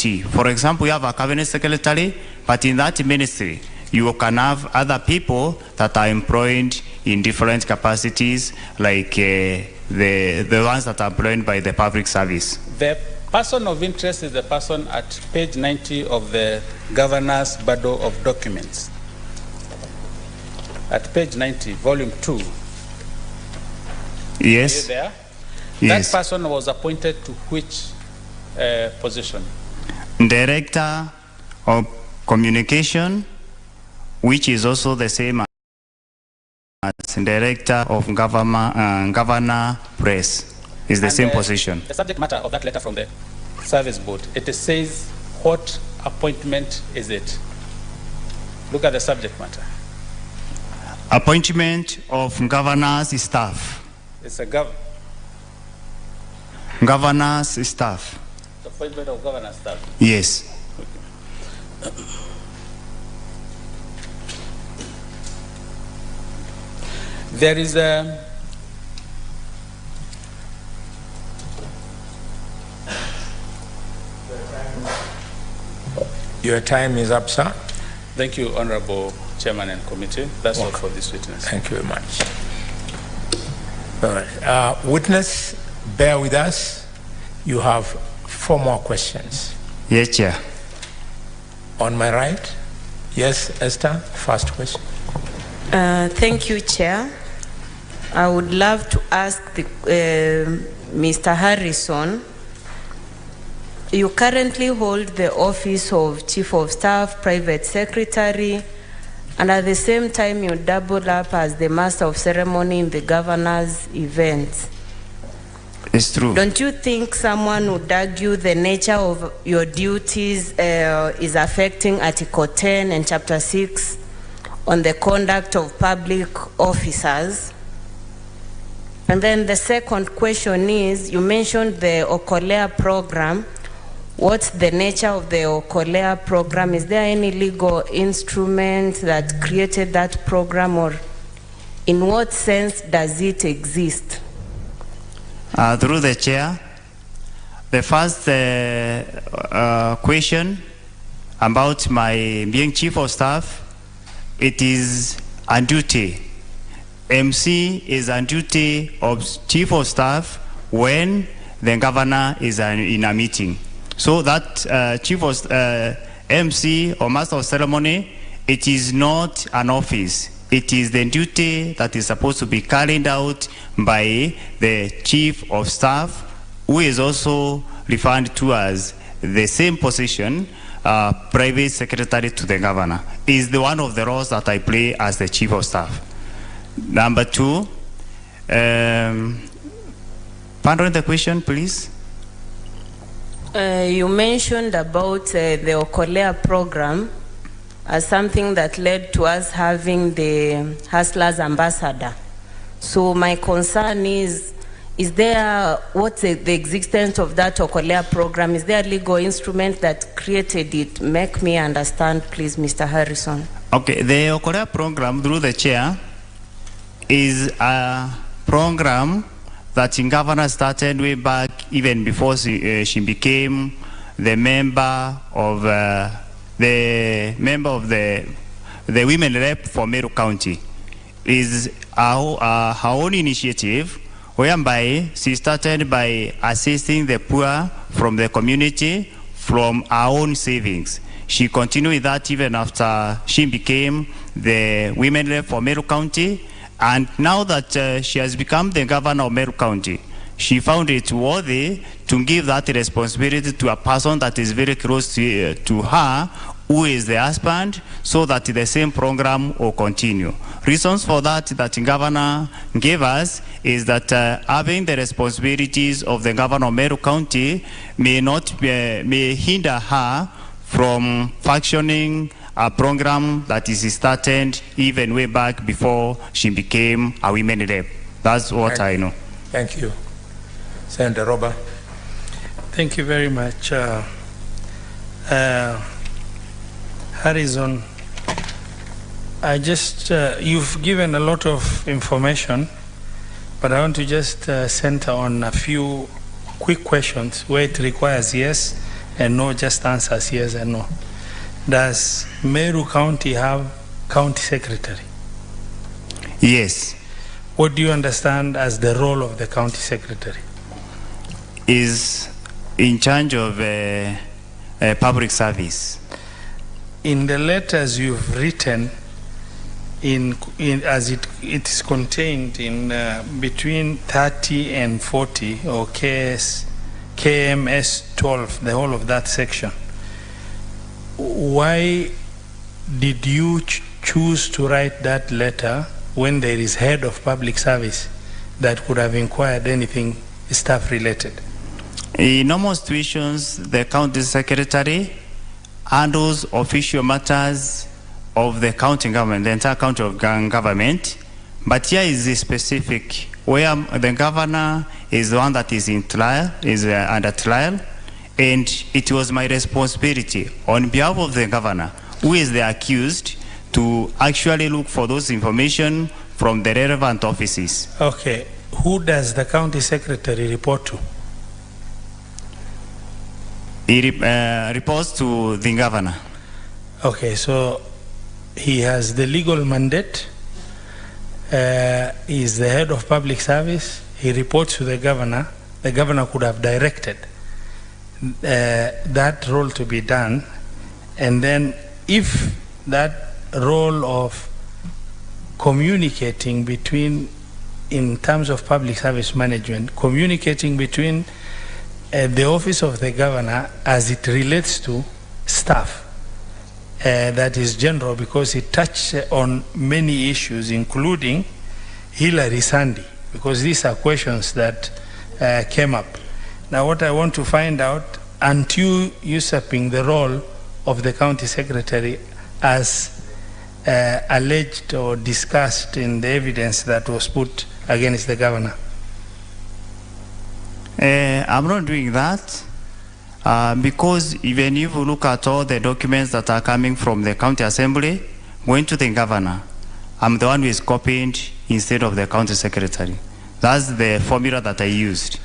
duty. For example, you have a cabinet secretary, but in that ministry, you can have other people that are employed in different capacities, like the ones that are employed by the public service. The person of interest is the person at page 90 of the governor's bundle of documents. At page 90, volume 2. Yes. Are you there? Yes. That person was appointed to which position? Director of Communication, which is also the same as Director of Governor Press. Is the same position. The subject matter of that letter from the service board, it says, what appointment is it? Look at the subject matter. Appointment of governor's staff. It's a governor's staff. The appointment of governor's staff. Yes. Okay. There is a Your time is up, sir. Thank you, Honorable Chairman and Committee. That's all for this witness. Thank you very much. All right. Witness, bear with us. You have 4 more questions. Yes, Chair. On my right. Yes, Esther, first question. Thank you, Chair. I would love to ask Mr. Harrison, you currently hold the office of Chief of Staff, Private Secretary, and at the same time you double up as the Master of Ceremony in the Governor's events. It's true. Don't you think someone would argue the nature of your duties is affecting Article 10 and Chapter 6 on the conduct of public officers? And then the second question is, you mentioned the Okolea program. What's the nature of the Okolea program? Is there any legal instrument that created that program, or in what sense does it exist? Through the chair, the first question about my being Chief of Staff, it is on duty. MC is on duty of Chief of Staff when the Governor is in a meeting. So that Chief of MC or Master of Ceremony, it is not an office. It is the duty that is supposed to be carried out by the Chief of Staff, who is also referred to as the same position, Private Secretary to the Governor. Is the one of the roles that I play as the Chief of Staff. Number 2, pardon the question, please. You mentioned about the Okolea program as something that led to us having the Hustlers Ambassador. So my concern is there, what's the existence of that Okolea program? Is there a legal instrument that created it? Make me understand, please, Mr. Harrison. Okay, the Okolea program, through the chair, is a program that the Governor started way back even before she became the member of the women rep for Meru County. Is her own initiative, whereby she started by assisting the poor from the community from her own savings. She continued with that even after she became the women rep for Meru County. And now that she has become the Governor of Meru County, she found it worthy to give that responsibility to a person that is very close to her, who is the husband, so that the same program will continue. Reasons for that the Governor gave us is that having the responsibilities of the Governor of Meru County may hinder her from functioning a program that is started even way back before she became a women rep. That's what I know. Thank you. Senator Robert. Thank you very much. Harrison, I just, you've given a lot of information, but I want to just center on a few quick questions where it requires yes and no just answers yes and no. Does Meru County have county secretary? Yes. What do you understand as the role of the county secretary? Is in charge of public service. In the letters you've written, as it is contained in between 30 and 40 or KMS 12, the whole of that section, why did you choose to write that letter when there is head of public service that could have inquired anything staff related? In normal situations, the county secretary handles official matters of the county government, the entire county of government. But here is specific, where the governor is the one that is in trial, is under trial, and it was my responsibility on behalf of the governor, who is the accused, to actually look for those information from the relevant offices. Okay, who does the county secretary report to? He reports to the governor. Okay, so he has the legal mandate. He is the head of public service. He reports to the governor. The governor could have directed that role to be done. And then if that role of communicating between, in terms of public service management, communicating between the office of the governor as it relates to staff, that is general, because it touched on many issues, including Hillary Sandy, because these are questions that came up. Now what I want to find out, aren't you usurping the role of the county secretary as alleged or discussed in the evidence that was put against the governor? I'm not doing that because even if you look at all the documents that are coming from the county assembly, going to the governor, I'm the one who is copied instead of the county secretary. That's the formula that I used.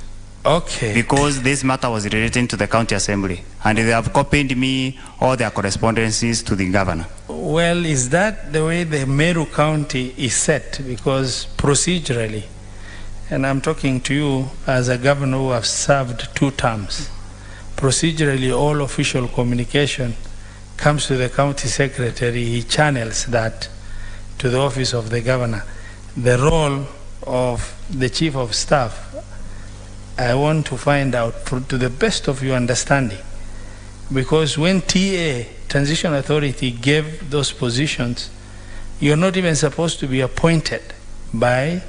Okay. Because this matter was relating to the county assembly, and they have copied me all their correspondences to the governor. Well, is that the way the Meru County is set? Because procedurally, and I'm talking to you as a governor who has served 2 terms, procedurally all official communication comes to the county secretary. He channels that to the office of the governor. The role of the chief of staff, I want to find out to the best of your understanding, because when TA, Transition Authority, gave those positions, you're not even supposed to be appointed by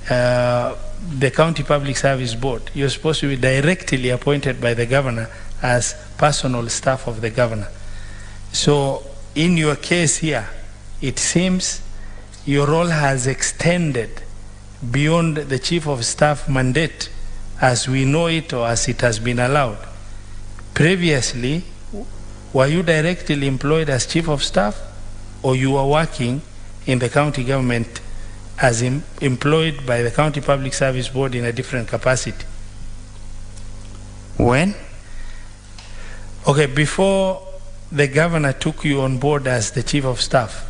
the County Public Service Board. You're supposed to be directly appointed by the governor as personal staff of the governor. So in your case here, it seems your role has extended beyond the chief of staff mandate as we know it or as it has been allowed. Previously, were you directly employed as chief of staff, or you were working in the county government as employed by the County Public Service Board in a different capacity? When? Okay, before the governor took you on board as the chief of staff,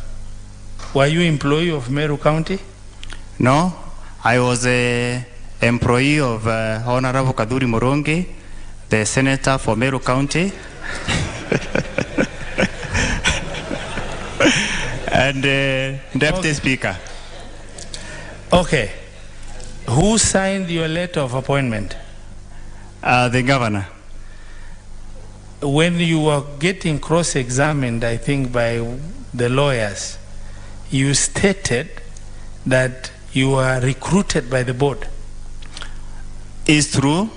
were you employee of Meru County? No, I was an employee of Honorable Kaduri Morongi, the senator for Meru County. And deputy speaker. Okay. Who signed your letter of appointment? The governor. When you were getting cross-examined, I think, by the lawyers, you stated that you were recruited by the board. It's true.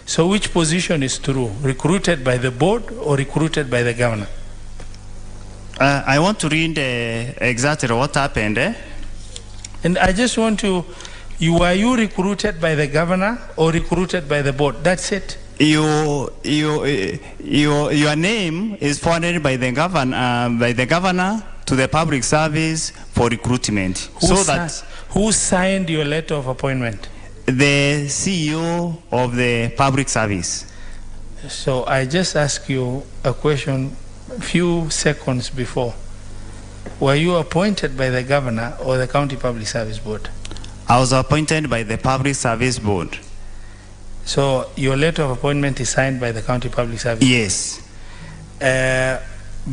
So which position is true? Recruited by the board or recruited by the governor? I want to read exactly what happened. And I just want to, were you recruited by the governor or recruited by the board? That's it. Your name is forwarded by the governor to the public service for recruitment. Who signed your letter of appointment? The CEO of the public service. So I just asked you a question a few seconds before. Were you appointed by the governor or the County Public Service Board? I was appointed by the Public Service Board. So your letter of appointment is signed by the County Public Service Board? Yes.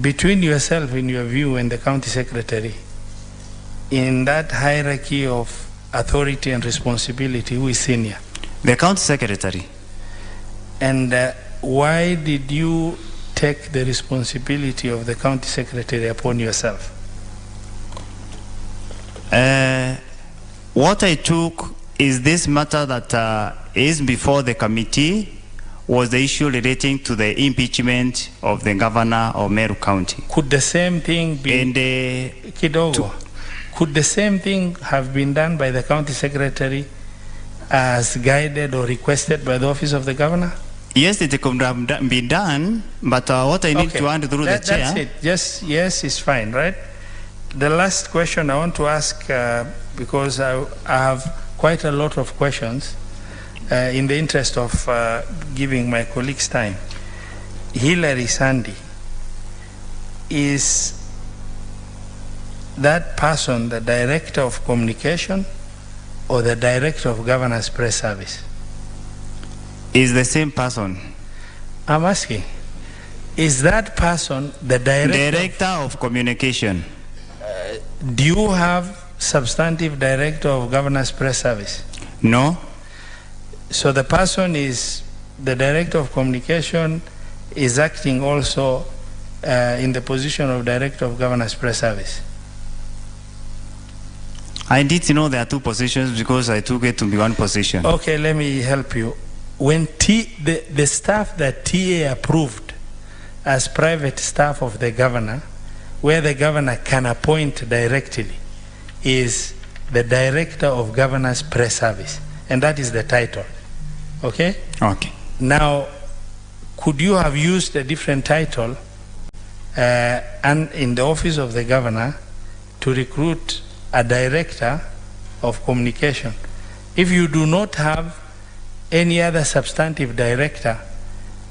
Between yourself, in your view, and the County Secretary, in that hierarchy of authority and responsibility, who is senior? The County Secretary. And why did you take the responsibility of the County Secretary upon yourself? What I took is this matter that is before the committee was the issue relating to the impeachment of the governor of Meru County. Could the same thing be... And Kidogo, could the same thing have been done by the County Secretary as guided or requested by the Office of the Governor? yes, it could have been done, but what I need to add through the chair... That's it. Just yes is fine, right? The last question I want to ask, because I have quite a lot of questions, in the interest of giving my colleagues time. Hilary Sandy, is that person the Director of Communication or the Director of Governor's Press Service? Is the same person. I'm asking, is that person the Director of Communication. Do you have substantive Director of Governor's Press Service? No. So the person is the Director of Communication, is acting also in the position of Director of Governor's Press Service. I did know there are two positions because I took it to be one position. Okay, let me help you. When the staff that TA approved as private staff of the governor, where the governor can appoint directly, is the Director of Governor's Press Service, and that is the title. Okay? Okay. Now, could you have used a different title and in the office of the governor to recruit a Director of Communication? If you do not have any other substantive director,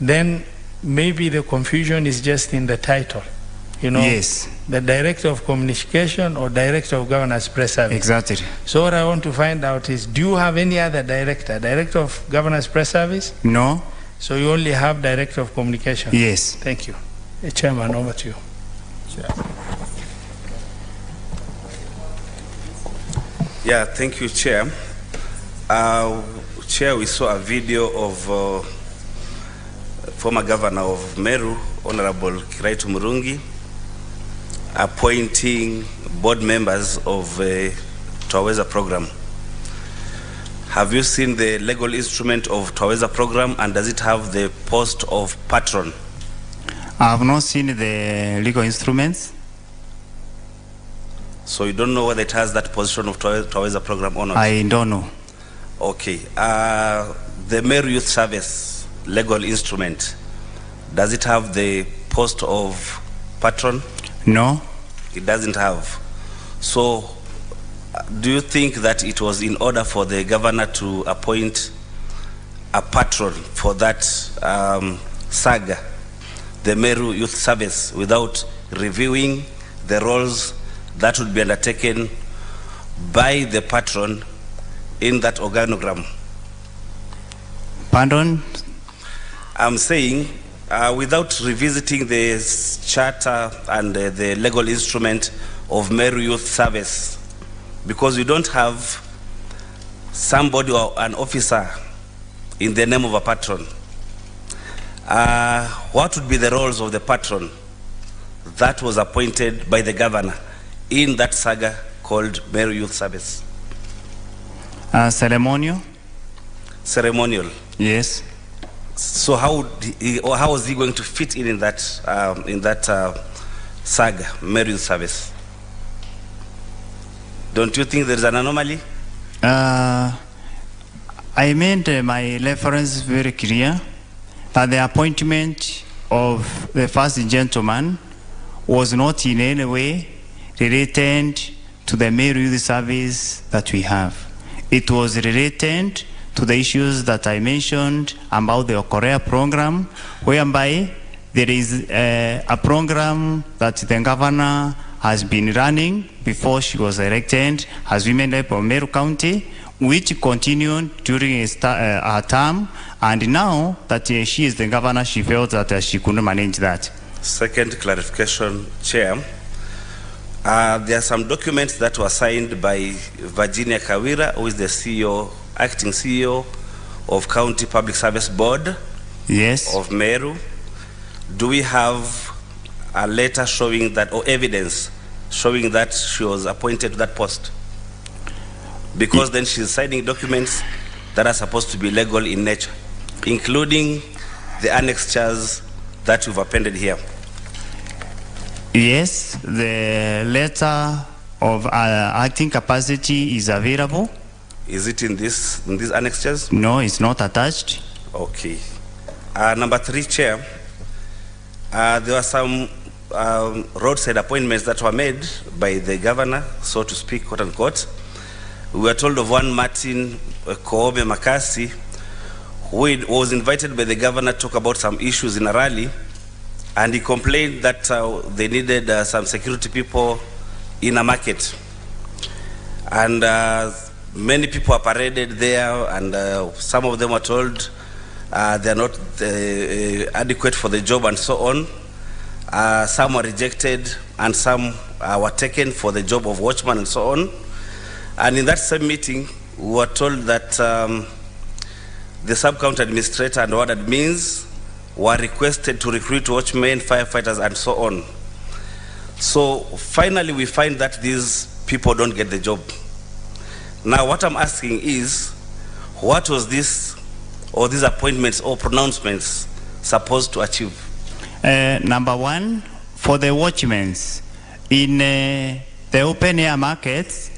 then maybe the confusion is just in the title. You know, yes. The Director of Communication or Director of Governor's Press Service. Exactly. So what I want to find out is, do you have any other director? Director of Governor's Press Service? No. So you only have Director of Communication? Yes. Thank you. Chairman, over to you. Yeah, thank you, Chair. Chair, we saw a video of former Governor of Meru, Honorable Kiraitu Murungi, appointing board members of Twaweza program. Have you seen the legal instrument of Twaweza program, and does it have the post of patron? I have not seen the legal instruments. So you don't know whether it has that position of Twaweza program or not? I don't know. Okay. The Meru Youth Service legal instrument, does it have the post of patron? No. It doesn't have. So do you think that it was in order for the governor to appoint a patron for that saga, the Meru Youth Service, without reviewing the roles that would be undertaken by the patron in that organogram? Pardon? I'm saying, without revisiting the charter and the legal instrument of Meru Youth Service, because you don't have somebody or an officer in the name of a patron, what would be the roles of the patron that was appointed by the governor in that saga called Meru Youth Service? Ceremonial? Ceremonial. Yes. So how is he going to fit in that saga, Meru Youth Service? Don't you think there is an anomaly? I made my reference very clear that the appointment of the first gentleman was not in any way related to the Meru Youth Service that we have. It was related to the issues that I mentioned about the Korea program, whereby there is a program that the governor has been running before she was elected as Women Rep of Meru County, which continued during her term, and now that she is the governor, she felt that she couldn't manage that. Second clarification, Chair. There are some documents that were signed by Virginia Kawira, who is the CEO, acting CEO of County Public Service Board. Yes. Of Meru. Do we have a letter showing that, or evidence showing that she was appointed to that post? Because then she's signing documents that are supposed to be legal in nature, including the annexures that we've appended here. Yes, the letter of acting capacity is available. Is it in these annexures? No, it's not attached. Okay. Number 3, Chair. There were some roadside appointments that were made by the governor, so to speak, quote unquote. We were told of one Martin Koome Makasi, who was invited by the governor to talk about some issues in a rally, and he complained that they needed some security people in a market. And many people are paraded there, and some of them were told they are not adequate for the job and so on. Some were rejected, and some were taken for the job of watchman and so on. And in that same meeting, we were told that the sub-county administrator and ward admins were requested to recruit watchmen, firefighters, and so on. So finally, we find that these people don't get the job. Now, what I'm asking is, what was this, or these appointments or pronouncements supposed to achieve? Number 1, for the watchmen, in the open air markets,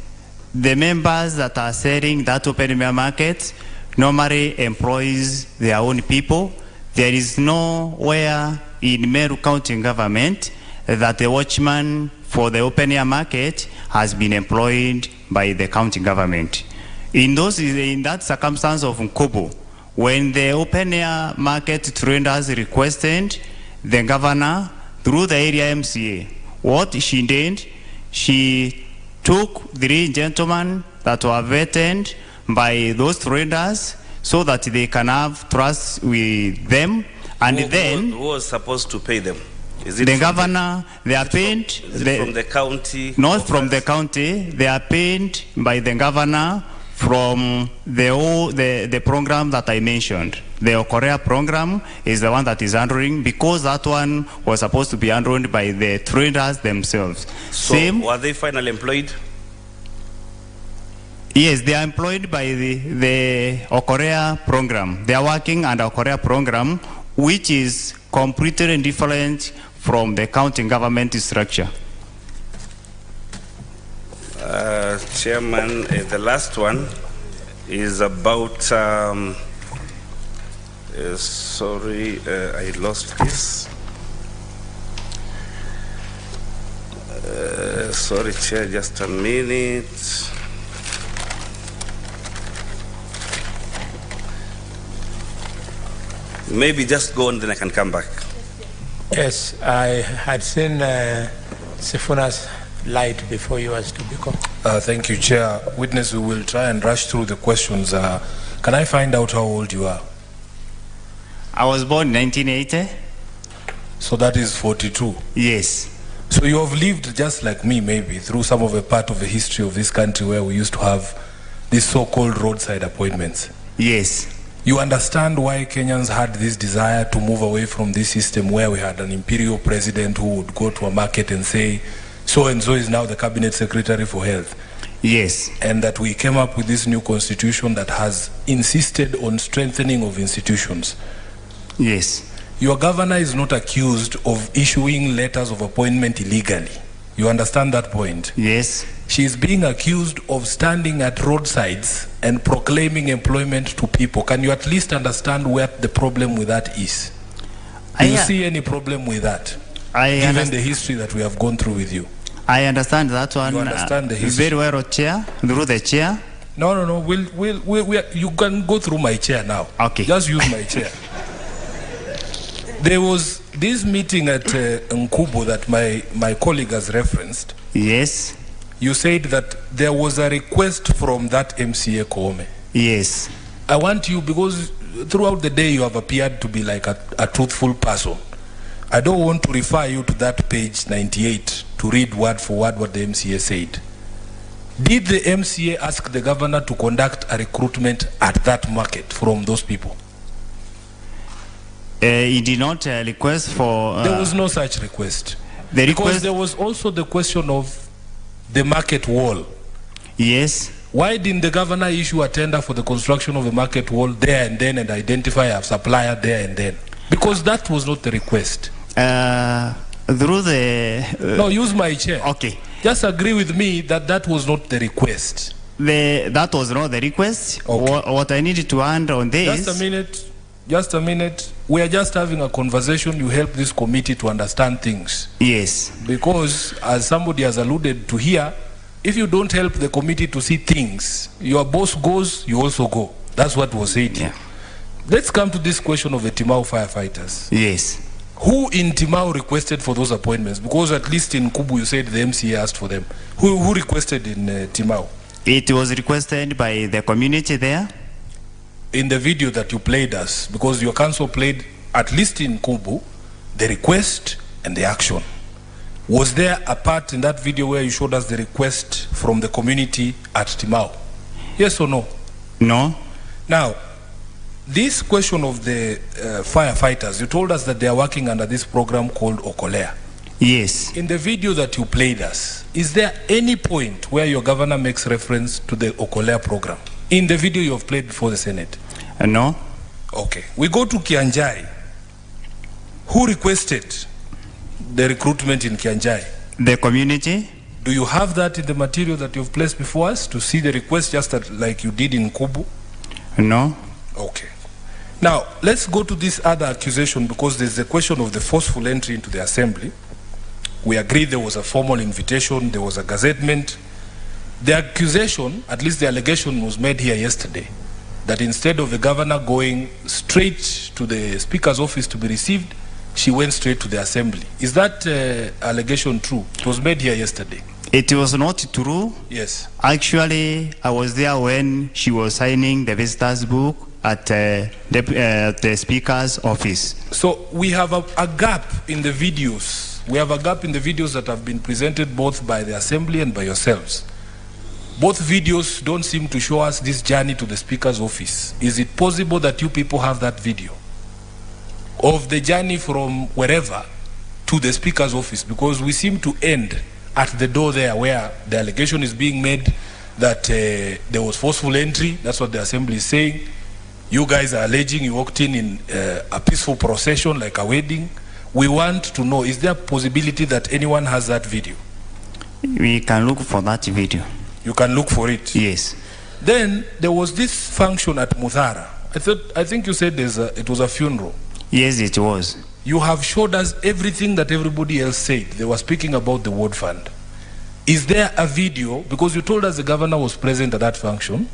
the members that are selling that open air market normally employs their own people. There is nowhere in Meru County government that the watchman for the open air market has been employed by the county government. In that circumstance of Nkobo, when the open air market traders requested the governor through the area MCA, what she did, she took 3 gentlemen that were vetted by those traders so that they can have trust with them, and then who was supposed to pay them? Is it the governor? They are paid from the county? Not from the county. They are paid by the governor from the program that I mentioned. The Korea program is the one that is handling, because that one was supposed to be handled by the traders themselves. So were they finally employed? Yes, they are employed by the Korea program. They are working under Korea program, which is completely different from the county government structure. Chairman, the last one is about, sorry, I lost this. Sorry, Chair, just a minute. Maybe just go on, then I can come back. Yes, I had seen Sifuna's light before you was to become. Thank you, Chair. Witness, we will try and rush through the questions. Can I find out how old you are? I was born in 1980. So that is 42? Yes. So you have lived just like me, maybe, through some of a part of the history of this country where we used to have these so-called roadside appointments. Yes. You understand why Kenyans had this desire to move away from this system where we had an imperial president who would go to a market and say, so-and-so is now the cabinet secretary for health. Yes. And that we came up with this new constitution that has insisted on strengthening of institutions. Yes. Your governor is not accused of issuing letters of appointment illegally. You understand that point? Yes. She is being accused of standing at roadsides and proclaiming employment to people. Can you at least understand what the problem with that is? Do you see any problem with that? Given the history that we have gone through with you. I understand that one. You understand the history? Very well, Chair, through the Chair. No. You can go through my chair now. Okay. Just use my chair. There was this meeting at Nkubu that my colleague has referenced. Yes. You said that there was a request from that MCA Koome. Yes. I want you, because throughout the day you have appeared to be like a truthful person. I don't want to refer you to that page 98 to read word for word what the MCA said. Did the MCA ask the governor to conduct a recruitment at that market from those people? He did not request for... there was no such request. Because there was also the question of the market wall. Yes. Why didn't the governor issue a tender for the construction of a market wall there and then and identify a supplier there and then? Because that was not the request. Through the... no, use my chair. Okay. Just agree with me that that was not the request. That was not the request. Okay. What I needed to add on this... Just a minute. We are just having a conversation. You help this committee to understand things. Yes. Because as somebody has alluded to here, if you don't help the committee to see things, your boss goes, you also go. That's what was said. Yeah. Let's come to this question of the Timau firefighters. Yes. Who in Timau requested for those appointments? Because at least in Kubu you said the MCA asked for them. Who requested in Timau? It was requested by the community there. In the video that you played us, because your council played, at least in Kubu, the request and the action. Was there a part in that video where you showed us the request from the community at Timau? Yes or no? No. Now, this question of the firefighters, you told us that they are working under this program called Okolea. Yes. In the video that you played us, is there any point where your governor makes reference to the Okolea program? In the video you have played before the Senate? No. Okay. We go to Kianjai. Who requested the recruitment in Kianjai? The community. Do you have that in the material that you've placed before us to see the request just like you did in Kubu? No. Okay. Now, let's go to this other accusation, because there's the question of the forceful entry into the assembly. We agreed there was a formal invitation, there was a gazettement. The accusation, at least the allegation, was made here yesterday, that instead of the governor going straight to the speaker's office to be received, she went straight to the assembly. Is that allegation true? It was made here yesterday. It was not true. Yes. Actually, I was there when she was signing the visitor's book at the speaker's office. So we have a gap in the videos. We have a gap in the videos that have been presented both by the assembly and by yourselves. Both videos don't seem to show us this journey to the speaker's office. Is it possible that you people have that video of the journey from wherever to the speaker's office? Because we seem to end at the door there where the allegation is being made that there was forceful entry. That's what the assembly is saying. You guys are alleging you walked in a peaceful procession like a wedding. We want to know, is there a possibility that anyone has that video? We can look for that video. You can look for it? Yes. Then there was this function at Muthara. I think you said it was a funeral. Yes, it was. You have showed us everything that everybody else said. They were speaking about the ward fund. Is there a video, because you told us the governor was present at that function,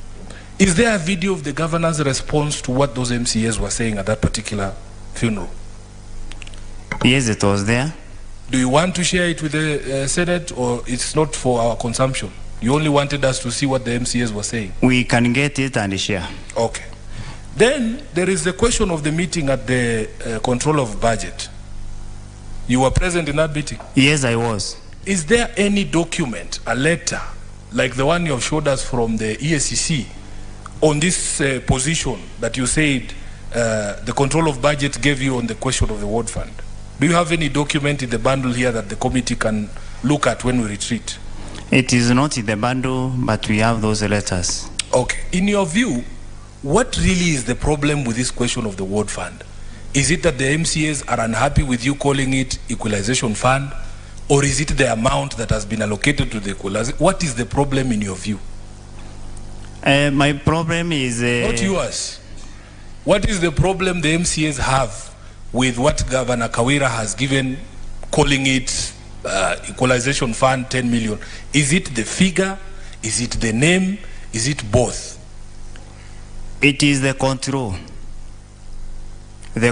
is there a video of the governor's response to what those MCAs were saying at that particular funeral? Yes, it was there. Do you want to share it with the Senate, or it's not for our consumption? You only wanted us to see what the MCAs were saying? We can get it and share. Okay. Then there is the question of the meeting at the control of budget. You were present in that meeting? Yes, I was. Is there any document, a letter, like the one you have showed us from the ESCC, on this position that you said the control of budget gave you on the question of the ward fund? Do you have any document in the bundle here that the committee can look at when we retreat? It is not in the bundle, but we have those letters. Okay. In your view, what really is the problem with this question of the ward fund? Is it that the MCAs are unhappy with you calling it equalization fund? Or is it the amount that has been allocated to the equalization? What is the problem in your view? My problem is... Not yours. What is the problem the MCAs have with what Governor Kawira has given, calling it equalization fund 10 million? Is it the figure? Is it the name? Is it both? It is the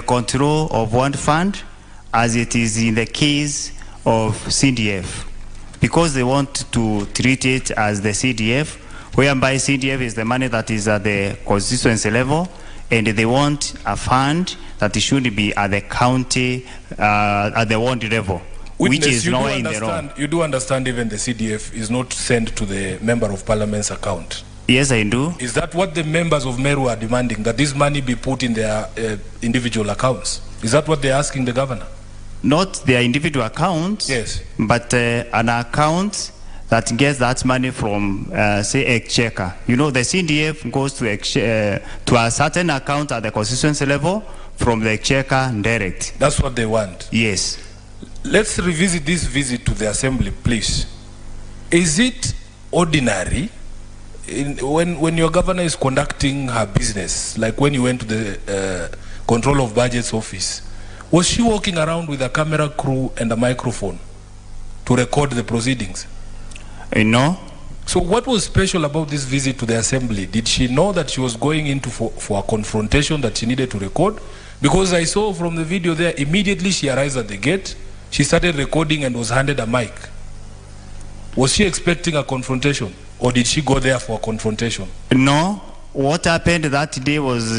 control of one fund, as it is in the case of CDF, because they want to treat it as the CDF, whereby CDF is the money that is at the constituency level, and they want a fund that should be at the county, at the ward level, which is nowhere in the wrong. You do understand even the CDF is not sent to the Member of Parliament's account? Yes, I do. Is that what the members of Meru are demanding, that this money be put in their individual accounts? Is that what they're asking the governor? Not their individual accounts, yes, but an account that gets that money from, say, exchequer. You know, the CDF goes to a certain account at the constituency level from the exchequer direct. That's what they want? Yes. Let's revisit this visit to the assembly, please. Is it ordinary when your governor is conducting her business, like when you went to the Control of Budgets office, was she walking around with a camera crew and a microphone to record the proceedings? No. So what was special about this visit to the assembly? Did she know that she was going into for a confrontation that she needed to record? Because I saw from the video there, immediately she arrived at the gate, she started recording and was handed a mic. Was she expecting a confrontation, or did she go there for a confrontation? No. What happened that day was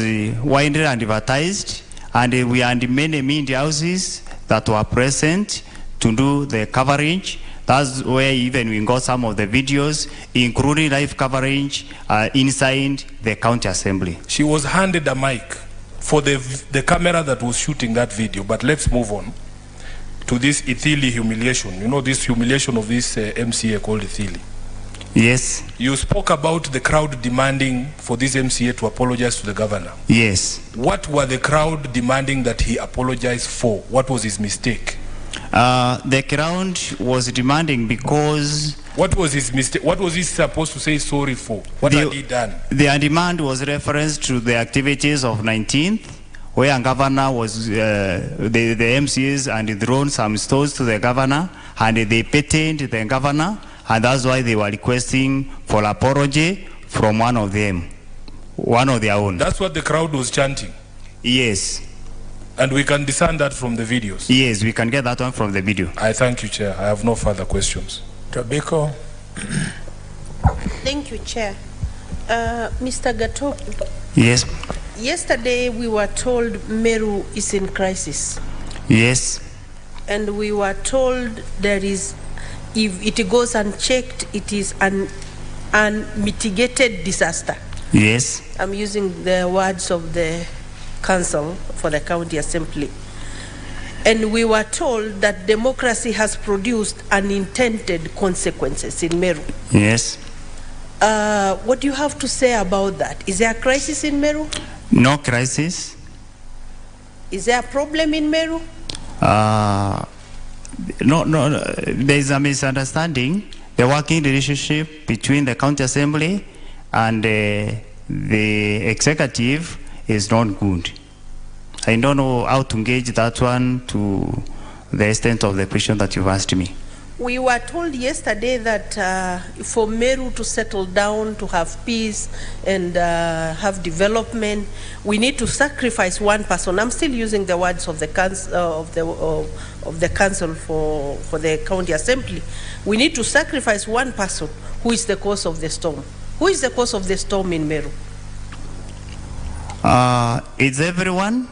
widely advertised, and we had many media houses that were present to do the coverage. That's where even we got some of the videos, including live coverage inside the county assembly. She was handed a mic for the camera that was shooting that video. But let's move on to this Ithili humiliation. You know, this humiliation of this MCA called Ithili. Yes. You spoke about the crowd demanding for this MCA to apologize to the governor. Yes. What were the crowd demanding that he apologize for? What was his mistake? The crowd was demanding because... What was his mistake? What was he supposed to say sorry for? What had he done? Their demand was reference to the activities of 19th, where governor was, the MCAs and thrown some stones to the governor, and they petitioned the governor, and that's why they were requesting for apology from one of them, one of their own. That's what the crowd was chanting? Yes. And we can discern that from the videos? Yes, we can get that one from the video. I thank you, Chair. I have no further questions. Tobacco. Thank you, Chair. Mr. Gato. Yes. Yesterday we were told Meru is in crisis. Yes. And we were told there is, if it goes unchecked, it is an unmitigated disaster. Yes. I'm using the words of the Council for the County Assembly. And we were told that democracy has produced unintended consequences in Meru. Yes. What do you have to say about that? Is there a crisis in Meru? No crisis. Is there a problem in Meru? No, there is a misunderstanding. The working relationship between the County Assembly and the executive is not good. I don't know how to engage that one to the extent of the question that you've asked me. We were told yesterday that for Meru to settle down, to have peace and have development, we need to sacrifice one person. I'm still using the words of the council, of the council for the County Assembly. We need to sacrifice one person who is the cause of the storm. Who is the cause of the storm in Meru? It's everyone.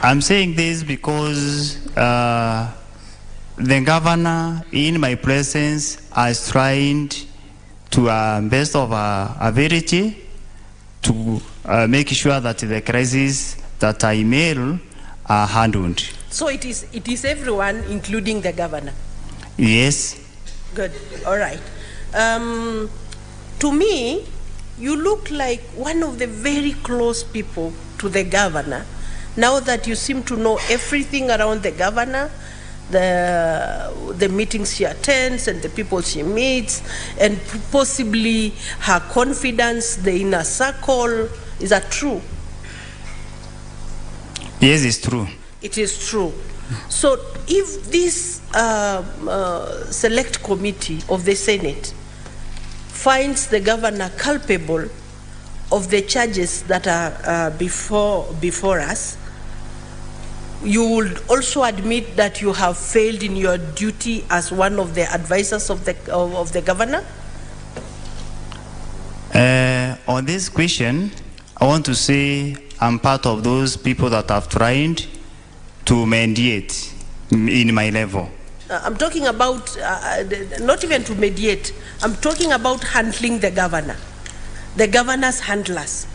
I'm saying this because the governor, in my presence, has tried to best of our ability to make sure that the crises that I mail are handled. So it is everyone, including the governor? Yes. Good. All right. To me, you look like one of the very close people to the governor. Now that you seem to know everything around the governor, the meetings she attends and the people she meets, and possibly her confidence, the inner circle, is that true? Yes, it's true. It is true. So if this select committee of the Senate finds the governor culpable of the charges that are before us, you would also admit that you have failed in your duty as one of the advisors of the governor? On this question, I want to say I'm part of those people that have tried to mediate in my level. I'm talking about not even to mediate. I'm talking about handling the governor, the governor's handlers.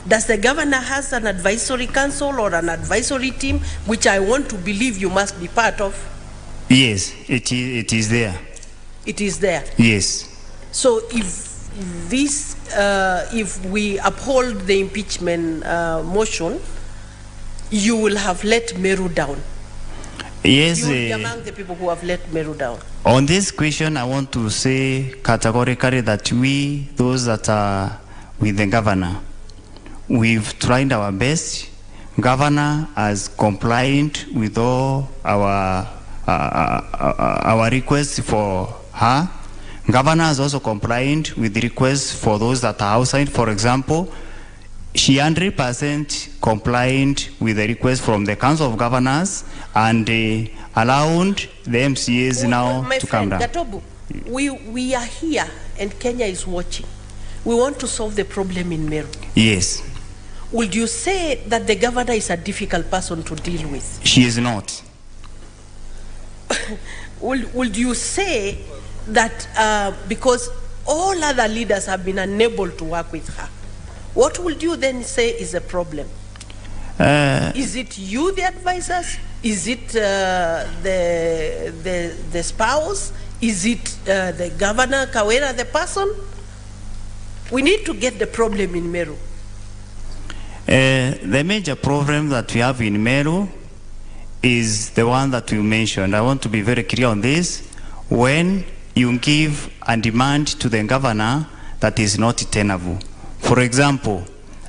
Does the governor has an advisory council or an advisory team, which I want to believe you must be part of? Yes, it is there. It is there. Yes. So if we uphold the impeachment motion, you will have let Meru down. Yes. You will be among the people who have let Meru down. On this question, I want to say categorically that we, those that are with the governor, we've tried our best. Governor has complied with all our requests for her. Governor has also complied with the requests for those that are outside. For example, she 100% complied with the request from the Council of Governors and allowed the MCAs now my to friend, come down. Gatobu, we are here and Kenya is watching. We want to solve the problem in Meru. Yes. Would you say that the governor is a difficult person to deal with? She is not. Would you say that because all other leaders have been unable to work with her, what would you then say is a problem? Is it you, the advisors? Is it the spouse? Is it the governor, Kawera, the person? We need to get the problem in Meru. The major problem that we have in Meru is the one that you mentioned. I want to be very clear on this. When you give a demand to the governor that is not tenable. For example,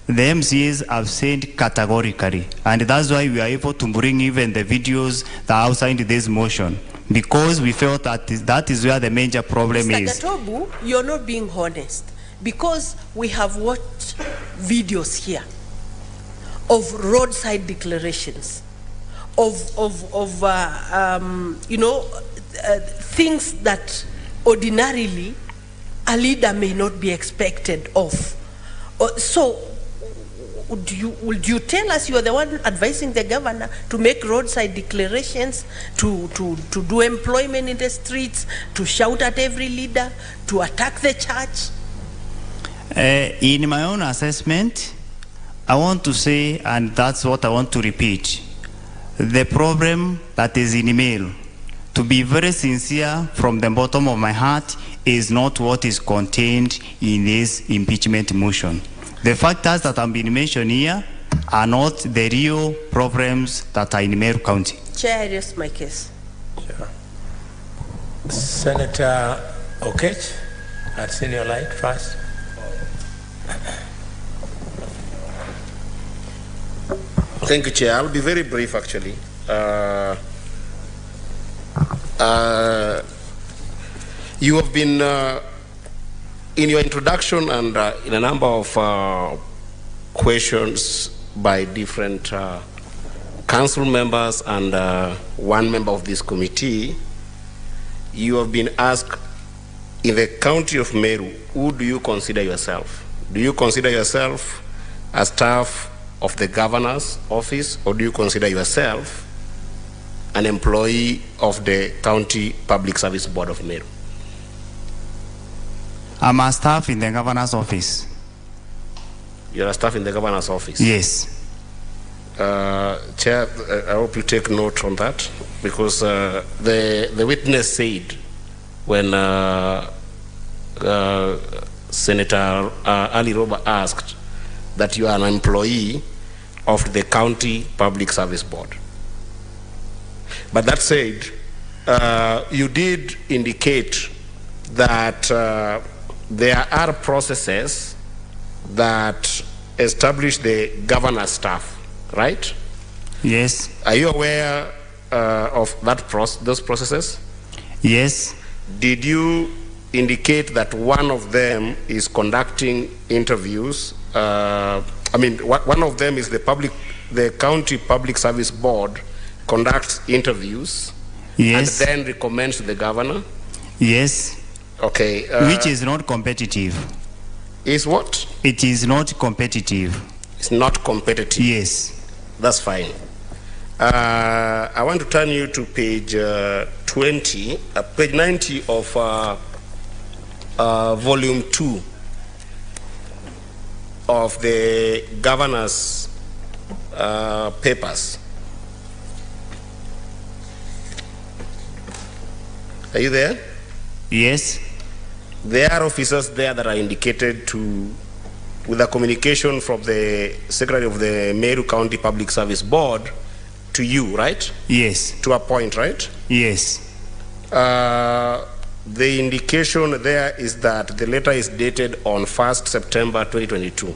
the MCAs have said categorically, and that's why we are able to bring even the videos that are outside this motion, because we felt that that is where the major problem Mr. is. Gatobu, you're not being honest, because we have watched videos here of roadside declarations, of things that ordinarily a leader may not be expected of. So would you tell us you are the one advising the governor to make roadside declarations, to do employment in the streets, to shout at every leader, to attack the church? In my own assessment, I want to say, and that's what I want to repeat, the problem that is in email, to be very sincere from the bottom of my heart, is not what is contained in this impeachment motion. The factors that have been mentioned here are not the real problems that are in Meru County. Chair, I rest my case. Sure. Senator Okech, at senior light first. Thank you, Chair. I'll be very brief, actually. You have been, in your introduction and in a number of questions by different council members and one member of this committee, you have been asked, in the county of Meru, who do you consider yourself? Do you consider yourself a staff of the governor's office, or do you consider yourself an employee of the County Public Service Board of Meru? I'm a staff in the governor's office. You're a staff in the governor's office? Yes. Chair, I hope you take note on that, because the witness said when Senator Ali Roba asked that you are an employee of the County Public Service Board. But that said, you did indicate that there are processes that establish the governor's staff, right? Yes. Are you aware of those processes? Yes. Did you indicate that one of them is conducting interviews? One of them is the County Public Service Board conducts interviews. Yes. And then recommends to the governor? Yes. Okay. Which is not competitive. Is what? It is not competitive. It's not competitive? Yes. That's fine. I want to turn you to page 20, page 90 of volume 2 of the governor's papers. Are you there? Yes. There are officers there that are indicated with a communication from the Secretary of the Meru County Public Service Board to you, right? Yes. To appoint, right? Yes. The indication there is that the letter is dated on 1st September 2022.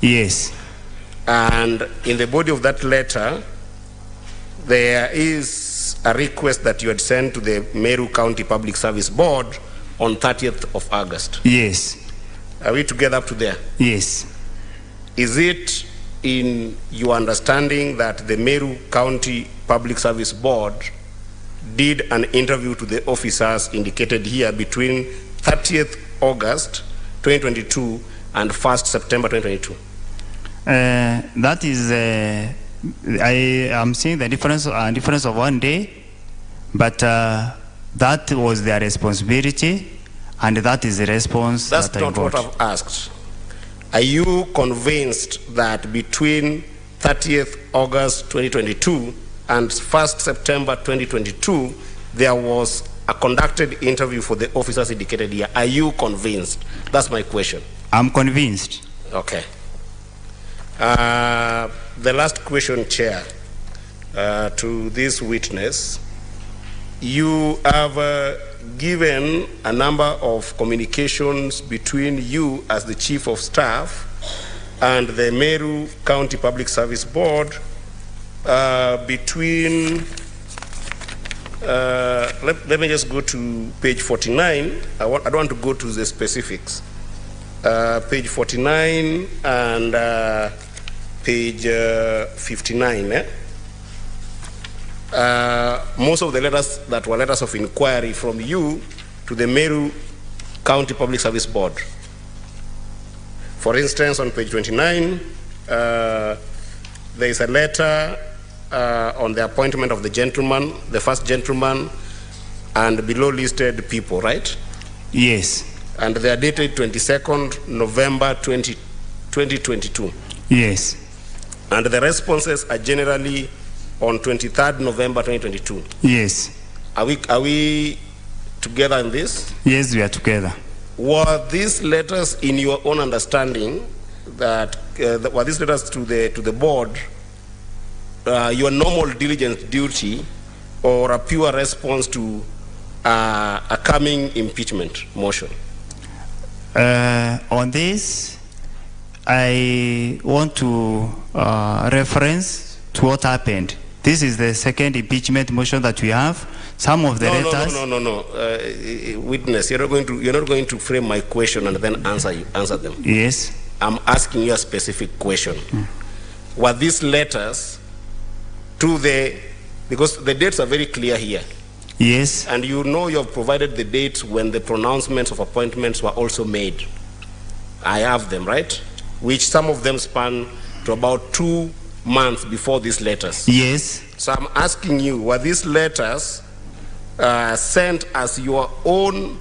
Yes. And in the body of that letter, there is a request that you had sent to the Meru County Public Service Board on 30th of August. Yes. Are we together up to there? Yes. Is it in your understanding that the Meru County Public Service Board did an interview to the officers indicated here between 30th August 2022 and 1st September 2022? That is, I am seeing the difference of 1 day, but that was their responsibility, and that is the response That's that I not got. what I've asked. Are you convinced that between 30th August 2022 and 1st September 2022, there was a conducted interview for the officers indicated here? Are you convinced? That's my question. I'm convinced. Okay. The last question, Chair, to this witness. You have given a number of communications between you as the Chief of Staff and the Meru County Public Service Board between, let me just go to page 49. I don't want to go to the specifics. Page 49 and page 59. Most of the letters that were letters of inquiry from you to the Meru County Public Service Board. For instance, on page 29, there is a letter on the appointment of the gentleman, the first gentleman, and below listed people, right? Yes. And they are dated 22nd November 2022. Yes. And the responses are generally on 23rd November 2022. Yes. Are we together in this? Yes, we are together. Were these letters, in your own understanding, that were these letters to the board your normal diligence duty, or a pure response to a coming impeachment motion? On this, I want to reference to what happened. This is the second impeachment motion that we have. Some of the letters. No. Witness, you're not going to frame my question and then answer them. Yes. I'm asking you a specific question. Were these letters to because the dates are very clear here. Yes. And you know you have provided the dates when the pronouncements of appointments were also made. I have them, right? Which some of them span to about 2 months before these letters. Yes. So I'm asking you, were these letters sent as your own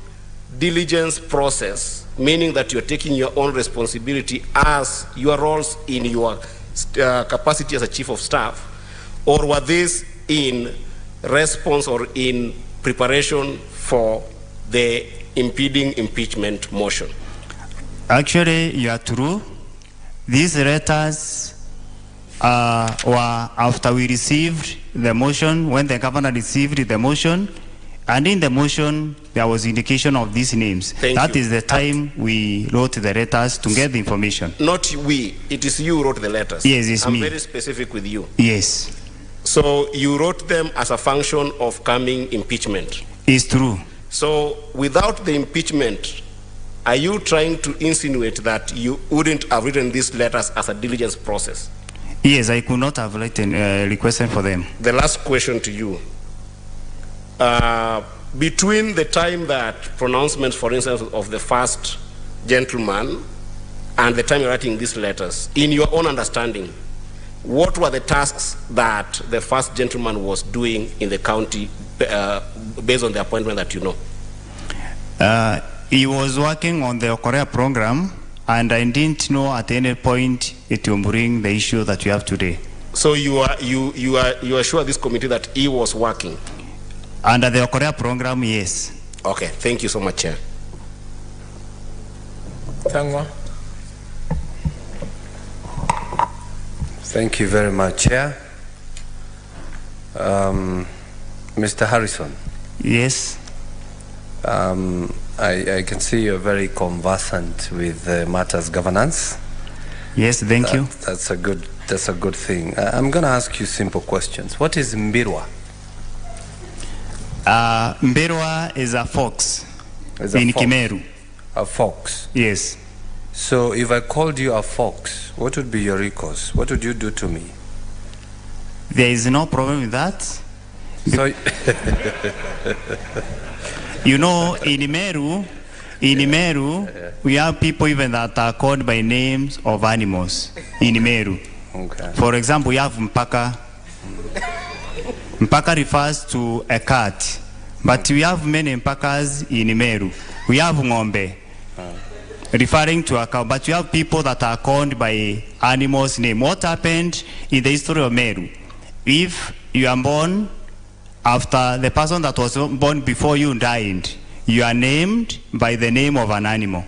diligence process, meaning that you're taking your own responsibility as your roles in your capacity as a Chief of Staff, or were these in response or in preparation for the impeding impeachment motion? Actually, you are true. These letters were after we received the motion, when the governor received the motion, and in the motion there was indication of these names. That is the time we wrote the letters to get the information. Not we, it is you who wrote the letters. Yes, it's me. I'm very specific with you. Yes. So you wrote them as a function of coming impeachment. It's true. So without the impeachment, are you trying to insinuate that you wouldn't have written these letters as a diligence process? Yes, I could not have written, requested for them. The last question to you. Between the time that pronouncement, for instance, of the first gentleman and the time you're writing these letters, in your own understanding, what were the tasks that the first gentleman was doing in the county based on the appointment that you know? He was working on the Korea program, and I didn't know at any point it will bring the issue that we have today. So you are sure this committee that he was working? Under the Korea program, yes. Okay, thank you so much, Chair. Tangwa. Thank you very much, Chair. Mr. Harrison. Yes. I can see you're very conversant with matters governance. Yes, thank you. That's a good thing. I'm going to ask you simple questions. What is Mbirwa? Mbirwa is a fox in Kimeru. A fox? Yes. So if I called you a fox, what would be your recourse? What would you do to me? There is no problem with that. So you know, in Meru, we have people even that are called by names of animals in Meru. Okay. For example, we have Mpaka. Mpaka refers to a cat, but we have many Mpakas in Meru. We have Ngombe, referring to a cow, but we have people that are called by animals' name. What happened in the history of Meru? If you are born after the person that was born before you died, you are named by the name of an animal.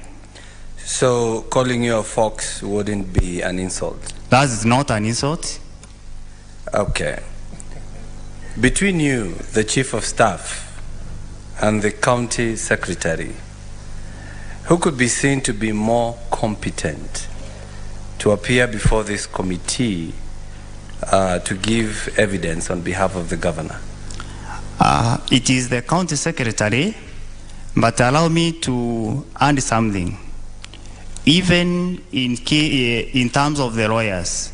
So calling you a fox wouldn't be an insult? That is not an insult. Okay. Between you, the chief of staff, and the county secretary, who could be seen to be more competent to appear before this committee to give evidence on behalf of the governor? It is the county secretary, but allow me to add something. Even in terms of the lawyers,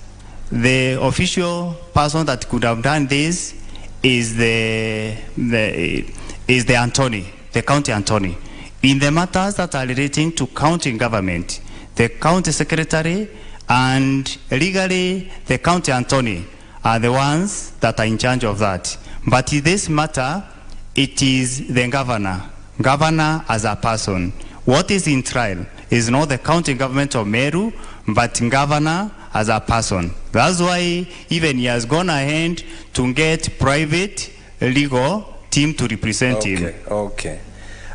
the official person that could have done this is the attorney, the county attorney. In the matters that are relating to county government, the county secretary and legally the county attorney are the ones that are in charge of that. But in this matter, it is the governor as a person. What is in trial is not the county government of Meru, but governor as a person. That's why even he has gone ahead to get private legal team to represent him. Okay.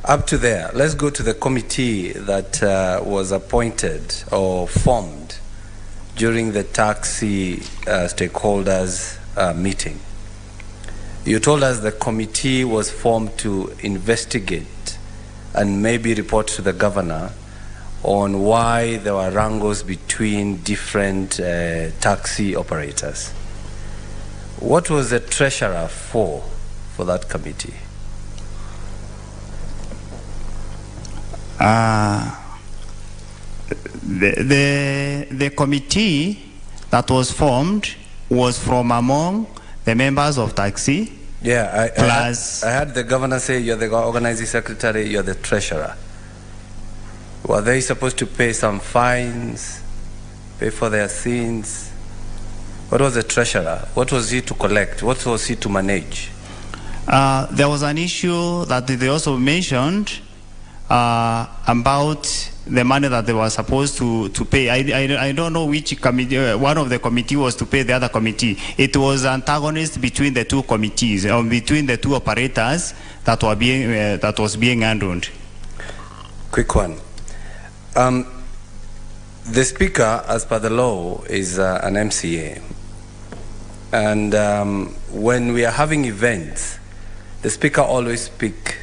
Up to there, let's go to the committee that was appointed or formed during the taxi stakeholders meeting. You told us the committee was formed to investigate and maybe report to the governor on why there were wrangles between different taxi operators. What was the treasurer for that committee? The committee that was formed was from among the members of taxi. Yeah, I heard the governor say you're the organizing secretary, you're the treasurer. Were they supposed to pay some fines, pay for their sins? What was the treasurer? What was he to collect? What was he to manage? There was an issue that they also mentioned about the money that they were supposed to pay. I don't know which committee, one of the committee was to pay the other committee. It was antagonist between the two committees, or between the two operators that was being handled. Quick one. The speaker, as per the law, is an MCA. And when we are having events, the speaker always speaks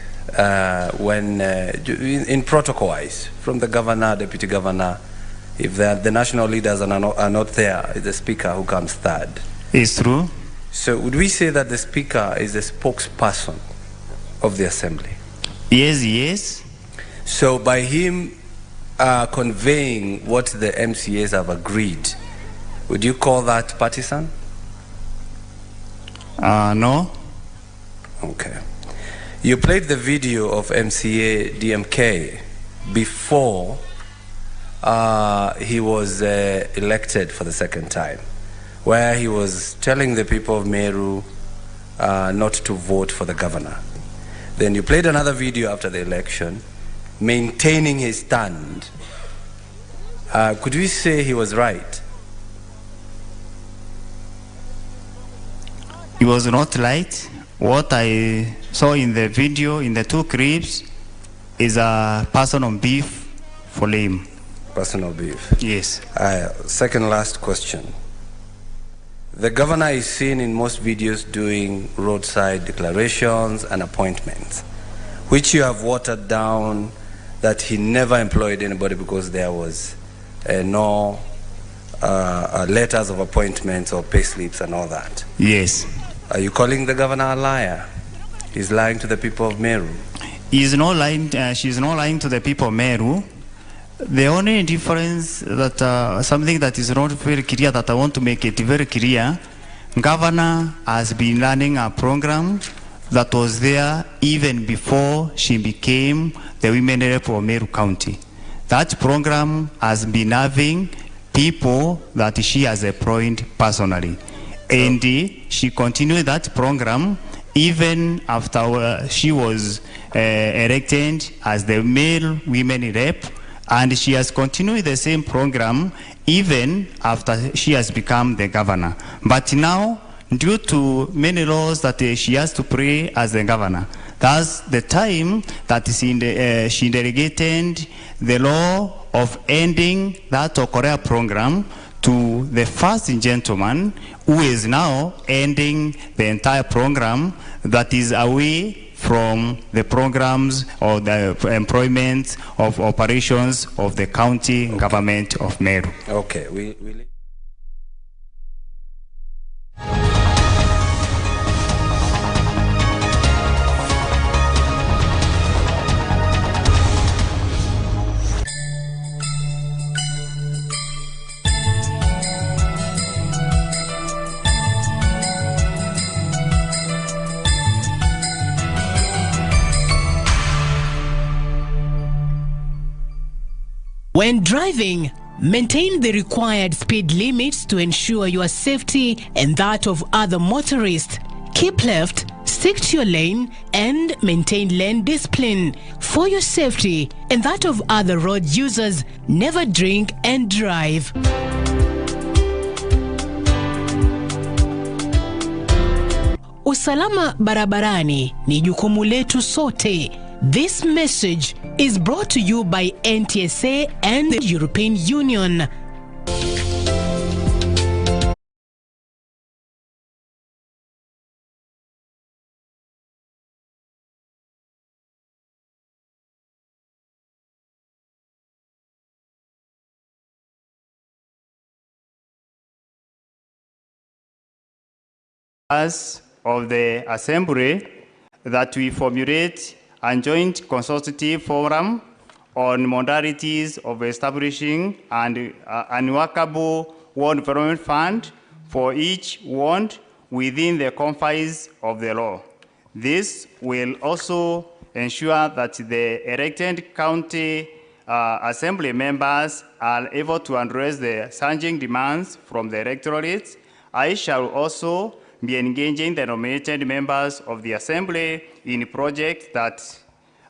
when in protocol-wise, from the governor, deputy governor. If the national leaders are not there, it's the speaker who comes third. It's true. So would we say that the Speaker is a spokesperson of the Assembly? Yes, yes. So by him conveying what the MCAs have agreed, would you call that partisan? No. Okay. You played the video of MCA DMK before he was elected for the second time, where he was telling the people of Meru not to vote for the governor. Then you played another video after the election, maintaining his stand. Could we say he was right? It was not right. What I saw in the video, in the two clips, is a personal beef for him. Personal beef? Yes. Second last question. The governor is seen in most videos doing roadside declarations and appointments, which you have watered down that he never employed anybody because there was no letters of appointments or pay slips and all that. Yes. Are you calling the governor a liar? He's lying to the people of Meru. He's not lying, she's not lying to the people of Meru. The only difference that something that is not very clear that I want to make it very clear, governor has been running a program that was there even before she became the women rep of Meru County. That program has been having people that she has employed personally. And she continued that program even after she was elected as the male women rep, and she has continued the same program even after she has become the governor. But now, due to many laws that she has to play as the governor, that's the time that she delegated the law of ending that Korea program to the first gentleman, who is now ending the entire program that is away from the programs or the employment of operations of the county government of Meru. Okay. When driving, maintain the required speed limits to ensure your safety and that of other motorists. Keep left, stick to your lane, and maintain lane discipline. For your safety and that of other road users, never drink and drive. Usalama barabarani ni jukumu letu sote. This message is brought to you by NTSA and the European Union. As of the Assembly, that we formulate a joint consultative forum on modalities of establishing an unworkable ward development fund for each ward within the confines of the law. This will also ensure that the elected county assembly members are able to address the surging demands from the electorate. I shall also be engaging the nominated members of the assembly in projects at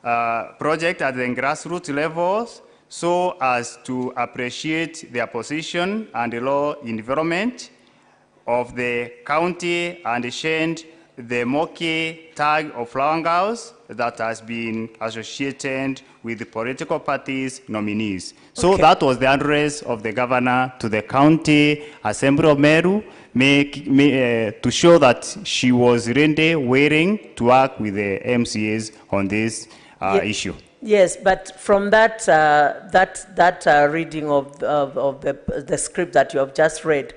the grassroots levels so as to appreciate their position and the law in development of the county and shed the murky tag of flower girls that has been associated with the political parties' nominees. So that was the address of the governor to the county assembly of Meru, to show that she was really willing to work with the MCAs on this issue. Yes, but from that reading of the script that you have just read,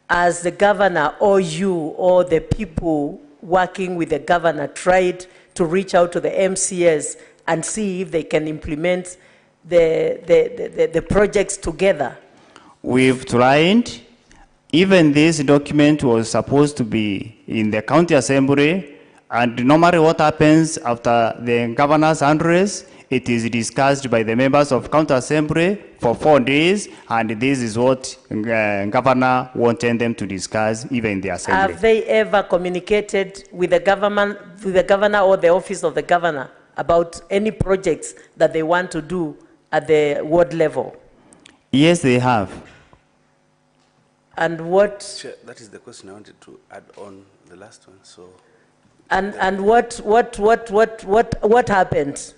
as the governor or you or the people working with the governor tried to reach out to the MCAs and see if they can implement the projects together? We've tried. Even this document was supposed to be in the county assembly, and normally what happens after the governor's address, it is discussed by the members of county assembly for 4 days, and this is what governor wanted them to discuss even in the assembly. Have they ever communicated with the governor or the office of the governor about any projects that they want to do at the ward level? Yes, they have. And what? Chair, that is the question I wanted to add on the last one. So. And what happened?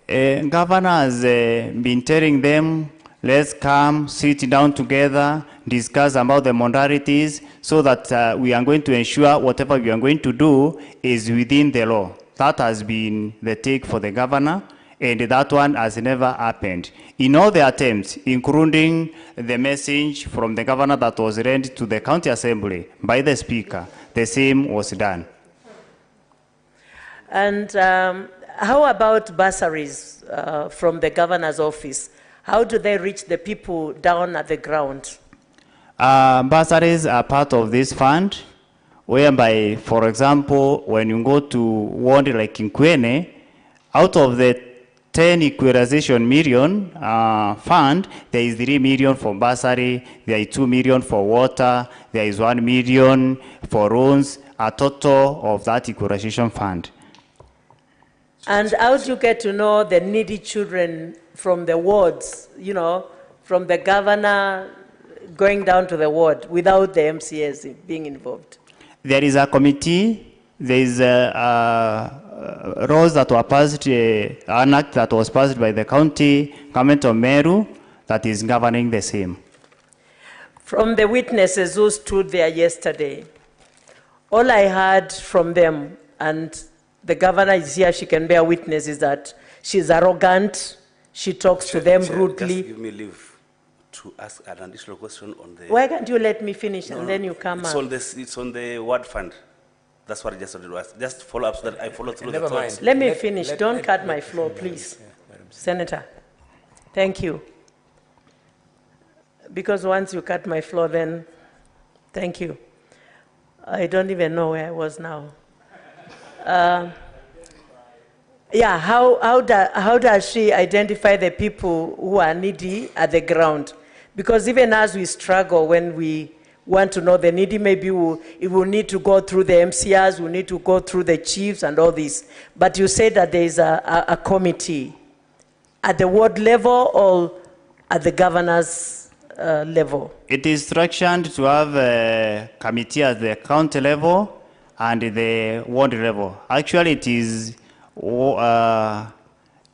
Governor has been telling them, let's come, sit down together, discuss about the modalities, so that we are going to ensure whatever we are going to do is within the law. That has been the take for the governor, and that one has never happened. In all the attempts, including the message from the governor that was read to the county assembly by the speaker, the same was done. And how about bursaries from the governor's office? How do they reach the people down at the ground? Bursaries are part of this fund, whereby, for example, when you go to ward like in Kwene, out of the 10 equalization million fund, there is 3 million for bursary, there is 2 million for water, there is 1 million for loans, a total of that equalization fund. And how do you get to know the needy children from the wards, you know, from the governor going down to the ward without the MCAs being involved? There is a committee, there is laws that were passed, an act that was passed by the county government of Meru that is governing the same. From the witnesses who stood there yesterday, all I heard from them, and the governor is here, she can bear witness, is that she's arrogant, she talks to them rudely. Just give me leave to ask an additional question on the... Why can't you let me finish and then you come up? It's on the ward fund. That's what I just wanted to ask. Just follow up so that I follow through the thoughts. Let me finish. Don't cut my floor, please. Senator, thank you. Because once you cut my floor, then thank you. I don't even know where I was now. Yeah, how does she identify the people who are needy at the ground? Because even as we struggle when we want to know the needy, maybe it will need to go through the MCAs, we'll need to go through the chiefs and all this. But you said that there is a committee at the ward level or at the governor's level? It is structured to have a committee at the county level and the ward level. Actually, it is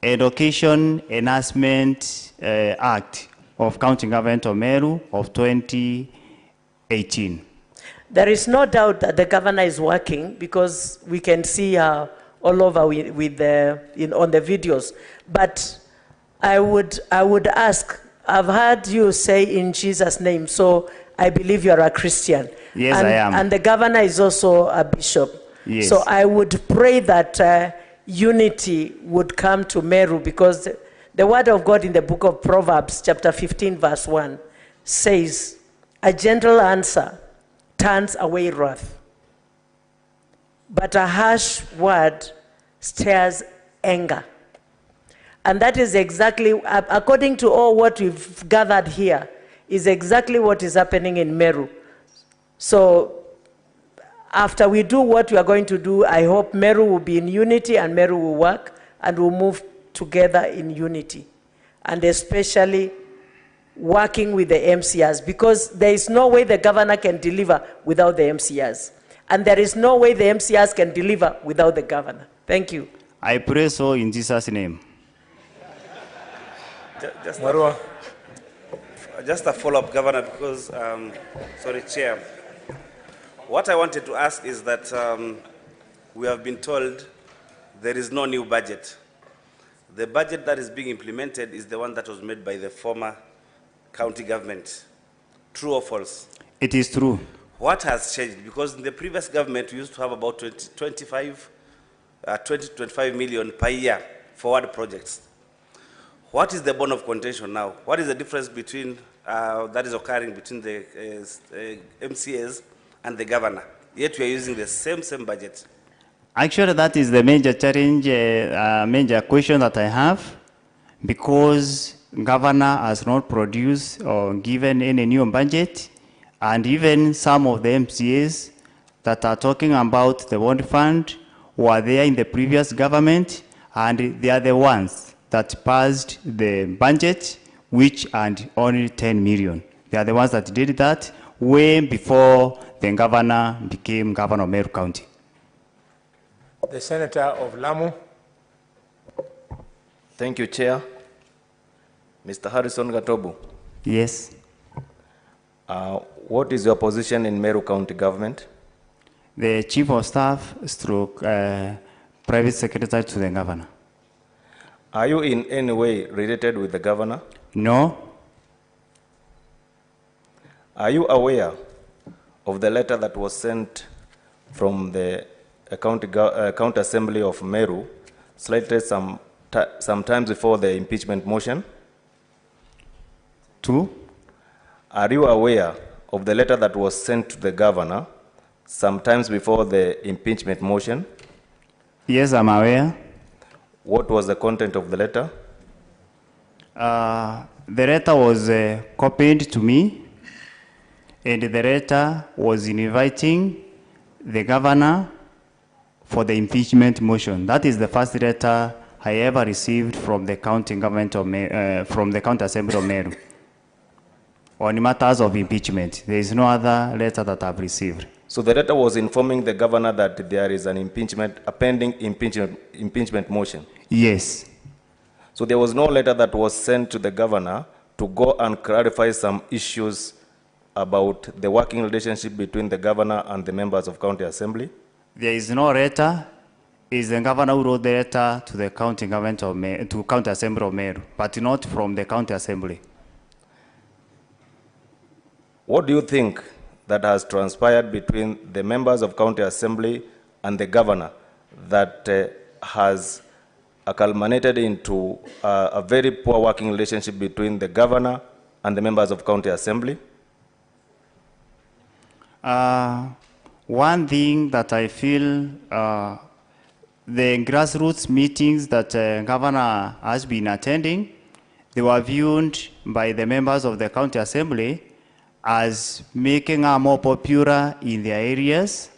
Education Enhancement Act of County Government of Meru of 2018. There is no doubt that the governor is working because we can see her all over on the videos. But I would ask, I've heard you say in Jesus' name, so I believe you're a Christian. Yes, I am. And the governor is also a bishop. Yes. So I would pray that unity would come to Meru, because the word of God in the book of Proverbs, chapter 15, verse 1, says, a gentle answer turns away wrath, but a harsh word stirs anger. And that is exactly, according to all what we've gathered here, is exactly what is happening in Meru. So after we do what we are going to do, I hope Meru will be in unity and Meru will work and will move together in unity. And especially working with the MCAs, because there is no way the governor can deliver without the MCAs. And there is no way the MCAs can deliver without the governor. Thank you. I pray so in Jesus' name. Just a follow-up, Governor, because, sorry, Chair. What I wanted to ask is that we have been told there is no new budget. The budget that is being implemented is the one that was made by the former county government. True or false? It is true. What has changed? Because in the previous government, we used to have about 20 to 25 million per year forward projects. What is the bone of contention now? What is the difference between that is occurring between the MCAs and the governor? Yet we are using the same budget. Actually, that is the major challenge, major question that I have, because governor has not produced or given any new budget, and even some of the MCAs that are talking about the bond fund were there in the previous government, and they are the ones that passed the budget, which earned only 10 million. They are the ones that did that way before the governor became governor of Meru County. The Senator of Lamu. Thank you, Chair. Mr. Harrison Gatobu. Yes. What is your position in Meru County government? The Chief of Staff stroke private secretary to the governor. Are you in any way related with the governor? No. Are you aware of the letter that was sent from the County Assembly of Meru, slated sometimes before the impeachment motion? Two. Are you aware of the letter that was sent to the governor sometimes before the impeachment motion? Yes, I'm aware. What was the content of the letter? The letter was copied to me, and the letter was inviting the governor for the impeachment motion. That is the first letter I ever received from the county government of from the County Assembly of Meru on matters of impeachment. There is no other letter that I've received. So the letter was informing the governor that there is an impeachment, a pending impeachment motion? Yes. So there was no letter that was sent to the governor to go and clarify some issues about the working relationship between the governor and the members of County Assembly? There is no letter. It's the governor who wrote the letter to the county government of Meru, to County Assembly of Meru, but not from the County Assembly. What do you think that has transpired between the members of County Assembly and the governor that has culminated into a very poor working relationship between the governor and the members of County Assembly? One thing that I feel, the grassroots meetings that governor has been attending, they were viewed by the members of the County Assembly as making her more popular in their areas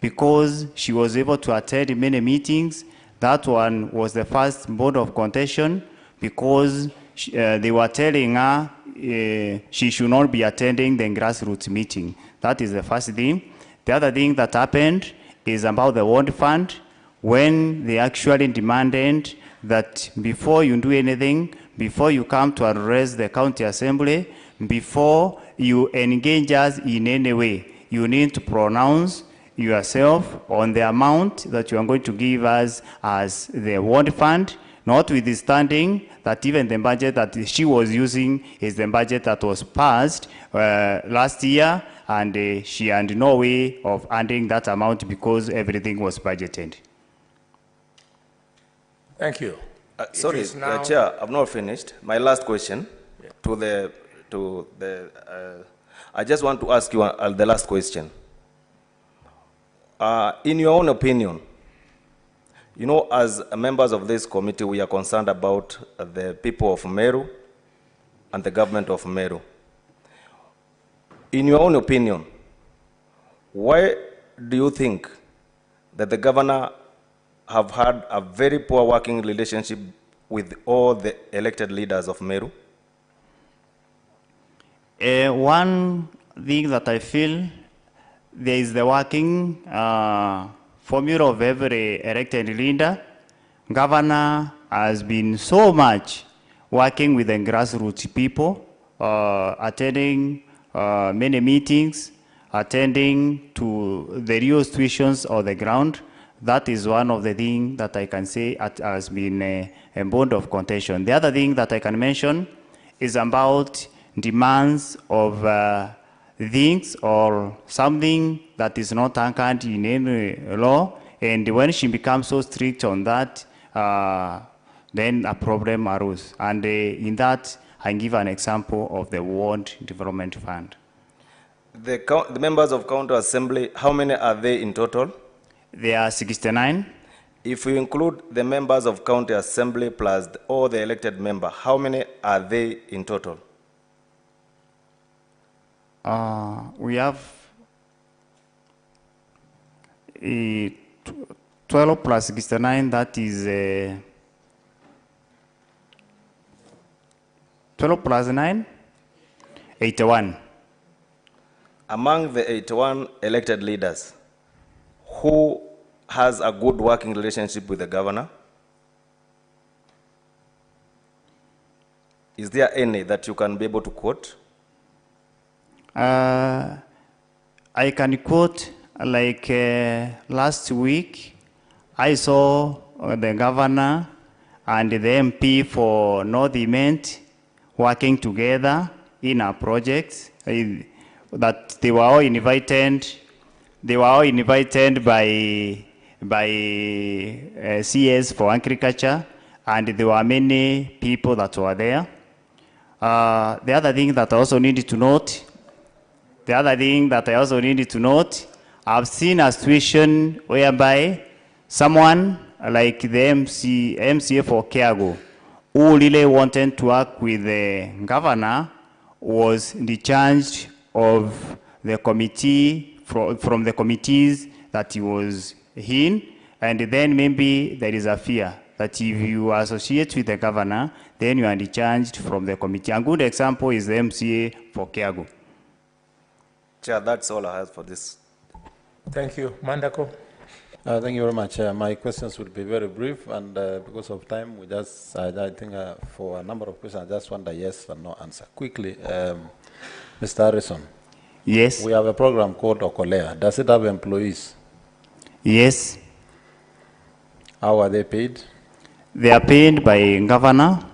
because she was able to attend many meetings. That one was the first bone of contention because they were telling her she should not be attending the grassroots meeting. That is the first thing. The other thing that happened is about the bond fund, when they actually demanded that before you do anything, before you come to address the County Assembly, before you engage us in any way, you need to pronounce yourself on the amount that you are going to give us as the bond fund, notwithstanding that even the budget that she was using is the budget that was passed last year, and she had no way of earning that amount because everything was budgeted. Thank you. Sorry, Chair, I've not finished. My last question I just want to ask you the last question. In your own opinion, you know, as members of this committee, we are concerned about the people of Meru and the government of Meru. In your own opinion, why do you think that the governor have had a very poor working relationship with all the elected leaders of Meru? One thing that I feel, there is the working formula of every elected leader. Governor has been so much working with the grassroots people, attending many meetings, attending to the real situations on the ground. That is one of the things that I can say has been a bone of contention. The other thing that I can mention is about demands of things or something that is not anchored in any law, and when she becomes so strict on that, then a problem arose. And in that, I give an example of the Ward Development Fund. The members of County Assembly, how many are they in total? There are 69. If we include the members of County Assembly plus all the elected member, how many are they in total? We have 12 plus 69, that is 12 plus 9, 81. Among the 81 elected leaders, who has a good working relationship with the governor? Is there any that you can be able to quote? I can quote, like last week, I saw the governor and the MP for North Element working together in a project that they were all invited. They were all invited by CS for agriculture, and there were many people that were there. The other thing that I also needed to note, I've seen a situation whereby someone like the MCA for Kiago, who really wanted to work with the governor, was discharged of the committee from the committees that he was in, and then maybe there is a fear that if you associate with the governor, then you are discharged from the committee. A good example is the MCA for Kiago. Chair, that's all I have for this. Thank you. Mandako? Thank you very much. My questions will be very brief, and because of time, I think for a number of questions, I just want a yes or no answer. Quickly, Mr. Harrison. Yes. We have a program called Okolea. Does it have employees? Yes. How are they paid? They are paid by governor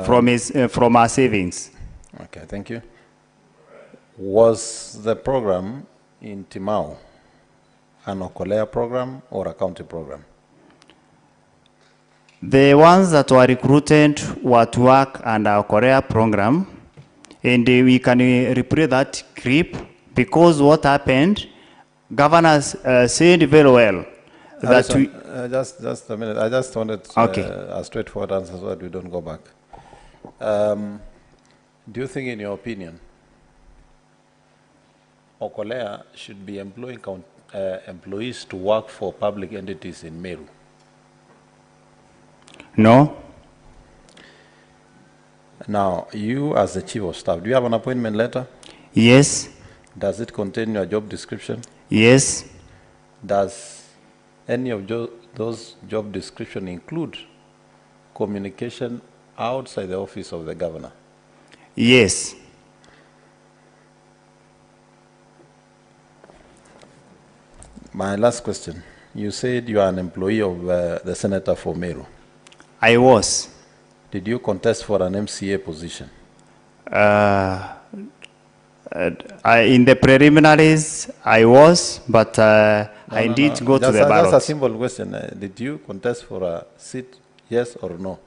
from our savings. Okay, thank you. Was the program in Timau an Okolea program or a county program? The ones that were recruited were to work under our Korea program, and we can replay that clip because what happened, governors said very well that we... just a minute, I just wanted a straightforward answer so that we don't go back. Do you think, in your opinion, Okolea should be employing employees to work for public entities in Meru? No. Now, you as the chief of staff, do you have an appointment letter? Yes. Does it contain your job description? Yes. Does any of those job description include communication outside the office of the governor? Yes. My last question. You said you are an employee of the senator for Meru. I was. Did you contest for an MCA position? In the preliminaries, I was, but I did go to the ballot. That's a simple question. Did you contest for a seat, yes or no?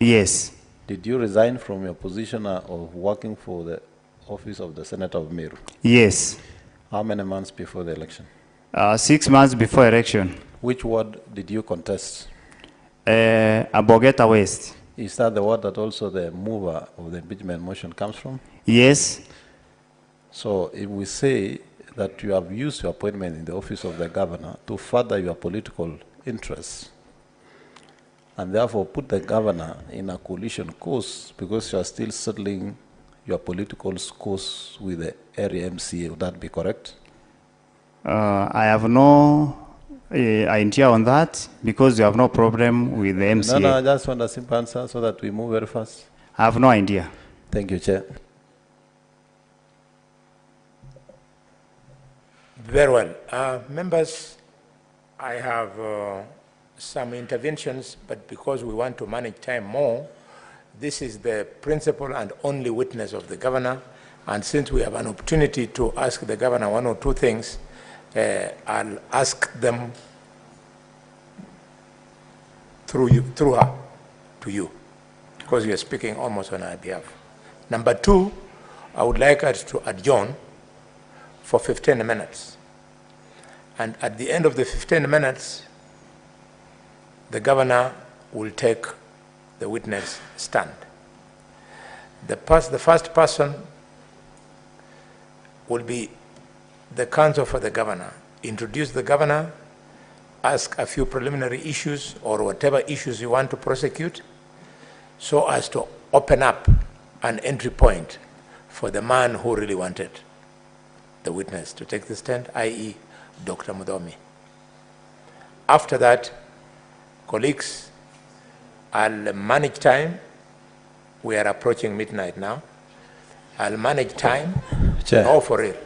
Yes. Did you resign from your position of working for the office of the senator of Meru? Yes. How many months before the election? 6 months before election. Which ward did you contest? Abogeta West. Is that the word that also the mover of the impeachment motion comes from? Yes. So if we say that you have used your appointment in the office of the governor to further your political interests, and therefore put the governor in a coalition course because you are still settling your political course with the area MCA, would that be correct? I have no idea on that because you have no problem with the MCA. No, I just want a simple answer so that we move very fast. I have no idea. Thank you, Chair. Very well. Members, I have some interventions, but because we want to manage time more, this is the principal and only witness of the governor, and since we have an opportunity to ask the governor one or two things, I'll ask them through her to you, because you are speaking almost on our behalf. Number two, I would like us to adjourn for 15 minutes. And at the end of the 15 minutes, the governor will take the witness stand. The first person will be the counsel for the governor. Introduce the governor, ask a few preliminary issues or whatever issues you want to prosecute, so as to open up an entry point for the man who really wanted the witness to take the stand, i.e. Dr. Mudomi. After that, colleagues, I'll manage time. We are approaching midnight now. I'll manage time. Chair. No, for real.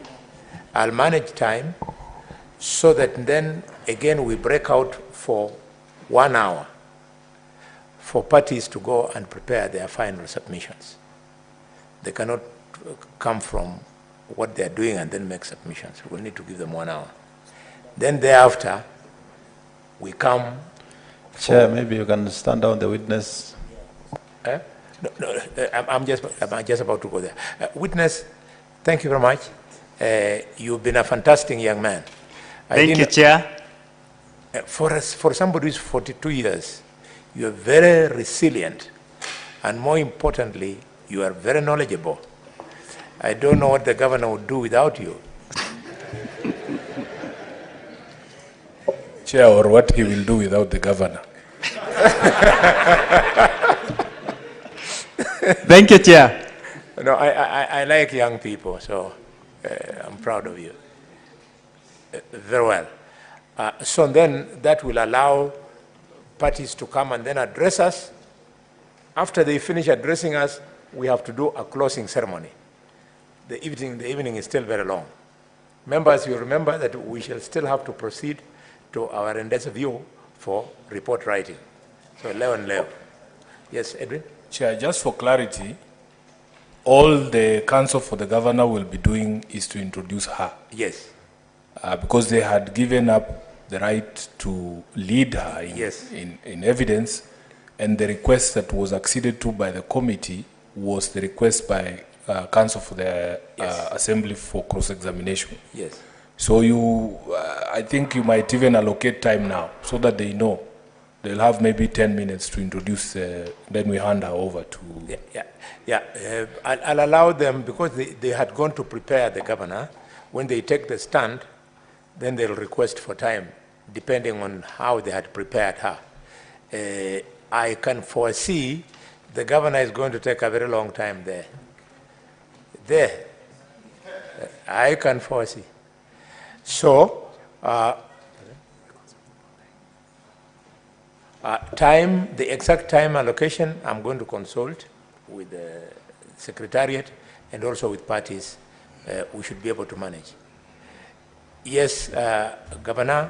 I'll manage time so that then again we break out for 1 hour for parties to go and prepare their final submissions. They cannot come from what they're doing and then make submissions. We'll need to give them 1 hour. Then thereafter, we come. Chair, maybe you can stand down the witness. No, I'm just about to go there. Witness, thank you very much. You've been a fantastic young man. Thank you, Chair. For somebody who's 42 years, you are very resilient, and more importantly, you are very knowledgeable. I don't know what the governor would do without you. Chair, or what he will do without the governor. Thank you, Chair. No, I like young people, so I'm proud of you. Very well. So then that will allow parties to come and then address us. After they finish addressing us, we have to do a closing ceremony. The evening is still very long. Members, you remember that we shall still have to proceed to our rendezvous for report writing. So, Leo. Yes, Edwin? Chair, just for clarity, all the counsel for the governor will be doing is to introduce her. Yes. Because they had given up the right to lead her in evidence, and the request that was acceded to by the committee was the request by counsel for the assembly for cross-examination. Yes. So I think you might even allocate time now so that they know. They'll have maybe 10 minutes to introduce, then we hand her over to... I'll allow them, because they had gone to prepare the governor. When they take the stand, then they'll request for time, depending on how they had prepared her. I can foresee the governor is going to take a very long time there. I can foresee. So, the exact time allocation, I'm going to consult with the Secretariat and also with parties. We should be able to manage. Yes, Governor,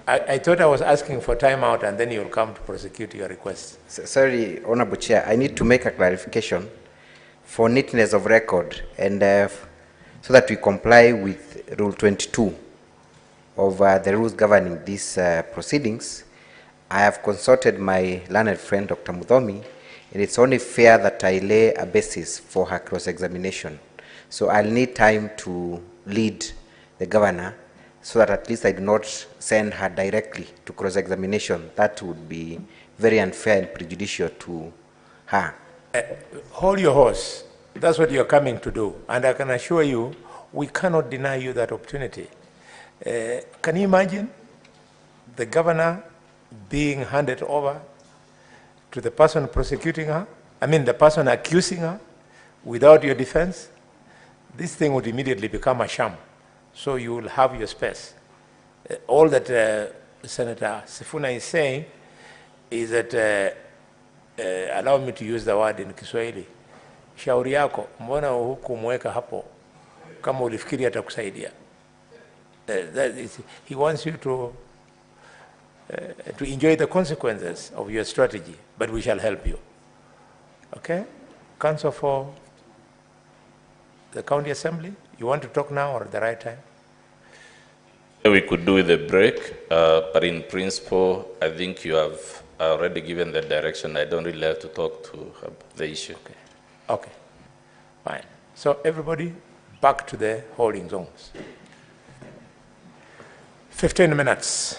I thought I was asking for time out and then you'll come to prosecute your request. Sorry, Honorable Chair, I need to make a clarification for neatness of record and so that we comply with Rule 22 of the rules governing these proceedings. I have consulted my learned friend, Dr. Mudomi, and it's only fair that I lay a basis for her cross-examination. So I'll need time to lead the governor so that at least I do not send her directly to cross-examination. That would be very unfair and prejudicial to her. Hold your horse. That's what you're coming to do. And I can assure you, we cannot deny you that opportunity. Can you imagine the governor being handed over to the person prosecuting her? I mean, the person accusing her without your defense? This thing would immediately become a sham. So you will have your space. All that Senator Sifuna is saying is that, allow me to use the word in Kiswahili, shauri yako, mbona hukumweka hapo kama ulifikiri atakusaidia? He wants you to enjoy the consequences of your strategy, but we shall help you. Okay? Council for the County Assembly, you want to talk now or at the right time? We could do with a break, but in principle, I think you have already given the direction. I don't really have to talk to the issue. Okay, fine. So everybody back to the holding zones. 15 minutes.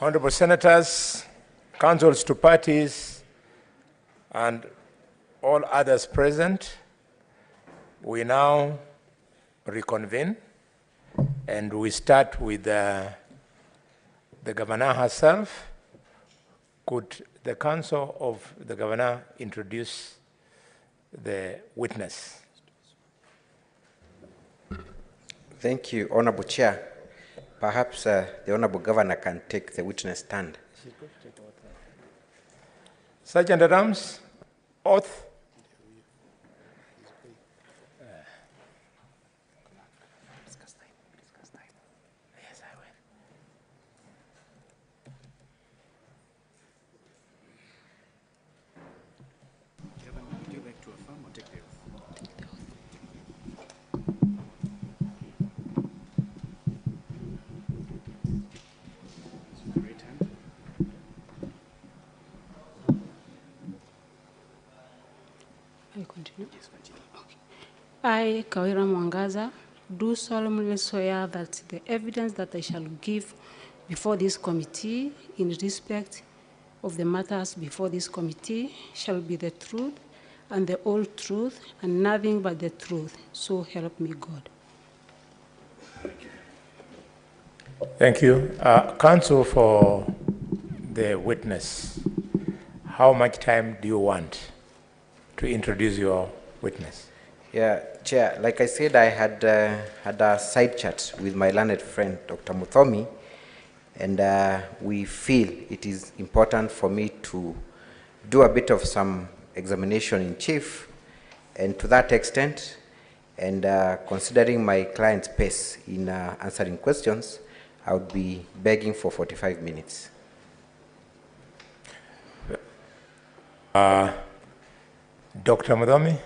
Honorable Senators, councils to parties, and all others present, we now reconvene and we start with the governor herself. Could the council of the governor introduce the witness? Thank you, Honorable Chair. Perhaps the Honorable Governor can take the witness stand. Sergeant at Arms, oath. I, Kawira Mwangaza, do solemnly swear that the evidence that I shall give before this committee in respect of the matters before this committee shall be the truth and the whole truth and nothing but the truth. So help me God. Thank you. Counsel for the witness, how much time do you want to introduce your witness? Yeah, Chair, like I said, I had a side chat with my learned friend, Dr. Muthomi, and we feel it is important for me to do a bit of some examination in chief, and to that extent, and considering my client's pace in answering questions, I would be begging for 45 minutes. Dr. Muthomi?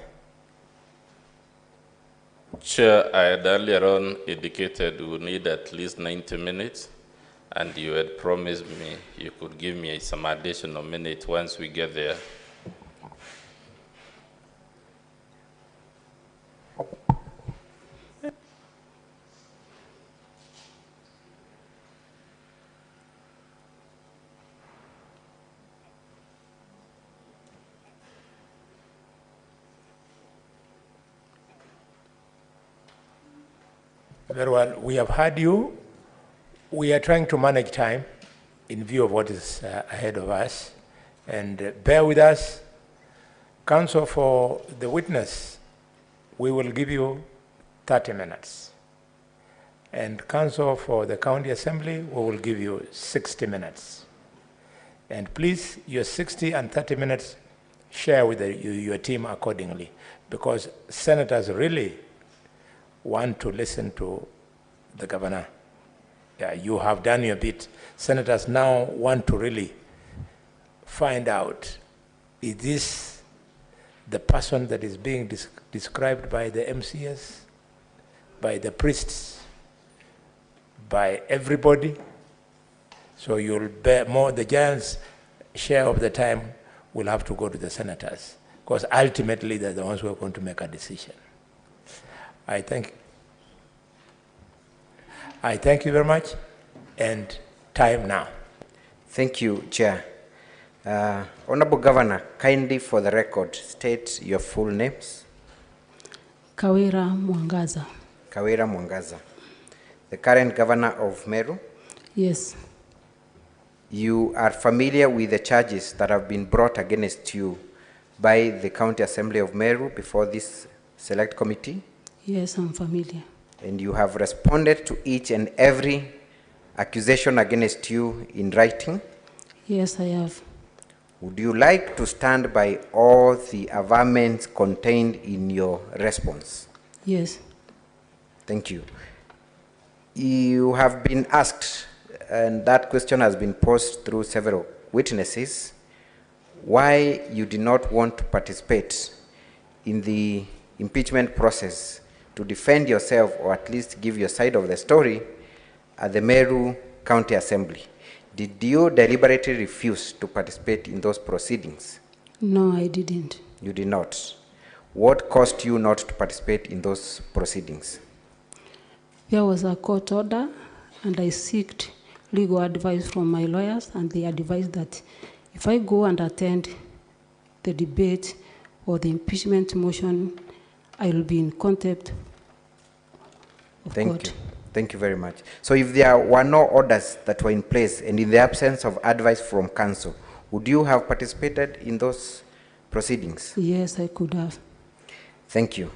Chair, I had earlier on indicated we would need at least 90 minutes, and you had promised me you could give me some additional minutes once we get there. Very well. We have heard you. We are trying to manage time in view of what is ahead of us. And bear with us. Counsel for the witness, we will give you 30 minutes. And counsel for the county assembly, we will give you 60 minutes. And please, your 60 and 30 minutes, share with your team accordingly, because senators really want to listen to the governor. Yeah, you have done your bit. Senators now want to really find out, is this the person that is being described by the MCAs, by the priests, by everybody? So you'll bear more, the giant's share of the time will have to go to the senators, because ultimately they're the ones who are going to make a decision. I thank you very much, and time now. Thank you, Chair. Honorable Governor, kindly for the record, state your full names. Kawira Mwangaza. Kawira Mwangaza. The current governor of Meru? Yes. You are familiar with the charges that have been brought against you by the County Assembly of Meru before this select committee? Yes, I'm familiar. And you have responded to each and every accusation against you in writing? Yes, I have. Would you like to stand by all the averments contained in your response? Yes. Thank you. You have been asked, and that question has been posed through several witnesses, why you did not want to participate in the impeachment process to defend yourself, or at least give your side of the story, at the Meru County Assembly. Did you deliberately refuse to participate in those proceedings? No, I didn't. You did not. What caused you not to participate in those proceedings? There was a court order, and I sought legal advice from my lawyers, and they advised that if I go and attend the debate or the impeachment motion, I will be in contempt of God. Thank you very much. So if there were no orders that were in place and in the absence of advice from council, would you have participated in those proceedings? Yes, I could have. Thank you.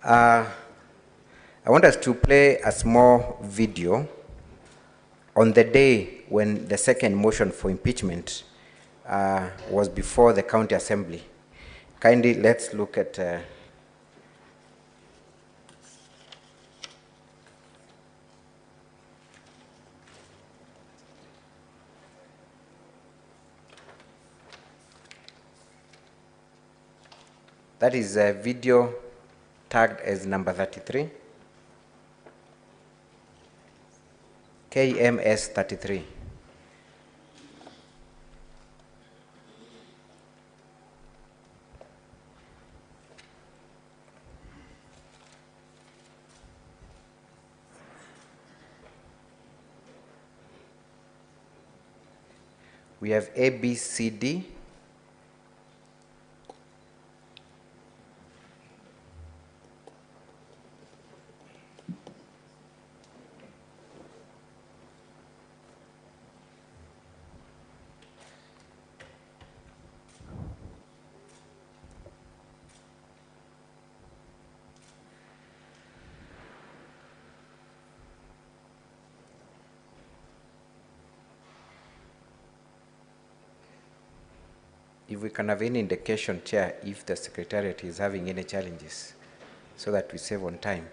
I want us to play a small video on the day when the second motion for impeachment was before the county assembly. Kindly, let's look at that is a video tagged as number 33, KMS 33. We have A, B, C, D. If we can have any indication, Chair, if the Secretariat is having any challenges, so that we save on time.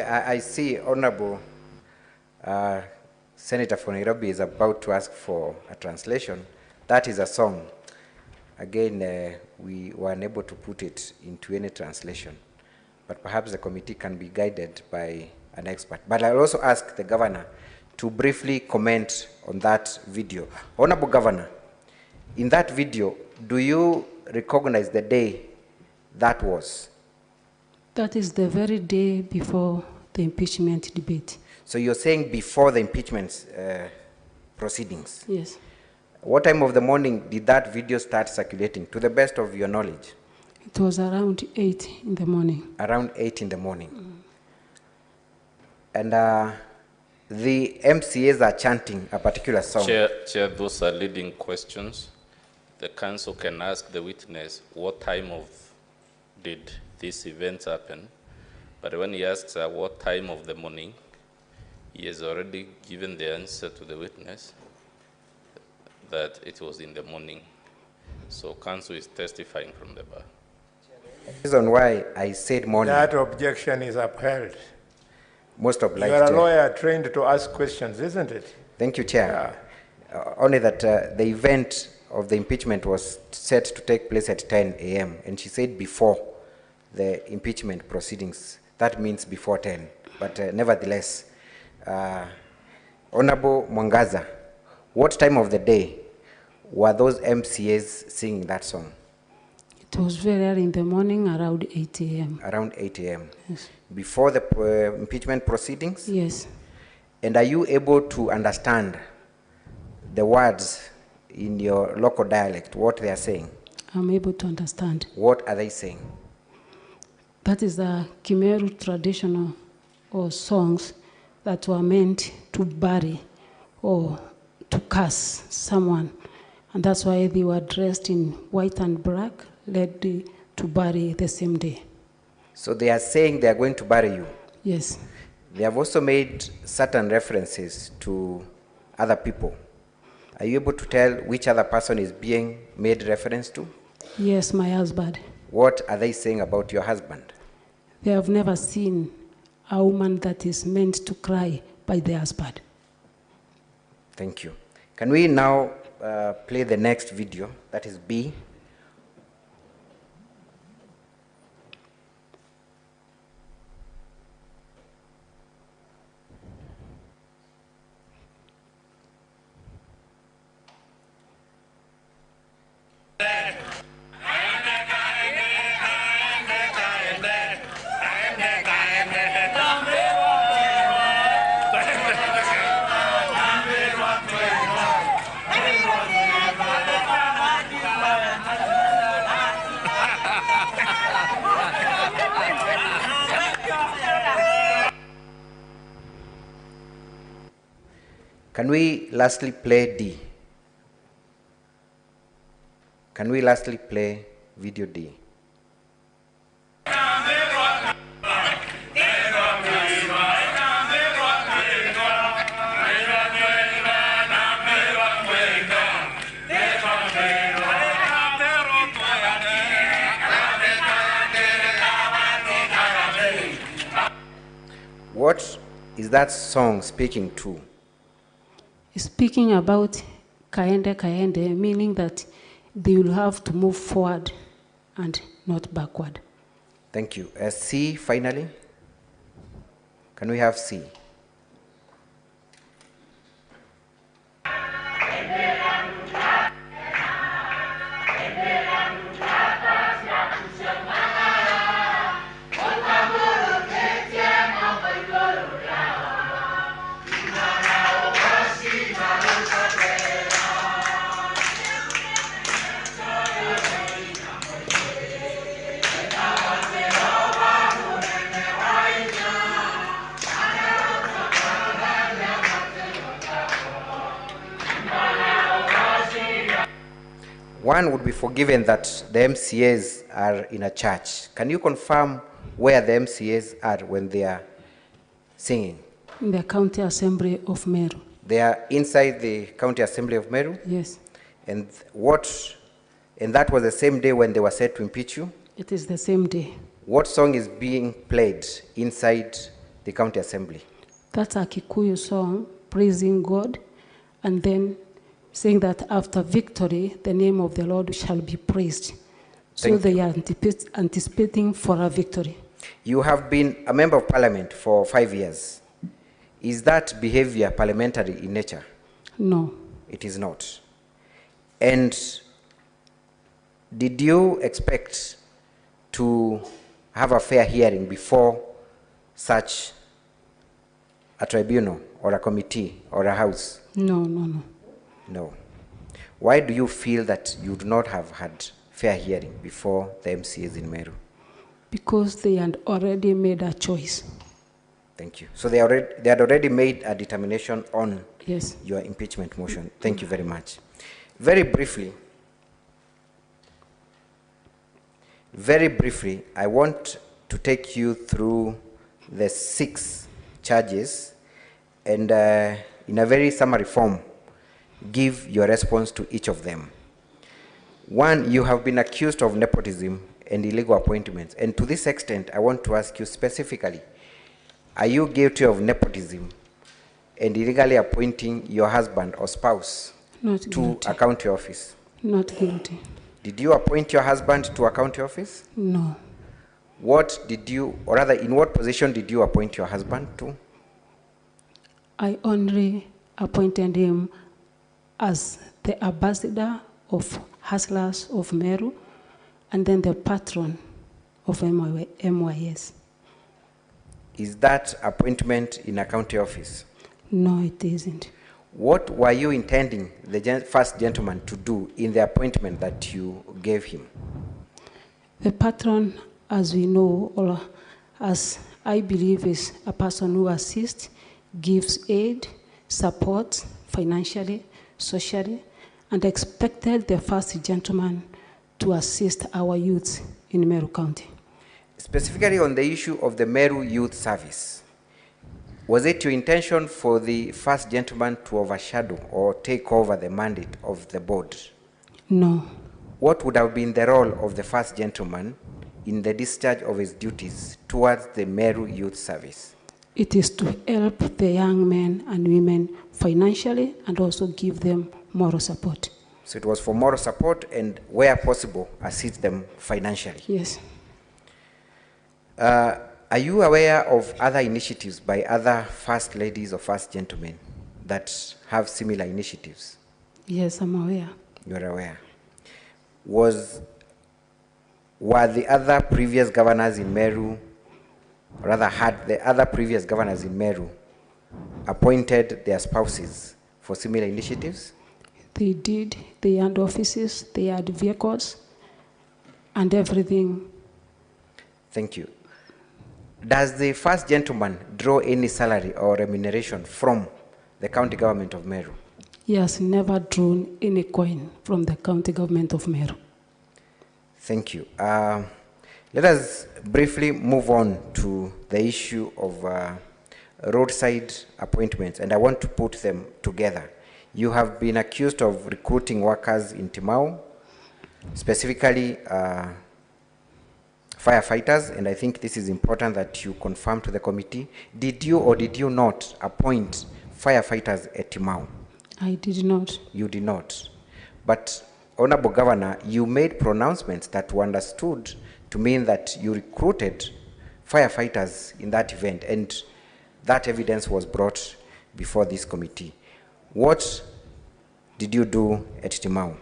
I see Honorable Senator for Nairobi is about to ask for a translation. That is a song. Again, we were unable to put it into any translation, but perhaps the committee can be guided by an expert. But I'll also ask the governor to briefly comment on that video. Honorable Governor, in that video, do you recognize the day that was? That is the very day before the impeachment debate. So you're saying before the impeachment proceedings? Yes. What time of the morning did that video start circulating, to the best of your knowledge? It was around 8 in the morning. Around 8 in the morning. And the MCAs are chanting a particular song. Chair, those are leading questions. The council can ask the witness what time did this event happen, but when he asks what time of the morning, he has already given the answer to the witness that it was in the morning. So council is testifying from the bar. The reason why I said morning. That objection is upheld. Most obliged. You are a lawyer trained to ask questions, isn't it? Thank you, Chair. Only that the event of the impeachment was set to take place at 10 a.m. and she said before the impeachment proceedings. That means before 10. But nevertheless, Honorable Mwangaza, what time of the day were those MCAs singing that song? It was very early in the morning, around 8 a.m. Around 8 a.m. Yes. Before the impeachment proceedings? Yes. And are you able to understand the words in your local dialect, what they are saying? I'm able to understand. What are they saying? That is the Kimeru traditional or songs that were meant to bury or to curse someone. And that's why they were dressed in white and black, led to bury the same day. So they are saying they are going to bury you? Yes. They have also made certain references to other people. Are you able to tell which other person is being made reference to? Yes, my husband. What are they saying about your husband? They have never seen a woman that is meant to cry by the husband. Thank you. Can we now play the next video, that is B? Can we lastly play D? Can we lastly play video D? What is that song speaking to? Speaking about kaende kaende, meaning that they will have to move forward and not backward. Thank you. C, finally. Can we have C? One would be forgiven that the MCAs are in a church. Can you confirm where the MCAs are when they are singing? In the County Assembly of Meru. They are inside the County Assembly of Meru? Yes. And that was the same day when they were set to impeach you? It is the same day. What song is being played inside the County Assembly? That's a Kikuyu song, praising God, and then saying that after victory, the name of the Lord shall be praised. So they are anticipating for a victory. You have been a member of parliament for 5 years. Is that behavior parliamentary in nature? No. It is not. And did you expect to have a fair hearing before such a tribunal or a committee or a house? No, no, no. No. Why do you feel that you do not have had fair hearing before the MCAs in Meru? Because they had already made a choice. Thank you. So they had already made a determination on yes. your impeachment motion. Thank you very much. Very briefly, I want to take you through the 6 charges and in a very summary form, give your response to each of them. 1, you have been accused of nepotism and illegal appointments. And to this extent, I want to ask you specifically, are you guilty of nepotism and illegally appointing your husband or spouse to a county office? Not guilty. Did you appoint your husband to a county office? No. What did you, or rather, in what position did you appoint your husband to? I only appointed him as the ambassador of Hustlers of Meru, and then the patron of MYS. Is that appointment in a county office? No, it isn't. What were you intending the first gentleman to do in the appointment that you gave him? The patron, as we know, or as I believe, is a person who assists, gives aid, supports financially, socially, and expected the first gentleman to assist our youth in Meru County. Specifically on the issue of the Meru Youth Service, was it your intention for the first gentleman to overshadow or take over the mandate of the board? No. What would have been the role of the first gentleman in the discharge of his duties towards the Meru Youth Service? It is to help the young men and women financially and also give them moral support. So it was for moral support and, where possible, assist them financially? Yes. Are you aware of other initiatives by other first ladies or first gentlemen that have similar initiatives? Yes, I'm aware. You're aware. Were the other previous governors in Meru, or rather had the other previous governors in Meru appointed their spouses for similar initiatives? They did. They had offices, they had vehicles, and everything. Thank you. Does the first gentleman draw any salary or remuneration from the county government of Meru? He has never drawn any coin from the county government of Meru. Thank you. Let us briefly move on to the issue of roadside appointments, and I want to put them together. You have been accused of recruiting workers in Timau, specifically firefighters, and I think this is important that you confirm to the committee. Did you or did you not appoint firefighters at Timau? I did not. You did not. But, Honorable Governor, you made pronouncements that were understood to mean that you recruited firefighters in that event, and that evidence was brought before this committee. What did you do at Timau?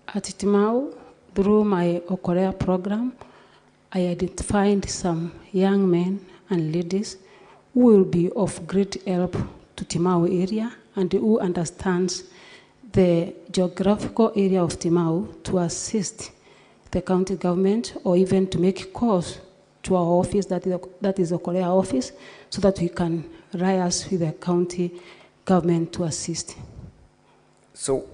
At Timau, through my Okorea program, I identified some young men and ladies who will be of great help to Timau area and who understands the geographical area of Timau to assist the county government or even to make calls to our office, that is Okorea office, so that we can liaise with the county government to assist. So,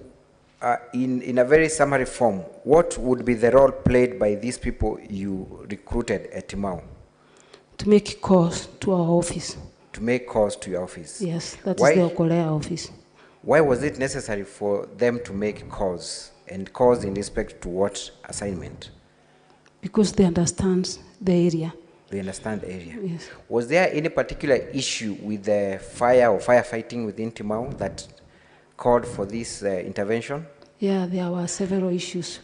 in a very summary form, what would be the role played by these people you recruited at Timau? To make calls to our office. To make calls to your office? Yes, that is the Okolea office. Why was it necessary for them to make calls, and calls in respect to what assignment? Because they understand the area. They understand the area? Yes. Was there any particular issue with the fire or firefighting within Timau that called for this intervention? Yeah, there were several issues.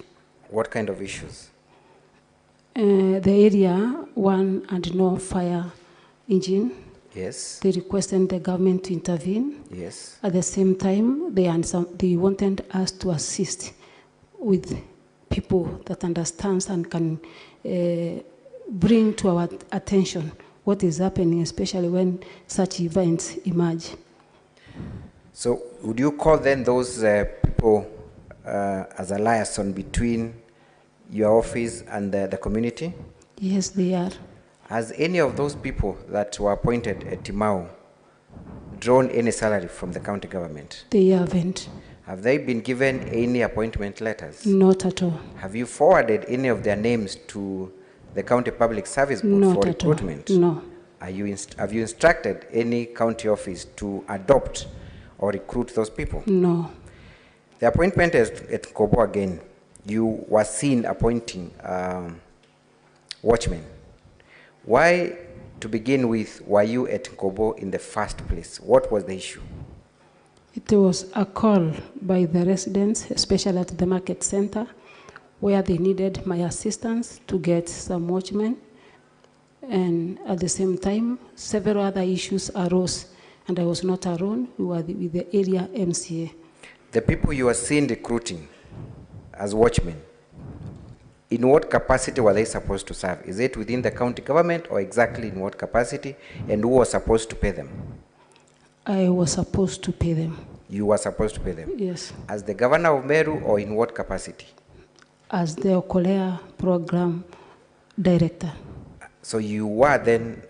What kind of issues? The area, one had no fire engine. Yes. They requested the government to intervene. Yes. At the same time, they wanted us to assist with people that understands and can bring to our attention what is happening, especially when such events emerge. So would you call then those people as a liaison between your office and the community? Yes, they are. Has any of those people that were appointed at Timau drawn any salary from the county government? They haven't. Have they been given any appointment letters? Not at all. Have you forwarded any of their names to the county public service board Not for at recruitment? all. No. Have you instructed any county office to adopt or recruit those people? No. The appointment at Kobo again, you were seen appointing watchmen. Why, to begin with, were you at Kobo in the first place? What was the issue? It was a call by the residents, especially at the market center, where they needed my assistance to get some watchmen. And at the same time, several other issues arose, and I was not alone. We were with the area MCA. The people you were seen recruiting as watchmen, In what capacity were they supposed to serve? Is it within the county government or exactly in what capacity? And who was supposed to pay them? I was supposed to pay them. You were supposed to pay them? Yes. As the governor of Meru or in what capacity? As the Okolea program director. So you were then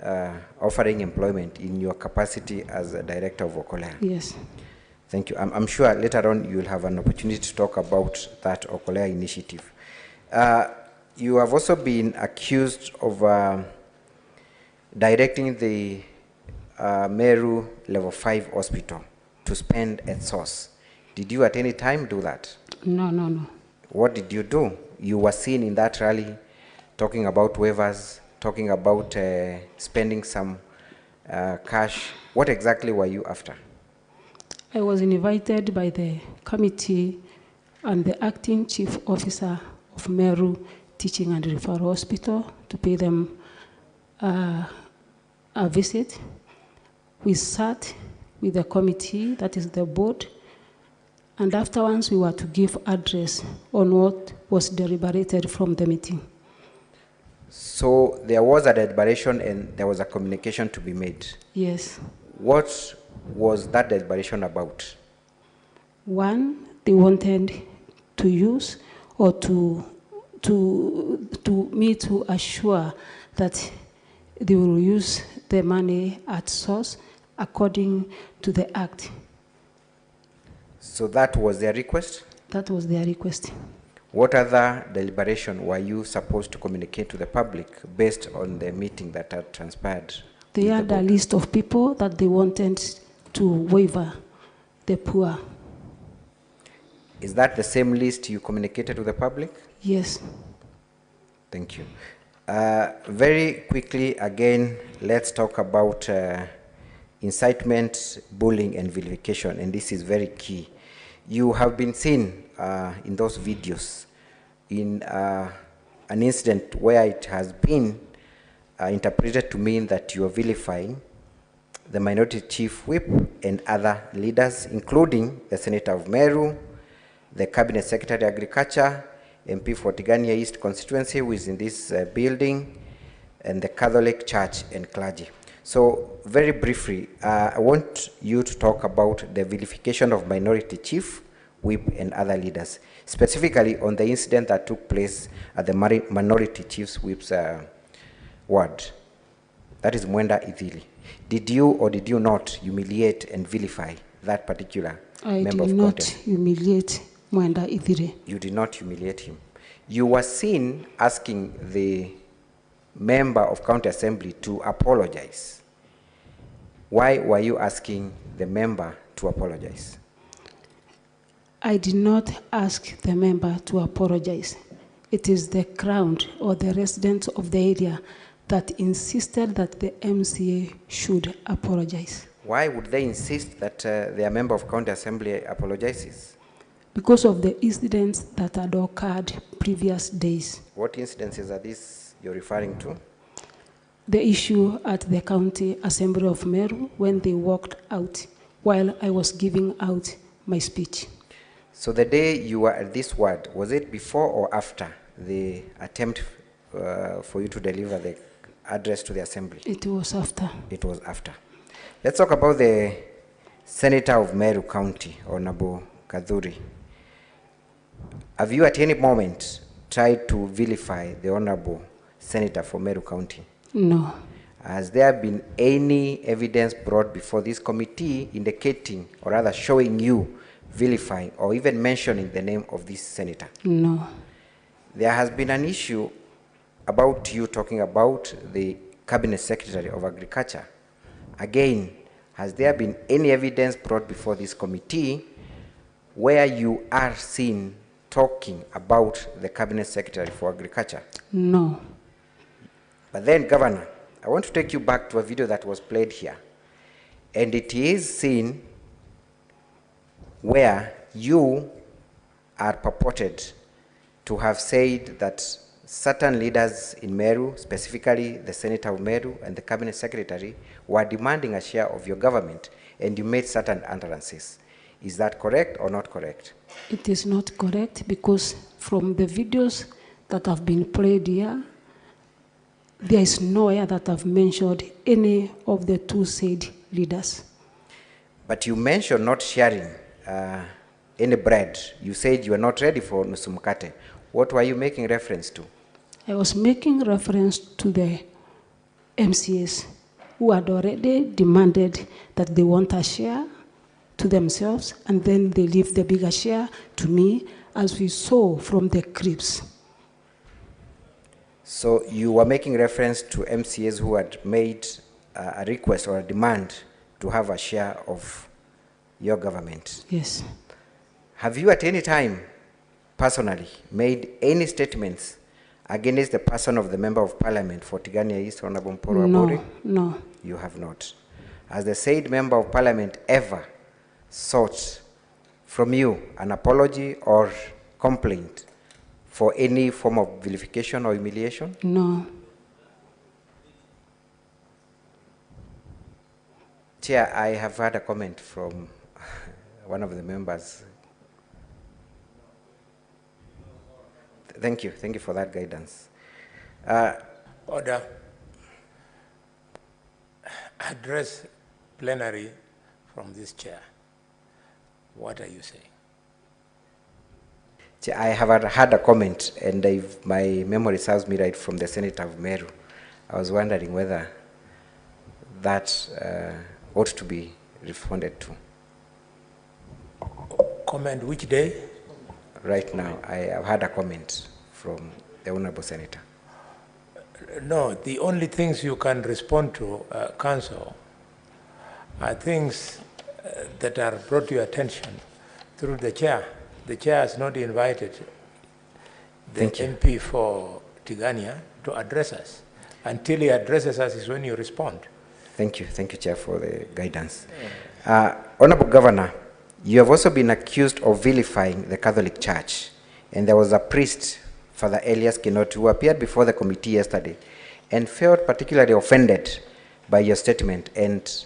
offering employment in your capacity as a director of Okolea? Yes. Thank you. I'm sure later on you will have an opportunity to talk about that Okolea initiative. You have also been accused of directing the Meru Level 5 hospital to spend at source. Did you at any time do that? No, no, no. What did you do? You were seen in that rally talking about waivers, talking about spending some cash. What exactly were you after? I was invited by the committee and the acting chief officer of Meru Teaching and Referral Hospital to pay them a visit. We sat with the committee, that is the board, and afterwards we were to give address on what was deliberated from the meeting. So there was a deliberation and there was a communication to be made? Yes. What was that deliberation about? One, they wanted to use or to assure that they will use the money at source according to the act. So that was their request? That was their request. What other deliberation were you supposed to communicate to the public based on the meeting that had transpired? They had a list of people that they wanted to waiver the poor. Is that the same list you communicated to the public? Yes. Thank you. Very quickly, again, let's talk about incitement, bullying, and vilification, and this is very key. You have been seen in those videos in an incident where it has been interpreted to mean that you are vilifying the minority chief whip and other leaders, including the Senator of Meru, the Cabinet Secretary Agriculture, MP for Tigania East constituency who is in this building, and the Catholic Church and clergy. So very briefly, I want you to talk about the vilification of minority chief, whip, and other leaders, specifically on the incident that took place at the minority chief's whip's ward. That is Mwenda Ithili. Did you or did you not humiliate and vilify that particular member of I did not humiliate Mwenda Ithili. You did not humiliate him. You were seen asking the member of county assembly to apologize. Why were you asking the member to apologize? I did not ask the member to apologize. It is the crowd or the residents of the area that insisted that the MCA should apologize. Why would they insist that their member of county assembly apologizes? Because of the incidents that had occurred previous days. What incidences are these you're referring to? The issue at the County Assembly of Meru when they walked out while I was giving out my speech. So the day you were at this word, was it before or after the attempt for you to deliver the address to the assembly? It was after. It was after. Let's talk about the Senator of Meru County, Honorable Kadhuri. Have you at any moment tried to vilify the Honorable Senator for Meru County? No. Has there been any evidence brought before this committee indicating, or rather showing you vilifying or even mentioning the name of this senator? No. There has been an issue about you talking about the Cabinet Secretary of Agriculture. Again, has there been any evidence brought before this committee where you are seen talking about the Cabinet Secretary for Agriculture? No. But then, Governor, I want to take you back to a video that was played here. And it is seen where you are purported to have said that certain leaders in Meru, specifically the Senator of Meru and the Cabinet Secretary, were demanding a share of your government, and you made certain utterances. Is that correct or not correct? It is not correct because from the videos that have been played here, there is nowhere that I've mentioned any of the two said leaders. But you mentioned not sharing any bread. You said you were not ready for nusu mkate. What were you making reference to? I was making reference to the MCAs who had already demanded that they want a share to themselves, and then they leave the bigger share to me, as we saw from the cribs. So you were making reference to MCAs who had made a request or a demand to have a share of your government? Yes. Have you at any time personally made any statements against the person of the Member of Parliament for Tigania East, Honorable Mporo Abori? No. You have not. Has the said Member of Parliament ever sought from you an apology or complaint for any form of vilification or humiliation? No. Chair, I have had a comment from one of the members. Thank you for that guidance. Order. Address plenary from this chair. What are you saying? Chair, I have had a comment, and if my memory serves me right, from the Senator of Meru. I was wondering whether that ought to be responded to. Comment which day? Right now, I have had a comment from the Honorable Senator. No, the only things you can respond to, Council, are things that are brought to your attention through the chair. The chair has not invited the MP for Tigania to address us. Until he addresses us is when you respond. Thank you, Chair, for the guidance. Honorable Governor, you have also been accused of vilifying the Catholic Church, and there was a priest, Father Elias Kinoti, who appeared before the committee yesterday and felt particularly offended by your statement and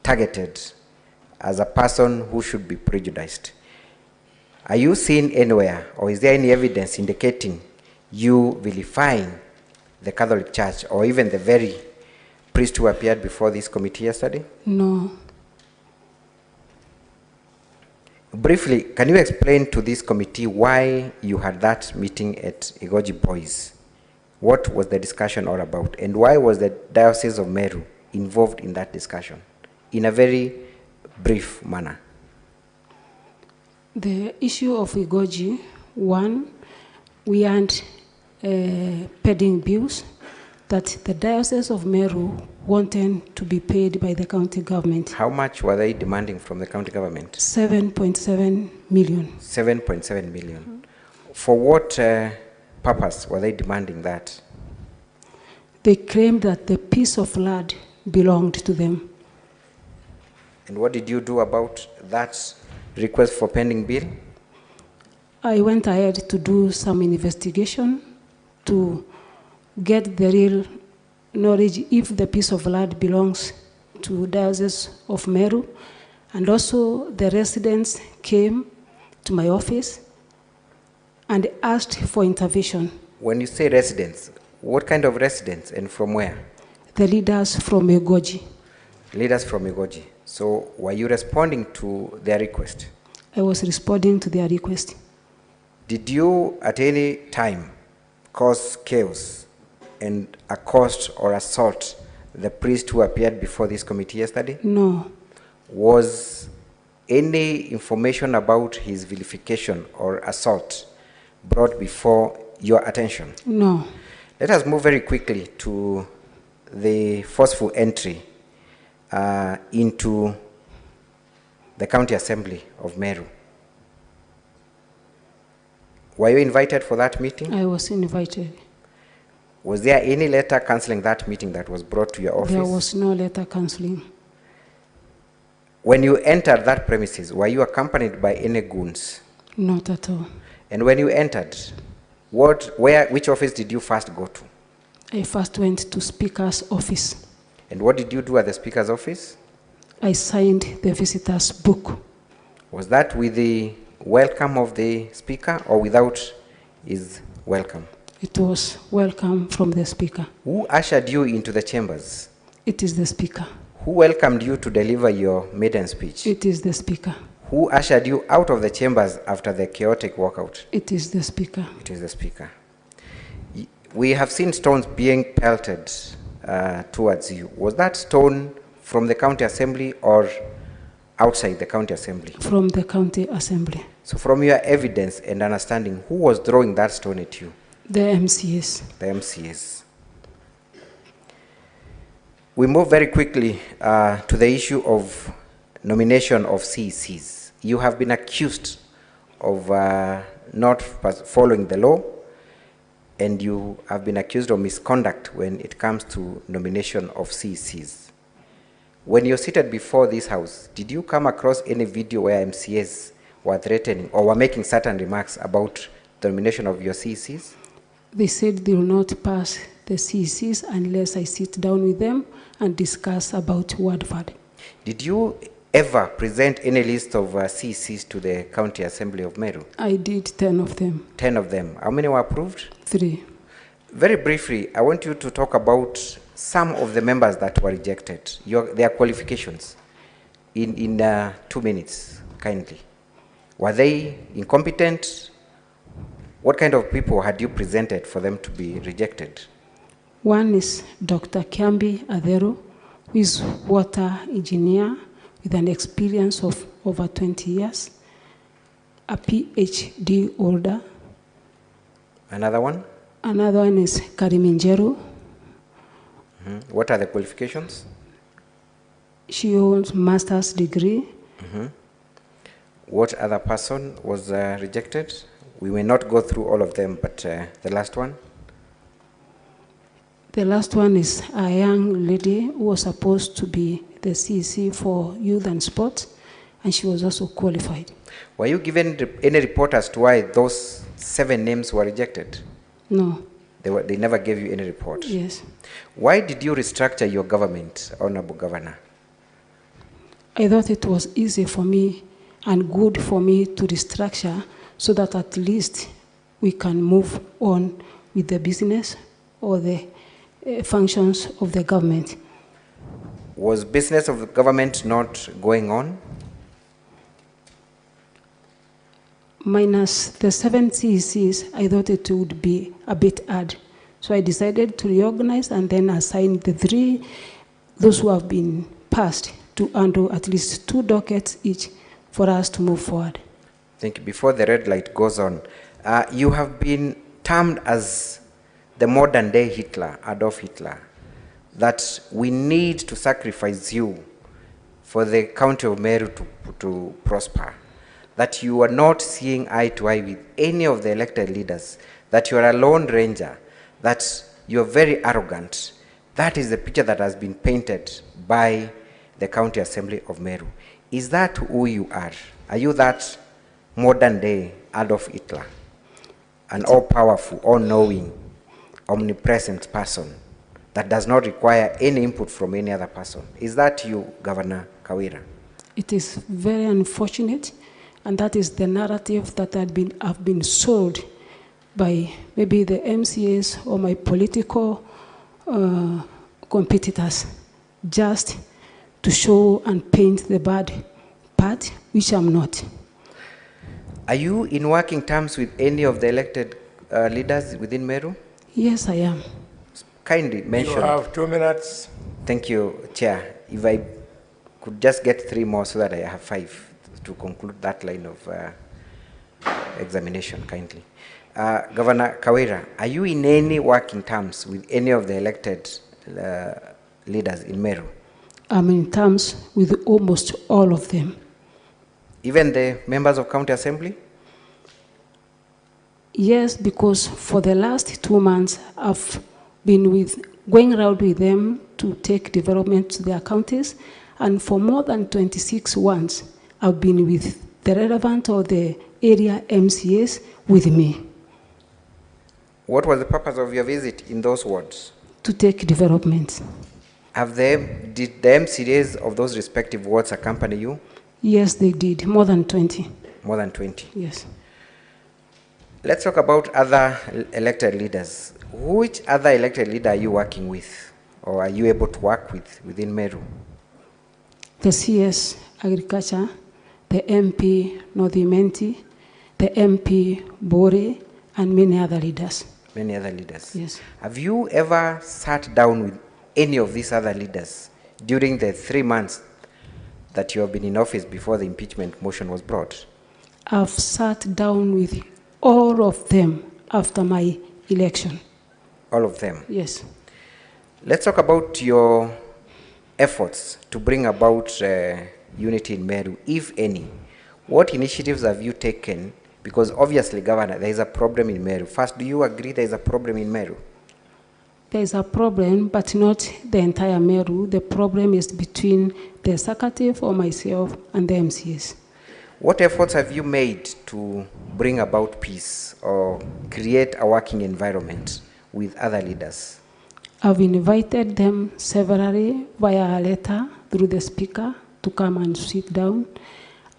targeted as a person who should be prejudiced. Are you seen anywhere, or is there any evidence indicating you vilifying the Catholic Church, or even the very priest who appeared before this committee yesterday? No. Briefly, can you explain to this committee why you had that meeting at Igoji Boys? What was the discussion all about, and why was the Diocese of Meru involved in that discussion, in a very brief manner? The issue of Igoji, one, we aren't paying bills that the Diocese of Meru wanted to be paid by the county government. How much were they demanding from the county government? 7.7 million. 7.7 million. For what purpose were they demanding that? They claimed that the piece of land belonged to them. And what did you do about that request for pending bill? I went ahead to do some investigation to get the real knowledge if the piece of land belongs to Diocese of Meru. And also the residents came to my office and asked for intervention. When you say residents, what kind of residents and from where? The leaders from Igoji. Leaders from Igoji. So were you responding to their request? I was responding to their request. Did you at any time cause chaos and accost or assault the priest who appeared before this committee yesterday? No. Was any information about his vilification or assault brought before your attention? No. Let us move very quickly to the forceful entry into the County Assembly of Meru. Were you invited for that meeting? I was invited. Was there any letter cancelling that meeting that was brought to your office? There was no letter cancelling. When you entered that premises, were you accompanied by any goons? Not at all. And when you entered, which office did you first go to? I first went to Speaker's office. And what did you do at the Speaker's office? I signed the visitor's book. Was that with the welcome of the Speaker or without his welcome? It was welcome from the Speaker. Who ushered you into the chambers? It is the Speaker. Who welcomed you to deliver your maiden speech? It is the Speaker. Who ushered you out of the chambers after the chaotic walkout? It is the Speaker. It is the Speaker. We have seen stones being pelted towards you. Was that stone from the county assembly or outside the county assembly? From the county assembly. So from your evidence and understanding, who was throwing that stone at you? The MCAs. The MCAs. We move very quickly to the issue of nomination of CECs. You have been accused of not following the law, and you have been accused of misconduct when it comes to nomination of CECs. When you're seated before this house, did you come across any video where MCAs were threatening or were making certain remarks about the nomination of your CECs? They said they will not pass the CECs unless I sit down with them and discuss about word for word. Did you ever present any list of CECs to the County Assembly of Meru? I did 10 of them. 10 of them. How many were approved? 3. Very briefly, I want you to talk about some of the members that were rejected, their qualifications, in 2 minutes, kindly. Were they incompetent? What kind of people had you presented for them to be rejected? One is Dr. Kiambi Adero, who is water engineer with an experience of over 20 years, a PhD holder. Another one? Another one is Kariminjeru. What are the qualifications? She holds master's degree. What other person was rejected? We may not go through all of them, but the last one? The last one is a young lady who was supposed to be the CEC for youth and sports, and she was also qualified. Were you given any report as to why those 7 names were rejected? No. They never gave you any report? Yes. Why did you restructure your government, Honorable Governor? I thought it was easy for me and good for me to restructure so that at least we can move on with the business or the functions of the government. Was business of the government not going on? Minus the 7 CECs, I thought it would be a bit hard. So I decided to reorganize and then assign the 3, those who have been passed, to handle at least 2 dockets each for us to move forward. Thank you. Before the red light goes on, you have been termed as the modern day Hitler, Adolf Hitler, that we need to sacrifice you for the county of Meru to prosper, that you are not seeing eye to eye with any of the elected leaders, that you are a lone ranger, that you are very arrogant. That is the picture that has been painted by the County Assembly of Meru. Is that who you are? Are you that modern day Adolf Hitler, an all-powerful, all-knowing, omnipresent person that does not require any input from any other person? Is that you, Governor Kawira? It is very unfortunate, and that is the narrative that have been sold by maybe the MCAs or my political competitors, just to show and paint the bad part, which I'm not. Are you in working terms with any of the elected leaders within Meru? Yes, I am. Kindly mention. You have 2 minutes. Thank you, Chair. If I could just get 3 more so that I have 5 to conclude that line of examination, kindly. Governor Kawira, are you in any working terms with any of the elected leaders in Meru? I'm in terms with almost all of them. Even the members of County Assembly? Yes, because for the last 2 months, I've been going around with them to take development to their counties, and for more than 26 ones, I've been with the relevant or the area MCAs with me. What was the purpose of your visit in those wards? To take development. Did the MCAs of those respective wards accompany you? Yes, they did. More than 20. More than 20? Yes. Let's talk about other elected leaders. Which other elected leader are you working with, or are you able to work with within Meru? The CS Agriculture, the MP North Imenti, the MP Bore, and many other leaders. Many other leaders? Yes. Have you ever sat down with any of these other leaders during the 3 months that you have been in office before the impeachment motion was brought? I've sat down with all of them after my election. All of them? Yes. Let's talk about your efforts to bring about unity in Meru, if any. What initiatives have you taken? Because obviously, Governor, there is a problem in Meru. First, do you agree there is a problem in Meru? There is a problem, but not the entire Meru. The problem is between the executive or myself and the MCAs. What efforts have you made to bring about peace or create a working environment with other leaders? I've invited them severally via a letter through the speaker to come and sit down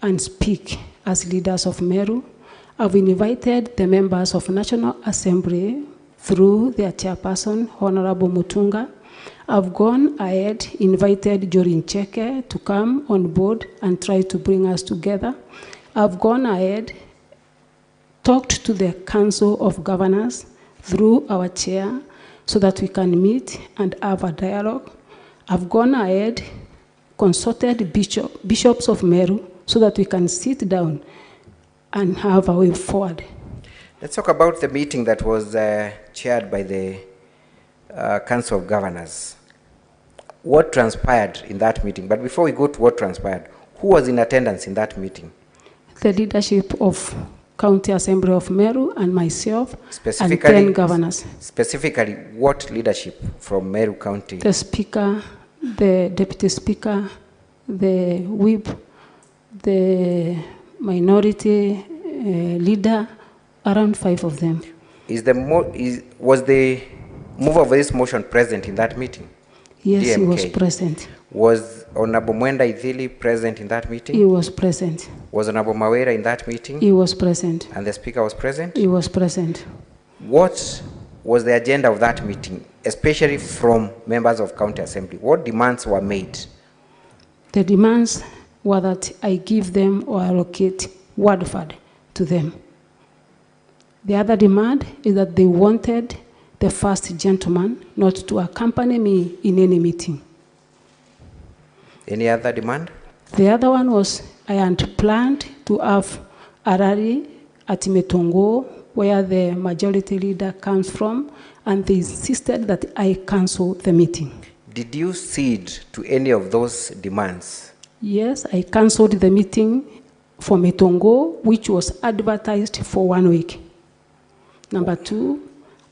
and speak as leaders of Meru. I've invited the members of National Assembly through their chairperson, Honorable Mutunga. I've gone ahead, invited Jorin Cheke to come on board and try to bring us together. I've gone ahead, talked to the Council of Governors through our chair so that we can meet and have a dialogue. I've gone ahead, consulted bishops of Meru so that we can sit down and have a way forward. Let's talk about the meeting that was chaired by the Council of Governors. What transpired in that meeting? But before we go to what transpired, who was in attendance in that meeting? The leadership of County Assembly of Meru and myself and 10 governors. Specifically, what leadership from Meru County? The Speaker, the Deputy Speaker, the Whip, the Minority Leader, around 5 of them. Was the mover of this motion present in that meeting? Yes, DMK. He was present. Was Honorable Mwenda Ithili present in that meeting? He was present. Was Honorable Mawera in that meeting? He was present. And the Speaker was present? He was present. What was the agenda of that meeting, especially from members of County Assembly? What demands were made? The demands were that I give them or allocate Wadford to them. The other demand is that they wanted the first gentleman not to accompany me in any meeting. Any other demand? The other one was I had planned to have a rally at Metongo, where the majority leader comes from, and they insisted that I cancel the meeting. Did you cede to any of those demands? Yes, I cancelled the meeting for Metongo, which was advertised for 1 week. Number 2,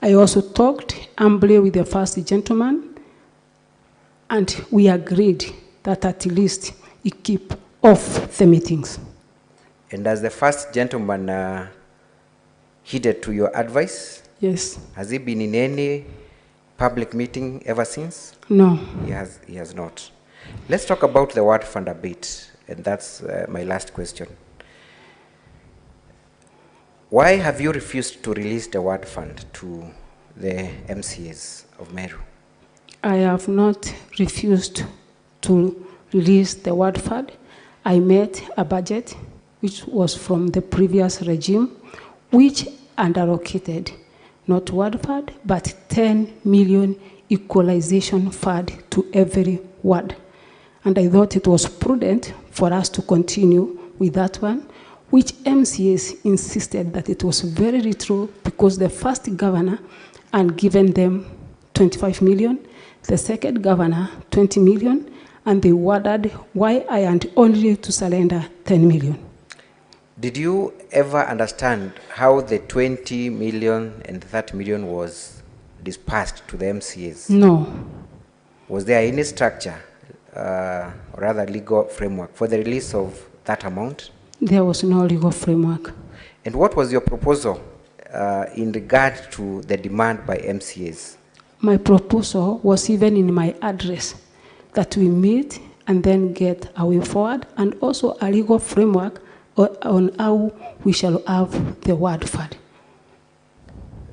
I also talked humbly with the first gentleman, and we agreed that at least he keep off the meetings. And has the first gentleman heeded to your advice? Yes. Has he been in any public meeting ever since? No. He has not. Let's talk about the word fund a bit, and that's my last question. Why have you refused to release the word fund to the MCAs of Meru? I have not refused to release the word fund. I met a budget which was from the previous regime, which underallocated not word fund, but 10 million equalization fund to every ward. And I thought it was prudent for us to continue with that one, which MCAs insisted that it was very little because the first governor had given them 25 million, the second governor 20 million, and they wondered why I had only to surrender 10 million. Did you ever understand how the 20 million and 30 million was dispersed to the MCAs? No. Was there any structure, or rather legal framework for the release of that amount? There was no legal framework. And what was your proposal in regard to the demand by MCAs? My proposal was even in my address that we meet and then get a way forward, and also a legal framework on how we shall have the word fund.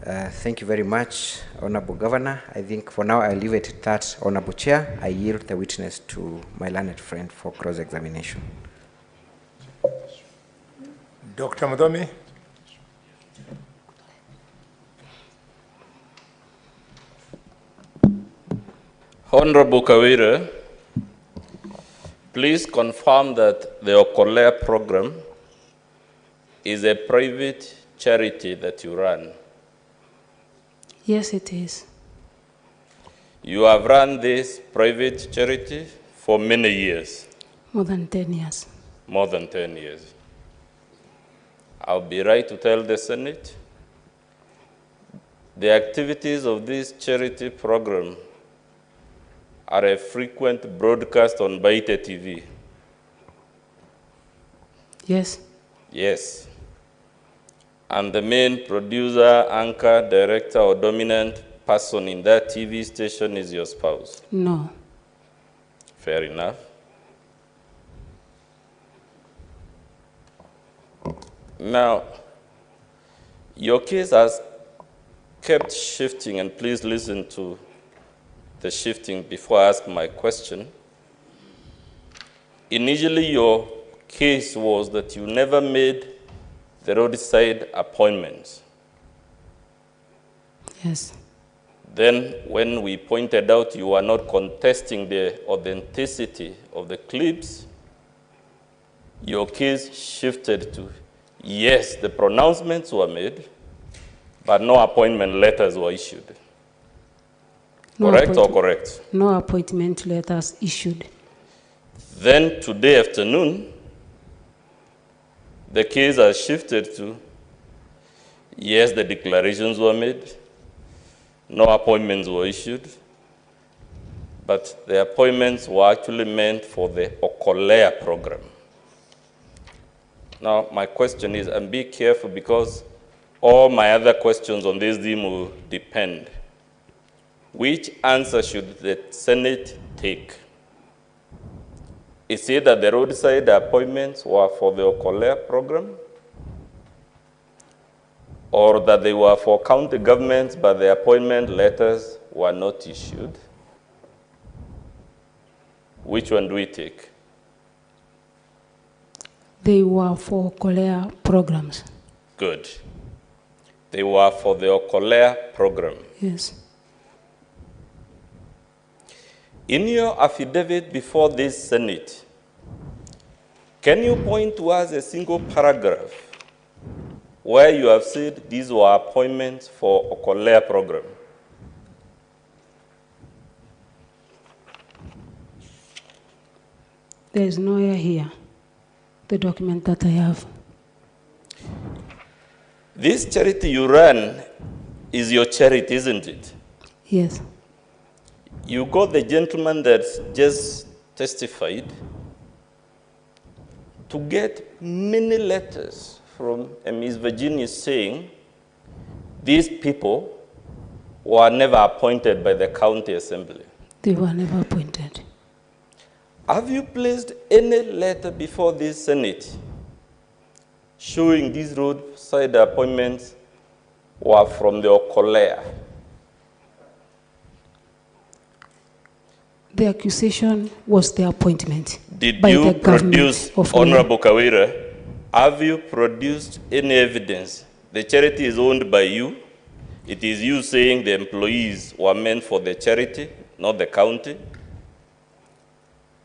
Thank you very much, Honorable Governor. I think for now I'll leave it at that, Honorable Chair. I yield the witness to my learned friend for cross-examination. Dr. Mudomi. Honorable Kawira, please confirm that the Okolea program is a private charity that you run. Yes, it is. You have run this private charity for many years. More than 10 years. More than 10 years. I'll be right to tell the Senate the activities of this charity program are a frequent broadcast on Baite TV. Yes. Yes. And the main producer, anchor, director, or dominant person in that TV station is your spouse? No. Fair enough. Now, your case has kept shifting, and please listen to the shifting before I ask my question. Initially, your case was that you never made the roadside appointments. Yes. Then, when we pointed out you were not contesting the authenticity of the clips, your case shifted to, yes, the pronouncements were made, but no appointment letters were issued. Correct or correct? No appointment letters issued. Then today afternoon, the case has shifted to, yes, the declarations were made, no appointments were issued, but the appointments were actually meant for the Okolea program. Now, my question is, and be careful because all my other questions on this theme will depend. Which answer should the Senate take? Is it that the roadside appointments were for the Okolea program? Or that they were for county governments, but the appointment letters were not issued? Which one do we take? They were for Okolea programs. Good. They were for the Okolea program. Yes. In your affidavit before this Senate, can you point to us a single paragraph where you have said these were appointments for Okolea program? There is nowhere here, the document that I have. This charity you run is your charity, isn't it? Yes. You got the gentleman that just testified to get many letters from Ms. Virginia saying these people were never appointed by the county assembly. They were never appointed. Have you placed any letter before this Senate showing these roadside appointments were from the Okolea? The accusation was the appointment. Did by you the produce, of Honorable Kawira, have you produced any evidence? The charity is owned by you. It is you saying the employees were meant for the charity, not the county.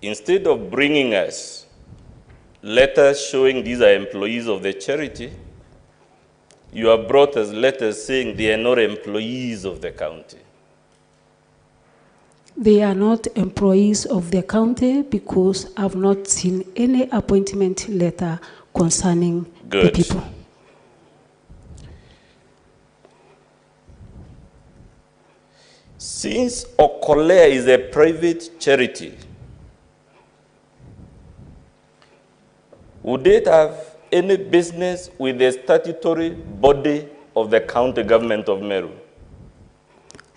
Instead of bringing us letters showing these are employees of the charity, you have brought us letters saying they are not employees of the county. They are not employees of the county because I've not seen any appointment letter concerning the people. Since Okolea is a private charity, would it have any business with the statutory body of the county government of Meru?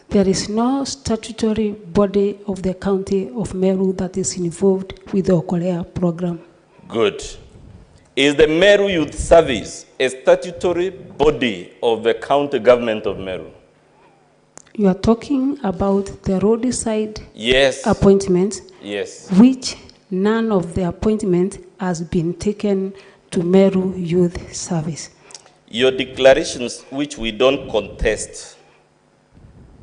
There is no statutory body of the county of Meru that is involved with the Okolea program. Good. Is the Meru Youth Service a statutory body of the county government of Meru? You are talking about the roadside Yes. appointments, Yes. which none of the appointment has been taken to Meru Youth Service. Your declarations, which we don't contest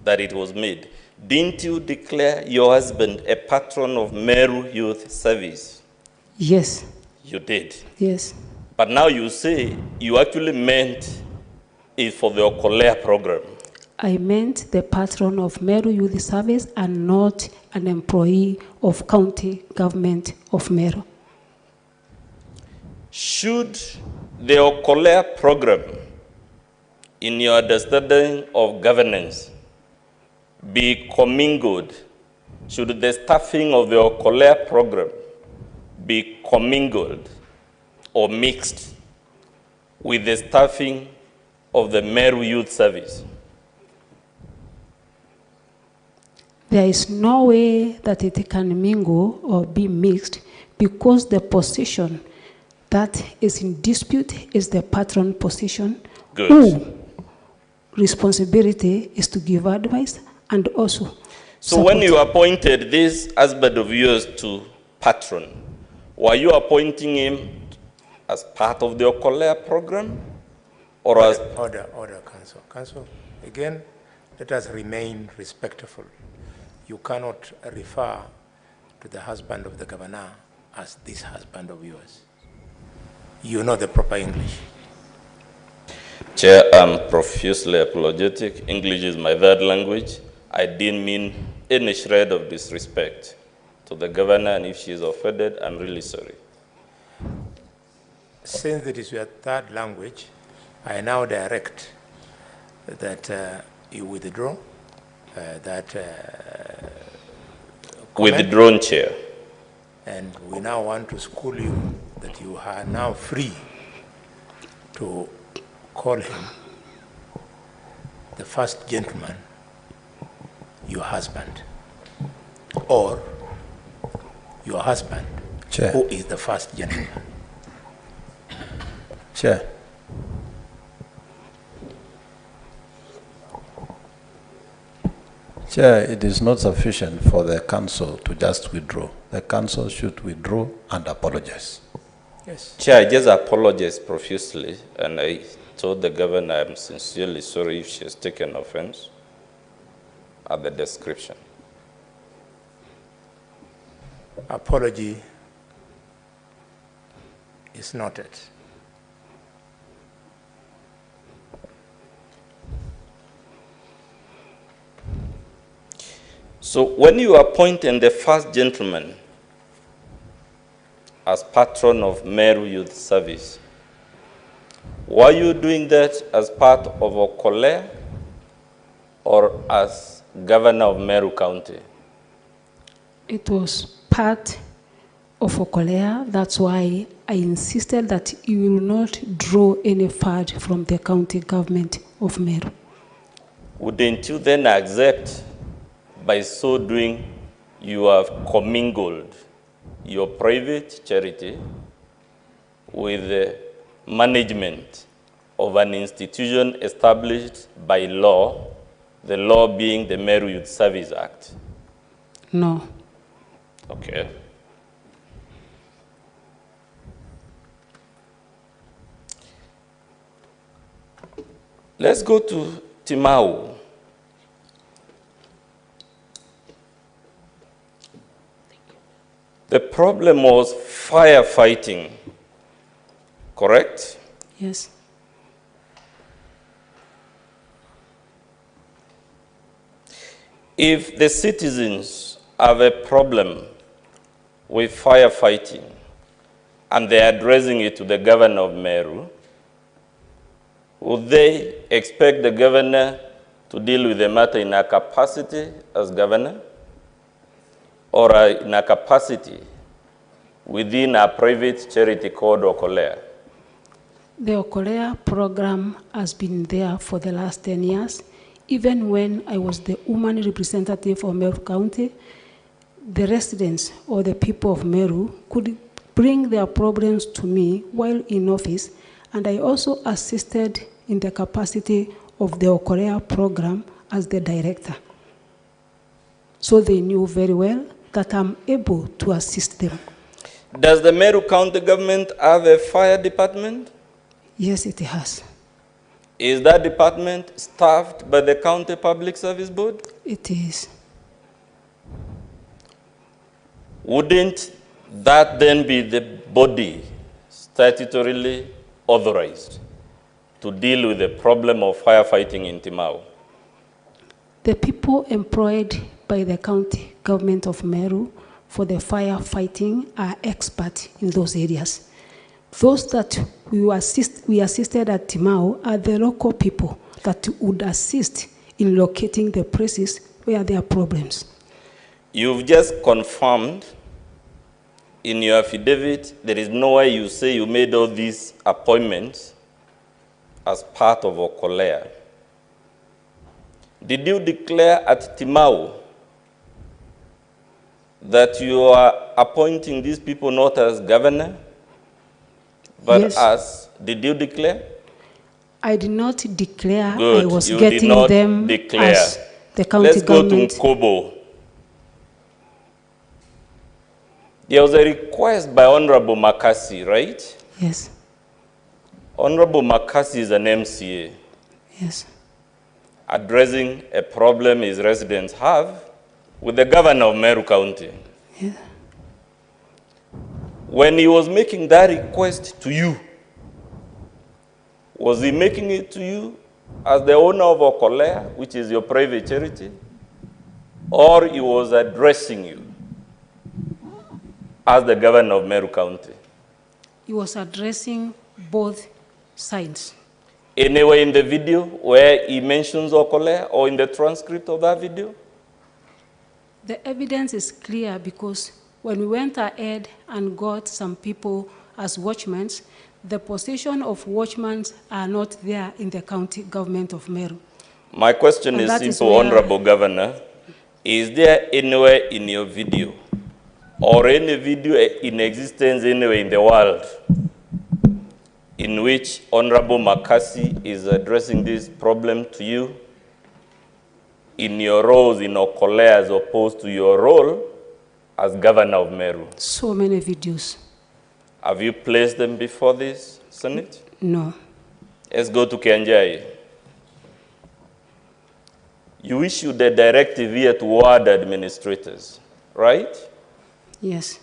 that it was made, didn't you declare your husband a patron of Meru Youth Service? Yes. You did. Yes. But now you say you actually meant it for the Okolea program. I meant the patron of Meru Youth Service and not an employee of county government of Meru. Should the Okolea program, in your understanding of governance, be commingled? Should the staffing of the Okolea program be commingled or mixed with the staffing of the Meru Youth Service? There is no way that it can mingle or be mixed because the position that is in dispute is the patron position. Good. Who responsibility is to give advice and also So when you appointed this husband of yours to patron, were you appointing him as part of the Okolea program or as... Order, Council. Council, again, let us remain respectful. You cannot refer to the husband of the governor as this husband of yours. You know the proper English. Chair, I'm profusely apologetic. English is my third language. I didn't mean any shred of disrespect to the governor, and if she is offended, I'm really sorry. Since it is your third language, I now direct that you withdraw that comment. Withdrawn, Chair. And we now want to school you that you are now free to call him the first gentleman, your husband, or your husband, Chair. who is the first gentleman. Chair. Chair, it is not sufficient for the council to just withdraw. The council should withdraw and apologize. Yes. Chair, I just apologize profusely, and I told the governor I'm sincerely sorry if she has taken offense at the description. Apology is noted. So when you appointed the first gentleman as patron of Meru Youth Service, were you doing that as part of Okolea or as governor of Meru County? It was part of Okolea. That's why I insisted that you will not draw any fund from the county government of Meru. Wouldn't you then accept, by so doing, you have commingled your private charity with the management of an institution established by law, the law being the Meru Youth Service Act? No. Okay. Let's go to Timau. The problem was firefighting, correct? Yes. If the citizens have a problem with firefighting and they are addressing it to the governor of Meru, would they expect the governor to deal with the matter in a capacity as governor or in a capacity within a private charity called Okolea? The Okolea program has been there for the last 10 years. Even when I was the woman representative of Meru County, the residents or the people of Meru could bring their problems to me while in office, and I also assisted in the capacity of the Okorea program as the director. So they knew very well that I'm able to assist them. Does the Meru County government have a fire department? Yes, it has. Is that department staffed by the County Public Service Board? It is. Wouldn't that then be the body statutorily authorized to deal with the problem of firefighting in Timau? The people employed by the county government of Meru for the firefighting are experts in those areas. Those that we assisted at Timau are the local people that would assist in locating the places where there are problems. You've just confirmed in your affidavit, there is no way you say you made all these appointments as part of Okolea. Did you declare at Timau that you are appointing these people not as governor, but yes. as, did you declare? I did not declare. Good. I was You getting did not them declare. as the county Let's government. go to Nkobo. There was a request by Honorable Makasi, right? Yes. Honorable Makasi is an MCA. Yes. Addressing a problem his residents have with the governor of Meru County. Yeah. When he was making that request to you, was he making it to you as the owner of Okolea, which is your private charity, or he was addressing you as the governor of Meru County? He was addressing both sides. Anywhere in the video where he mentions Okolea or in the transcript of that video? The evidence is clear because when we went ahead and got some people as watchmen, the position of watchmen are not there in the county government of Meru. My question is simple, Honorable Governor. Is there anywhere in your video or any video in existence anywhere in the world in which Honorable Makasi is addressing this problem to you in your roles in Okolea as opposed to your role as governor of Meru? So many videos. Have you placed them before this Senate? No. Let's go to Kianjai. You issued a directive here to ward administrators, right? Yes.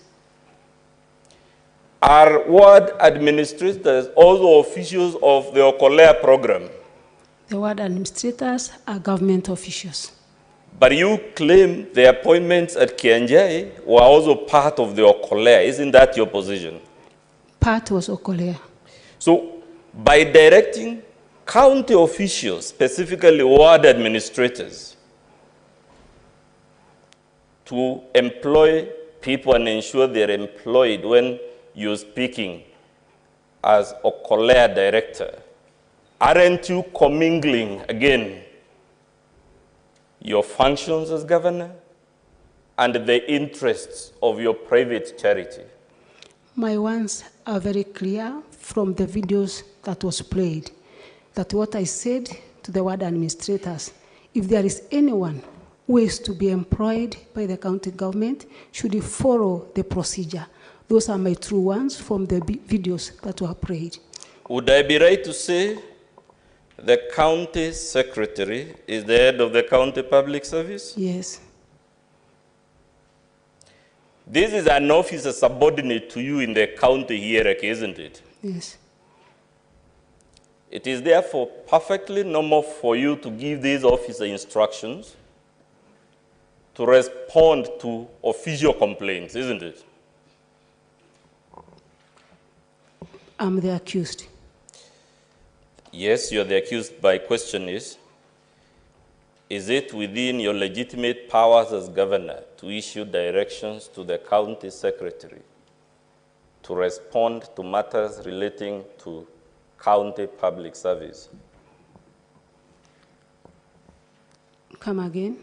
Are ward administrators also officials of the Okolea program? The ward administrators are government officials. But you claim the appointments at Kianjai were also part of the Okolea. Isn't that your position? Part was Okolea. So by directing county officials, specifically ward administrators, to employ people and ensure they're employed when you're speaking as Okolea director, aren't you commingling again your functions as governor and the interests of your private charity? My ones are very clear from the videos that was played, that what I said to the ward administrators, if there is anyone who is to be employed by the county government, should follow the procedure. Those are my true ones from the videos that were played. Would I be right to say the county secretary is the head of the county public service? Yes. This is an officer subordinate to you in the county hierarchy, isn't it? Yes. It is therefore perfectly normal for you to give these officer instructions to respond to official complaints, isn't it? I'm the accused. Yes, you're the accused. My question is it within your legitimate powers as governor to issue directions to the county secretary to respond to matters relating to county public service? Come again?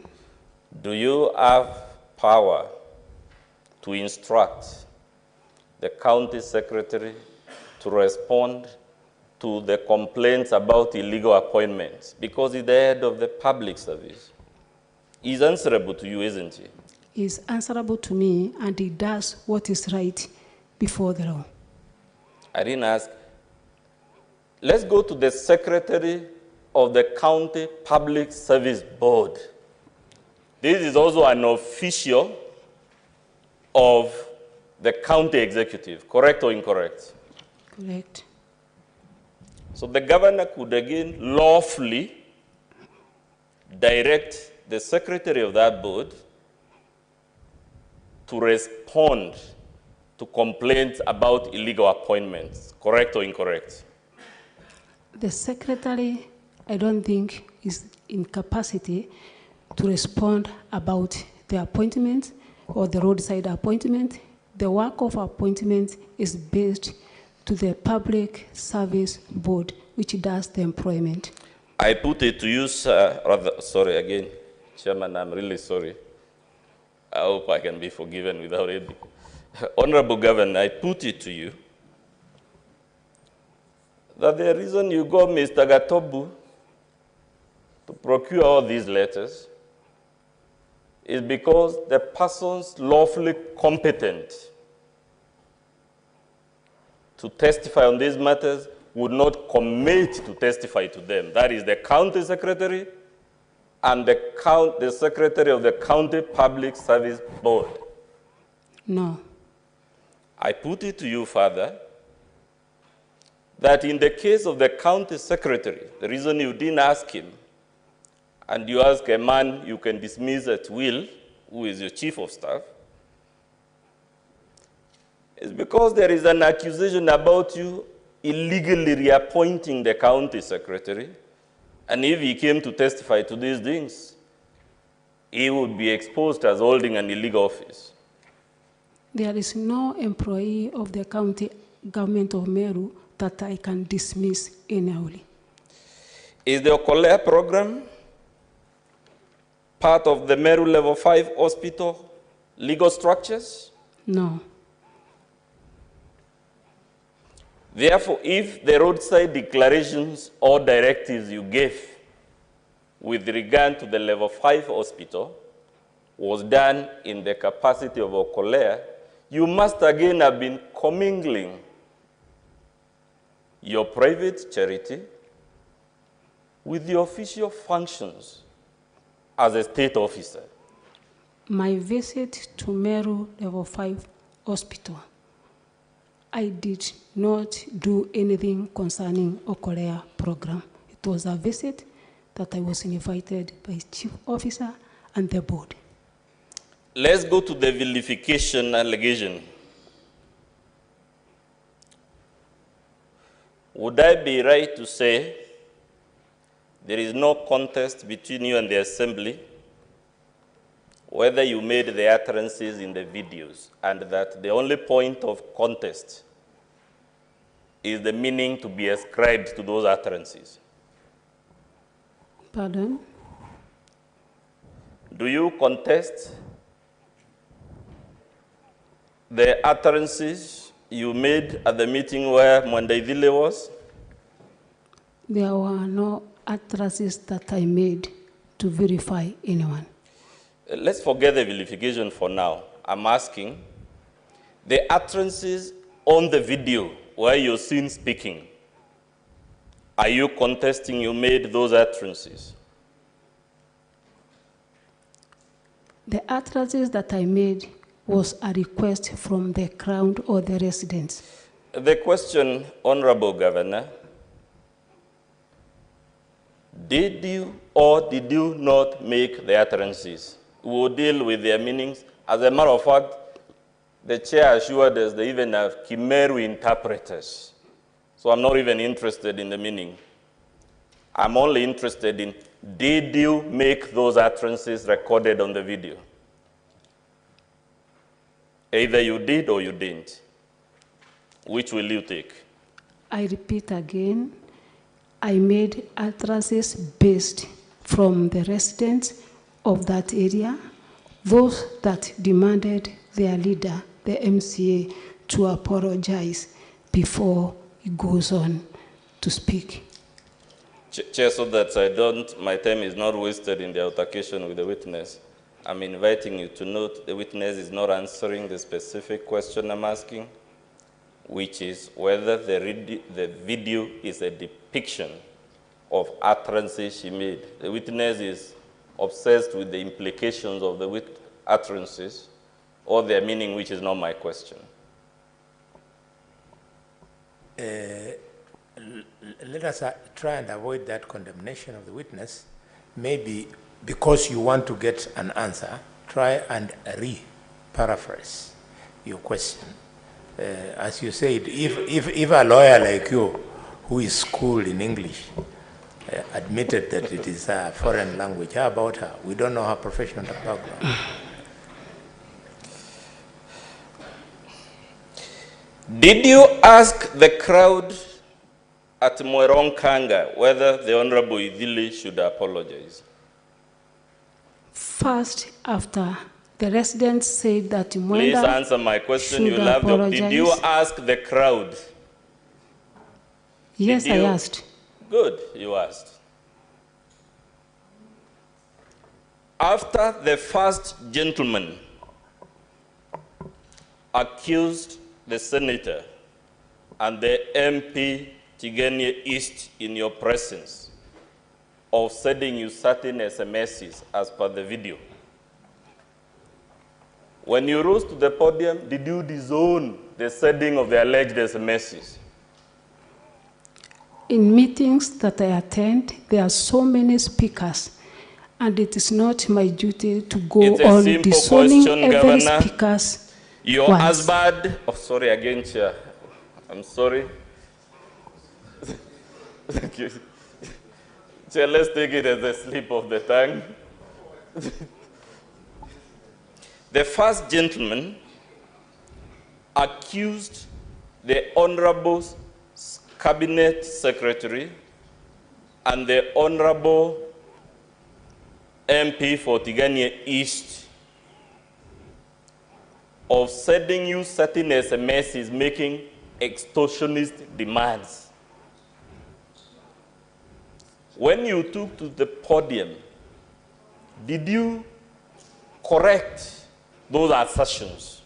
Do you have power to instruct the county secretary to respond to the complaints about illegal appointments, because he's the head of the public service. He's answerable to you, isn't he? He's answerable to me, and he does what is right before the law. I didn't ask. Let's go to the secretary of the County Public Service Board. This is also an official of the county executive, correct or incorrect? Correct. So the governor could again lawfully direct the secretary of that board to respond to complaints about illegal appointments, correct or incorrect? The secretary, I don't think, is in capacity to respond about the appointment or the roadside appointment. The work of appointment is based to the Public Service Board, which does the employment. I put it to you, sir, sorry again, Chairman, I'm really sorry. I hope I can be forgiven without it. Honorable Governor, I put it to you that the reason you got Mr. Gatobu to procure all these letters is because the persons lawfully competent to testify on these matters would not commit to testify to them. That is the county secretary and the secretary of the County Public Service Board. No. I put it to you, Father, that in the case of the county secretary, the reason you didn't ask him, and you ask a man you can dismiss at will, who is your chief of staff, is because there is an accusation about you illegally reappointing the county secretary, and if he came to testify to these things, he would be exposed as holding an illegal office. There is no employee of the county government of Meru that I can dismiss annually. Is the Okolea program part of the Meru Level 5 hospital legal structures? No. Therefore, if the roadside declarations or directives you gave with regard to the Level 5 hospital was done in the capacity of Okolea, you must again have been commingling your private charity with the official functions as a state officer. My visit to Meru Level 5 Hospital, I did not do anything concerning Okolea program. It was a visit that I was invited by chief officer and the board. Let's go to the vilification allegation. Would I be right to say there is no contest between you and the assembly whether you made the utterances in the videos, and that the only point of contest is the meaning to be ascribed to those utterances? Pardon? Do you contest the utterances you made at the meeting where Mwandaidile was? There were no utterances that I made to verify anyone. Let's forget the vilification for now. I'm asking, the utterances on the video where you're seen speaking, are you contesting you made those utterances? The utterances that I made was a request from the crowd or the residents. The question, Honorable Governor, did you or did you not make the utterances? We will deal with their meanings. As a matter of fact, the chair assured us they even have Kimeru interpreters. So I'm not even interested in the meaning. I'm only interested in, did you make those utterances recorded on the video? Either you did or you didn't. Which will you take? I repeat again, I made utterances based from the residents of that area, those that demanded their leader, the MCA, to apologize before he goes on to speak. Chair, so that my time is not wasted in the altercation with the witness, I'm inviting you to note the witness is not answering the specific question I'm asking, which is whether the video is a depiction of utterances she made. The witness is obsessed with the implications of the utterances or their meaning, which is not my question. Let us try and avoid that condemnation of the witness. Maybe because you want to get an answer, try and re-paraphrase your question. As you said, if a lawyer like you, who is schooled in English, admitted that it is a foreign language, how about her? We don't know her professional background. Did you ask the crowd at Meru MCAs whether the Honorable Idili should apologize? First, after the residents said that Please answer my question. You love did you ask the crowd? Yes, I asked. Good, you asked. After the first gentleman accused the senator and the MP Tigania East in your presence of sending you certain SMSs as per the video, when you rose to the podium, did you disown the sending of the alleged SMSs? In meetings that I attend, there are so many speakers, and it is not my duty to go on disowning every speaker's Your words. husband, oh sorry again, Chair, I'm sorry. Thank you. Chair, let's take it as a slip of the tongue. The first gentleman accused the Honorable Cabinet Secretary and the Honorable MP for Tigania East of sending you certain SMSs making extortionist demands. When you took to the podium, did you correct those assertions?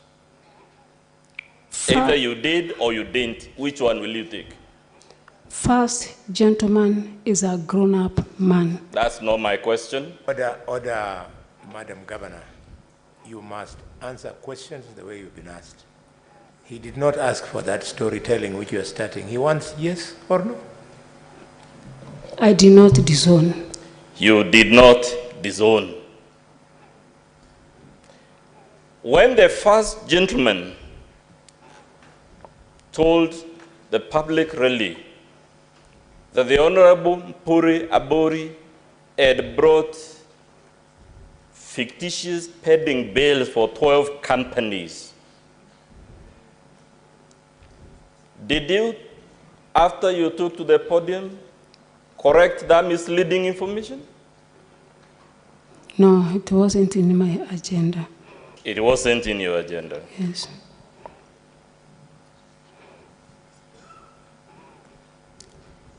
Either you did or you didn't. Which one will you take? First gentleman is a grown-up man. That's not my question. Order, Madam Governor. You must answer questions the way you've been asked. He did not ask for that storytelling which you are starting. He wants yes or no. I did not disown. You did not disown. When the first gentleman told the public rally that the Honorable Puri Abori had brought fictitious pending bails for 12 companies, did you, after you took to the podium, correct that misleading information? No, it wasn't in my agenda. It wasn't in your agenda. Yes.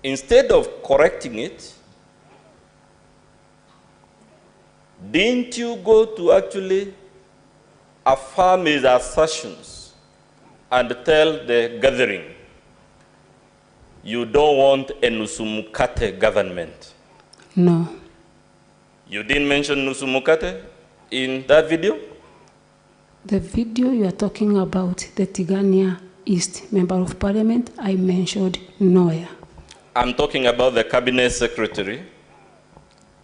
Instead of correcting it, didn't you go to actually affirm his assertions and tell the gathering you don't want a Nusumukate government? No. You didn't mention Nusumukate in that video? The video you are talking about, the Tigania East Member of Parliament, I mentioned nowhere. I'm talking about the Cabinet Secretary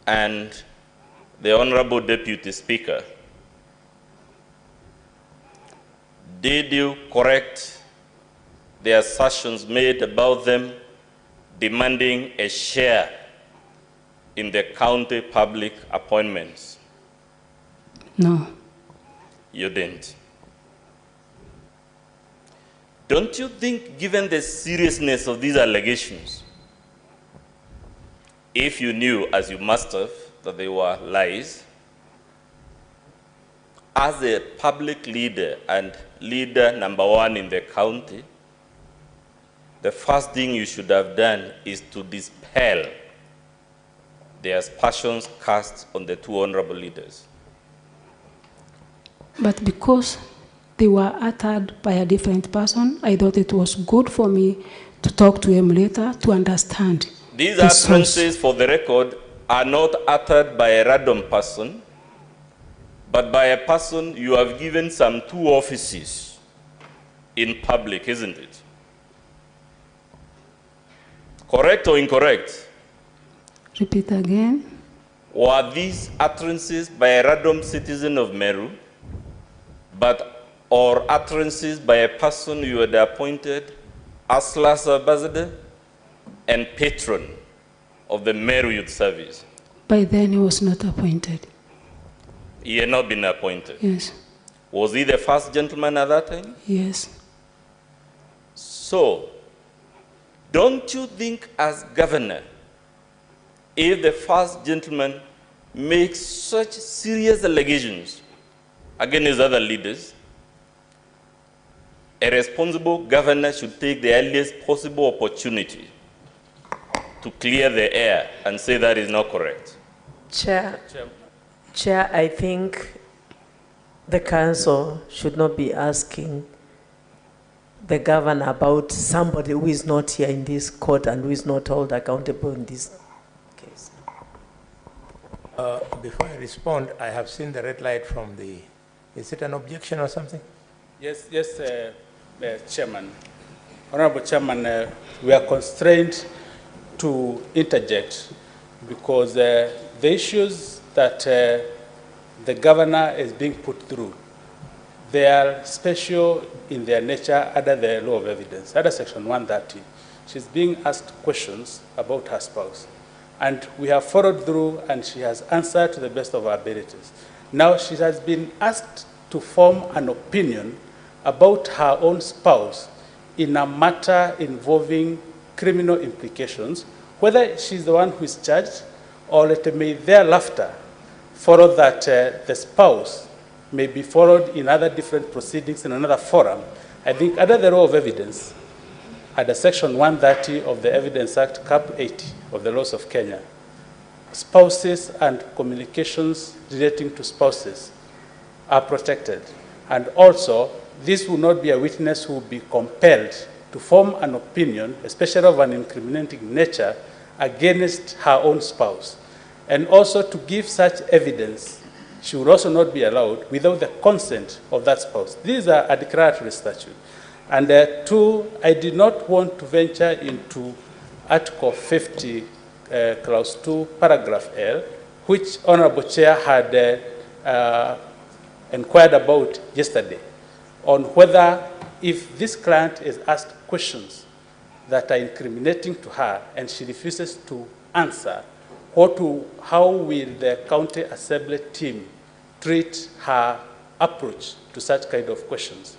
and the Honorable Deputy Speaker. Did you correct the assertions made about them demanding a share in the county public appointments? No. You didn't. Don't you think, given the seriousness of these allegations, if you knew, as you must have, that they were lies, as a public leader and leader number one in the county, the first thing you should have done is to dispel the aspersions cast on the two honorable leaders. But because they were uttered by a different person, I thought it was good for me to talk to him later to understand. These utterances, for the record, are not uttered by a random person, but by a person you have given some 2 offices in public, isn't it? Correct or incorrect? Repeat again. Were these utterances by a random citizen of Meru, or utterances by a person you had appointed as class ambassador and patron of the Meru Youth Service? By then he was not appointed. He had not been appointed? Yes. Was he the first gentleman at that time? Yes. So, don't you think as governor, if the first gentleman makes such serious allegations against other leaders, a responsible governor should take the earliest possible opportunity to clear the air and say that is not correct? Chair, I think the council should not be asking the governor about somebody who is not here in this court and who is not held accountable in this case. Before I respond, I have seen the red light from the, is it an objection or something? Yes, Chairman. Honorable Chairman, we are constrained to interject because the issues that the governor is being put through, they are special in their nature under the law of evidence, under Section 130. She's being asked questions about her spouse. And we have followed through and she has answered to the best of her abilities. Now she has been asked to form an opinion about her own spouse in a matter involving criminal implications, whether she's the one who is charged or it may thereafter follow that the spouse may be followed in other different proceedings in another forum. I think under the law of evidence, under Section 130 of the Evidence Act, Cap 80 of the laws of Kenya, spouses and communications relating to spouses are protected. And also, this will not be a witness who will be compelled to form an opinion, especially of an incriminating nature, against her own spouse. And also to give such evidence, she will also not be allowed without the consent of that spouse. These are a declaratory statute. And 2, I did not want to venture into Article 50, Clause 2, Paragraph L, which Honorable Chair had inquired about yesterday, on whether if this client is asked questions that are incriminating to her and she refuses to answer, how will the county assembly team treat her approach to such kind of questions?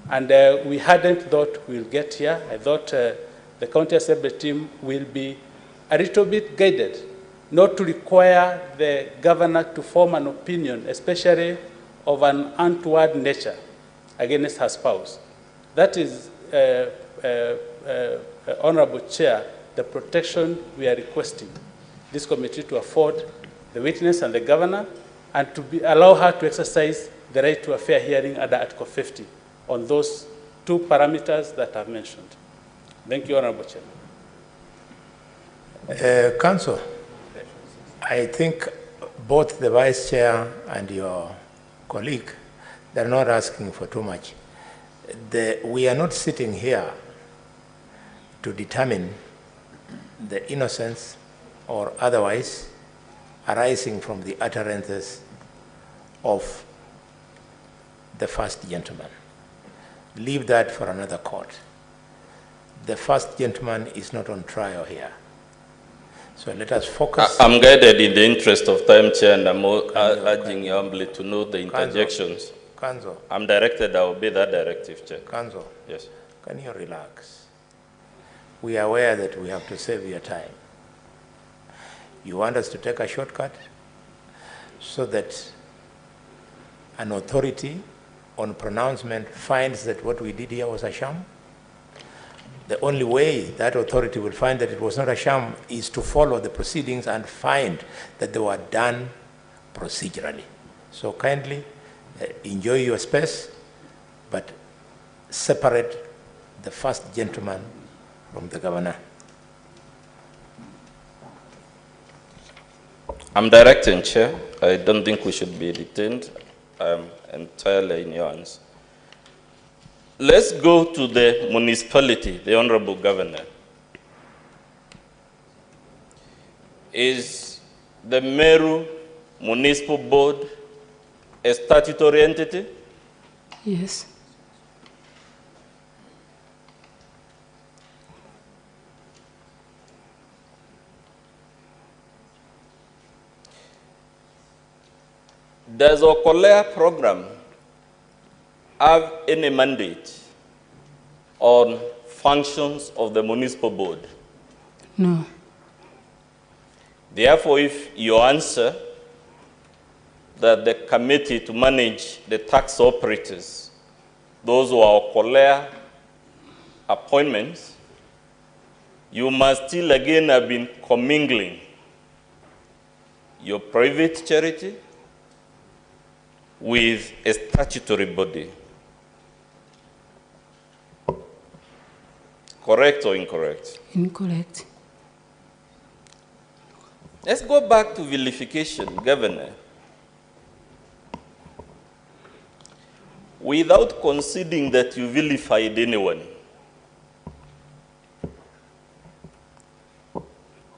And we hadn't thought we'll get here. I thought the county assembly team will be a little bit guided, not to require the governor to form an opinion, especially of an untoward nature against her spouse. That is, Honorable Chair, the protection we are requesting this committee to afford the witness and the governor, and to allow her to exercise the right to a fair hearing under Article 50 on those 2 parameters that I've mentioned. Thank you, Honorable Chair. Council, I think both the Vice Chair and your colleague, they're not asking for too much. We are not sitting here to determine the innocence or otherwise arising from the utterances of the first gentleman. Leave that for another court. The first gentleman is not on trial here. So let us focus. I'm guided in the interest of time, Chair, and I'm urging you humbly to note the interjections. Kanzo. I'm directed, I will obey that directive, Chair. Kanzo. Yes. Can you relax? We are aware that we have to save your time. You want us to take a shortcut so that an authority on pronouncement finds that what we did here was a sham, the only way that authority will find that it was not a sham is to follow the proceedings and find that they were done procedurally. So kindly enjoy your space, but separate the first gentleman from the governor. I'm directing, Chair. I don't think we should be detained. I'm entirely in your hands. Let's go to the municipality, the Honorable Governor. Is the Meru Municipal Board a statutory entity? Yes. Does Okolea program have any mandate on functions of the municipal board? No. Therefore, if you answer that the committee to manage the tax operators, those who are Okolea appointments, you must still again have been commingling your private charity with a statutory body. Correct or incorrect? Incorrect. Let's go back to vilification, Governor. Without conceding that you vilified anyone,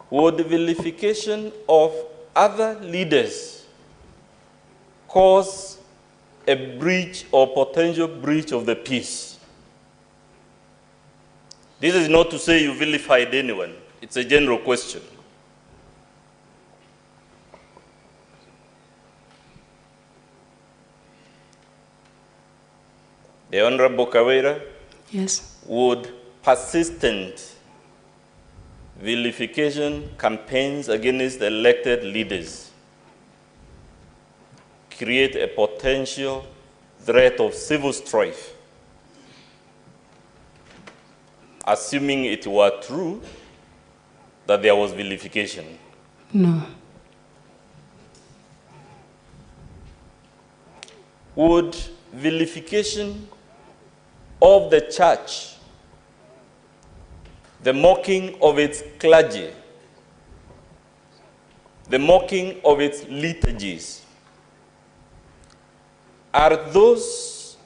would the vilification of other leaders cause a breach or potential breach of the peace? This is not to say you vilified anyone. It's a general question. The Honorable Kawira? Yes. Would persistent vilification campaigns against elected leaders create a potential threat of civil strife, assuming it were true that there was vilification? No. Would vilification of the church, the mocking of its clergy, the mocking of its liturgies, are those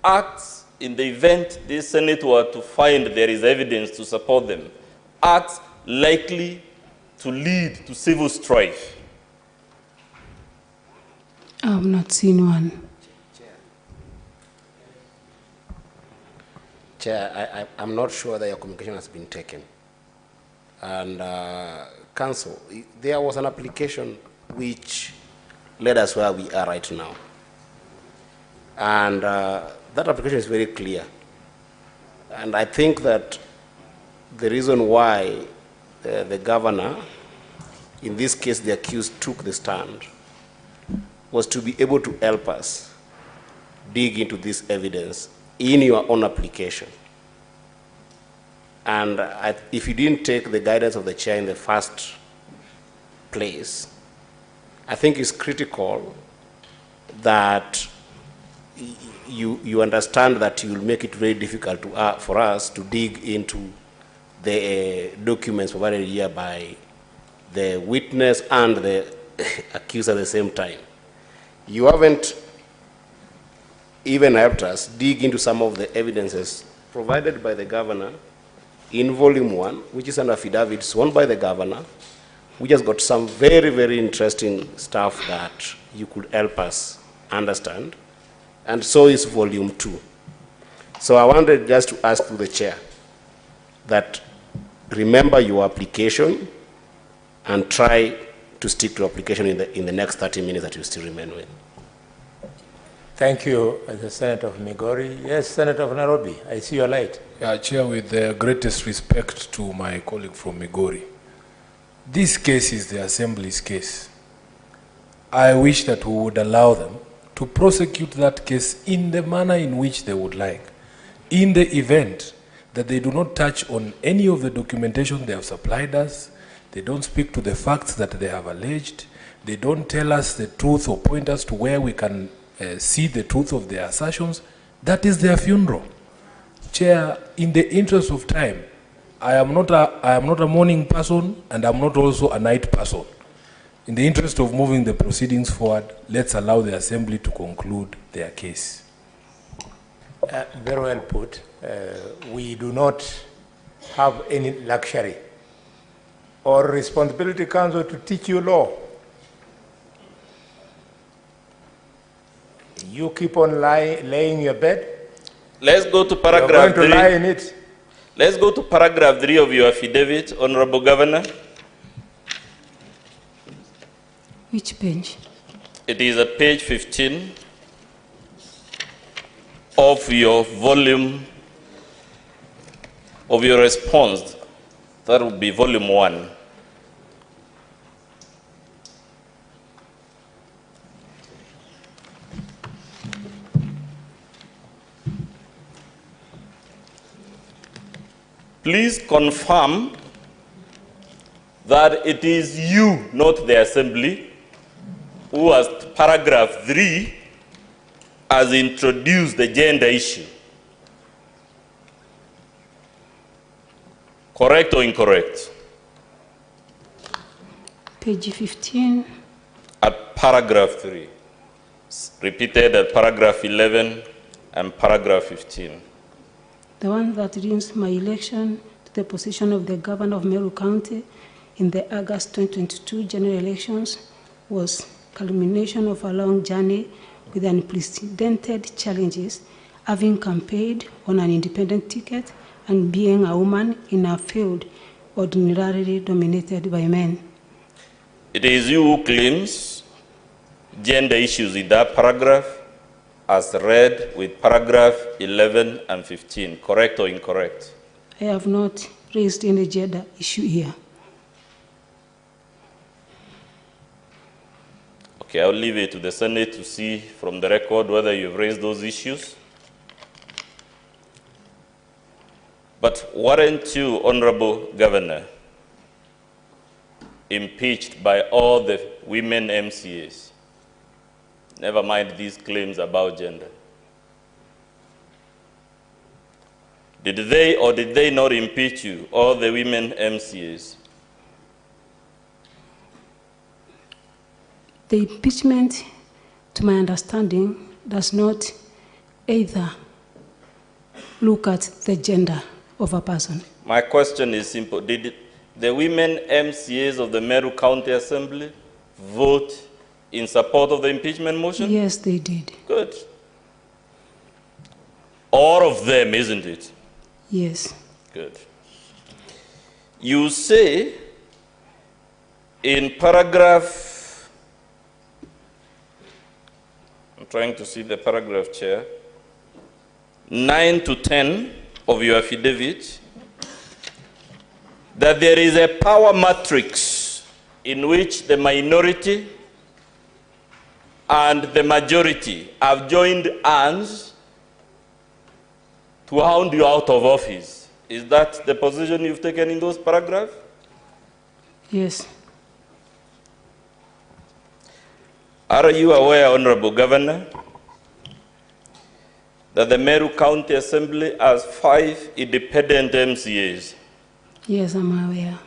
acts, in the event the Senate were to find there is evidence to support them, acts likely to lead to civil strife? I have not seen one. Chair, I'm not sure that your communication has been taken. And Council, there was an application which led us where we are right now. And that application is very clear. And I think that the reason why the governor, in this case the accused, took the stand was to be able to help us dig into this evidence in your own application. And if you didn't take the guidance of the chair in the first place, I think it's critical that you understand that you will make it very difficult for us to dig into the documents provided here by the witness and the accused at the same time. You haven't even helped us dig into some of the evidences provided by the governor in volume 1, which is an affidavit sworn by the governor, which has got some very, very interesting stuff that you could help us understand. And so is volume 2. So I wanted just to ask to the chair that remember your application and try to stick to application in the next 30 minutes that you still remain with. Thank you, the Senator of Migori. Yes, Senator of Nairobi, I see your light. Yeah, Chair, with the greatest respect to my colleague from Migori, this case is the Assembly's case. I wish that we would allow them to prosecute that case in the manner in which they would like. In the event that they do not touch on any of the documentation they have supplied us, they don't speak to the facts that they have alleged, they don't tell us the truth or point us to where we can see the truth of their assertions, that is their funeral. Chair, in the interest of time, I am not a morning person and I'm not also a night person. In the interest of moving the proceedings forward, let's allow the Assembly to conclude their case. Very well put. We do not have any luxury or responsibility council to teach you law. You keep on laying your bed. Let's go to paragraph 3. You're going to lie in it. Let's go to paragraph 3 of your affidavit, Honorable Governor. Which page? It is at page 15 of your volume, of your response. That would be volume 1. Please confirm that it is you, not the Assembly, who has paragraph 3 has introduced the gender issue. Correct or incorrect? Page 15. At paragraph 3. Repeated at paragraph 11 and paragraph 15. The one that reads my election to the position of the governor of Meru County in the August 2022 general elections was culmination of a long journey with unprecedented challenges, having campaigned on an independent ticket and being a woman in a field ordinarily dominated by men. It is you who claims gender issues in that paragraph as read with paragraph 11 and 15. Correct or incorrect? I have not raised any gender issue here. Okay, I'll leave it to the Senate to see from the record whether you've raised those issues. But weren't you, Honorable Governor, impeached by all the women MCAs? Never mind these claims about gender. Did they or did they not impeach you, all the women MCAs? The impeachment, to my understanding, does not either look at the gender of a person. My question is simple. Did the women MCAs of the Meru County Assembly vote in support of the impeachment motion? Yes, they did. Good. All of them, isn't it? Yes. Good. You say in paragraph, I'm trying to see the paragraph, Chair, 9 to 10 of your affidavit, that there is a power matrix in which the minority and the majority have joined hands to hound you out of office. Is that the position you've taken in those paragraphs? Yes. Are you aware, Honorable Governor, that the Meru County Assembly has 5 independent MCAs? Yes, I'm aware.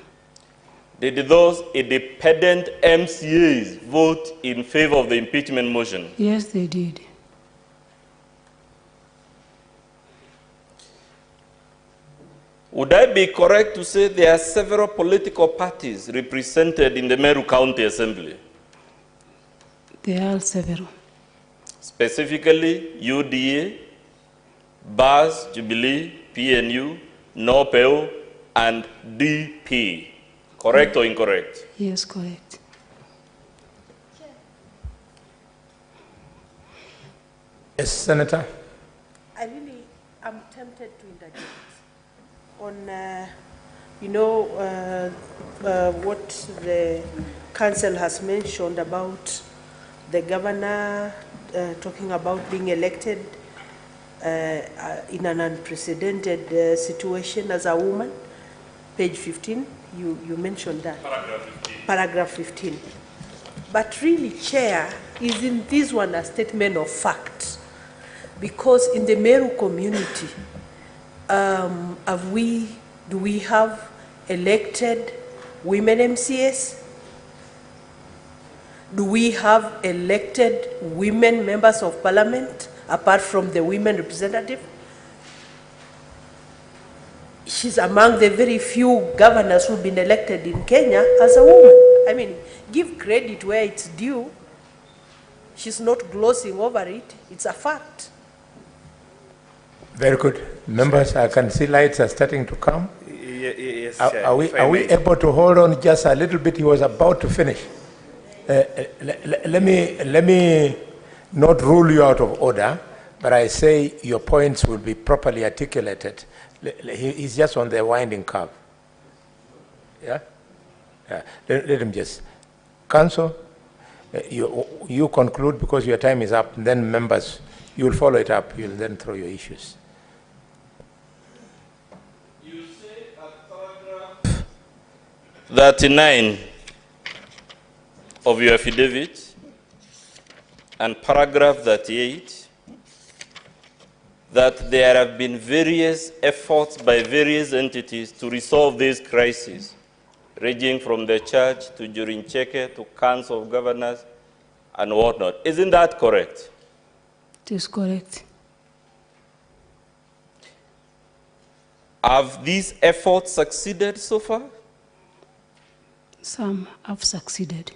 Did those independent MCAs vote in favor of the impeachment motion? Yes, they did. Would I be correct to say there are several political parties represented in the Meru County Assembly? There are several. Specifically, UDA, BAS, Jubilee, PNU, NOPEO, and DP. Correct or incorrect? Yes, correct. Yes, Senator. I'm tempted to interject on, what the council has mentioned about the governor talking about being elected in an unprecedented situation as a woman. Page 15, you mentioned that. Paragraph 15. But really, Chair, isn't this one a statement of fact? Because in the Meru community, do we have elected women MCAs? Do we have elected women members of parliament, apart from the women representative? She's among the very few governors who've been elected in Kenya as a woman. I mean, give credit where it's due. She's not glossing over it. It's a fact. Very good. Members, I can see lights are starting to come. Yes, are we able to hold on just a little bit? He was about to finish. Let me not rule you out of order, but I say your points will be properly articulated. He's just on the winding curve. Yeah? Let him just. Council, you conclude because your time is up, and then members, you will follow it up. You will then throw your issues. You say at paragraph 39 of your affidavit and paragraph 38 that there have been various efforts by various entities to resolve this crisis, ranging from the church to Jurincheke to Council of Governors and whatnot. Isn't that correct? It is correct. Have these efforts succeeded so far? Some have succeeded.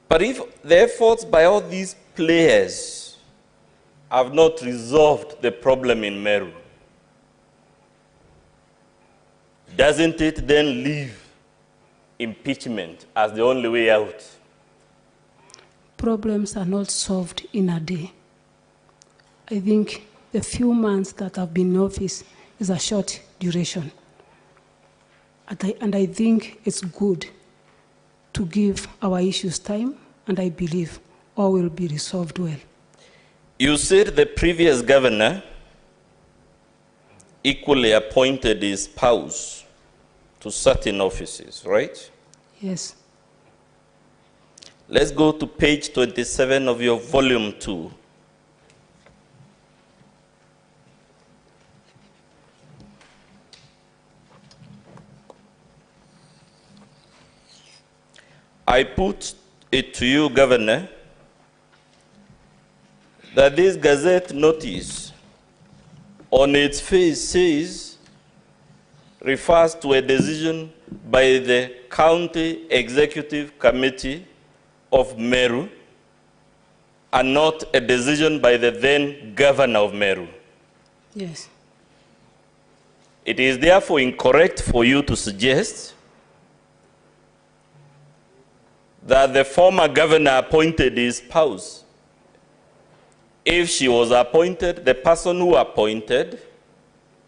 But if the efforts by all these players have not resolved the problem in Meru, doesn't it then leave impeachment as the only way out? Problems are not solved in a day. I think the few months that I've been in office is a short duration. And I think it's good to give our issues time, and I believe all will be resolved well. You said the previous governor equally appointed his spouse to certain offices, right? Yes. Let's go to page 27 of your volume 2. I put it to you, Governor, that this Gazette notice on its face refers to a decision by the County Executive Committee of Meru and not a decision by the then Governor of Meru. Yes. It is therefore incorrect for you to suggest that the former governor appointed his spouse. If she was appointed, the person who appointed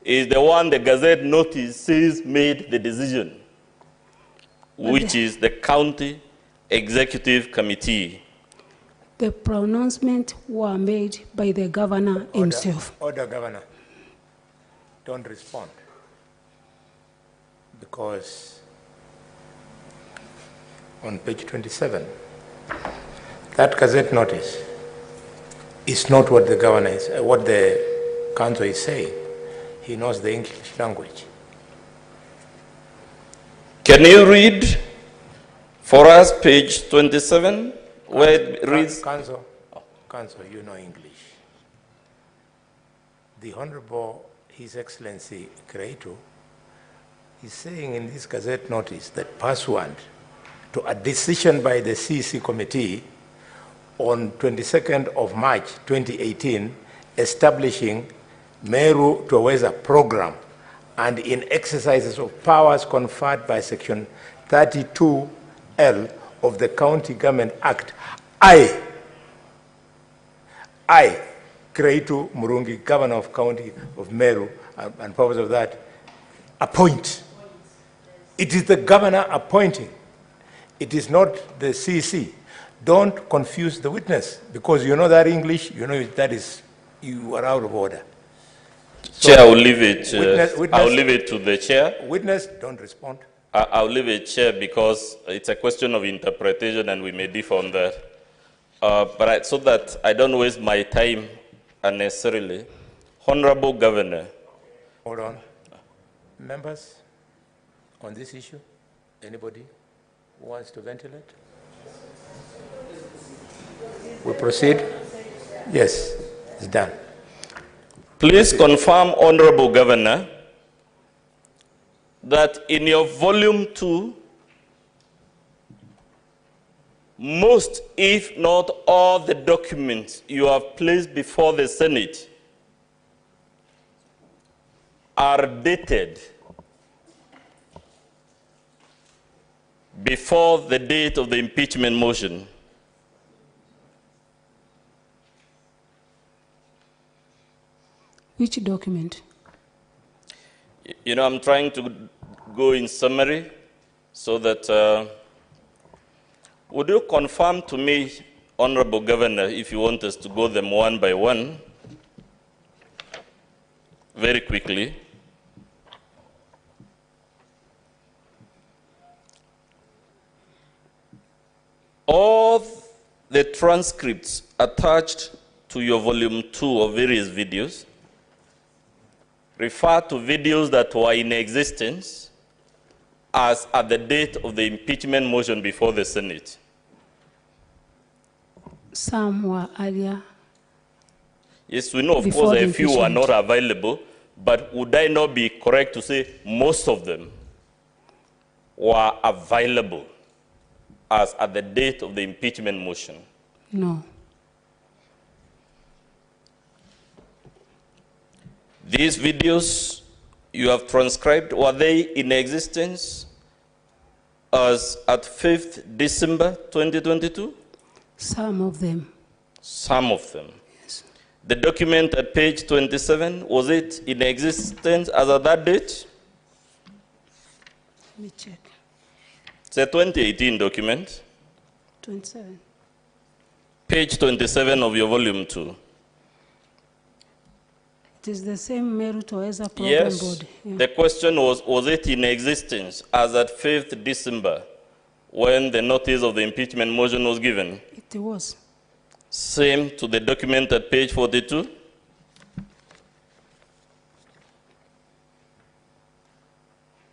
is the one the Gazette notice says made the decision, which is the County Executive Committee. The pronouncements were made by the governor himself. Order, Governor. Don't respond. Because on page 27, that Gazette notice is not what the governor is, what the council is saying. He knows the English language. Can you read for us page 27, where it reads? Council, you know English. The Honorable His Excellency Kreito is saying in this Gazette notice that pursuant to a decision by the CEC committee on 22nd of March 2018 establishing Meru Tuweza program and in exercises of powers conferred by section 32L of the County Government Act, I, Kreito Murungi, Governor of County of Meru, and purpose of that, appoint. It is the governor appointing. It is not the CC. Don't confuse the witness, because you know that English, you know that is, you are out of order. So Chair, I will leave it. witness, I will leave it to the chair. Witness, don't respond. I'll leave it, Chair, because it's a question of interpretation and we may differ on that. So that I don't waste my time unnecessarily. Honorable Governor. Hold on. Members, on this issue, anybody who wants to ventilate? We proceed? Yes, it's done. Please confirm, Honorable Governor, that in your volume 2, most, if not all, the documents you have placed before the Senate are dated before the date of the impeachment motion. Which document? You know, I'm trying to go in summary so that, would you confirm to me, Honorable Governor, if you want us to go them one by one, very quickly. All the transcripts attached to your volume 2 of various videos refer to videos that were in existence as at the date of the impeachment motion before the Senate. Some were earlier. Yes, we know, of course, a few were not available, but would I not be correct to say most of them were available as at the date of the impeachment motion? No. These videos you have transcribed, were they in existence as at 5th December 2022? Some of them. Some of them. Yes. The document at page 27, was it in existence as at that date? Let me check. It's a 2018 document. 27. Page 27 of your volume 2. It is the same Meru Toeza program Yes. board. Yeah. The question was it in existence as at 5th December when the notice of the impeachment motion was given? It was. Same to the document at page 42?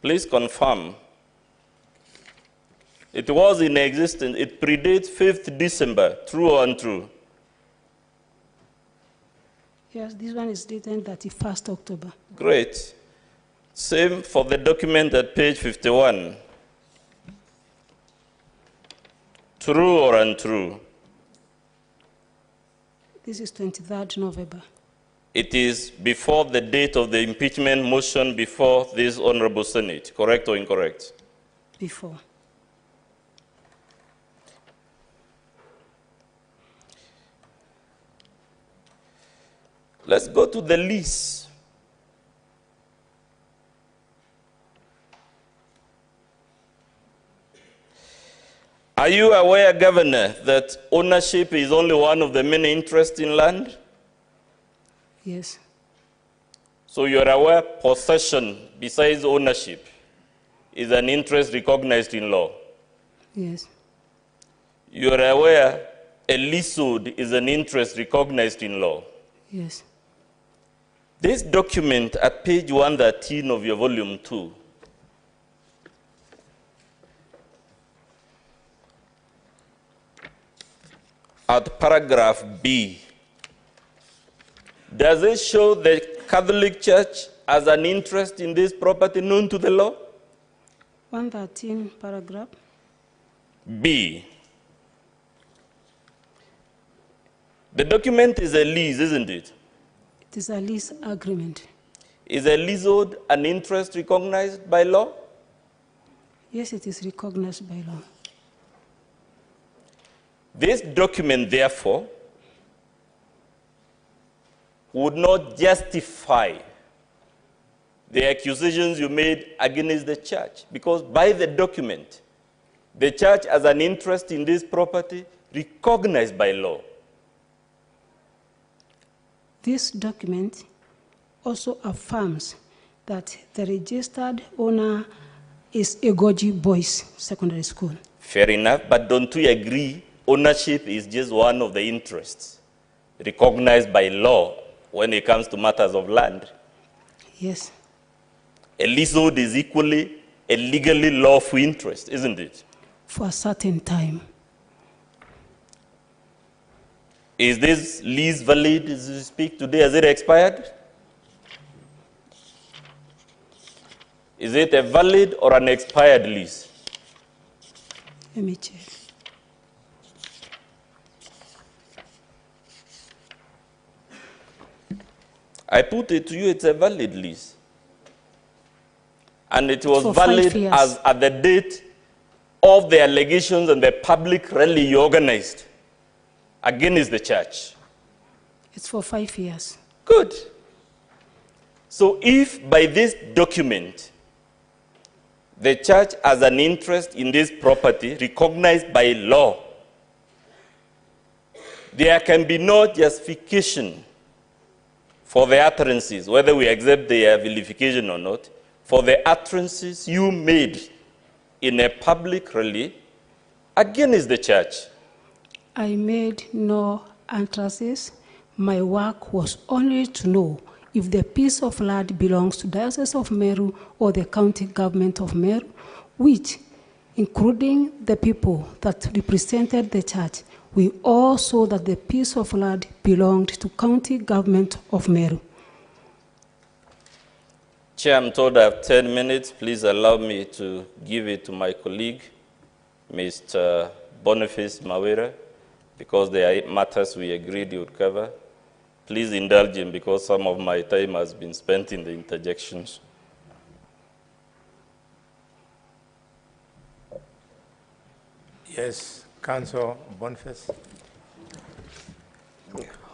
Please confirm. It was in existence. It predates 5th December, true or untrue? Yes, this one is dated 31st October. Great. Same for the document at page 51. True or untrue? This is 23rd November. It is before the date of the impeachment motion before this Honorable Senate, correct or incorrect? Before. Let's go to the lease. Are you aware, Governor, that ownership is only one of the many interests in land? Yes. So you're aware possession, besides ownership, is an interest recognized in law? Yes. You're aware a leasehold is an interest recognized in law? Yes. This document at page 113 of your volume 2 at paragraph B, does it show the Catholic Church as an interest in this property known to the law? 113 paragraph. B. The document is a lease, isn't it? It is a lease agreement. Is a leasehold an interest recognized by law? Yes, it is recognized by law. This document, therefore, would not justify the accusations you made against the church, because by the document, the church has an interest in this property recognized by law. This document also affirms that the registered owner is Egoji Boys Secondary School. Fair enough, but don't we agree ownership is just one of the interests recognized by law when it comes to matters of land? Yes. A leasehold is equally a legally lawful interest, isn't it? For a certain time. Is this lease valid as we speak today? Has it expired? Is it a valid or an expired lease? Let me check. I put it to you, it's a valid lease. And it was For valid 5 years. as at the date of the allegations and the public rally you organized against the church. It's for 5 years. Good. So if by this document, the church has an interest in this property recognized by law, there can be no justification for the utterances, whether we accept their vilification or not, for the utterances you made in a public rally against the church. I made no utterances. My work was only to know if the piece of land belongs to the Diocese of Meru or the county government of Meru, which, including the people that represented the church, we all saw that the piece of land belonged to county government of Meru. Chair, I'm told I have 10 minutes. Please allow me to give it to my colleague, Mr. Boniface Mawera, because there are matters we agreed he would cover. Please indulge him because some of my time has been spent in the interjections. Yes, Councillor Boniface.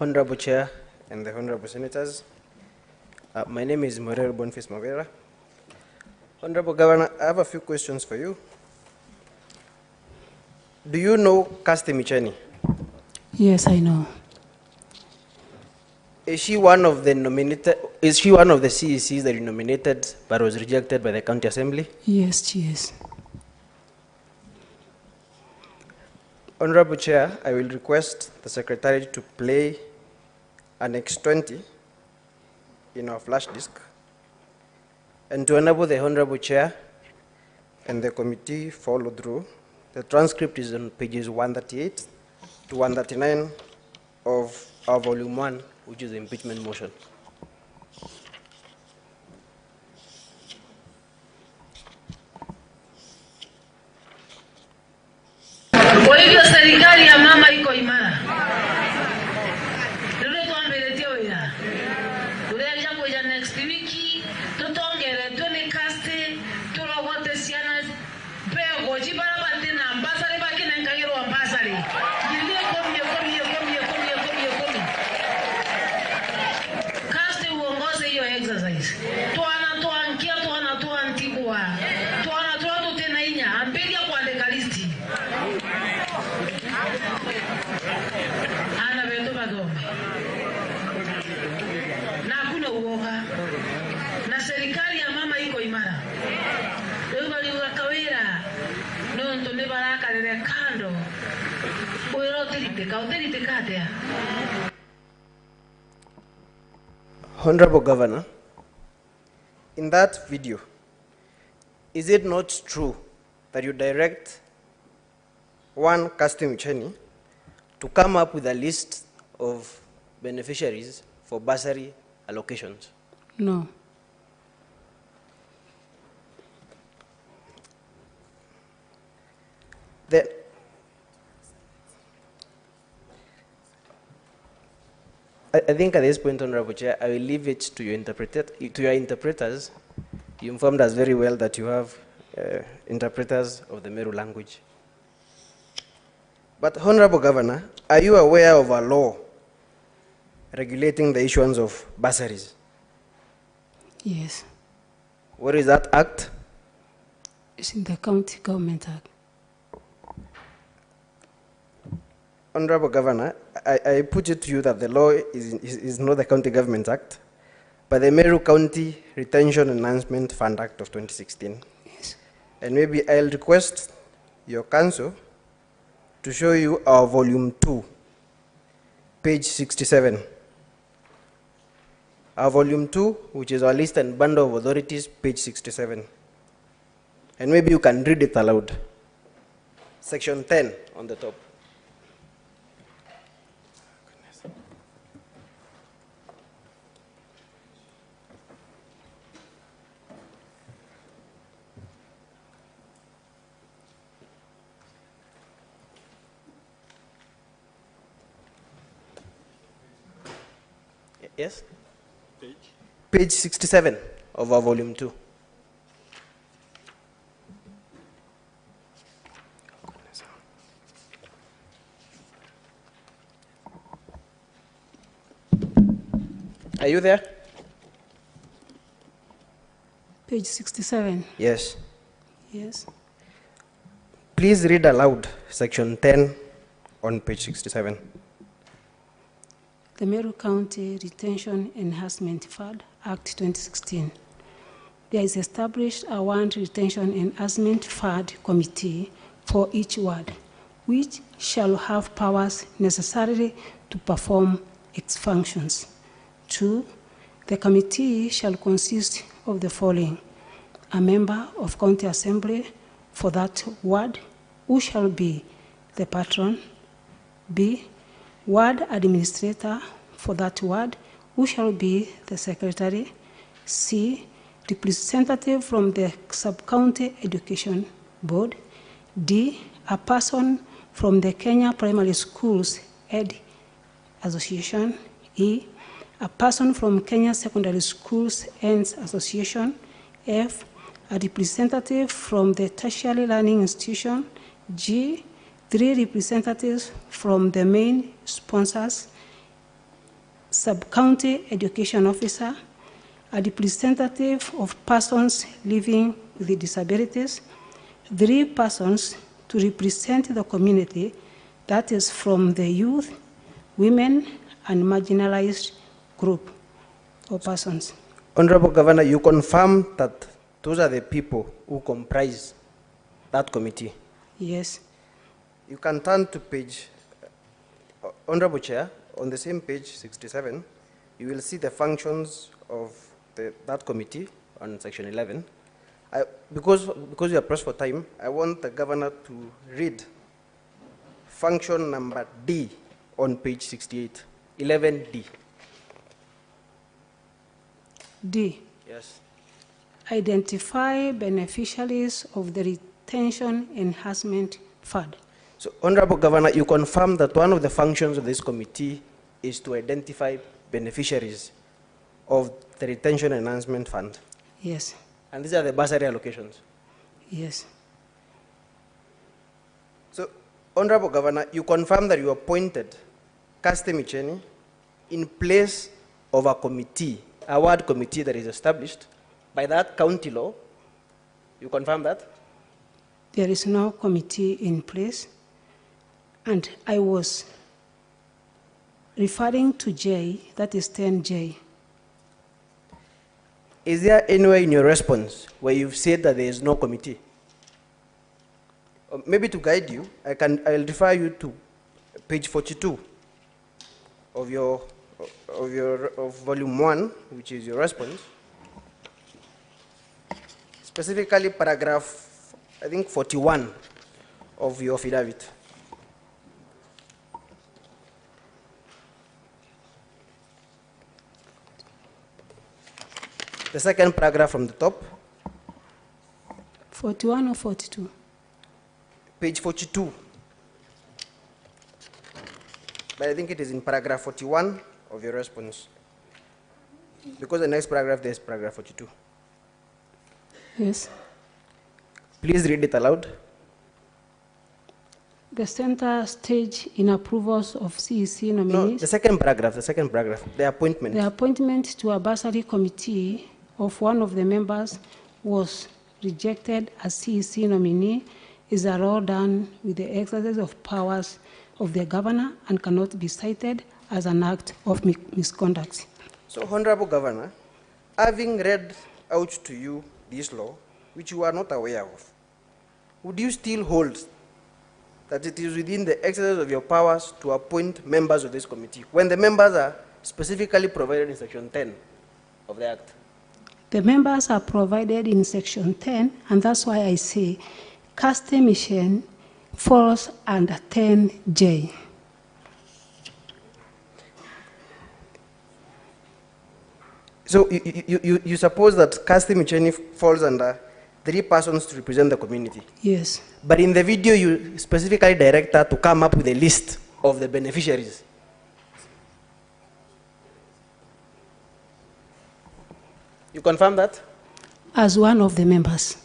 Honorable Chair and the Honorable Senators, my name is Meru Boniface Mavera. Honorable Governor, I have a few questions for you. Do you know Caste Micheni? Yes, I know. Is she one of the nominated? Is she one of the CECs that you nominated but was rejected by the County Assembly? Yes, she is. Honorable Chair, I will request the Secretary to play Annex 20 in our flash disk, and to enable the Honorable Chair and the committee follow through. The transcript is on pages 138 to 139 of our volume 1, which is the impeachment motion. Kwa hivyo serikali ya mama iko imara. Ndio tuambeletie wira. Tulia jambo ya next week tutongere tuni caste turogote siana pego jibara batina ambasare bakina ngayiro ambasare. Yile komi. Caste uongoze hiyo exercise. Tuankia tuantibua. Tuana tena inya ambili ya kuandika listi. Ana veto bagombe. Na hakuna uoga. Na serikali ya mama iko imara. Leo bali wakawira. No ntombe baraka lele kando. Uero telite katea. Honorable Governor, in that video, is it not true that you direct one Caste Micheni to come up with a list of beneficiaries for bursary allocations? No. I think at this point, Honorable Chair, I will leave it to your interpreters. You informed us very well that you have interpreters of the Meru language. But Honorable Governor, are you aware of a law regulating the issuance of bursaries? Yes. What is that act? It's in the County Government Act. Honorable Governor, I put it to you that the law is not the County Government Act, but the Meru County Retention Enhancement Fund Act of 2016. Yes. And maybe I'll request your council to show you our volume 2, page 67. Our volume 2, which is our list and bundle of authorities, page 67. And maybe you can read it aloud. Section 10 on the top. Yes? Page 67 of our volume 2. Are you there? Page 67. Yes. Yes. Please read aloud section 10 on page 67. The Meru County Retention Enhancement Fund Act 2016. There is established a ward retention enhancement fund committee for each ward, which shall have powers necessary to perform its functions. 2, the committee shall consist of the following: a member of County Assembly for that ward, who shall be the patron. B, ward administrator for that ward, who shall be the secretary. C, representative from the sub-county education board. D, a person from the Kenya Primary Schools Ed Association. E, a person from Kenya Secondary Schools Ends Association. F, a representative from the tertiary learning institution. G, 3 representatives from the main sponsors, sub-county education officer, a representative of persons living with disabilities, 3 persons to represent the community, that is from the youth, women, and marginalized group or persons. Honorable Governor, you confirm that those are the people who comprise that committee? Yes. You can turn to page, Honorable Chair, on the same page 67, you will see the functions of that committee on section 11. Because you are pressed for time, I want the Governor to read function number D on page 68, 11D. D. Yes. Identify beneficiaries of the Retention Enhancement Fund. So, Honorable Governor, you confirm that one of the functions of this committee is to identify beneficiaries of the Retention Enhancement Fund? Yes. And these are the bursary allocations? Yes. So, Honorable Governor, you confirm that you appointed Caste Micheni in place of a committee, a ward committee that is established by that county law. You confirm that? There is no committee in place, and I was referring to J, that is 10J. Is there anywhere in your response where you've said that there is no committee? Maybe to guide you, I'll refer you to page 42 of volume 1, which is your response. Specifically paragraph, I think 41 of your affidavit. The second paragraph from the top. 41 or 42? Page 42. But I think it is in paragraph 41 of your response. Because the next paragraph, there's paragraph 42. Yes. Please read it aloud. The center stage in approvals of CEC nominees. No, the second paragraph, the appointment. The appointment to a bursary committee of one of the members was rejected as CEC nominee is a law done with the exercise of powers of the governor and cannot be cited as an act of misconduct. So, Honorable Governor, having read out to you this law, which you are not aware of, would you still hold that it is within the exercise of your powers to appoint members of this committee when the members are specifically provided in Section 10 of the Act? The members are provided in Section 10, and that's why I say Caste Mission falls under 10J. So you suppose that Caste Mission falls under 3 persons to represent the community? Yes. But in the video, you specifically direct her to come up with a list of the beneficiaries. You confirm that? As one of the members.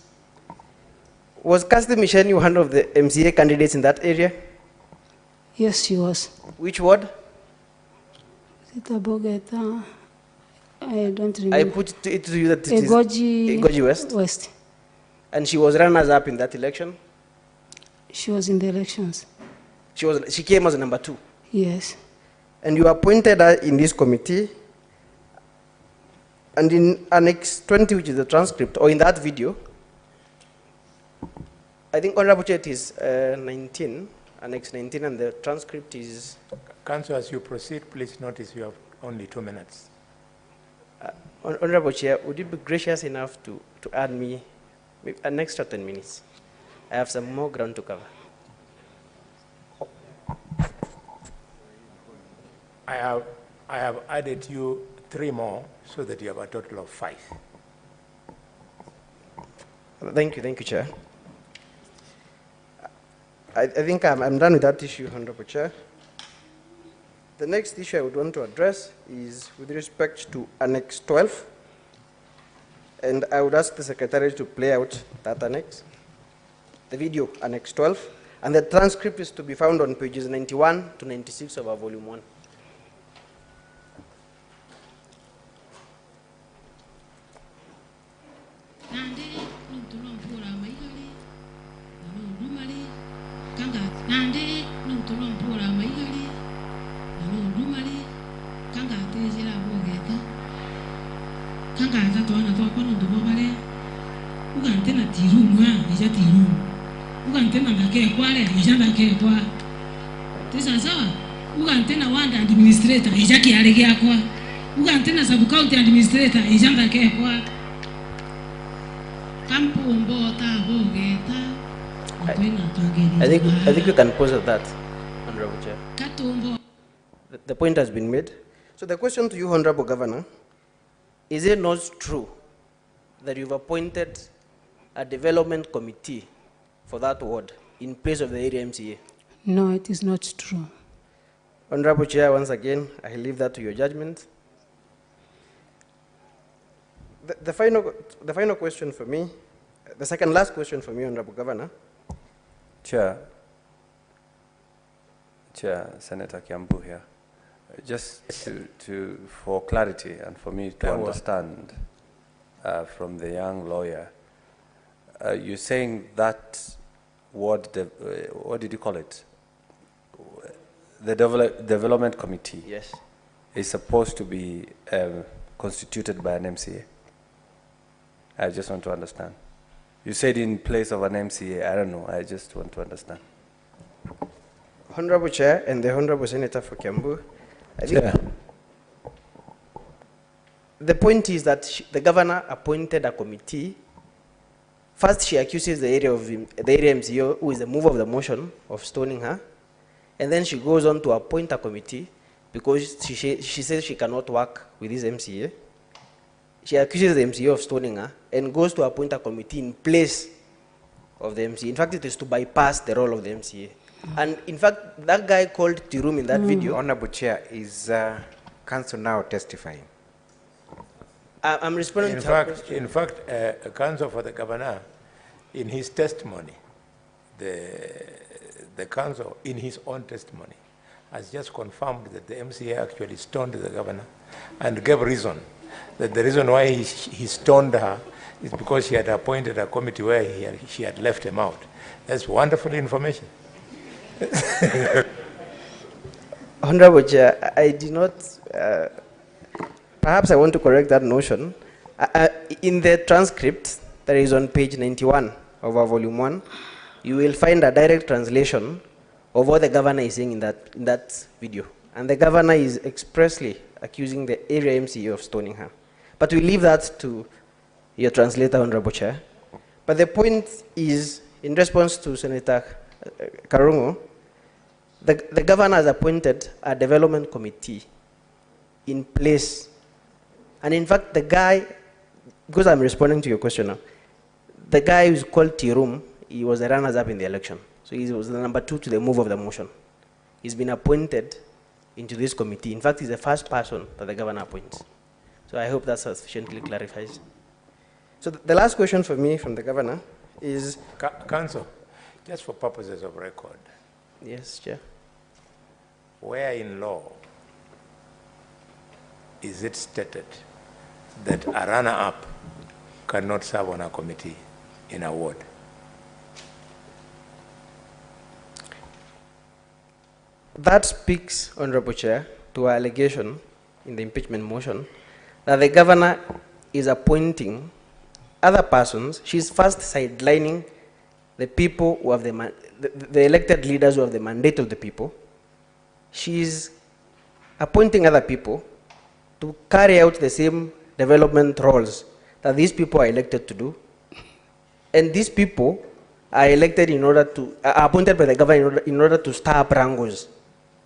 Was Caste Mission one of the MCA candidates in that area? Yes, she was. Which ward? Is it Abogeta? I don't remember. I put it to you that it is Egoji West. West. And she was runners-up in that election? She was in the elections. She came as number 2? Yes. And you appointed her in this committee, and in Annex 20, which is the transcript, or in that video, I think Honorable Chair, it is 19, Annex 19, and the transcript is... Council, as you proceed, please notice you have only 2 minutes. Honorable Chair, would you be gracious enough to add me an extra 10 minutes? I have some more ground to cover. I have added you 3 more so that you have a total of 5. Thank you, Chair. I think I'm done with that issue, Honorable Chair. The next issue I would want to address is with respect to Annex 12. And I would ask the Secretary to play out that annex, the video, Annex 12. And the transcript is to be found on pages 91 to 96 of our Volume 1. Administrator, ijaki aregea kwa. Uga tena sub county administrator, ijanda ke kwa. Kampo mbota bogeta. I think you can pause at that, Honorable Chair. The point has been made. So the question to you, Honorable Governor, is it not true that you've appointed a development committee for that ward in place of the area MCA? No, it is not true. Honorable Chair, once again, I leave that to your judgment. The final question for me, the second last question for me, Honorable Governor. Chair, Senator Kiambu here. Just for clarity and for me to understand from the young lawyer, you're saying that what did you call it? The development committee, yes, is supposed to be constituted by an MCA. I just want to understand. You said in place of an MCA. I don't know. I just want to understand. Honorable Chair and the Honorable Senator for Kiambu, I think the point is that the governor appointed a committee. First, she accuses the area MCO, who is the mover of the motion, of stoning her. And then she goes on to appoint a committee because she says she cannot work with this MCA. She accuses the MCA of stoning her and goes to appoint a committee in place of the MCA. In fact, it is to bypass the role of the MCA. And in fact, that guy called Tirum in that video. Honorable Chair, is Council now testifying? I'm responding to her question. In fact, Council for the Governor, in his testimony, the Council, in his own testimony, has just confirmed that the MCA actually stoned the Governor and gave reason. That the reason why he stoned her is because she had appointed a committee where she had left him out. That's wonderful information. Honorable Chair, I did not, perhaps I want to correct that notion. In the transcript that is on page 91 of our volume 1, you will find a direct translation of what the governor is saying in that video. And the governor is expressly accusing the area MCA of stoning her. But we leave that to your translator, Honorable Chair. But the point is, in response to Senator Karungo, the governor has appointed a development committee in place. And in fact, the guy, because I'm responding to your question now, the guy who's called Tirum, he was the runners-up in the election. So he was the number 2 to the move of the motion. He's been appointed into this committee. In fact, he's the first person that the governor appoints. So I hope that sufficiently clarifies. So the last question for me from the governor is... Council, just for purposes of record. Yes, Chair. Where in law is it stated that a runner-up cannot serve on a committee in a ward? That speaks, Honorable Chair, to our allegation in the impeachment motion that the governor is appointing other persons. She's first sidelining the people who have the elected leaders who have the mandate of the people. She's appointing other people to carry out the same development roles that these people are elected to do. And these people are elected in order to, are appointed by the government in order to stir up wrangles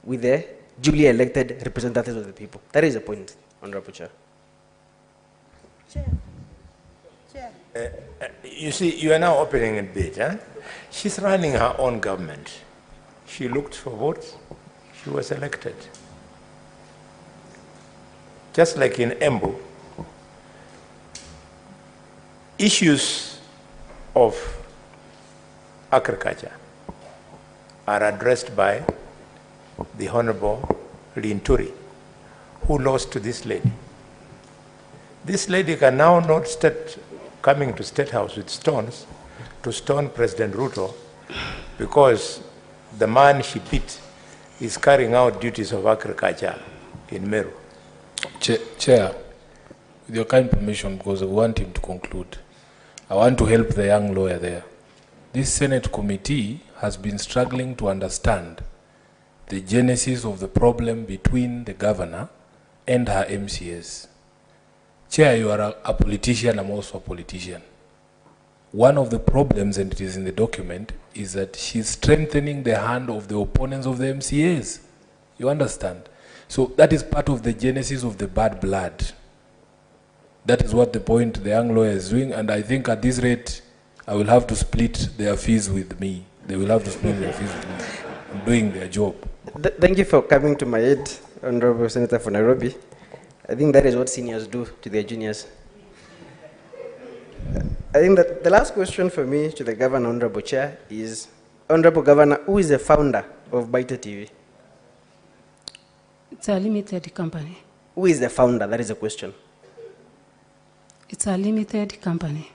with the duly elected representatives of the people. That is the point, Honorable Chair. You see, you are now opening a bit. Huh? She's running her own government. She looked for votes. She was elected. Just like in Embu, issues of agriculture are addressed by the Honorable Linturi, who lost to this lady. This lady can now not start coming to State House with stones to stone President Ruto because the man she beat is carrying out duties of agriculture in Meru. Chair, with your kind permission, because I want him to conclude, I want to help the young lawyer there. This Senate committee has been struggling to understand the genesis of the problem between the governor and her MCAs. Chair, you are a politician, I'm also a politician. One of the problems, and it is in the document, is that she's strengthening the hand of the opponents of the MCAs. You understand? So that is part of the genesis of the bad blood. That is what the point the young lawyer is doing, and I think at this rate, I will have to split their fees with me. They will have to split their fees with me. I'm doing their job. Thank you for coming to my aid, Honorable Senator for Nairobi. I think that is what seniors do to their juniors. I think that the last question for me to the Governor, Honorable Chair, is, Honorable Governor, who is the founder of Baita TV? It's a limited company. Who is the founder? That is the question. It's a limited company.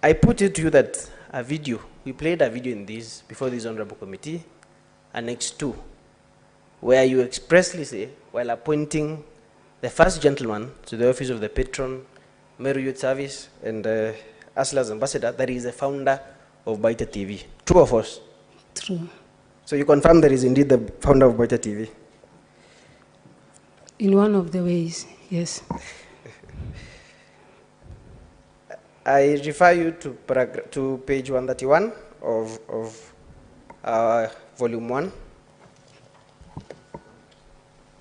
I put it to you that a video, we played a video in this, before this Honorable Committee, Annex 2, where you expressly say, while appointing the first gentleman to the office of the patron, Meru Youth Service, and Asla's ambassador, that he is the founder of Baita TV. True or false? True. So you confirm that he is indeed the founder of Baita TV? In one of the ways, yes. I refer you to page 131 of volume 1.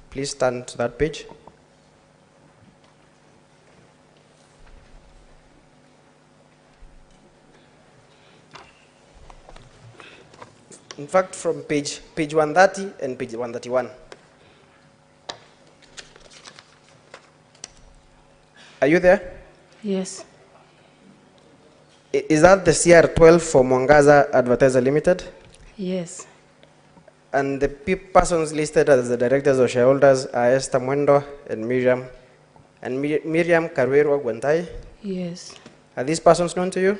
Please turn to that page. In fact, from page 130 and page 131. Are you there? Yes. Is that the CR12 for Mwangaza Advertiser Limited? Yes. And the persons listed as the directors or shareholders are Esther Mwendo and Miriam Karwerwa Gwentai? Yes. Are these persons known to you?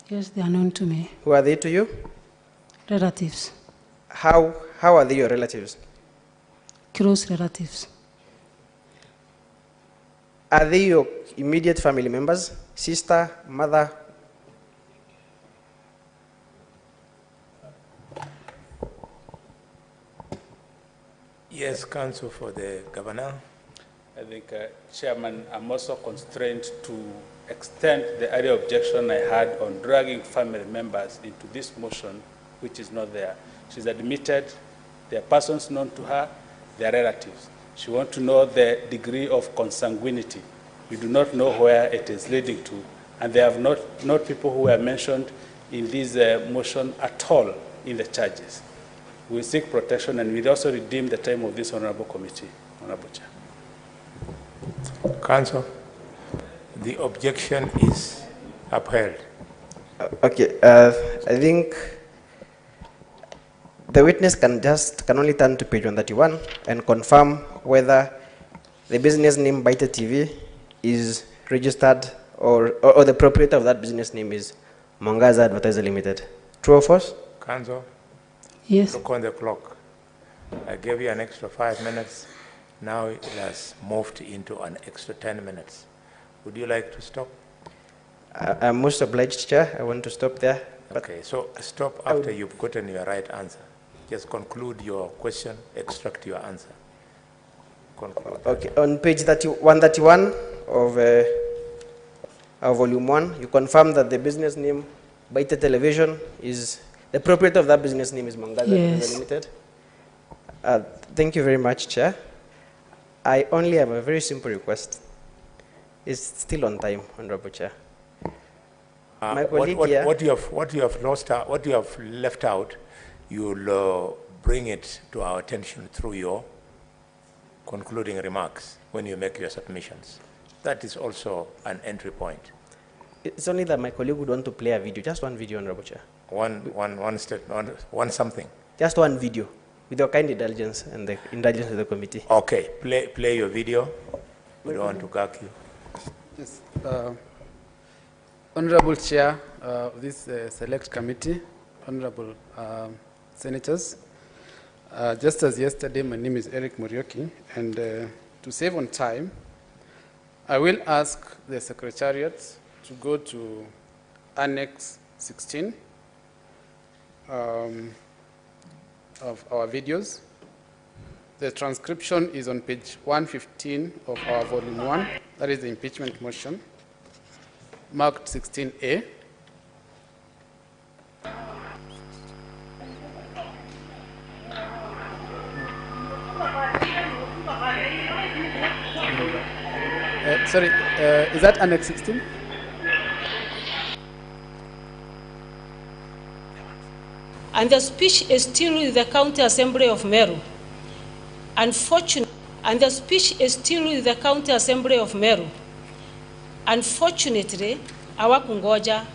Yes, they are known to me. Who are they to you? Relatives. How how are they your relatives? Close relatives. Are they your immediate family members? Sister, mother? Yes, counsel for the governor. I think, Chairman, I'm also constrained to extend the area objection I had on dragging family members into this motion, which is not there. She's admitted there are persons known to her, their relatives. She wants to know the degree of consanguinity. We do not know where it is leading to, and there have not people who were mentioned in this motion at all in the charges. We seek protection, and we also redeem the time of this honorable committee. Honorable Chair. Counsel, the objection is upheld. Okay, I think the witness can only turn to page 131 and confirm whether the business name Baita TV is registered or the proprietor of that business name is Mwangaza Advertiser Limited. True or false? Counsel? Yes. Look on the clock. I gave you an extra 5 minutes. Now it has moved into an extra 10 minutes. Would you like to stop? I'm most obliged, Chair. I want to stop there. Okay, so stop after you've gotten your right answer. Just conclude your question, extract your answer. Conclude. Okay, on page 131 of volume 1, you confirm that the business name Baita Television is, the proprietor of that business name is Mwangaza Limited. Thank you very much, Chair. I only have a very simple request. It's still on time, Honorable Chair. My colleague here, what you have left out, you'll bring it to our attention through your concluding remarks when you make your submissions. That is also an entry point. It's only that my colleague would want to play a video, just one video, Honorable Chair. One something. Just one video, with your kind indulgence and the indulgence of the committee. Okay, play your video. We don't want to gag you. Yes. Honorable Chair of this select committee, Honorable Senators, just as yesterday, my name is Eric Morioki, and to save on time, I will ask the Secretariat to go to Annex 16 of our videos. The transcription is on page 115 of our volume 1, that is the impeachment motion, marked 16A. Sorry, is that Annex 16? And the speech is still with the County Assembly of Meru. Unfortunately, Awakungoja,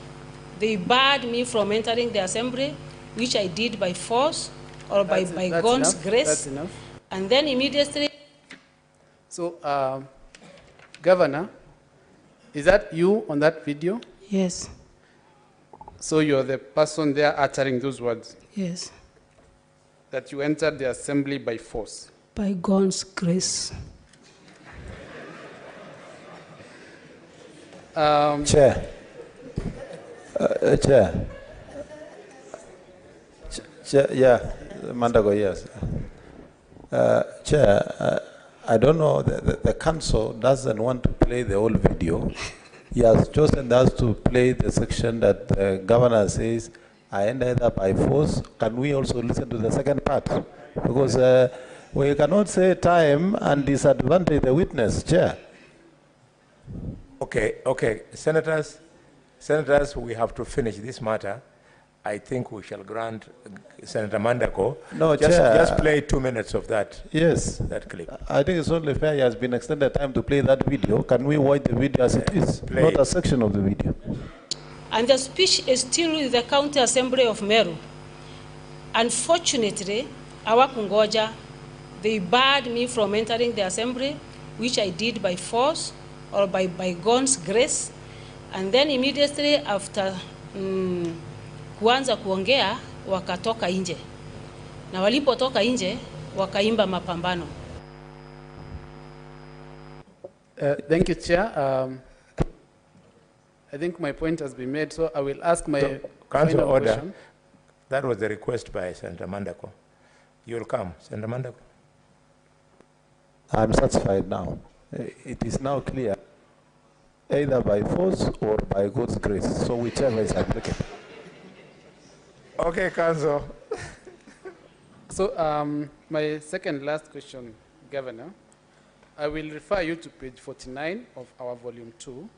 they barred me from entering the assembly, which I did by force or by God's grace. That's enough. And then immediately. So, Governor, is that you on that video? Yes. So you're the person there uttering those words? Yes. That you entered the assembly by force? By God's grace. Chair. Chair. Yeah, Mandago, yes. Chair, I don't know, the council doesn't want to play the whole video. He has chosen us to play the section that the governor says, I ended up by force. Can we also listen to the second part? Because we cannot say time and disadvantage the witness, Chair. Okay, Senators, we have to finish this matter. I think we shall grant Senator Mandako. No, Chair. Just play 2 minutes of that. Yes. That clip. I think it's only fair he has been extended time to play that video. Can we watch the video as it is? Play. Not a section of the video. And the speech is still with the County Assembly of Meru. Unfortunately, Awakungoja, they barred me from entering the assembly, which I did by force or by God's grace. And then immediately after kuanza kuongea wakatoka nje. na walipotoka nje wakaimba mapambano. Thank you, Chair. I think my point has been made, so I will ask my Council final order. question. That was the request by Senator Mandako. You'll come, Senator Mandako. I'm satisfied now. It is now clear, either by force or by God's grace. So whichever is applicable. Okay, Council. So my second last question, Governor, I will refer you to page 49 of our volume 2.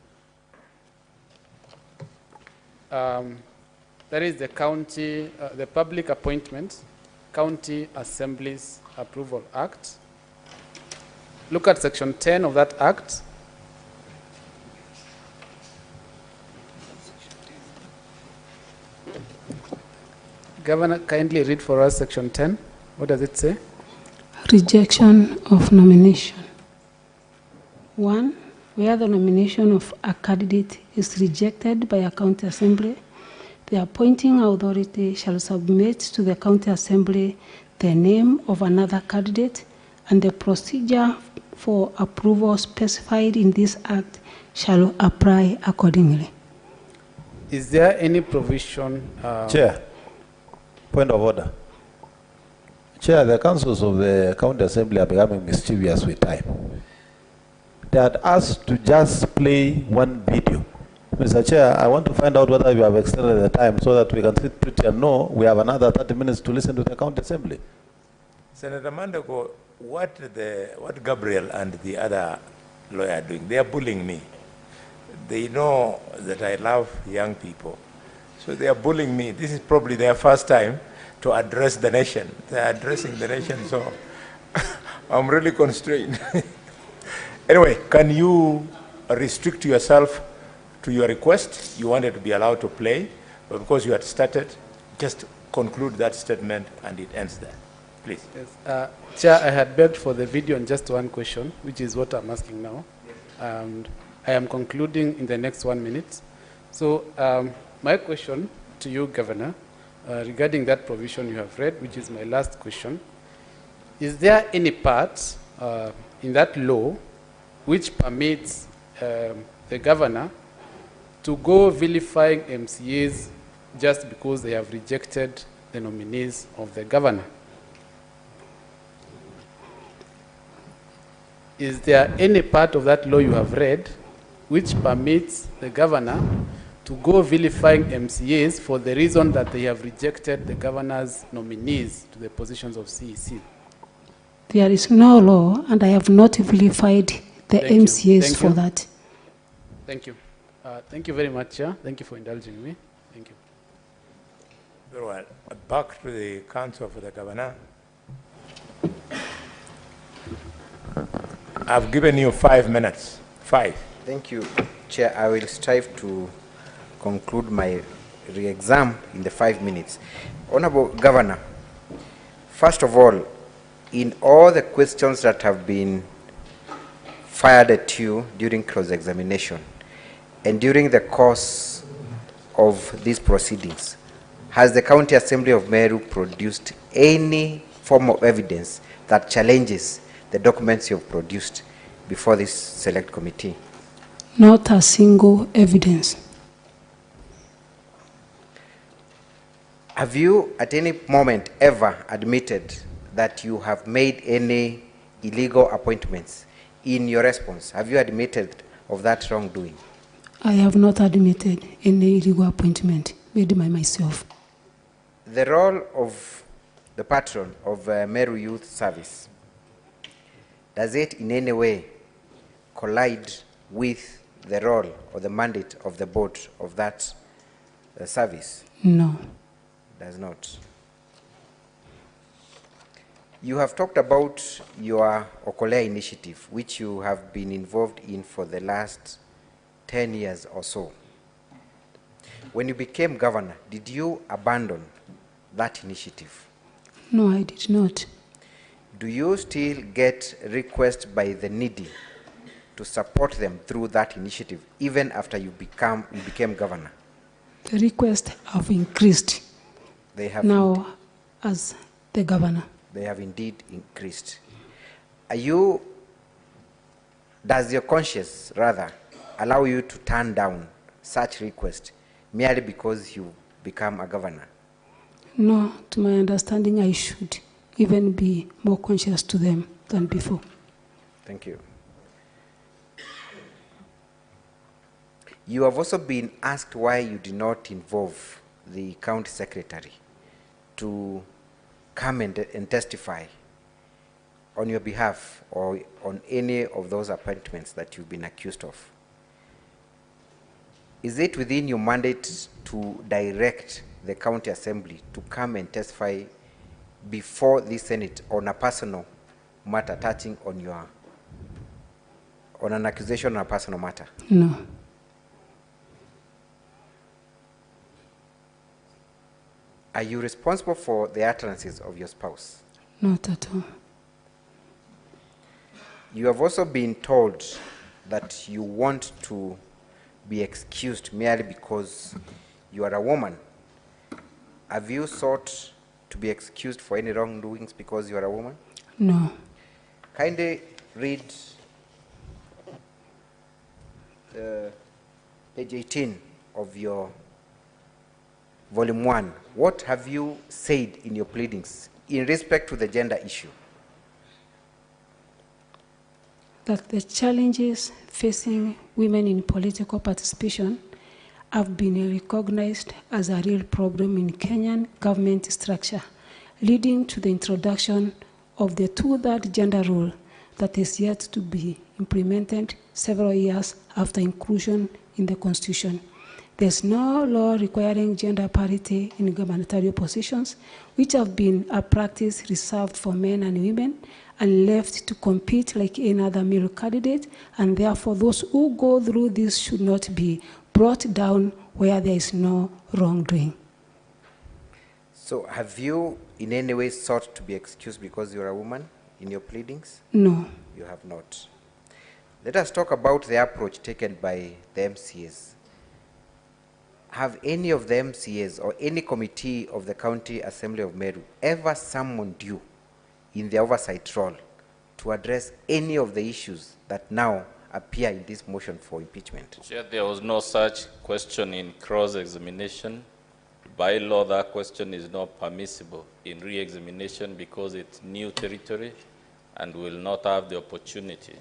That is the county, the Public Appointments, County Assemblies Approval Act. Look at section 10 of that act. Governor, kindly read for us section 10. What does it say? Rejection of nomination. 1. Where the nomination of a candidate is rejected by a county assembly, the appointing authority shall submit to the county assembly the name of another candidate, and the procedure for approval specified in this act shall apply accordingly. Is there any provision? Chair, point of order. Chair, the councils of the county assembly are becoming mischievous with time. They had asked to just play one video. Mr. Chair, I want to find out whether you have extended the time so that we can sit pretty and know we have another 30 minutes to listen to the county assembly. Senator Mandako, what Gabriel and the other lawyer are doing, they are bullying me. They know that I love young people. So they are bullying me. This is probably their first time to address the nation. They are addressing the nation, so I'm really constrained. Anyway, can you restrict yourself to your request? You wanted to be allowed to play, but because you had started, just conclude that statement and it ends there. Please. Yes. Chair, I had begged for the video on just one question, which is what I'm asking now. And I am concluding in the next 1 minute. So my question to you, Governor, regarding that provision you have read, which is my last question, is there any part in that law which permits the governor to go vilifying MCAs just because they have rejected the nominees of the governor? Is there any part of that law you have read which permits the governor to go vilifying MCAs for the reason that they have rejected the governor's nominees to the positions of CEC? There is no law, and I have not vilified the MCAs for that. Thank you. Thank you very much, Chair. Thank you for indulging me. Thank you. Very well. Back to the council for the governor. I've given you 5 minutes. 5. Thank you, Chair. I will strive to conclude my re-exam in the 5 minutes. Honorable Governor, first of all, in all the questions that have been fired at you during cross-examination and during the course of these proceedings, has the County Assembly of Meru produced any form of evidence that challenges the documents you have produced before this select committee? Not a single evidence. Have you at any moment ever admitted that you have made any illegal appointments? In your response, have you admitted of that wrongdoing? I have not admitted any illegal appointment made by myself. The role of the patron of Meru Youth Service, does it in any way collide with the role or the mandate of the board of that service? No. Does not. You have talked about your Okolea initiative, which you have been involved in for the last 10 years or so. When you became governor, did you abandon that initiative? No, I did not. Do you still get requests by the needy to support them through that initiative, even after you became governor? The requests have increased. They have. Now, as the governor. They have indeed increased. Does your conscience rather allow you to turn down such request merely because you become a governor? No, to my understanding, I should even be more conscious to them than before. Thank you. You have also been asked why you did not involve the county secretary to come and testify on your behalf or on any of those appointments that you've been accused of. Is it within your mandate to direct the county assembly to come and testify before the Senate on a personal matter touching on an accusation on a personal matter? No. Are you responsible for the utterances of your spouse? Not at all. You have also been told that you want to be excused merely because you are a woman. Have you sought to be excused for any wrongdoings because you are a woman? No. Kindly read page 18 of your volume 1. What have you said in your pleadings in respect to the gender issue? That the challenges facing women in political participation have been recognized as a real problem in Kenyan government structure, leading to the introduction of the 2/3 gender rule that is yet to be implemented several years after inclusion in the Constitution. There's no law requiring gender parity in gubernatorial positions, which have been a practice reserved for men and women and left to compete like any other male candidate, and therefore those who go through this should not be brought down where there is no wrongdoing. So have you in any way sought to be excused because you're a woman in your pleadings? No. You have not. Let us talk about the approach taken by the MCAs. Have any of the MCAs or any committee of the County Assembly of Meru ever summoned you in the oversight role to address any of the issues that now appear in this motion for impeachment? Chair, there was no such question in cross-examination. By law, that question is not permissible in re-examination because it's new territory and will not have the opportunity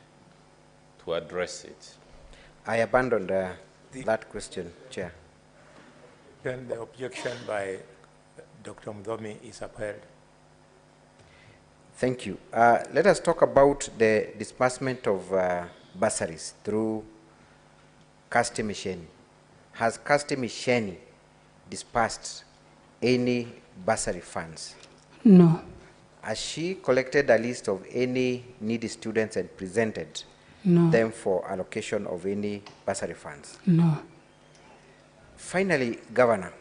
to address it. I abandoned that question, Chair. Then the objection by Dr. Mdhomi is upheld. Thank you. Let us talk about the disbursement of bursaries through Kasti Misheni. Has Kasti Misheni dispersed any bursary funds? No. Has she collected a list of any needy students and presented No. them for allocation of any bursary funds? No. Finally, Governor,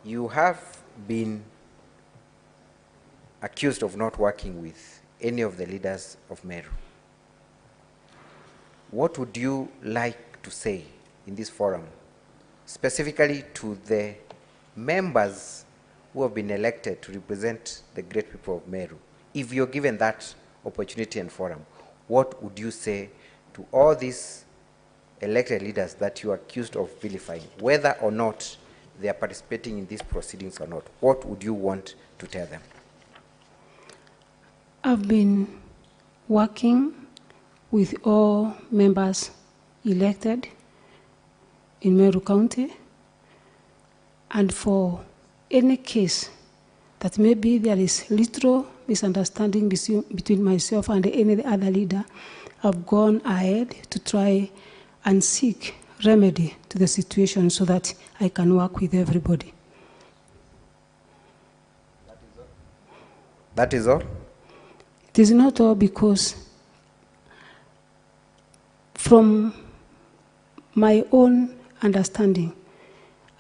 you have been accused of not working with any of the leaders of Meru. What would you like to say in this forum, specifically to the members who have been elected to represent the great people of Meru? If you're given that opportunity and forum, what would you say to all these elected leaders that you are accused of vilifying, whether or not they are participating in these proceedings or not? What would you want to tell them? I've been working with all members elected in Meru County, and for any case that maybe there is little misunderstanding between myself and any other leader, I've gone ahead to try and seek remedy to the situation so that I can work with everybody. That is all? It is not all, because from my own understanding,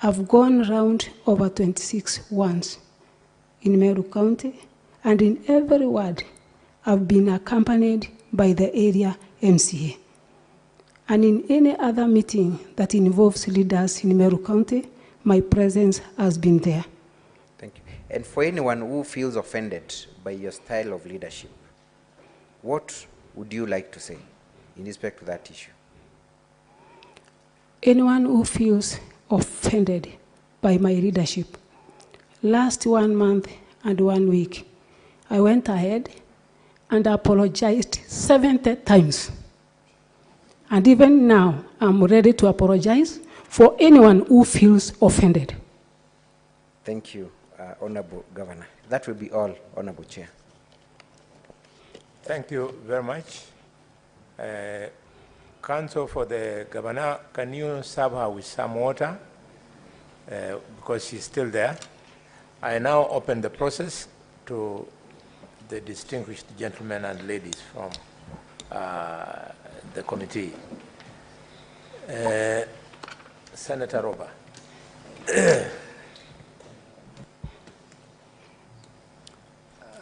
I've gone around over 26 once in Meru County, and in every ward, I've been accompanied by the area MCA. And in any other meeting that involves leaders in Meru County, my presence has been there. Thank you. And for anyone who feels offended by your style of leadership, what would you like to say in respect to that issue? Anyone who feels offended by my leadership, last 1 month and 1 week, I went ahead and apologized 70 times. And even now, I'm ready to apologize for anyone who feels offended. Thank you, Honorable Governor. That will be all, Honorable Chair. Thank you very much. Counsel for the Governor, can you serve her with some water? Because she's still there. I now open the process to the distinguished gentlemen and ladies from the committee. Senator Roba.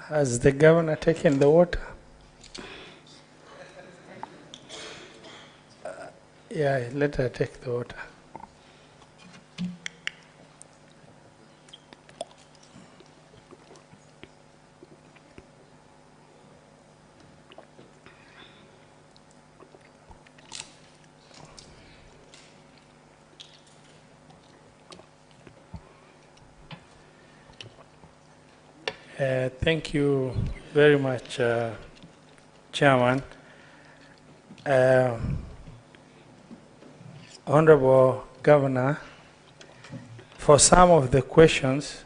Has the governor taken the water? Yeah, let her take the water. Thank you very much, Chairman. Honorable Governor, for some of the questions,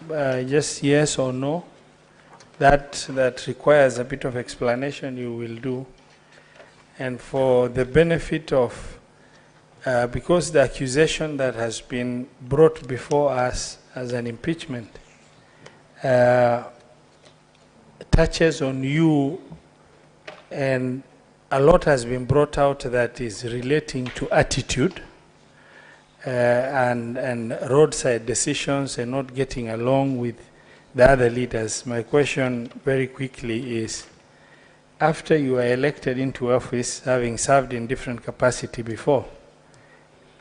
just yes or no, that requires a bit of explanation, you will do. And for the benefit of, because the accusation that has been brought before us as an impeachment touches on you, and a lot has been brought out that is relating to attitude and roadside decisions and not getting along with the other leaders. My question very quickly is, after you were elected into office, having served in different capacity before,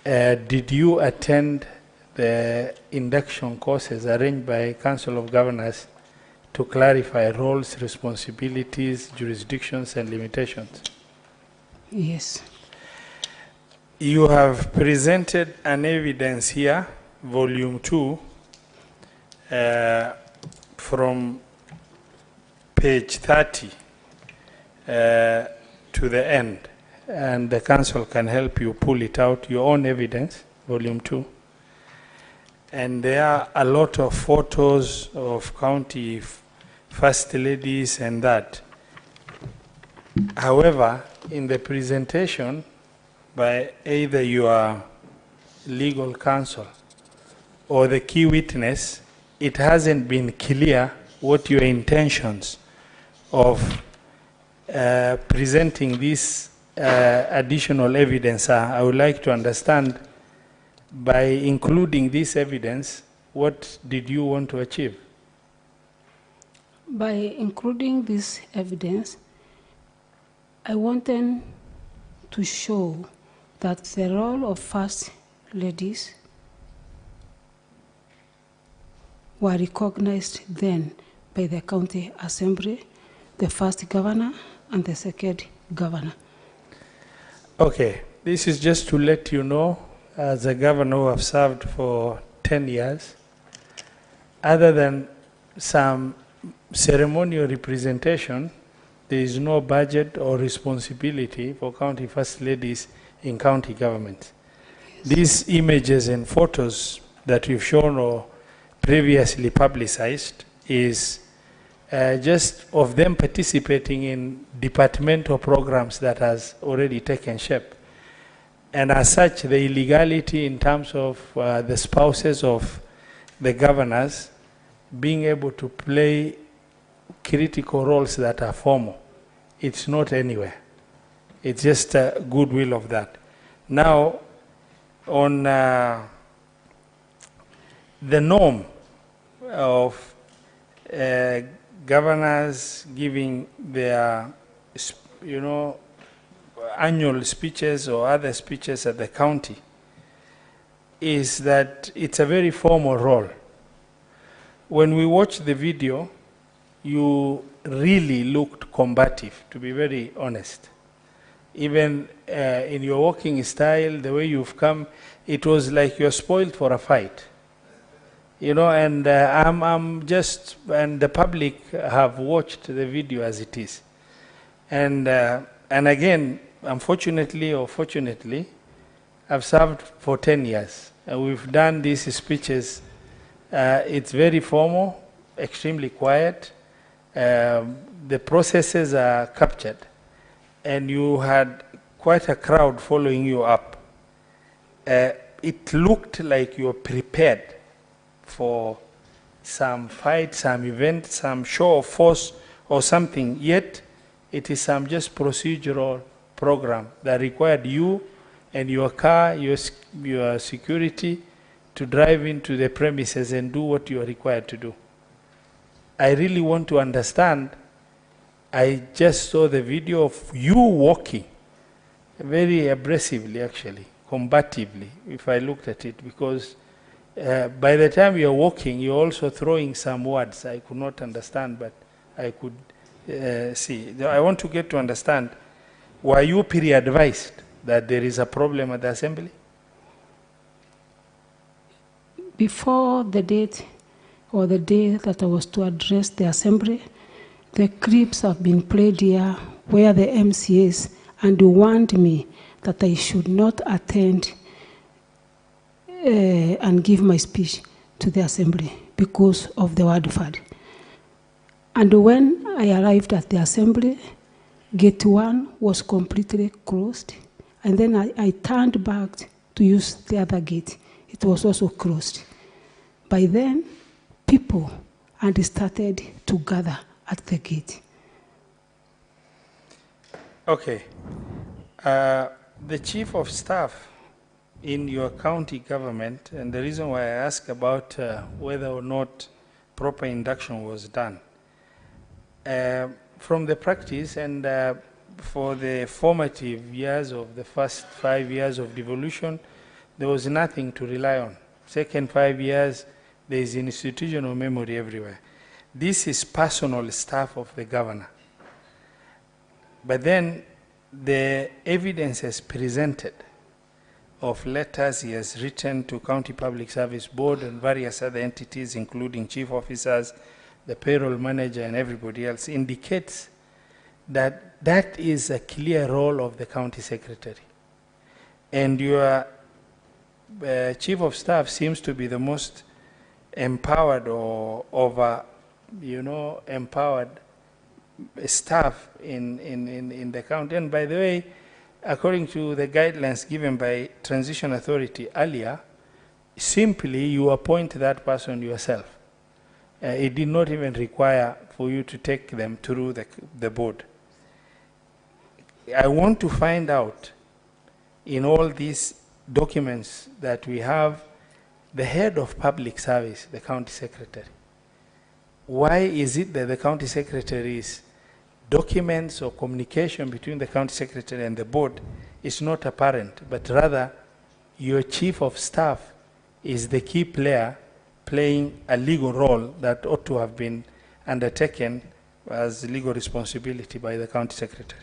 did you attend the induction courses arranged by Council of Governors to clarify roles, responsibilities, jurisdictions, and limitations? Yes. You have presented an evidence here, volume 2, from page 30 to the end, and the council can help you pull it out, your own evidence, volume 2. And there are a lot of photos of county first ladies and that. However, in the presentation by either your legal counsel or the key witness, it hasn't been clear what your intentions of presenting this additional evidence are. I would like to understand, by including this evidence, what did you want to achieve? By including this evidence, I wanted to show that the role of first ladies were recognized then by the county assembly, the first governor and the second governor. Okay, this is just to let you know, as a governor who have served for 10 years, other than some ceremonial representation, there is no budget or responsibility for county first ladies in county government. Yes. These images and photos that we've shown or previously publicized is just of them participating in departmental programs that has already taken shape. And as such, the illegality in terms of the spouses of the governors being able to play critical roles that are formal, it's not anywhere. It's just a goodwill of that. Now, on the norm of governors giving their, annual speeches or other speeches at the county, is that it's a very formal role. when we watched the video, you really looked combative, to be very honest. Even in your walking style, the way you've come, it was like you're spoiled for a fight. You know, and I'm just, and the public have watched the video as it is. And again, unfortunately or fortunately, I've served for 10 years. We've done these speeches. It's very formal, extremely quiet. The processes are captured. And you had quite a crowd following you up. It looked like you were prepared for some fight, some event, some show of force or something, yet it is some just procedural program that required you and your car, your security to drive into the premises and do what you are required to do. I really want to understand. I just saw the video of you walking very abrasively, actually, combatively, if I looked at it, because by the time you're walking, you're also throwing some words I could not understand, but I could see. I want to get to understand, were you pre-advised that there is a problem at the assembly? Before the date or the day that I was to address the assembly, the clips have been played here where the MCAs and warned me that I should not attend and give my speech to the assembly because of the word fad. And when I arrived at the assembly, gate 1 was completely closed, and then I turned back to use the other gate. It was also closed. By then, people had started to gather at the gate. Okay. The chief of staff in your county government, and the reason why I ask about whether or not proper induction was done, from the practice and for the formative years of the first 5 years of devolution, there was nothing to rely on. Second 5 years, there is institutional memory everywhere. This is personal staff of the governor. But then the evidence is presented of letters he has written to County Public Service Board and various other entities, including chief officers, the payroll manager, and everybody else, indicates that that is a clear role of the county secretary. And your chief of staff seems to be the most empowered or empowered staff in the county. And by the way, according to the guidelines given by Transition Authority earlier, simply you appoint that person yourself. It did not even require for you to take them through the board. I want to find out in all these documents that we have the head of public service, the county secretary. Why is it that the county secretary's documents or communication between the county secretary and the board is not apparent, but rather your chief of staff is the key player playing a legal role that ought to have been undertaken as legal responsibility by the county secretary?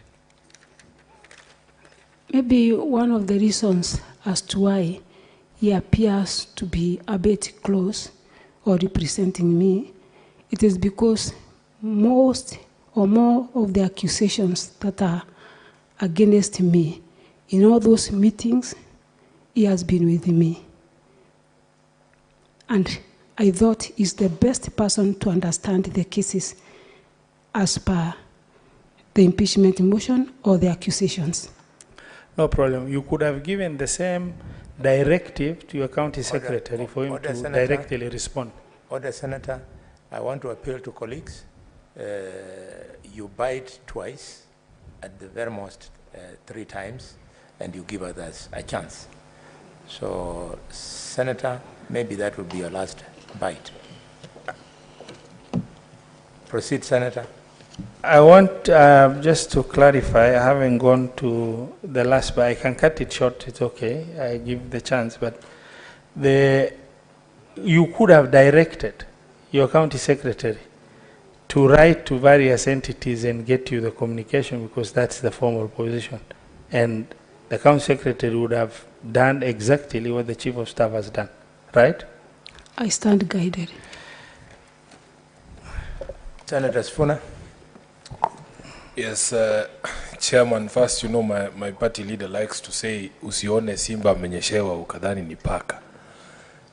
Maybe one of the reasons as to why he appears to be a bit close or representing me, it is because most or more of the accusations that are against me, in all those meetings, he has been with me. And I thought he's the best person to understand the cases as per the impeachment motion or the accusations. No problem. You could have given the same directive to your county secretary for him to directly respond. Order, Senator. I want to appeal to colleagues. You bite twice, at the very most 3 times, and you give others a chance. So, Senator, maybe that will be your last bite. Proceed, Senator. I want just to clarify, I haven't gone to the last, but I can cut it short, it's okay, I give the chance, but you could have directed your county secretary to write to various entities and get you the communication, because that's the formal position. And the county secretary would have done exactly what the chief of staff has done, right? I stand guided. Senator Sifuna. Yes, Chairman, first, you know, my party leader likes to say, usione simba amenyeshewa ukadhani ni paka.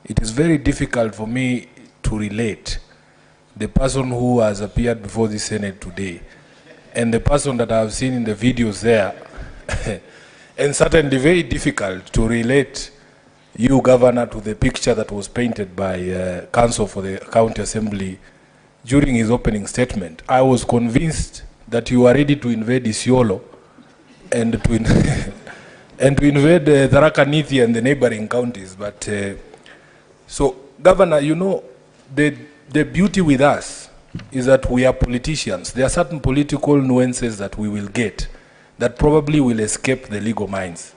It is very difficult for me to relate the person who has appeared before the Senate today and the person that I have seen in the videos there, and certainly very difficult to relate you, Governor, to the picture that was painted by Counsel for the County Assembly during his opening statement. I was convinced that you are ready to invade Isiolo and to, and to invade Tharaka Nithi and the neighboring counties. But so, Governor, you know, the beauty with us is that we are politicians. There are certain political nuances that we will get that probably will escape the legal minds.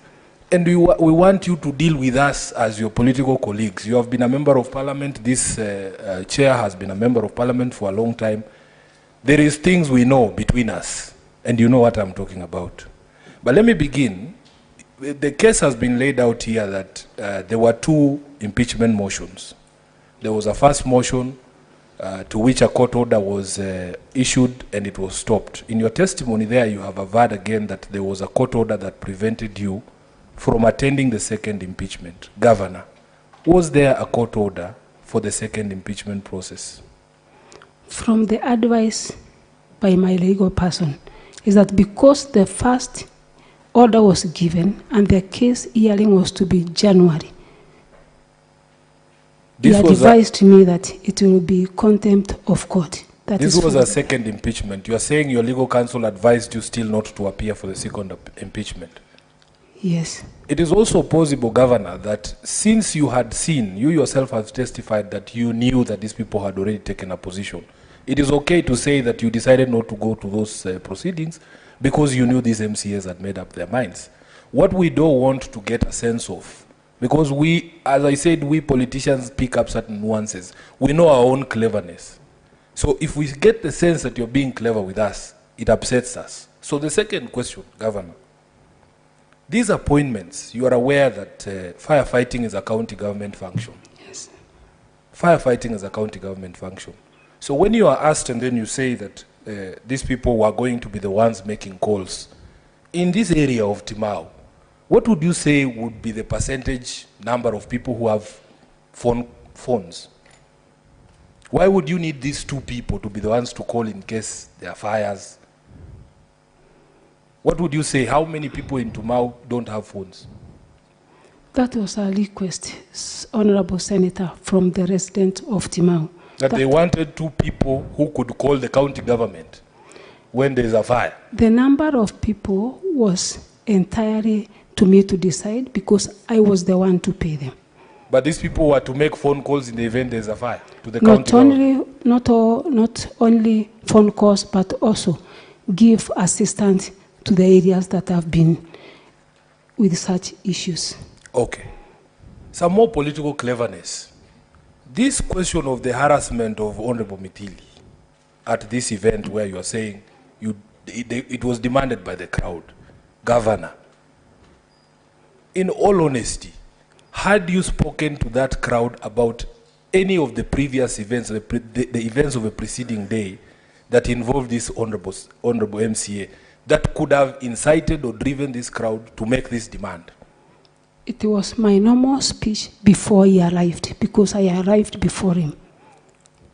And we want you to deal with us as your political colleagues. You have been a member of parliament. This chair has been a member of parliament for a long time. There is things we know between us, and you know what I'm talking about. But let me begin. The case has been laid out here that there were two impeachment motions. There was a first motion to which a court order was issued and it was stopped. In your testimony there, you have averred again that there was a court order that prevented you from attending the second impeachment. Governor, was there a court order for the second impeachment process? From the advice by my legal person is that because the first order was given and the case hearing was to be January, he advised me that it will be contempt of court. This was a second impeachment. You are saying your legal counsel advised you still not to appear for the second impeachment. Yes. It is also possible, Governor, that since you had seen, you yourself have testified that you knew that these people had already taken a position. It is okay to say that you decided not to go to those proceedings because you knew these MCAs had made up their minds. What we don't want to get a sense of, because we, as I said, we politicians pick up certain nuances. We know our own cleverness. So if we get the sense that you're being clever with us, it upsets us. So the second question, Governor, these appointments, you are aware that firefighting is a county government function. Yes. Firefighting is a county government function. So when you are asked and then you say that these people were going to be the ones making calls, in this area of Timau, what would you say would be the percentage number of people who have phones? Why would you need these two people to be the ones to call in case there are fires? What would you say? How many people in Timau don't have phones? That was a request, Honorable Senator, from the residents of Timau. That they wanted two people who could call the county government when there is a fire. The number of people was entirely to me to decide because I was the one to pay them. But these people were to make phone calls in the event there is a fire to the county government. Not only phone calls, but also give assistance to the areas that have been with such issues. Okay. Some more political cleverness. This question of the harassment of Honorable Mitili at this event where you are saying it was demanded by the crowd, Governor, in all honesty, had you spoken to that crowd about any of the previous events, the events of the preceding day that involved this honorable MCA, that could have incited or driven this crowd to make this demand? It was my normal speech before he arrived, because I arrived before him.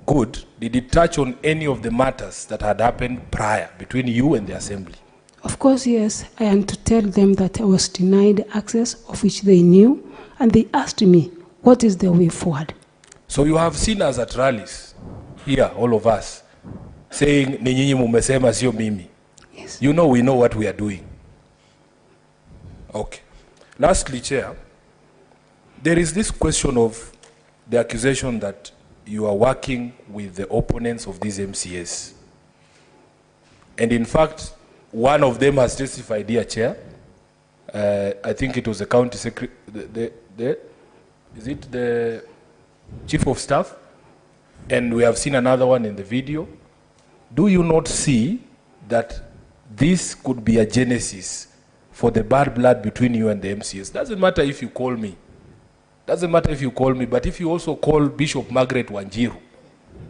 Good. Did it touch on any of the matters that had happened prior between you and the assembly? Of course, yes. I had to tell them that I was denied access, of which they knew, and they asked me, what is the way forward? So you have seen us at rallies, here, all of us, saying, "Ni nyinyi mumesema sio mimi." Yes. You know we know what we are doing. Okay. Lastly, Chair, there is this question of the accusation that you are working with the opponents of these MCAs. And in fact, one of them has testified here, Chair. I think it was the county secretary, is it the chief of staff? and we have seen another one in the video, do you not see that this could be a genesis for the bad blood between you and the MCAs? Doesn't matter if you call me. Doesn't matter if you call me, but if you also call Bishop Margaret Wanjiru,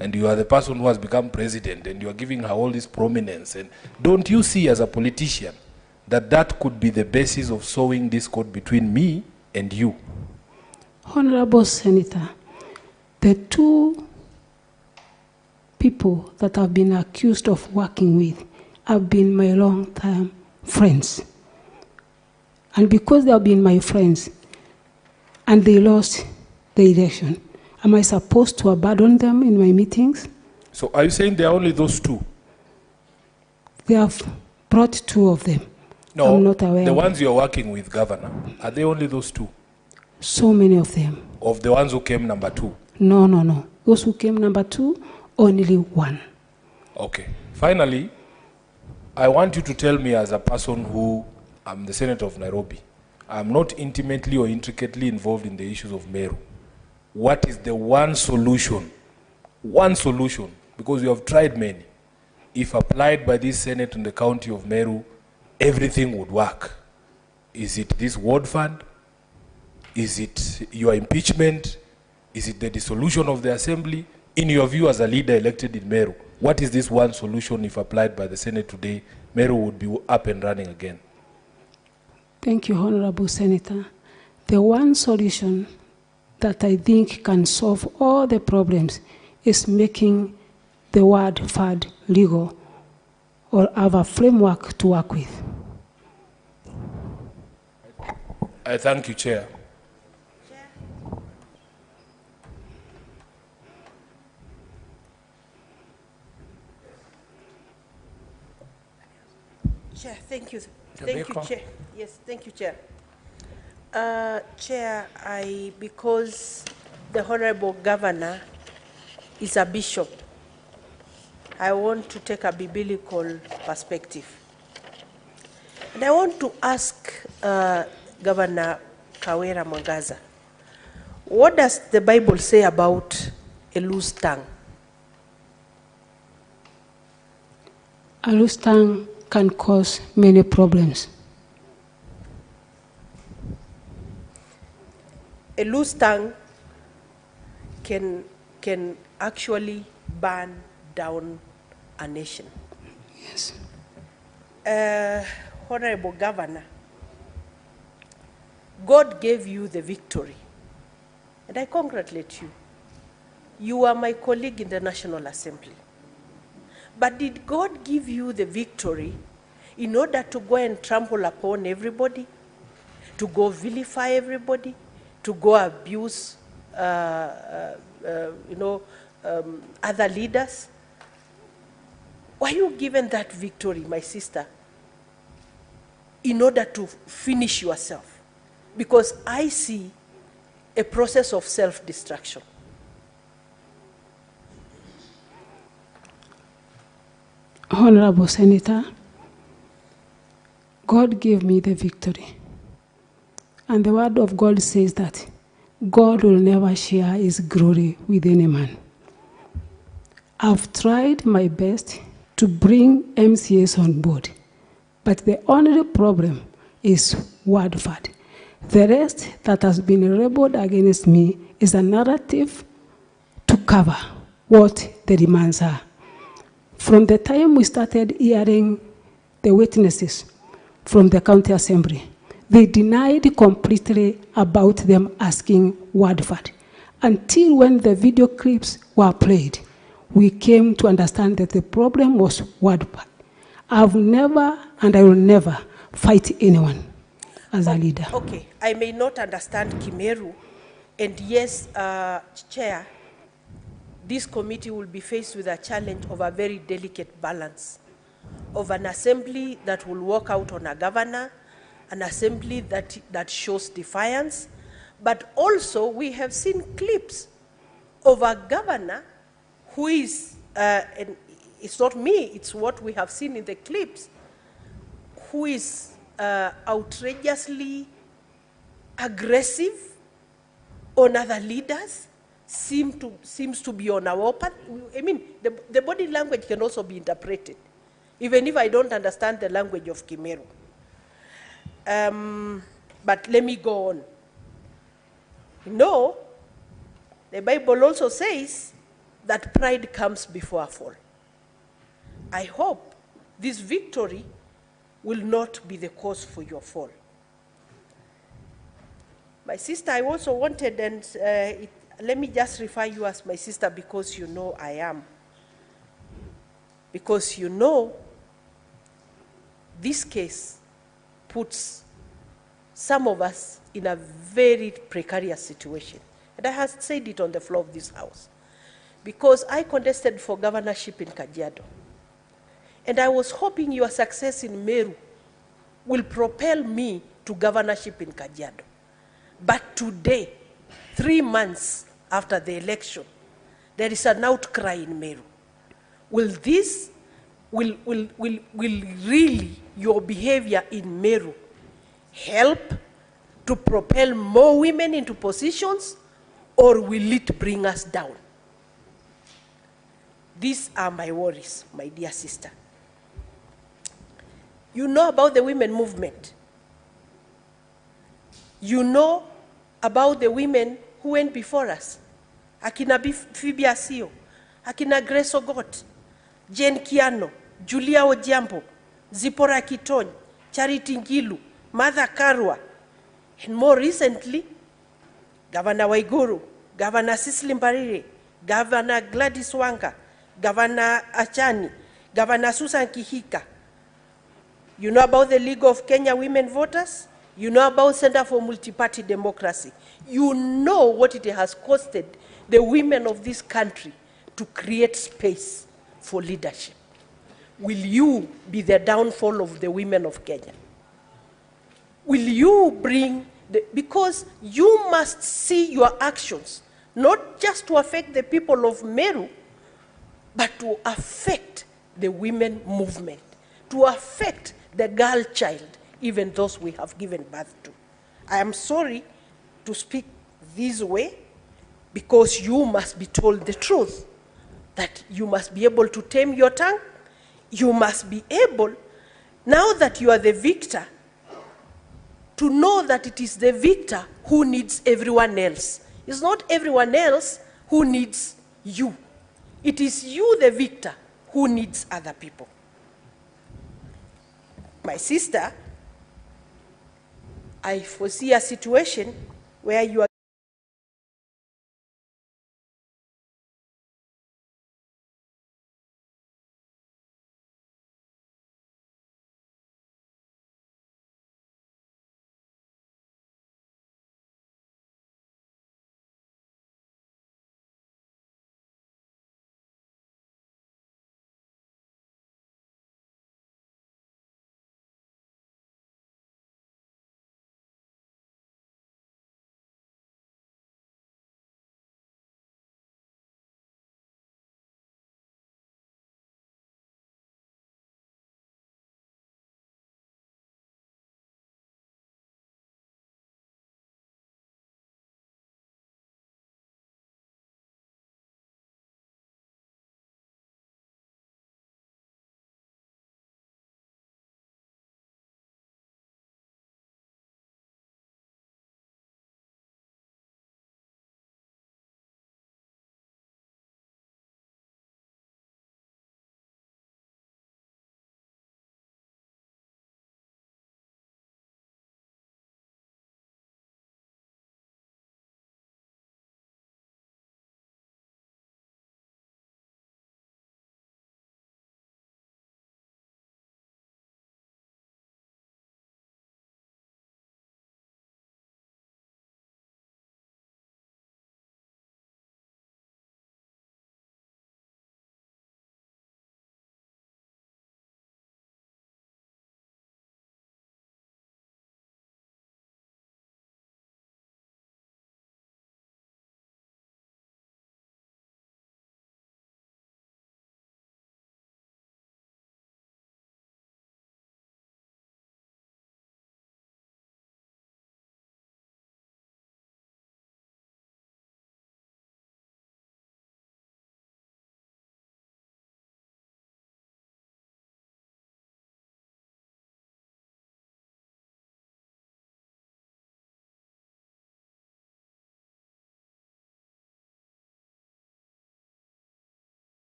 and you are the person who has become president, and you are giving her all this prominence, and don't you see as a politician that that could be the basis of sowing discord between me and you? Honorable Senator, the two people that I've been accused of working with have been my long-time friends. And because they have been my friends, and they lost the election, am I supposed to abandon them in my meetings? So are you saying there are only those two? They have brought two of them. No, I'm not aware. the ones you're working with, Governor, are they only those two? So many of them. Of the ones who came number 2? No, no, no. Those who came number 2, only one. Okay. Finally, I want you to tell me, as a person who, I'm the Senator of Nairobi, I'm not intimately or intricately involved in the issues of Meru. What is the one solution, because you have tried many, if applied by this Senate in the county of Meru, everything would work? Is it this ward fund? Is it your impeachment? Is it the dissolution of the assembly? In your view, as a leader elected in Meru, what is this one solution if applied by the Senate today? Meru would be up and running again. Thank you, Honorable Senator. The one solution that I think can solve all the problems is making the word FAD legal, or have a framework to work with. I thank you, Chair. Chair, thank you. Thank you, Chair. Yes, thank you, Chair. Chair, because the Honorable Governor is a bishop, I want to take a biblical perspective. And I want to ask Governor Kawira Mwangaza, what does the Bible say about a loose tongue? A loose tongue can cause many problems. A loose tongue can actually burn down a nation. Yes. Honorable Governor, God gave you the victory, and I congratulate you. You are my colleague in the National Assembly. But did God give you the victory in order to go and trample upon everybody, to go vilify everybody, to go abuse other leaders? Were you given that victory, my sister, in order to finish yourself? Because I see a process of self-destruction. Honorable Senator, God gave me the victory. And the word of God says that God will never share his glory with any man. I've tried my best to bring MCAs on board, but the only problem is word fad. The rest that has been rebelled against me is a narrative to cover what the demands are. From the time we started hearing the witnesses from the county assembly, they denied completely about them asking word fad. Until when the video clips were played, we came to understand that the problem was word fad. I've never and I will never fight anyone as a leader. Okay, I may not understand Kimeru, and yes, Chair, this committee will be faced with a challenge of a very delicate balance of an assembly that will walk out on a governor, an assembly that shows defiance, but also we have seen clips of a governor who is, and it's not me, it's what we have seen in the clips, who is outrageously aggressive on other leaders, seems to be on our part. I mean, the body language can also be interpreted, even if I don't understand the language of Kimeru. But let me go on. No, the Bible also says that pride comes before a fall. I hope this victory will not be the cause for your fall. My sister, I also wanted, and let me just refer you as my sister because you know I am. Because you know this case puts some of us in a very precarious situation. And I have said it on the floor of this house. Because I contested for governorship in Kajiado. And I was hoping your success in Meru will propel me to governorship in Kajiado. But today, 3 months after the election, there is an outcry in Meru. Will really your behavior in Meru help to propel more women into positions, or will it bring us down? These are my worries, my dear sister. You know about the women movement. You know about the women who went before us. Akina Phoebe Asio, Akina Grace Ogot, Jane Kiano, Julia Ojiambo, Zipporah Kitony, Charity Ngilu, Martha Karua, and more recently, Governor Waiguru, Governor Cecily Mbarire, Governor Gladys Wanga, Governor Achani, Governor Susan Kihika. You know about the League of Kenya Women Voters? You know about Center for Multi-Party Democracy. You know what it has costed the women of this country to create space for leadership. Will you be the downfall of the women of Kenya? Will you bring because you must see your actions, not just to affect the people of Meru, but to affect the women movement, to affect the girl child, even those we have given birth to. I am sorry to speak this way, because you must be told the truth, that you must be able to tame your tongue. You must be able, now that you are the victor, to know that it is the victor who needs everyone else. It's not everyone else who needs you. It is you, the victor, who needs other people. My sister, I foresee a situation where you are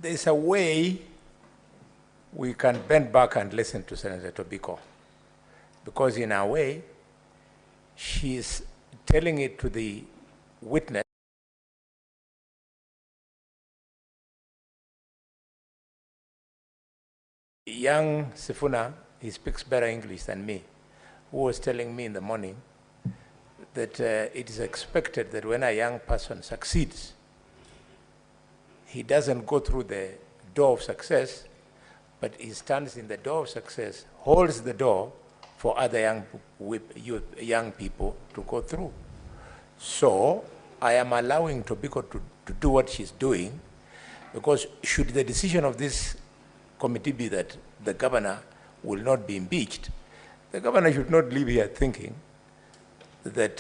there's a way we can bend back and listen to Senator Tobiko, because in a way, she's telling it to the witness. Young Sifuna, he speaks better English than me, who was telling me in the morning that it is expected that when a young person succeeds, he doesn't go through the door of success, but he stands in the door of success, holds the door for other young people to go through. So I am allowing Tobiko to do what she's doing, because should the decision of this committee be that the governor will not be impeached, the governor should not leave here thinking that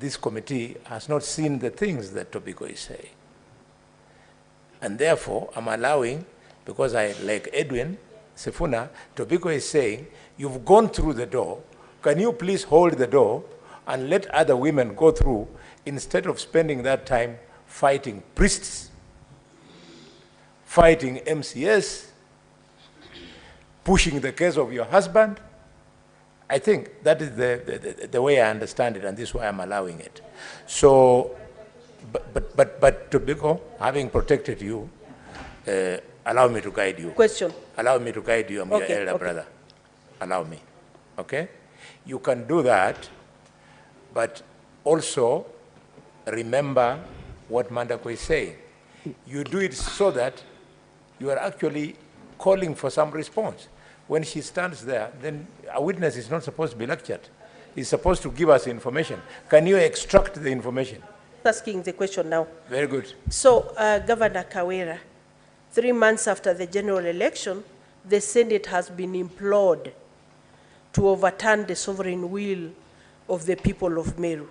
this committee has not seen the things that Tobiko is saying. And therefore, I'm allowing, because I, like Edwin Sifuna, Tobiko is saying, you've gone through the door, can you please hold the door and let other women go through, instead of spending that time fighting priests, fighting MCAs, pushing the case of your husband. I think that is the way I understand it, and this is why I'm allowing it. So, but Tobiko, having protected you, allow me to guide you. Question. Allow me to guide you. I'm your elder brother. Allow me. Okay? You can do that, but also remember what Mandako is saying. You do it so that you are actually calling for some response. When she stands there, then a witness is not supposed to be lectured. He's supposed to give us information. Can you extract the information? Asking the question now. Very good. So, Governor Kawira, 3 months after the general election, the Senate has been implored to overturn the sovereign will of the people of Meru.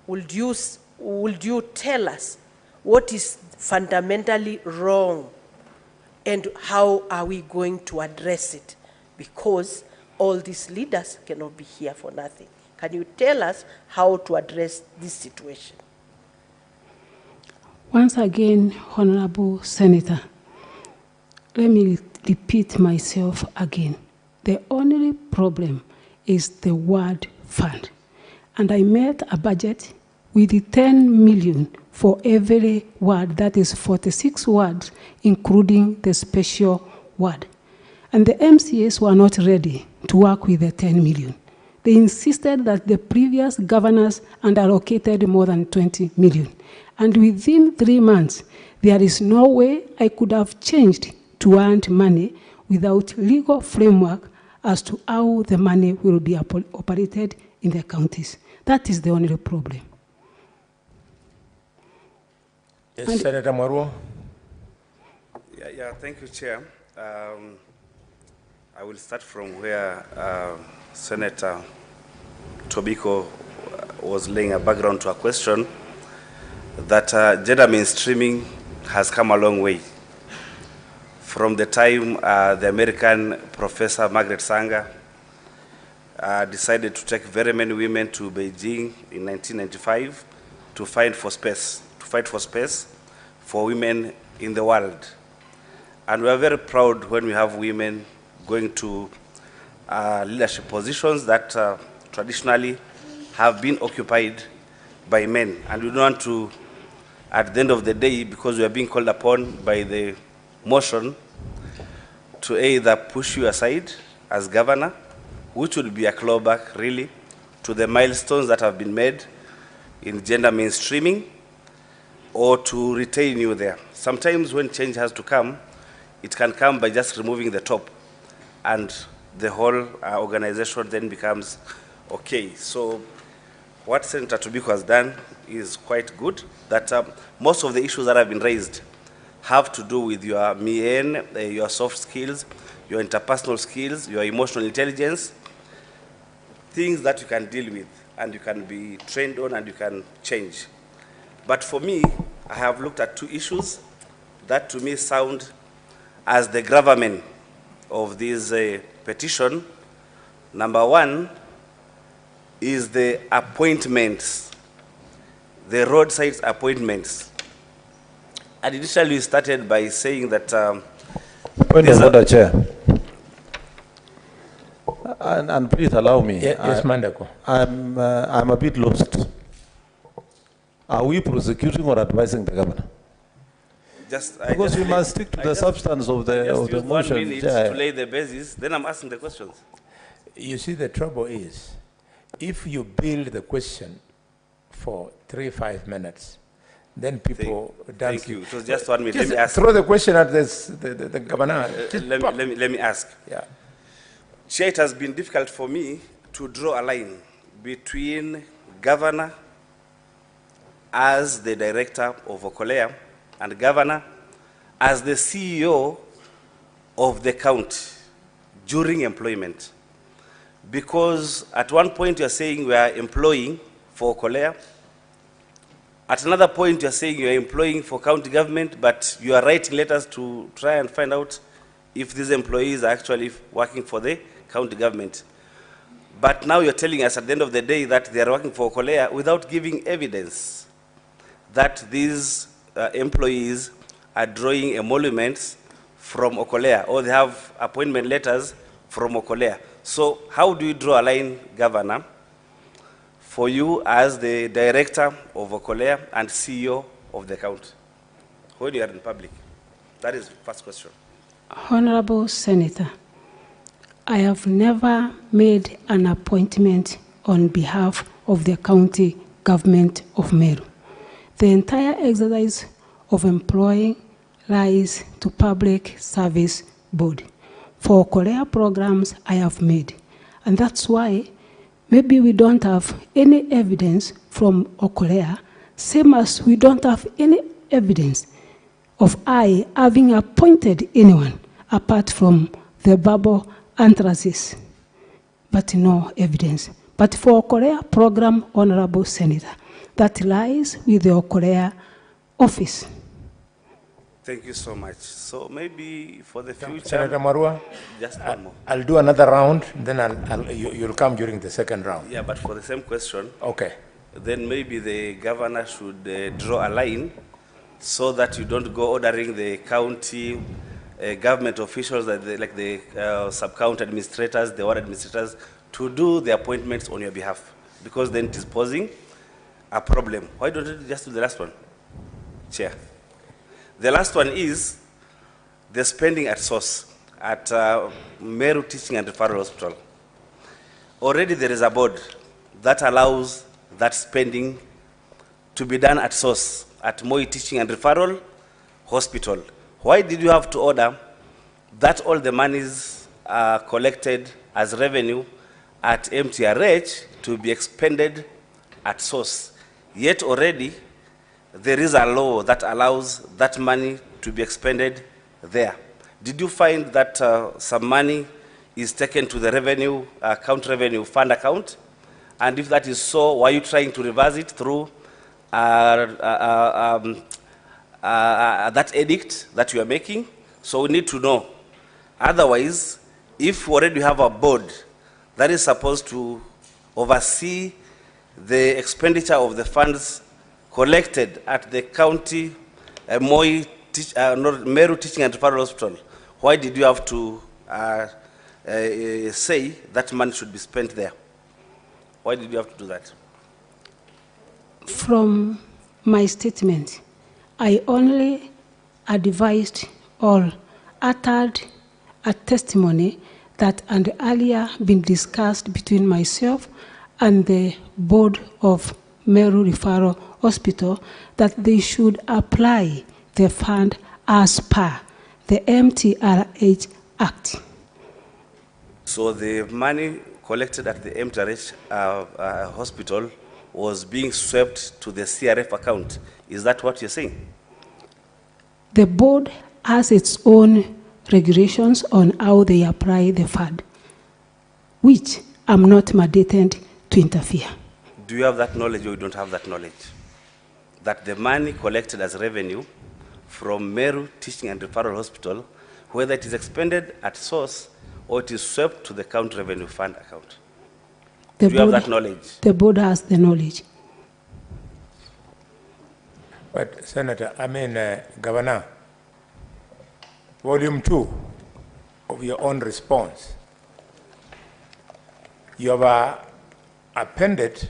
Would you tell us what is fundamentally wrong and how are we going to address it? Because all these leaders cannot be here for nothing. Can you tell us how to address this situation? Once again, Honorable Senator, let me repeat myself again. The only problem is the word fund. And I made a budget with the 10 million for every word, that is 46 words, including the special word. And the MCAs were not ready to work with the 10 million. They insisted that the previous governors allocated more than 20 million. And within 3 months, there is no way I could have changed to earn money without legal framework as to how the money will be operated in the counties. That is the only problem. Yes, Senator Maruo. Yeah, thank you, Chair. I will start from where Senator Tobiko was laying a background to a question that gender mainstreaming has come a long way. From the time the American Professor Margaret Sanger decided to take very many women to Beijing in 1995 to fight for space for women in the world. And we are very proud when we have women going to leadership positions that traditionally have been occupied by men. And we don't want to, at the end of the day, because we are being called upon by the motion, to either push you aside as governor, which will be a clawback, really, to the milestones that have been made in gender mainstreaming, or to retain you there. Sometimes when change has to come, it can come by just removing the top, and the whole organization then becomes okay. So what Senator Tobiko has done is quite good, that most of the issues that have been raised have to do with your MEN, your soft skills, your interpersonal skills, your emotional intelligence, things that you can deal with and you can be trained on and you can change. But for me, I have looked at 2 issues that to me sound as the gravamen of this petition. Number 1 is the appointments, the roadside appointments. And initially you started by saying that... Point of order, Chair. And please allow me. Yes, Mandako. I'm a bit lost. Are we prosecuting or advising the governor? Because we must stick to the substance of the motion. 1 minute to lay the basis, then I'm asking the questions. You see, the trouble is, if you build the question for 3-5 minutes, then people dance. Thank you. It was just 1 minute. Let me ask. Throw the question at the governor. Let me ask. Yeah. Chair, it has been difficult for me to draw a line between governor as the director of Okolea and governor as the CEO of the county during employment. Because at one point you're saying we are employing for Okolea. At another point you're saying you are employing for county government, but you are writing letters to try and find out if these employees are actually working for the county government. But now you're telling us at the end of the day that they are working for Okolea without giving evidence that these employees are drawing emoluments from Okolea, or they have appointment letters from Okolea. So how do you draw a line, Governor, for you as the director of Okolea and CEO of the county when you are in public? That is the first question. Honorable Senator, I have never made an appointment on behalf of the county government of Meru. The entire exercise of employing lies to Public Service Board. For Okolea programs I have made, and that's why maybe we don't have any evidence from Okolea, same as we don't have any evidence of I having appointed anyone apart from the Babo Anthracis, but no evidence. But for Okolea program, Honorable Senator, that lies with the Okolea office. Thank you so much. So maybe for the future... Senator Marua, just one more. I'll do another round, then you'll come during the second round. Yeah, but for the same question, okay. Then maybe the governor should draw a line so that you don't go ordering the county government officials, like the sub-county administrators, the ward administrators, to do the appointments on your behalf, because then it is posing a problem. Why don't you just do the last one, Chair? The last one is the spending at source at Meru Teaching and Referral Hospital. Already there is a board that allows that spending to be done at source at Moi Teaching and Referral Hospital. Why did you have to order that all the monies are collected as revenue at MTRH to be expended at source? Yet already there is a law that allows that money to be expended there. Did you find that some money is taken to the revenue, county revenue fund account? And if that is so, why are you trying to reverse it through that edict that you are making? So we need to know. Otherwise, if we already have a board that is supposed to oversee the expenditure of the funds collected at the county Meru Teaching and Referral Hospital, why did you have to say that money should be spent there? Why did you have to do that? From my statement, I only advised or uttered a testimony that had earlier been discussed between myself and the board of Meru Referral Hospital that they should apply the fund as per the MTRH Act. So the money collected at the MTRH hospital was being swept to the CRF account. Is that what you're saying? The board has its own regulations on how they apply the fund, which I'm not mandated to interfere. Do you have that knowledge or you don't have that knowledge? That the money collected as revenue from Meru Teaching and Referral Hospital, whether it is expended at source or it is swept to the county revenue fund account. Do you have that knowledge? The board has the knowledge. But Senator, Governor, Volume 2 of your own response, you have appended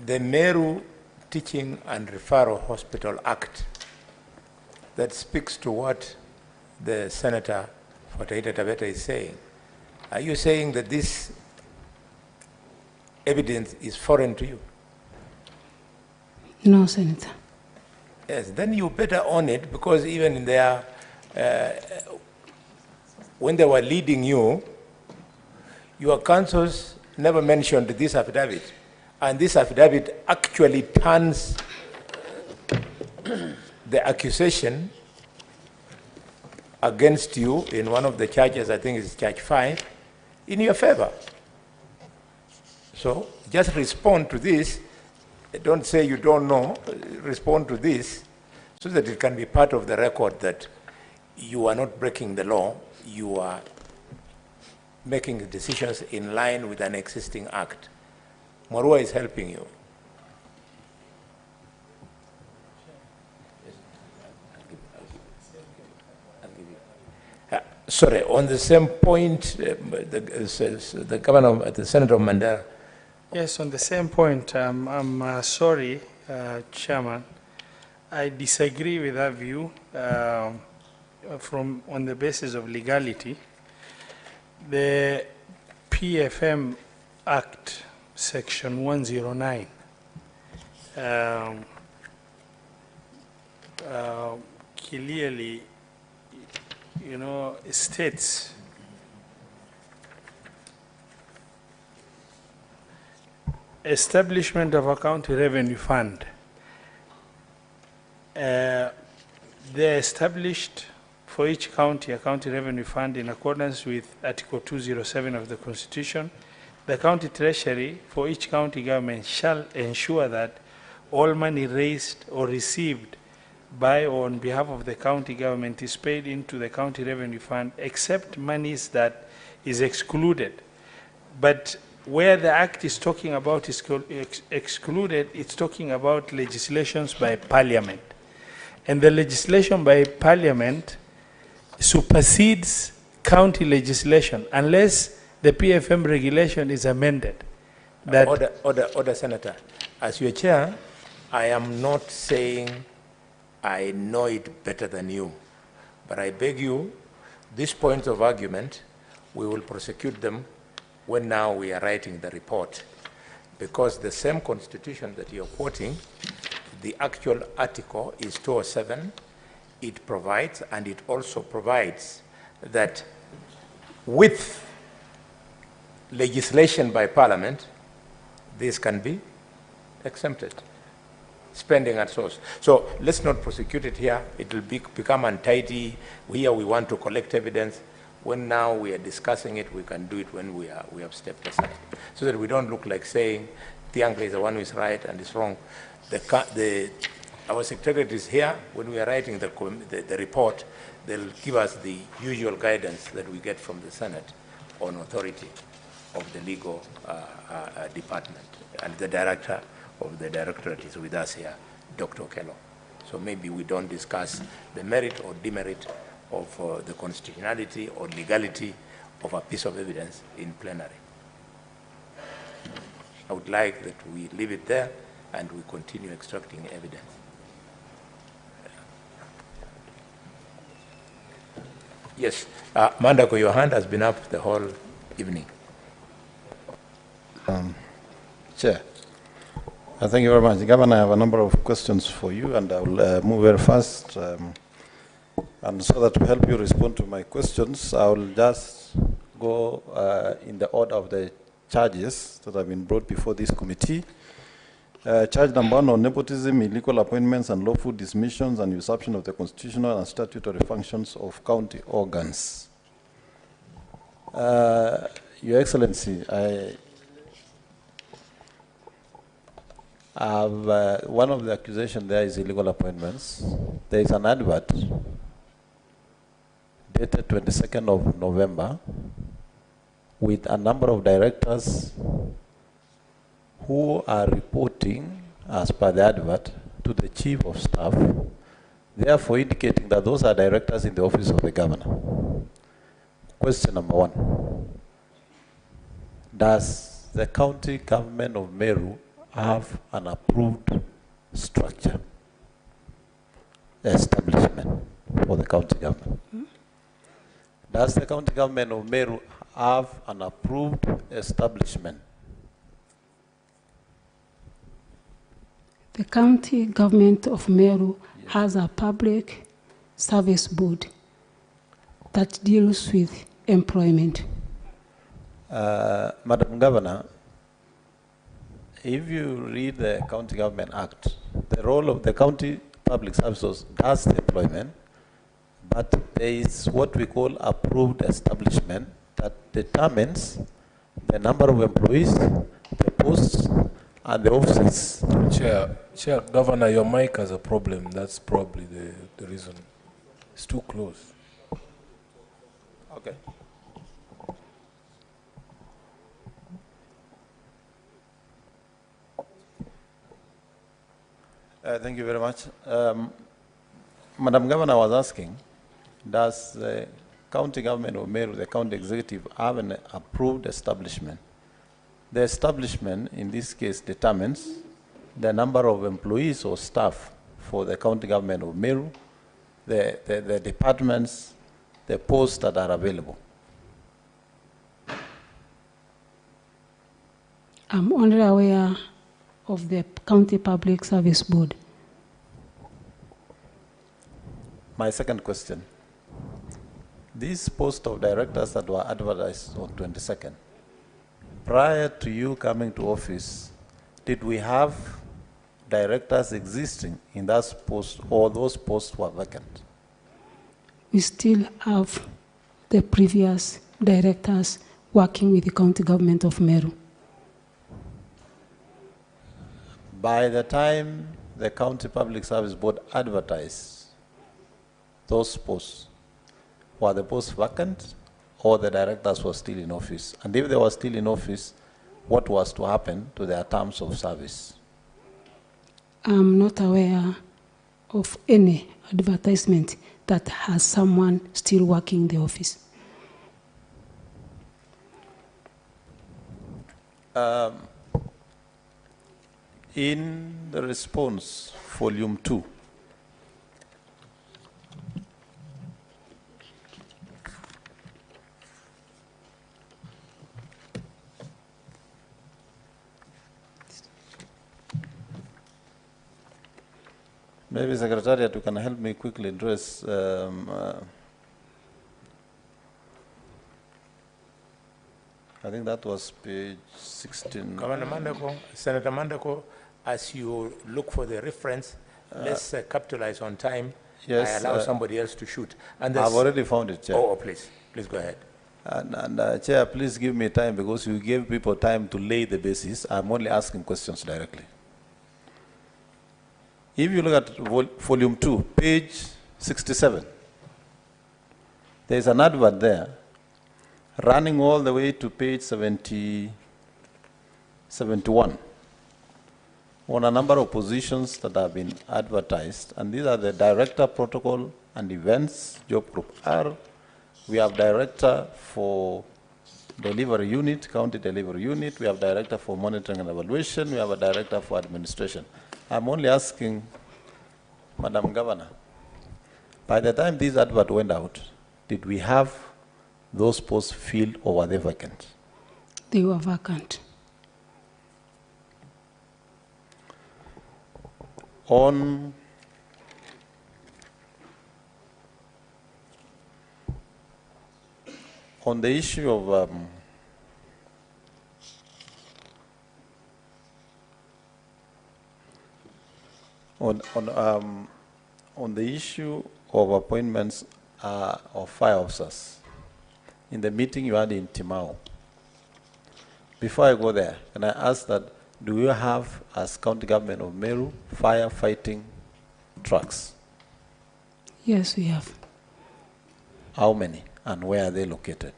the Meru Teaching and Referral Hospital Act that speaks to what the Senator for Taita Taveta is saying. Are you saying that this evidence is foreign to you? No, Senator. Yes, then you better own it, because even in their, when they were leading you, your counsels never mentioned this affidavit. And this affidavit actually turns the accusation against you in one of the charges, I think it's charge 5, in your favor. So just respond to this. Don't say you don't know. Respond to this so that it can be part of the record that you are not breaking the law. You are making decisions in line with an existing act. Marua is helping you. Sorry, on the same point, the governor, the Senator Mandela. Yes, on the same point, I'm sorry, Chairman. I disagree with that view on the basis of legality. The PFM Act, Section 109, clearly, states establishment of a county revenue fund. They're established for each county a county revenue fund in accordance with Article 207 of the Constitution. The county treasury for each county government shall ensure that all money raised or received by or on behalf of the county government is paid into the county revenue fund, except monies that is excluded. But where the Act is talking about is excluded, it's talking about legislations by Parliament. And the legislation by Parliament supersedes county legislation unless the PFM regulation is amended. Order, Senator. As your chair, I am not saying I know it better than you, but I beg you, these points of argument, we will prosecute them when now we are writing the report, because the same constitution that you're quoting, the actual article is 207. It provides, and it also provides that with legislation by Parliament, this can be exempted. Spending at source. So let's not prosecute it here. It will become untidy. Here we want to collect evidence. When now we are discussing it, we can do it when we have stepped aside, so that we don't look like saying Tiangla is the one who is right and is wrong. Our secretariat is here. When we are writing the report, they'll give us the usual guidance that we get from the Senate on authority of the legal department, and the director of the directorate is with us here, Dr. Kello. So maybe we don't discuss the merit or demerit of the constitutionality or legality of a piece of evidence in plenary. I would like that we leave it there and we continue extracting evidence. Yes, Mandako, your hand has been up the whole evening. Chair. Thank you very much. Governor, I have a number of questions for you, and I will move very fast. And so that to help you respond to my questions, I will just go in the order of the charges that have been brought before this committee. Charge number 1 on nepotism, illegal appointments, and lawful dismissions and usurpation of the constitutional and statutory functions of county organs. Your Excellency, one of the accusations there is illegal appointments. There is an advert dated 22nd of November with a number of directors who are reporting, as per the advert, to the chief of staff, therefore indicating that those are directors in the office of the governor. Question number 1. Does the county government of Meru have an approved structure, establishment for the county government? Does the county government of Meru have an approved establishment? The county government of Meru has a public service board that deals with employment. Madam Governor, if you read the County Government Act, the role of the county public services does the employment, but there is what we call approved establishment that determines the number of employees, the posts, and the offices. Chair, Governor, your mic has a problem. That's probably the reason. It's too close. Okay. Thank you very much. Madam Governor was asking, does the county government of Meru, the county executive, have an approved establishment? The establishment, in this case, determines the number of employees or staff for the county government of Meru, the departments, the posts that are available. I'm only aware of the County Public Service Board. My second question. These posts of directors that were advertised on 22nd, prior to you coming to office, did we have directors existing in those posts, or those posts were vacant? We still have the previous directors working with the county government of Meru. By the time the County Public Service Board advertised those posts, were the posts vacant or the directors were still in office? And if they were still in office, what was to happen to their terms of service? I'm not aware of any advertisement that has someone still working in the office. In the response, volume 2, maybe Secretariat, you can help me quickly address I think that was page 16. Governor Mandako, Senator Mandako, as you look for the reference, let's capitalize on time. Yes, I allow somebody else to shoot. And I've already found it, Chair. Oh, please go ahead. And Chair, please give me time because you gave people time to lay the basis. I'm only asking questions directly. If you look at volume 2, page 67, there's an advert there running all the way to page 71 on a number of positions that have been advertised. And these are the Director Protocol and Events, Job Group R. We have Director for Delivery Unit, County Delivery Unit. We have Director for Monitoring and Evaluation. We have a Director for Administration. I'm only asking, Madam Governor, by the time this advert went out, did we have those posts filled or were they vacant? They were vacant. On the issue of on the issue of appointments of fire officers, in the meeting you had in Timao, before I go there, can I ask that, do you have, as County Government of Meru, firefighting trucks? Yes, we have. How many and where are they located?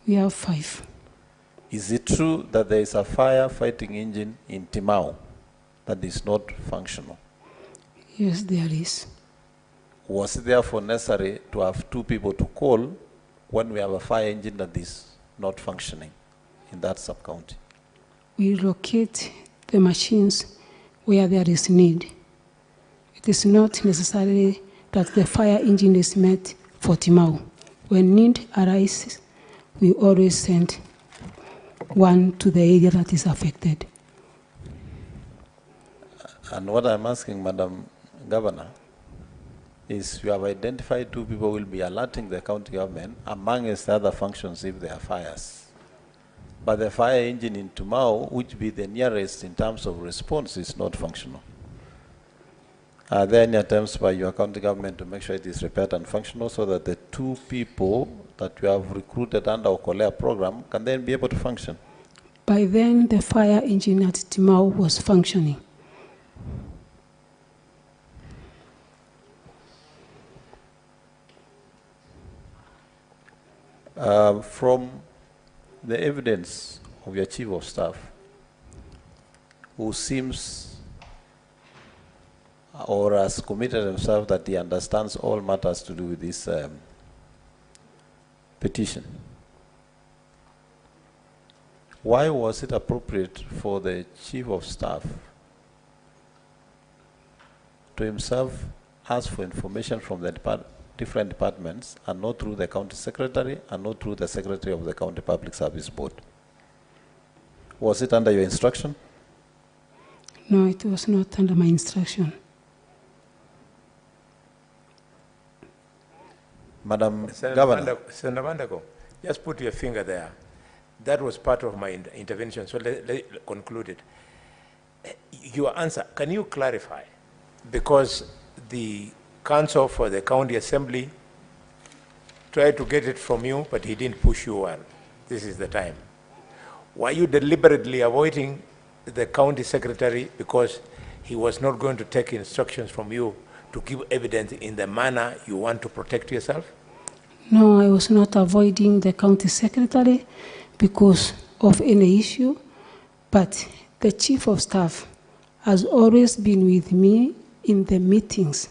We have 5. Is it true that there is a firefighting engine in Timao that is not functional? Yes, there is. Was it therefore necessary to have two people to call when we have a fire engine that is not functioning in that sub-county? We locate the machines where there is need. It is not necessarily that the fire engine is met for Timau. When need arises, we always send one to the area that is affected. And what I'm asking, Madam Governor, is you have identified two people will be alerting the county government amongst the other functions if there are fires. But the fire engine in Timau, which be the nearest in terms of response, is not functional. Are there any attempts by your county government to make sure it is repaired and functional so that the two people that you have recruited under our Kolea program can then be able to function? By then, the fire engine at Timau was functioning. From the evidence of your chief of staff, who seems or has committed himself that he understands all matters to do with this petition, why was it appropriate for the chief of staff to himself ask for information from the different departments and not through the county secretary and not through the secretary of the county public service board? Was it under your instruction? No, it was not under my instruction. Madam Senator Governor. Senator Mandago, just put your finger there. That was part of my intervention, so let conclude it. Your answer, can you clarify? Because the counsel for the county assembly tried to get it from you, but he didn't push you well. This is the time. Were you deliberately avoiding the county secretary because he was not going to take instructions from you to give evidence in the manner you want to protect yourself? No, I was not avoiding the county secretary because of any issue, but the chief of staff has always been with me in the meetings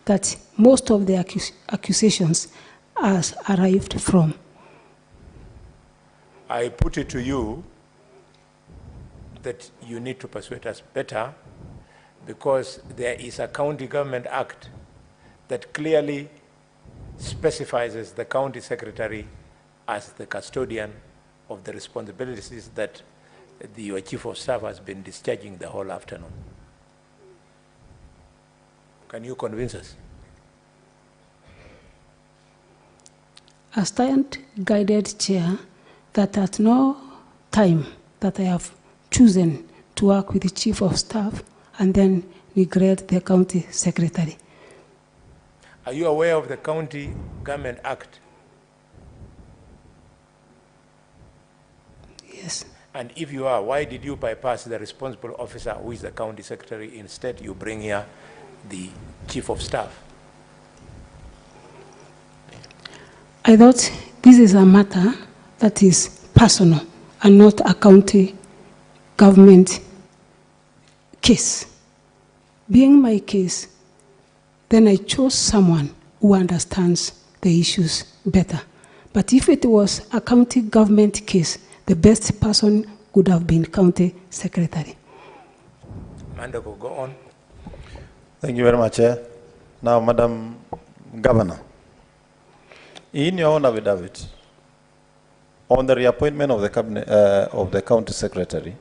that most of the accusations has arrived from. I put it to you that you need to persuade us better, because there is a county government act that clearly specifies the county secretary as the custodian of the responsibilities that your chief of staff has been discharging the whole afternoon. Can you convince us? I stand guided chair that at no time that I have chosen to work with the chief of staff and then regret the county secretary. Are you aware of the County Government Act? Yes. And if you are, why did you bypass the responsible officer who is the county secretary? Instead, you bring here the chief of staff. I thought this is a matter that is personal and not a county government case. Being my case, then I chose someone who understands the issues better. But if it was a county government case, the best person would have been county secretary. Mandako, go on. Thank you very much, Chair. Now, Madam Governor, in your own affidavit, on the reappointment of the cabinet, of the county secretary,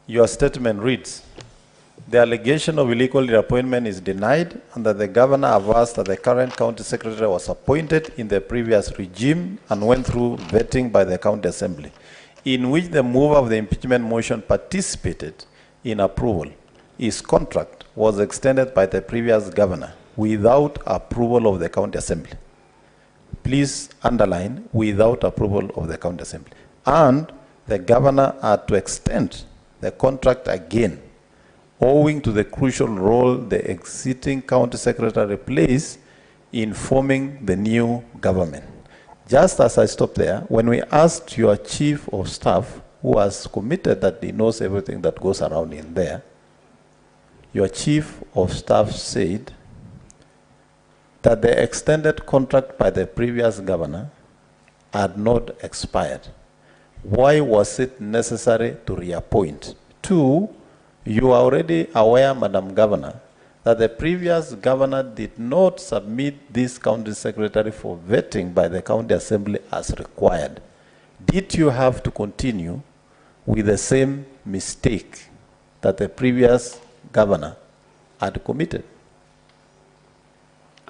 your statement reads, the allegation of illegal reappointment is denied and that the governor averts that the current county secretary was appointed in the previous regime and went through vetting by the county assembly, in which the mover of the impeachment motion participated in approval. His contract was extended by the previous governor without approval of the county assembly. Please underline, without approval of the county assembly. And the governor had to extend the contract again, owing to the crucial role the exiting county secretary plays in forming the new government. Just as I stopped there, when we asked your chief of staff, who has committed that he knows everything that goes around in there, your chief of staff said that the extended contract by the previous governor had not expired. Why was it necessary to reappoint? 2, you are already aware, Madam Governor, that the previous governor did not submit this county secretary for vetting by the county assembly as required. Did you have to continue with the same mistake that the previous governor had committed?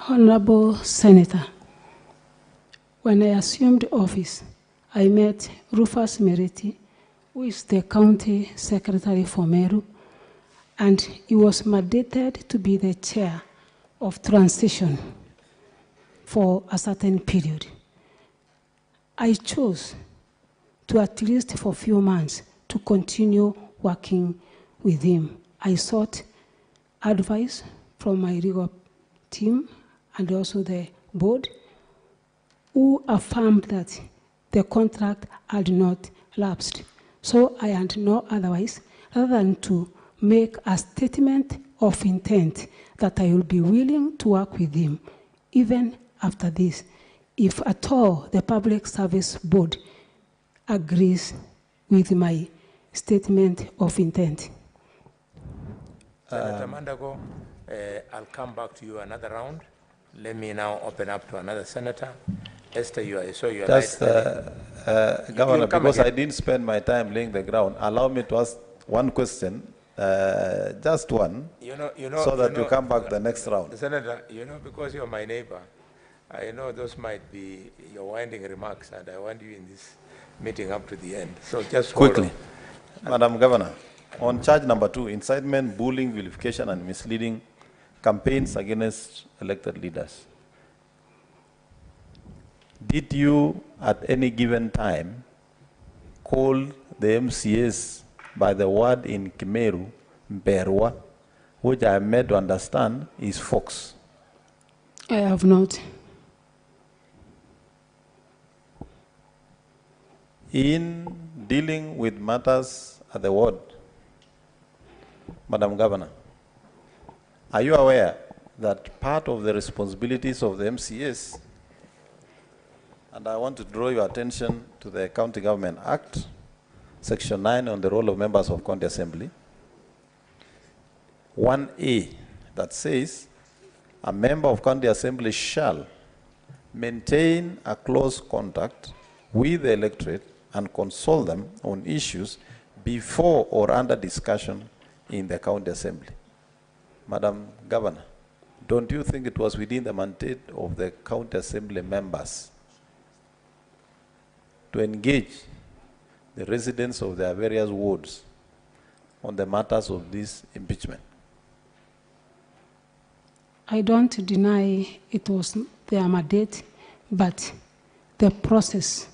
Honorable Senator, when I assumed office, I met Rufus Meriti, who is the county secretary for Meru, and he was mandated to be the chair of transition for a certain period. I chose to, at least for a few months, to continue working with him. I sought advice from my legal team and also the board, who affirmed that the contract had not lapsed. So I had no otherwise other than to make a statement of intent that I will be willing to work with him even after this, if at all the Public Service Board agrees with my statement of intent. Senator Mandago, I'll come back to you another round. Let me now open up to another senator. Esther, I saw your Just, Governor, because again. I didn't spend my time laying the ground, allow me to ask one question, just one, so that you come back the next round. Senator, because you're my neighbor, I know those might be your winding remarks, and I want you in this meeting up to the end. So just quickly, Madam Governor, on charge number 2, incitement, bullying, vilification, and misleading campaigns against elected leaders. Did you, at any given time, call the MCAs by the word in Kimeru, Mberwa, which I am made to understand is fox? I have not. In dealing with matters at the ward, Madam Governor, are you aware that part of the responsibilities of the MCAs, and I want to draw your attention to the County Government Act, Section 9 on the role of members of County Assembly, 1A, that says, a member of County Assembly shall maintain a close contact with the electorate and consult them on issues before or under discussion in the County Assembly. Madam Governor, don't you think it was within the mandate of the County Assembly members to engage the residents of their various wards on the matters of this impeachment? I don't deny it was their mandate, but the process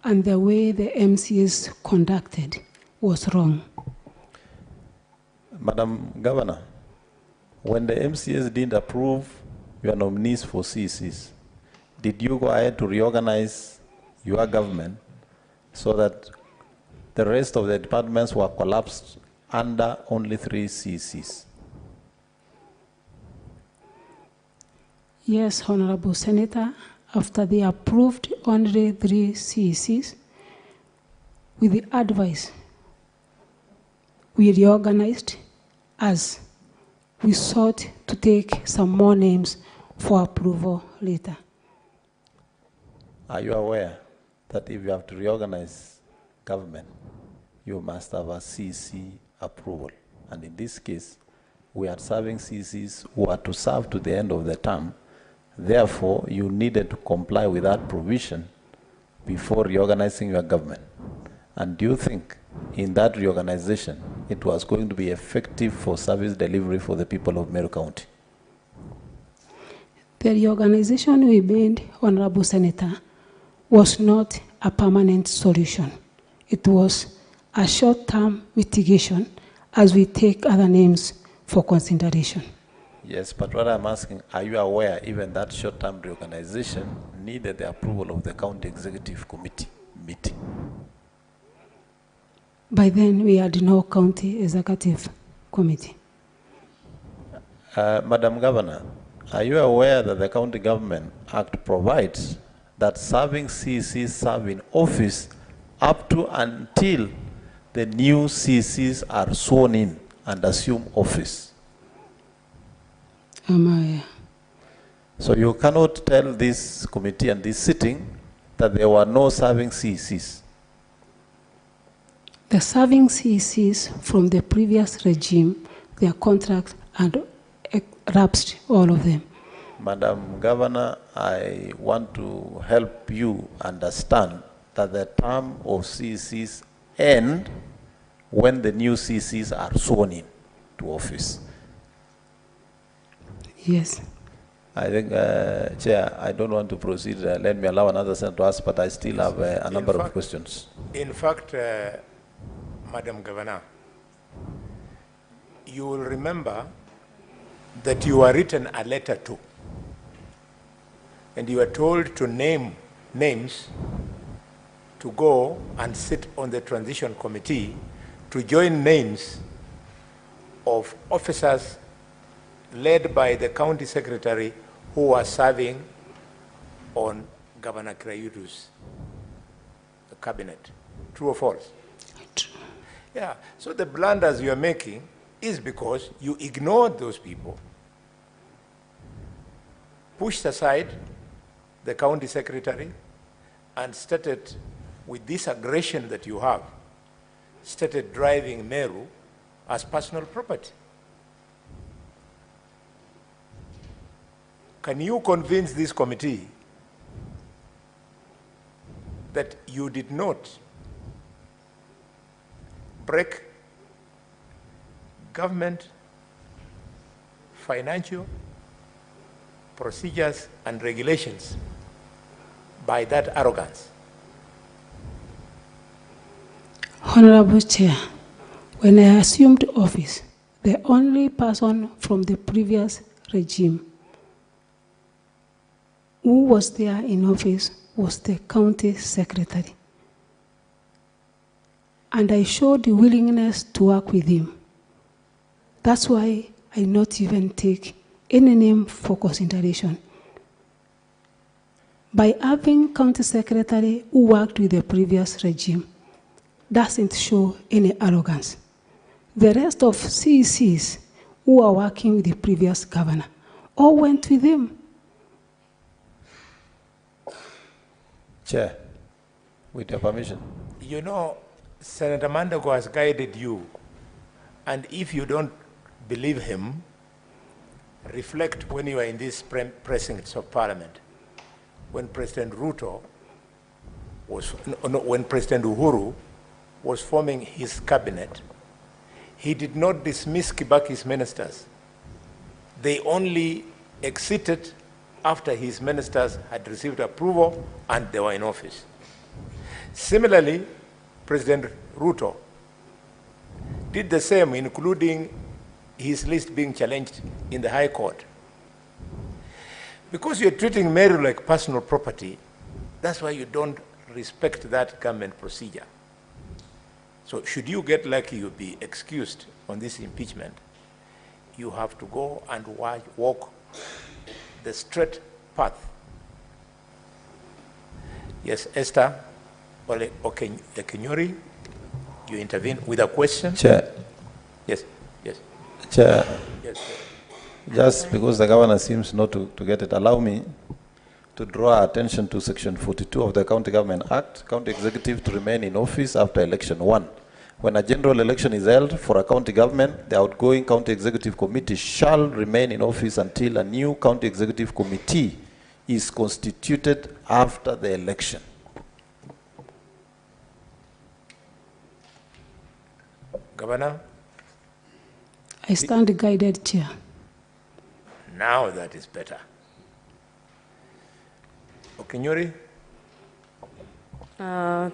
and the way the MCAs conducted was wrong. Madam Governor, when the MCAs didn't approve your nominees for CCs, did you go ahead to reorganize your government so that the rest of the departments were collapsed under only 3 CCs? Yes, Honorable Senator, after they approved only 3 CCs, with the advice, we reorganized as we sought to take some more names for approval later. Are you aware that if you have to reorganize government, you must have a CC approval? And in this case, we are serving CCs who are to serve to the end of the term. Therefore, you needed to comply with that provision before reorganizing your government. And do you think in that reorganization, it was going to be effective for service delivery for the people of Meru County? The reorganization we made, Honorable Senator, was not a permanent solution. It was a short-term mitigation as we take other names for consideration. Yes, but what I'm asking, are you aware even that short-term reorganization needed the approval of the County Executive Committee meeting? By then, we had no county executive committee. Madam Governor, are you aware that the County Government Act provides that serving CCs serve in office up to until the new CCs are sworn in and assume office? So you cannot tell this committee and this sitting that there were no serving CCs. The serving CCs from the previous regime, their contract had lapsed, all of them. Madam Governor, I want to help you understand that the term of CCs end when the new CCs are sworn in to office. Yes. I think, Chair, I don't want to proceed. Let me allow another senator to ask, but I still have a number of questions. In fact, Madam Governor, you will remember that you were written a letter to, and you were told to name names to go and sit on the transition committee to join names of officers led by the county secretary who was serving on Governor Krayudu's cabinet. True or false? True. Yeah, so the blunders you are making is because you ignored those people, pushed aside the county secretary, and started, with this aggression that you have, started driving Meru as personal property. Can you convince this committee that you did not break government, financial, procedures and regulations by that arrogance? Honorable Chair, when I assumed office, the only person from the previous regime who was there in office was the county secretary. And I showed the willingness to work with him. That's why I not even take any name for consideration. By having county secretary who worked with the previous regime, doesn't show any arrogance. The rest of CECs who are working with the previous governor all went with him. Chair, with your permission. You know, Senator Mandago has guided you, and if you don't believe him, reflect when you are in these precincts of Parliament. When President Ruto was, no, when President Uhuru was forming his cabinet, he did not dismiss Kibaki's ministers. They only exited after his ministers had received approval and they were in office. Similarly, President Ruto did the same, including his list being challenged in the High Court. Because you're treating Meru like personal property, that's why you don't respect that government procedure. So should you get lucky, you'll be excused on this impeachment. You have to go and walk the straight path. Yes, Esther Okenyori, you intervene with a question. Chair. Yes, yes. Chair, yes, just because the governor seems not to get it, allow me to draw attention to Section 42 of the County Government Act, County Executive to remain in office after Election 1. When a general election is held for a county government, the outgoing County Executive Committee shall remain in office until a new County Executive Committee is constituted after the election. Governor? I stand guided, Chair. Now that is better. Okenyori?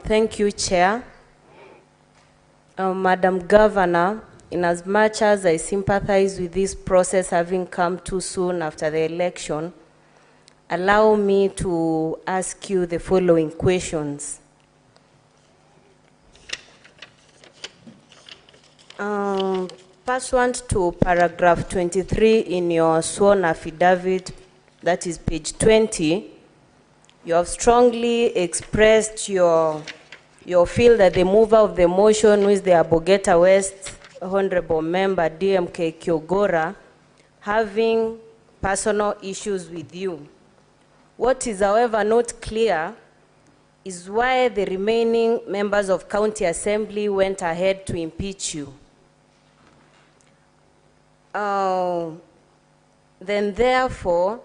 Thank you, Chair. Madam Governor, in as much as I sympathize with this process having come too soon after the election, allow me to ask you the following questions. Pursuant to paragraph 23 in your sworn affidavit, that is page 20, you have strongly expressed your feel that the mover of the motion, who is the Abogeta West Honorable Member DMK Kyogora, having personal issues with you. What is, however, not clear is why the remaining members of County Assembly went ahead to impeach you. Then therefore,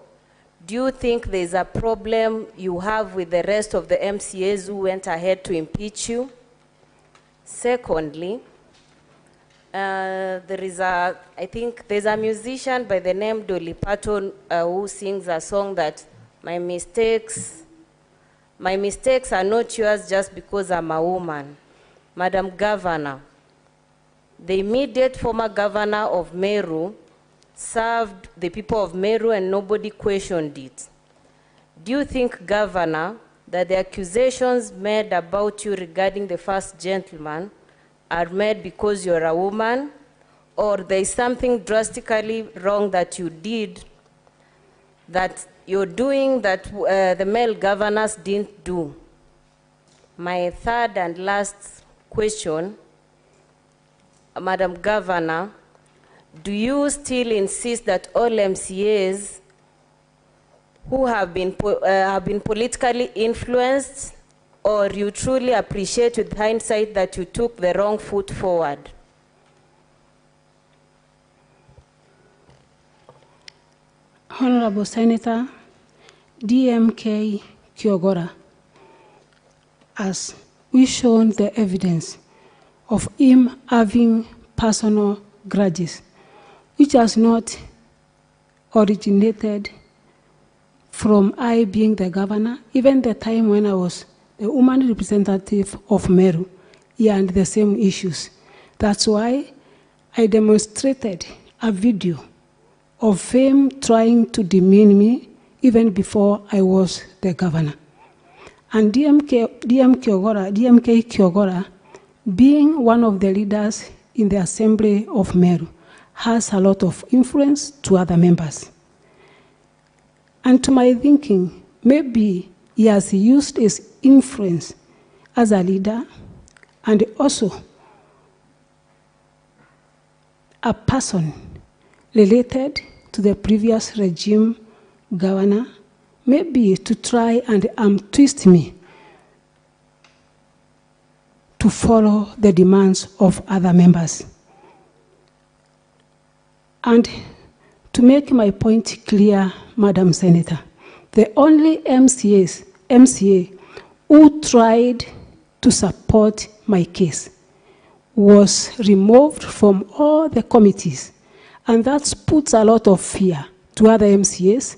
do you think there's a problem you have with the rest of the MCAs who went ahead to impeach you? Secondly, I think there's a musician by the name Dolly Parton who sings a song that my mistakes are not yours just because I'm a woman. Madam Governor, the immediate former governor of Meru served the people of Meru and nobody questioned it. Do you think, Governor, that the accusations made about you regarding the first gentleman are made because you're a woman, or there is something drastically wrong that you did, that you're doing that the male governors didn't do? My third and last question, Madam Governor, do you still insist that all MCAs who have been politically influenced, or you truly appreciate with hindsight that you took the wrong foot forward? Honorable Senator DMK Kyogora, as we shown the evidence of him having personal grudges, which has not originated from I being the governor. Even the time when I was a woman representative of Meru, he had the same issues. That's why I demonstrated a video of him trying to demean me even before I was the governor. And DMK Kyogora, being one of the leaders in the Assembly of Meru, has a lot of influence to other members. And to my thinking, maybe he has used his influence as a leader and also a person related to the previous regime governor, maybe to try and twist me to follow the demands of other members. And to make my point clear, Madam Senator, the only MCA who tried to support my case was removed from all the committees, and that puts a lot of fear to other MCAs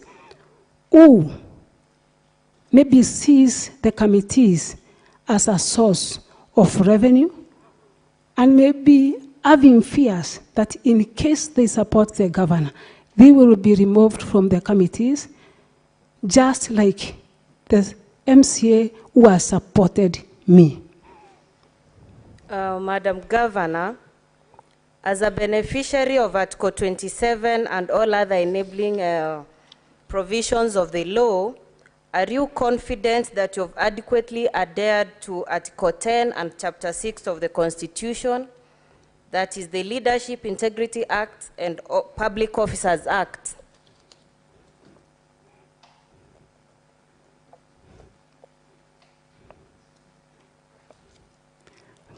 who maybe sees the committees as a source of revenue, and maybe having fears that in case they support the governor, they will be removed from the committees, just like the MCA who has supported me. Madam Governor, as a beneficiary of Article 27 and all other enabling provisions of the law, are you confident that you've adequately adhered to Article 10 and Chapter 6 of the Constitution, that is the Leadership Integrity Act and Public Officers Act?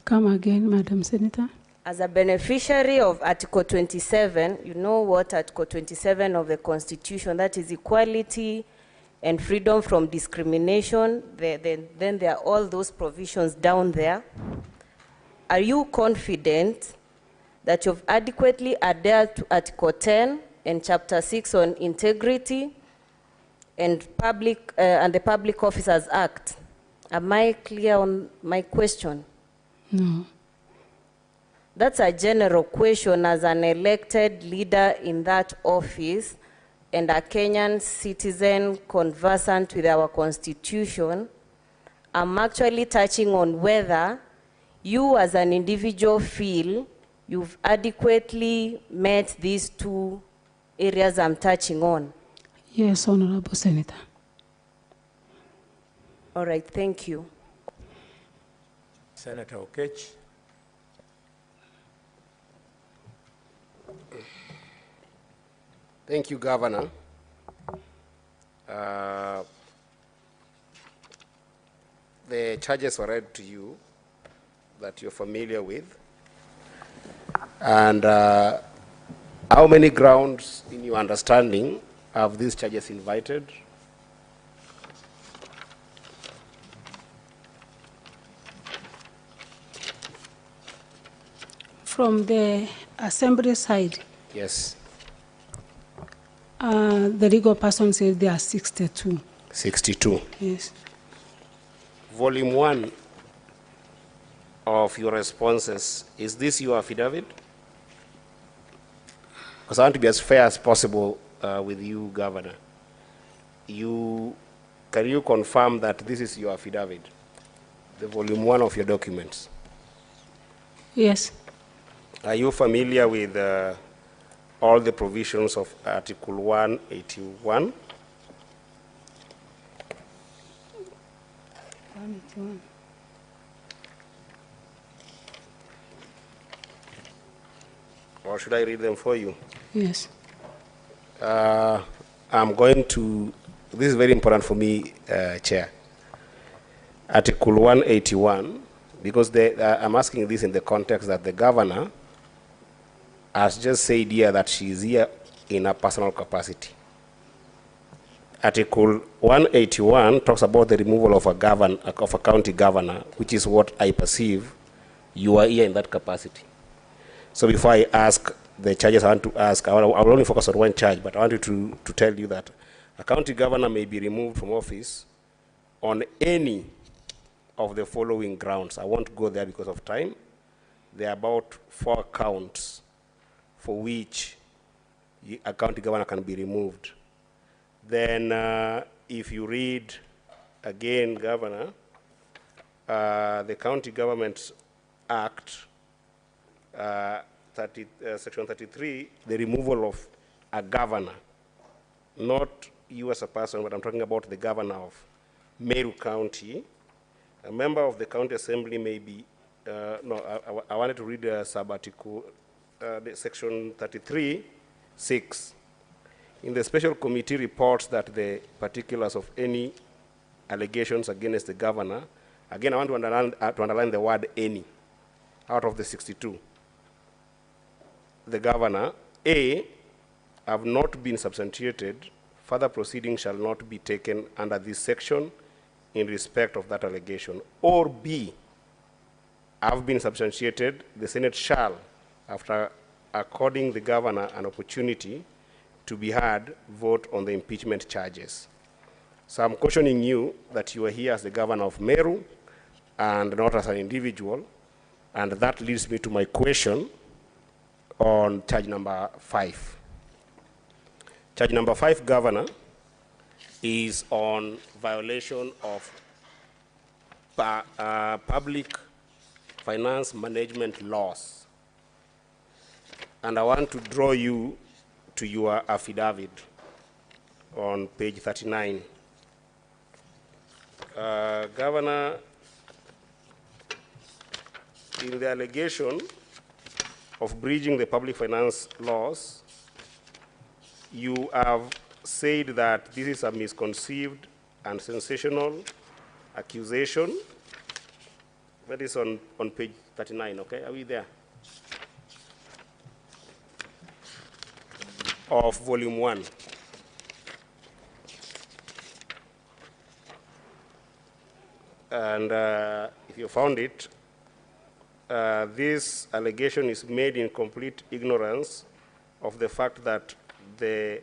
Come again, Madam Senator. As a beneficiary of Article 27, you know what Article 27 of the Constitution, that is equality and freedom from discrimination. Then there are all those provisions down there. Are you confident that you've adequately adhered to Article 10 and Chapter 6 on integrity and the Public Officers Act? Am I clear on my question? No. That's a general question as an elected leader in that office and a Kenyan citizen conversant with our Constitution. I'm actually touching on whether you as an individual feel you've adequately met these two areas I'm touching on? Yes, Honorable Senator. All right, thank you. Senator Okech. Thank you, Governor. The charges were read to you that you're familiar with. And how many grounds, in your understanding, have these charges invited? From the Assembly side, Yes. the legal person said there are 62. 62. Yes. Volume 1 of your responses, is this your affidavit? Because I want to be as fair as possible with you, Governor. Can you confirm that this is your affidavit, the volume 1 of your documents? Yes. Are you familiar with all the provisions of Article 181? 181. Or should I read them for you? Yes. I'm going to, this is very important for me, Chair. Article 181, because I'm asking this in the context that the governor has just said here that she is here in a personal capacity. Article 181 talks about the removal of a county governor, which is what I perceive you are here in that capacity. So before I ask the charges I want to ask, I will only focus on one charge, but I want you to tell you that a county governor may be removed from office on any of the following grounds. I won't go there because of time. There are about 4 counts for which a county governor can be removed. Then if you read again, Governor, the County Government Act, Section 33, the removal of a governor, not you as a person, but I'm talking about the governor of Meru County. A member of the county assembly may be, I wanted to read the sub-article, Section 33, 6. In the special committee reports that the particulars of any allegations against the governor, again, I want to underline the word any, out of the 62. The governor, A, have not been substantiated, further proceedings shall not be taken under this section in respect of that allegation. Or B, have been substantiated, the Senate shall, after according the governor an opportunity to be heard, vote on the impeachment charges. So I'm cautioning you that you are here as the governor of Meru and not as an individual, and that leads me to my question on charge number 5. Charge number 5, Governor, is on violation of public finance management laws. And I want to draw you to your affidavit on page 39. Governor, in the allegation of breaching the public finance laws, you have said that this is a misconceived and sensational accusation. That is on page 39, okay? Are we there? Of volume 1. And if you found it, this allegation is made in complete ignorance of the fact that the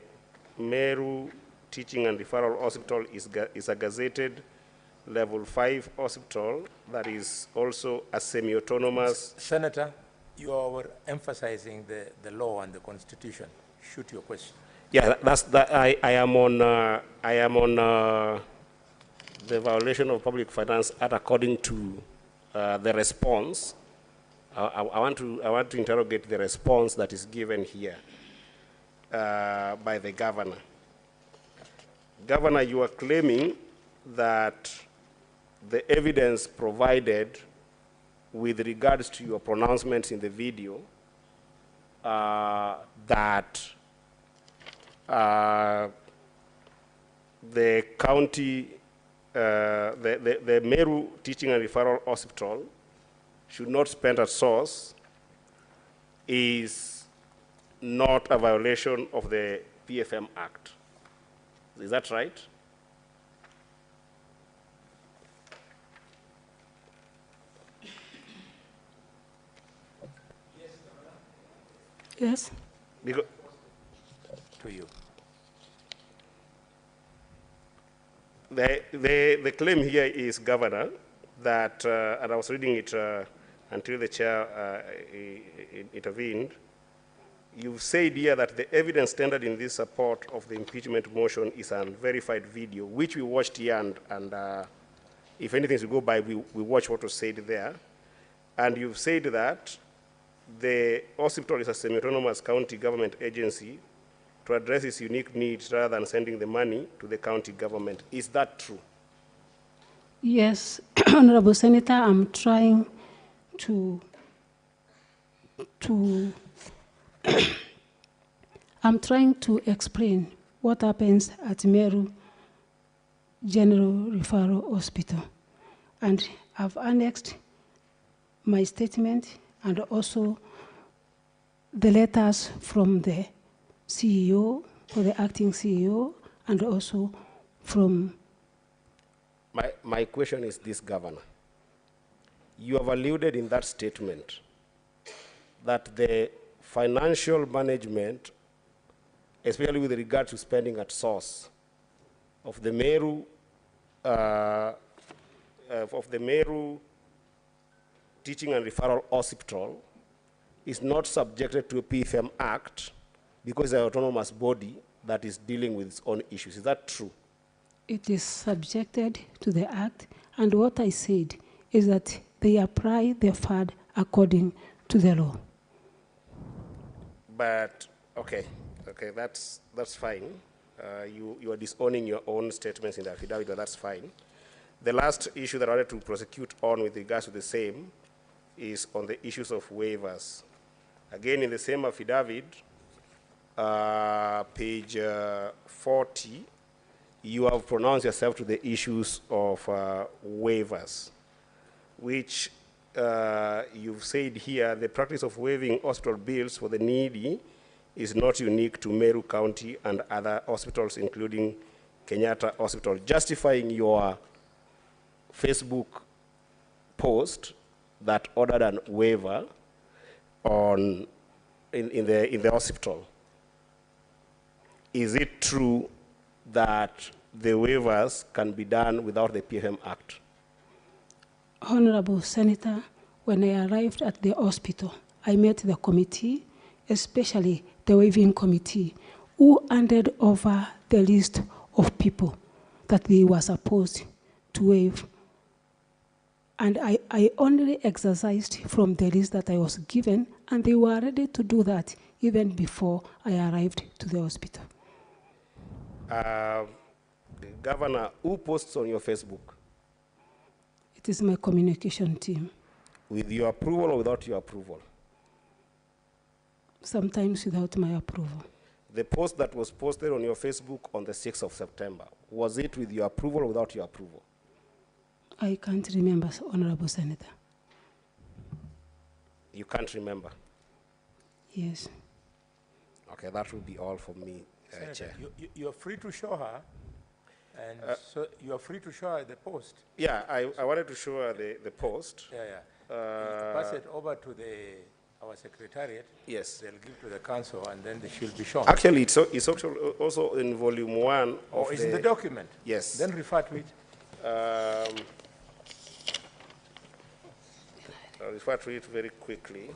Meru Teaching and Referral Hospital is a gazetted level 5 hospital that is also a semi-autonomous. Senator, you are emphasizing the law and the Constitution. Shoot your question. Yeah, I am on the violation of public finance act according to the response I want to interrogate the response that is given here by the governor. Governor, you are claiming that the evidence provided with regards to your pronouncements in the video that the county, the Meru Teaching and Referral Hospital should not spend at source is not a violation of the PFM Act. Is that right? Yes. Because to you. The claim here is, Governor, that, and I was reading it until the chair intervened, you've said here that the evidence tendered in this support of the impeachment motion is an unverified video, which we watched here, and if anything to go by, we watch what was said there. And you've said that the hospital is a semi-autonomous county government agency to address its unique needs rather than sending the money to the county government. Is that true? Yes, Honorable Senator, I'm trying to I'm trying to explain what happens at Meru General Referral Hospital. And I've annexed my statement and also the letters from the CEO, or the acting CEO, and also from... My question is this, Governor. You have alluded in that statement that the financial management, especially with regard to spending at source, of the Meru Teaching and Referral Hospital is not subjected to a PFM Act because it's an autonomous body that is dealing with its own issues. Is that true? It is subjected to the Act, and what I said is that they apply the FAD according to the law. But, okay, that's fine. You are disowning your own statements in the affidavit, but that's fine. The last issue that I wanted to prosecute on with regards to the same is on the issues of waivers. Again, in the same affidavit, page 40, you have pronounced yourself to the issues of waivers, which you've said here, the practice of waiving hospital bills for the needy is not unique to Meru County and other hospitals, including Kenyatta Hospital, justifying your Facebook post that ordered an waiver in the hospital. Is it true that the waivers can be done without the PFM Act? Honorable Senator, when I arrived at the hospital, I met the committee, especially the waiving committee, who handed over the list of people that they were supposed to waive. And I only exercised from the list that I was given, and they were ready to do that even before I arrived to the hospital. Governor, who posts on your Facebook? It is my communication team. With your approval or without your approval? Sometimes without my approval. The post that was posted on your Facebook on the 6th of September, was it with your approval or without your approval? I can't remember, Honorable Senator. You can't remember? Yes. Okay, that will be all from me, Chair. You're free to show her, and so you're free to show her the post. Yeah, I wanted to show her the post. Yeah. Pass it over to our secretariat. Yes. They'll give to the council, and then she'll be shown. Actually, it's also in volume 1 of it's in the document? Yes. Then refer to it. I'll refer to it very quickly.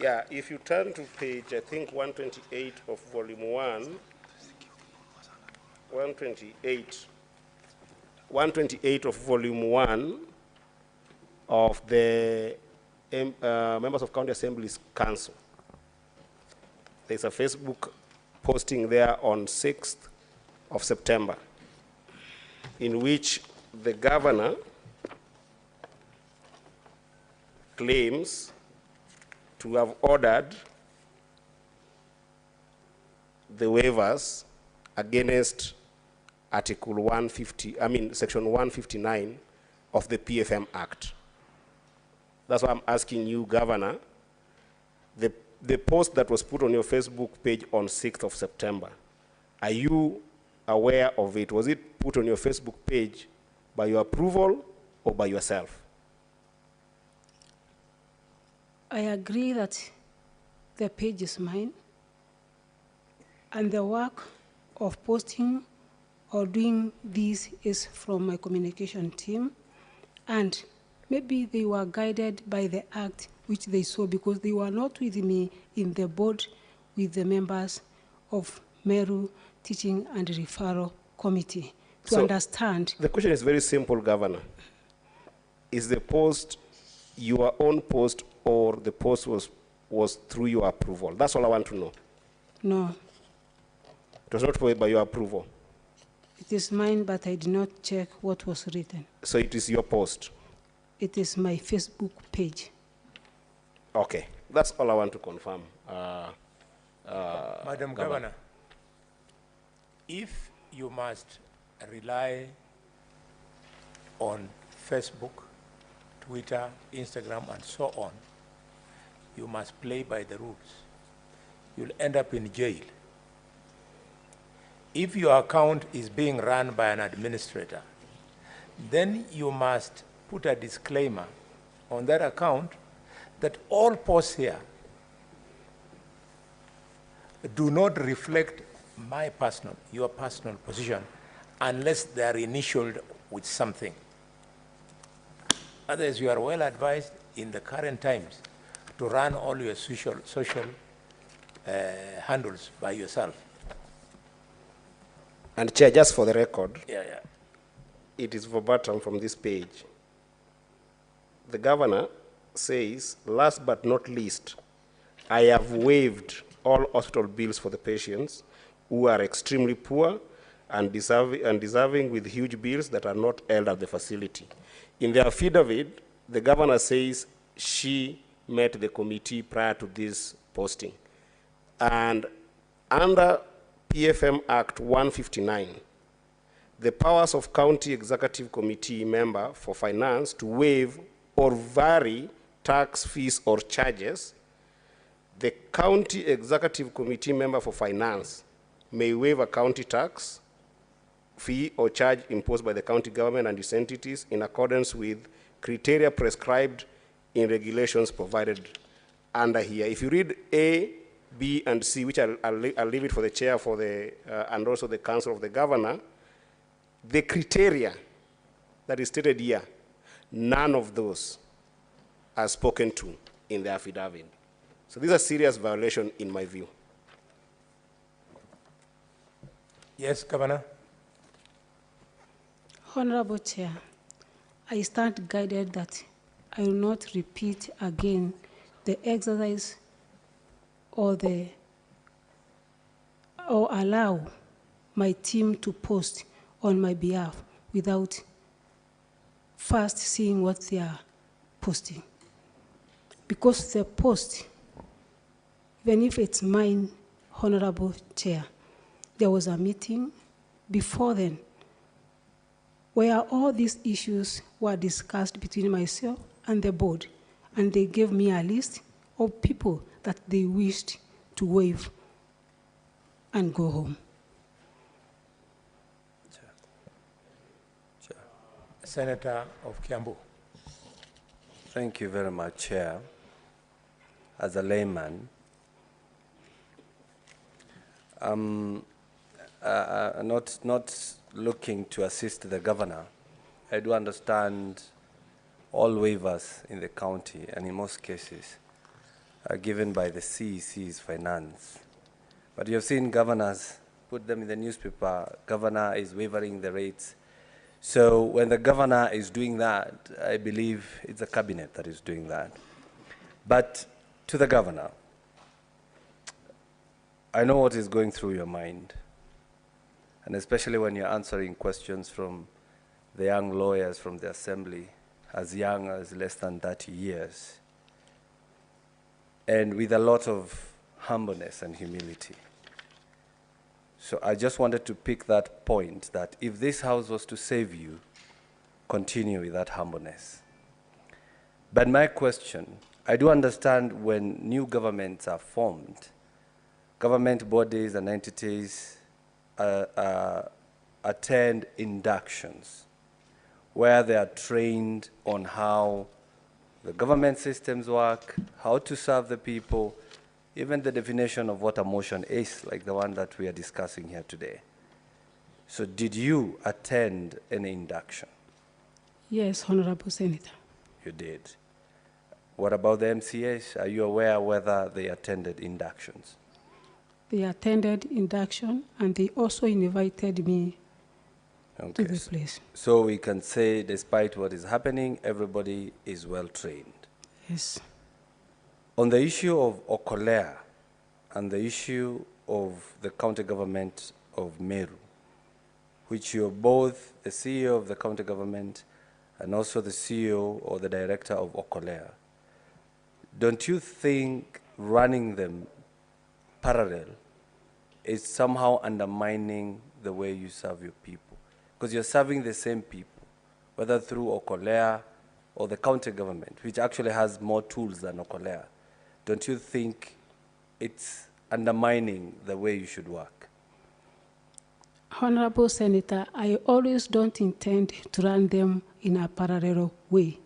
Yeah, if you turn to page, I think, 128 of volume 1, 128 of volume 1 of the Members of County Assemblies Council. There's a Facebook posting there on 6th of September in which the governor claims to have ordered the waivers against Article 150, Section 159 of the PFM Act. That's why I'm asking you, Governor, the post that was put on your Facebook page on 6th of September, are you aware of it? Was it put on your Facebook page by your approval or by yourself? I agree that the page is mine, and the work of posting or doing this is from my communication team, and maybe they were guided by the act which they saw, because they were not with me in the board with the members of Meru Teaching and Referral Committee to understand. The question is very simple, Governor. Is the post your own post, or the post was through your approval? That's all I want to know. No. It was not by your approval? It is mine, but I did not check what was written. So it is your post? It is my Facebook page. Okay, that's all I want to confirm. Madam Governor, if you must rely on Facebook, Twitter, Instagram, and so on, you must play by the rules. You'll end up in jail. If your account is being run by an administrator, then you must put a disclaimer on that account that all posts here do not reflect your personal position, unless they are initialed with something. Otherwise, you are well advised in the current times to run all your social handles by yourself. And Chair, just for the record, Yeah. it is verbatim from this page. The governor says, last but not least, I have waived all hospital bills for the patients who are extremely poor and deserving with huge bills that are not held at the facility. In the affidavit, the governor says she met the committee prior to this posting. And under PFM Act 159, the powers of County Executive Committee member for finance to waive or vary tax, fees, or charges, the County Executive Committee member for finance may waive a county tax, fee, or charge imposed by the county government and its entities in accordance with criteria prescribed in regulations provided under here. If you read A, B, and C, which I'll leave it for the chair and also the council of the governor, the criteria that is stated here, none of those are spoken to in the affidavit. So this is a serious violation in my view. Yes, Governor. Honorable Chair, I stand guided that I will not repeat again the exercise or allow my team to post on my behalf without first seeing what they are posting. Because the post, even if it's mine, Honorable Chair, there was a meeting before then where all these issues were discussed between myself and the board, and they gave me a list of people that they wished to waive and go home. Senator of Kiambu. Thank you very much, Chair. As a layman, not looking to assist the governor. I do understand all waivers in the county, and in most cases, are given by the CEC's finance. But you have seen governors put them in the newspaper, governor is waiving the rates. So when the governor is doing that, I believe it's the cabinet that is doing that. But to the governor, I know what is going through your mind, and especially when you're answering questions from the young lawyers from the assembly, as young as less than 30 years, and with a lot of humbleness and humility. So I just wanted to pick that point, that if this house was to save you, continue with that humbleness. But my question, I do understand when new governments are formed, government bodies and entities attend inductions where they are trained on how the government systems work, how to serve the people, even the definition of what a motion is, like the one that we are discussing here today. So did you attend any induction? Yes, Honorable Senator. You did. What about the MCAs? Are you aware whether they attended inductions? They attended induction, and they also invited me to the place. So we can say, despite what is happening, everybody is well trained. Yes. On the issue of Okolea and the issue of the county government of Meru, which you're both the CEO of the county government and also the CEO or the director of Okolea, don't you think running them parallel is somehow undermining the way you serve your people? Because you're serving the same people, whether through Okolea or the county government, which actually has more tools than Okolea. Don't you think it's undermining the way you should work? Honorable Senator, I always don't intend to run them in a parallel way.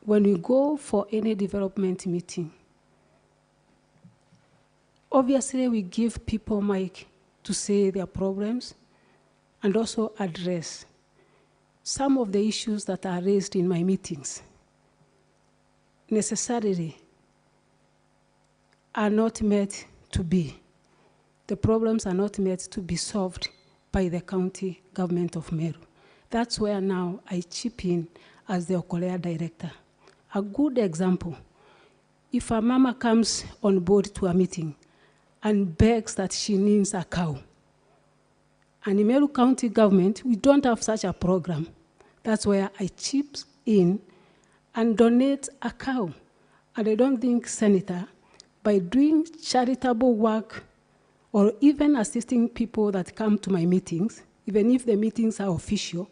When we go for any development meeting, obviously we give people mic to say their problems and also address some of the issues that are raised in my meetings. Necessarily are not meant to be. The problems are not meant to be solved by the county government of Meru. That's where now I chip in as the Okolea director. A good example, if a mama comes on board to a meeting and begs that she needs a cow, and in Meru County government, we don't have such a program. That's where I chip in and donate a cow. And I don't think, Senator, by doing charitable work or even assisting people that come to my meetings, even if the meetings are official,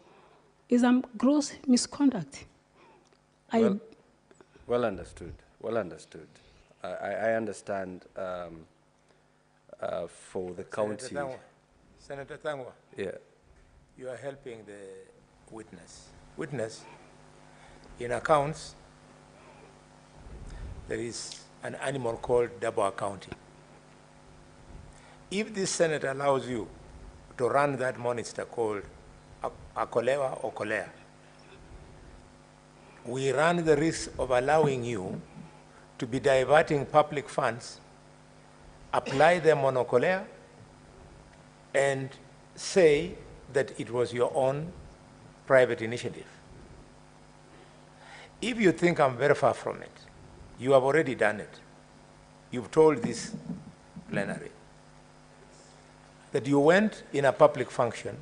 is a gross misconduct. Well understood, well understood. I understand for the county. Senator Tangwa, yeah. You are helping the witness. Witness, in accounts, there is an animal called double accounting. If this Senate allows you to run that monitor called Akolewa or Kolea, we run the risk of allowing you to be diverting public funds, apply them on Okolea, and say that it was your own private initiative. If you think I'm very far from it, you have already done it. You've told this plenary that you went in a public function,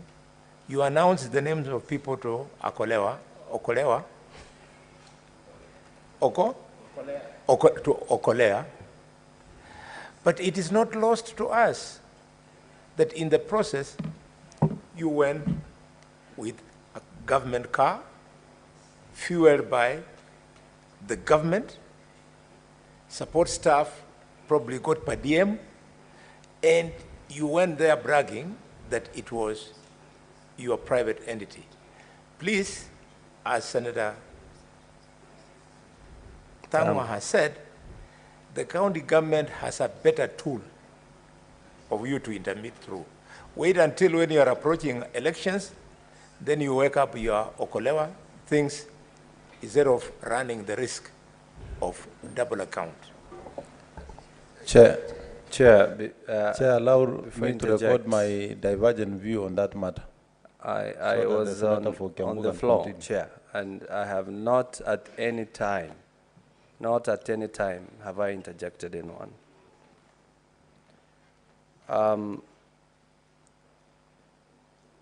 you announced the names of people to Okolea, to Okolea, but it is not lost to us that in the process you went with a government car fueled by the government, support staff probably got per diem, and you went there bragging that it was your private entity. Please, as Senator Tangwa has said, the county government has a better tool of you to intermit through. Wait until when you are approaching elections, then you wake up your Okolewa things instead of running the risk of double account. Chair, Chair, Chair, allow before me to record interject, my divergent view on that matter. I that was the Senator for on Kiambu the can floor, continue. Chair, and I have not at any time, have I interjected anyone.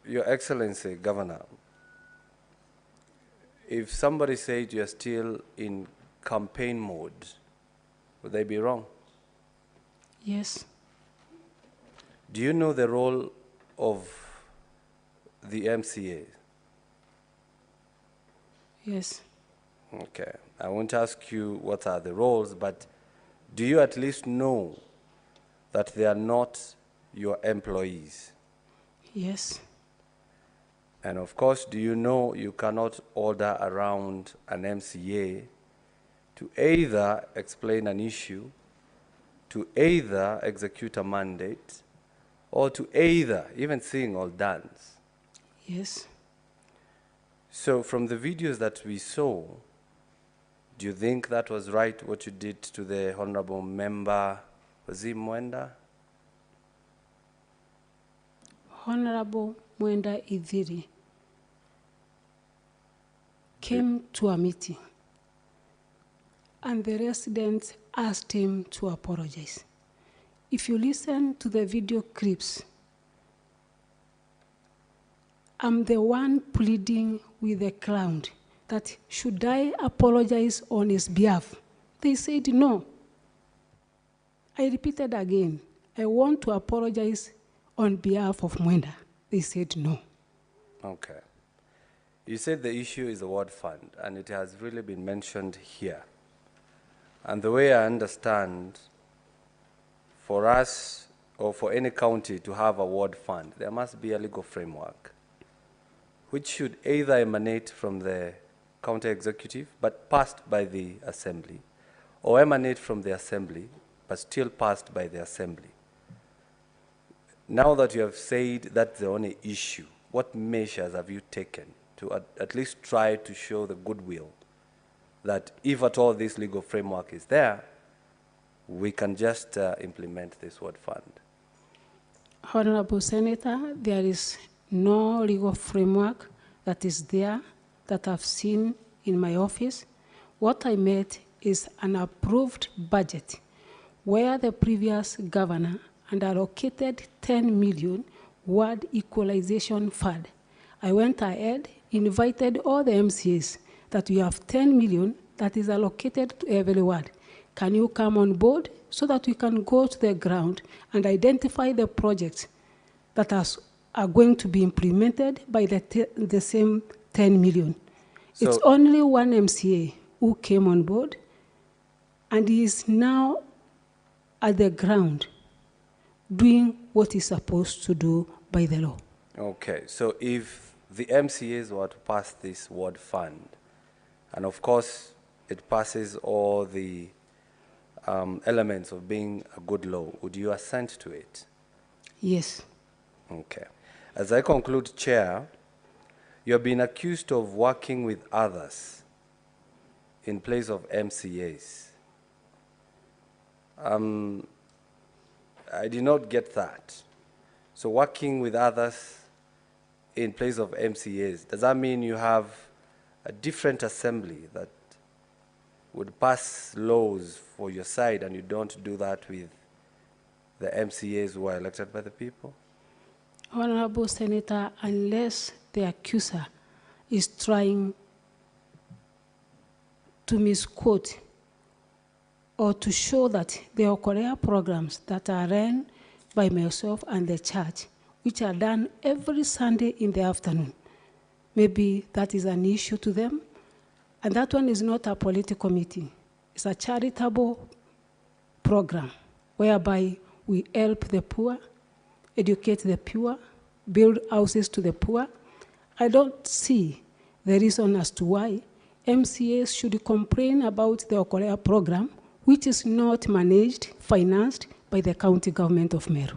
Your Excellency, Governor, if somebody said you're still in campaign mode, would they be wrong? Yes. Do you know the role of the MCA? Yes. Okay. I won't ask you what are the roles, but do you at least know that they are not your employees? Yes. And of course, do you know you cannot order around an MCA to either explain an issue, to either execute a mandate, or to either even sing or dance? Yes. So from the videos that we saw, do you think that was right what you did to the honorable member, was he Mwenda? Honorable Mwenda Idhiri came to a meeting and the residents asked him to apologize. If you listen to the video clips, I'm the one pleading with the crowd that should I apologize on his behalf? They said no. I repeated again, I want to apologize on behalf of Mwenda. They said no. Okay. You said the issue is the ward fund, and it has really been mentioned here. And the way I understand, for us or for any county to have a ward fund, there must be a legal framework, which should either emanate from the county executive, but passed by the assembly, or emanate from the assembly, but still passed by the assembly. Now that you have said that's the only issue, what measures have you taken to at least try to show the goodwill that if at all this legal framework is there, we can just implement this ward fund? Honorable Senator, there is no legal framework that is there that I've seen in my office. What I made is an approved budget where the previous governor and allocated 10 million ward equalization fund. I went ahead, invited all the MCAs that we have 10 million that is allocated to every ward. Can you come on board so that we can go to the ground and identify the projects that are going to be implemented by the same 10 million? So it's only one MCA who came on board, and he is now at the ground doing what he's supposed to do by the law. Okay, so if the MCAs were to pass this ward fund, and of course it passes all the elements of being a good law, would you assent to it? Yes. Okay. As I conclude, Chair, you have been accused of working with others in place of MCAs. I did not get that. So working with others in place of MCAs, does that mean you have a different assembly that would pass laws for your side and you don't do that with the MCAs who are elected by the people? Honorable Senator, unless the accuser is trying to misquote or to show that there are Korea programs that are run by myself and the church, which are done every Sunday in the afternoon, maybe that is an issue to them. And that one is not a political meeting. It's a charitable program whereby we help the poor, educate the poor, build houses to the poor. I don't see the reason as to why MCAs should complain about the Korea program, which is not managed, financed by the county government of Meru.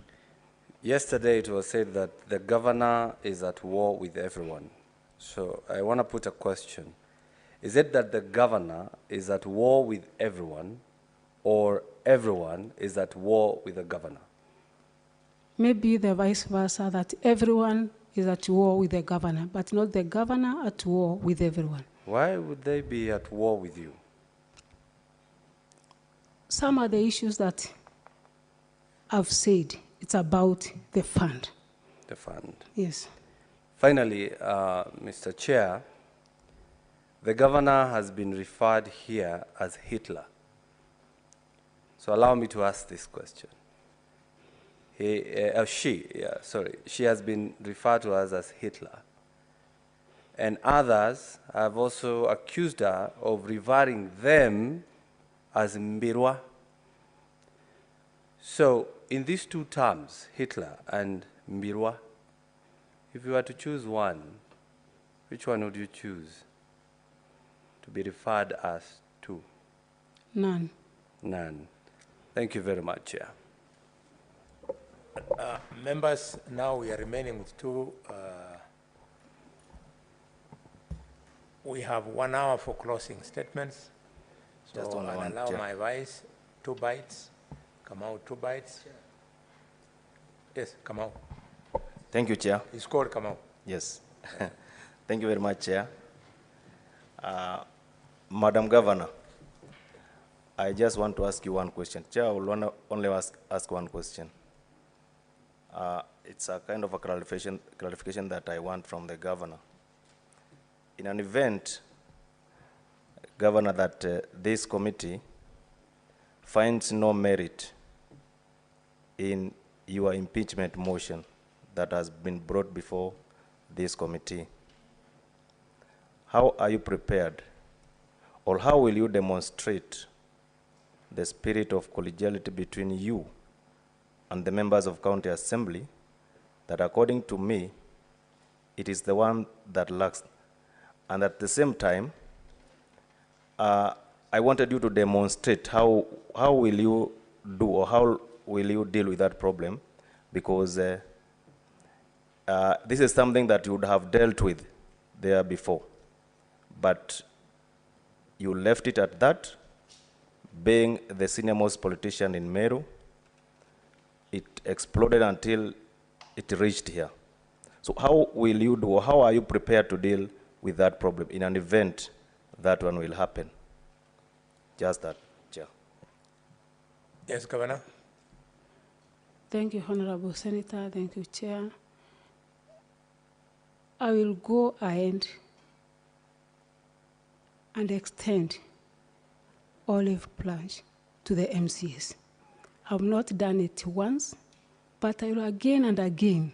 Yesterday it was said that the governor is at war with everyone. So I want to put a question. Is it that the governor is at war with everyone, or everyone is at war with the governor? Maybe the vice versa, that everyone is at war with the governor, but not the governor at war with everyone. Why would they be at war with you? Some are the issues that I've said. It's about the fund. The fund. Yes. Finally, Mr. Chair, the governor has been referred here as Hitler. So allow me to ask this question. She has been referred to us as Hitler. And others have also accused her of revering them as Mbirwa. So in these two terms, Hitler and Mbirwa, if you were to choose one, which one would you choose to be referred as to? None. None. Thank you very much, Chair. Members, now we are remaining with two. We have 1 hour for closing statements. So Just I'll one, allow Chair. my vice 2 bites. Come out 2 bites. Yes, come out. Thank you, Chair. It's called come out. Yes. Thank you very much, Chair. Madam Governor, I just want to ask you one question. Chair, I will only ask one question. It's a kind of a clarification that I want from the Governor. In an event, Governor, that this committee finds no merit in your impeachment motion that has been brought before this committee, how are you prepared, or how will you demonstrate the spirit of collegiality between you and the members of County Assembly that, according to me, it is the one that lacks? And at the same time, I wanted you to demonstrate how will you do, or how will you deal with that problem, because this is something that you would have dealt with there before, but you left it at that. Being the senior-most politician in Meru, it exploded until it reached here. So how will you do, or how are you prepared to deal with that problem in an event that one will happen? Just that, Chair. Yes, Governor. Thank you, Honorable Senator. Thank you, Chair. I will go ahead and extend olive branch to the MCAs. I've not done it once, but I will again and again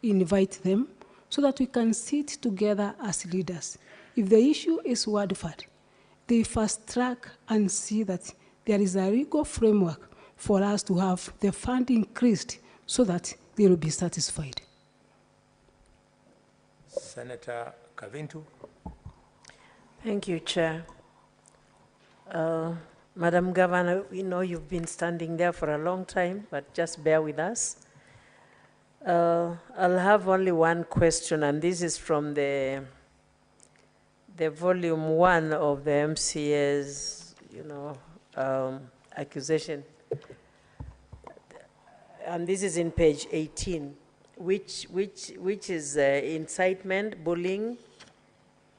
invite them so that we can sit together as leaders. If the issue is Wadford, they fast track and see that there is a legal framework for us to have the fund increased so that they will be satisfied. Senator Kavintu. Thank you, Chair. Madam Governor, we know you've been standing there for a long time, but just bear with us. I'll have only one question, and this is from the volume 1 of the MCAs, accusation. And this is in page 18, which is incitement, bullying,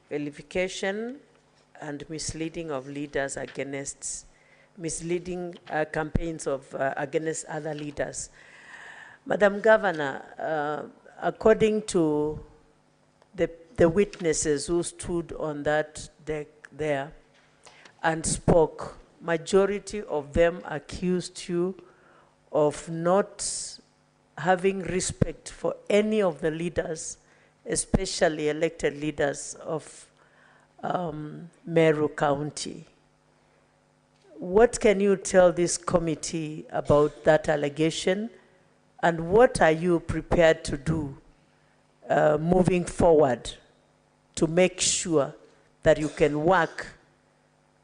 vilification, and misleading of leaders against, misleading campaigns of against other leaders. Madam Governor, according to the witnesses who stood on that deck there and spoke, majority of them accused you of not having respect for any of the leaders, especially elected leaders of Meru County. What can you tell this committee about that allegation, and what are you prepared to do moving forward to make sure that you can work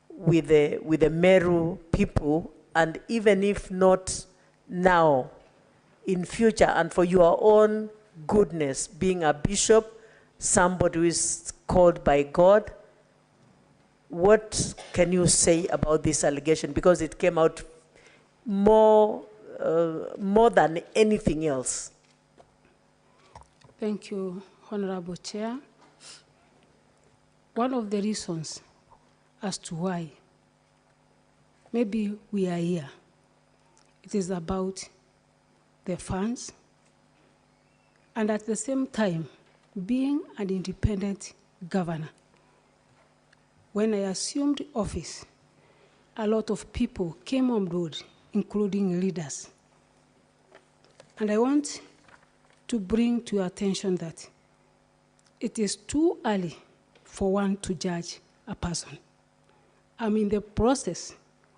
with the Meru people, and even if not now, in future, and for your own goodness, being a bishop, somebody who is called by God? What can you say about this allegation? Because it came out more than anything else. Thank you, Honorable Chair. One of the reasons as to why maybe we are here, it is about the funds, and at the same time, being an independent governor. When I assumed office, a lot of people came on board, including leaders. And I want to bring to your attention that it is too early for one to judge a person. I'm in the process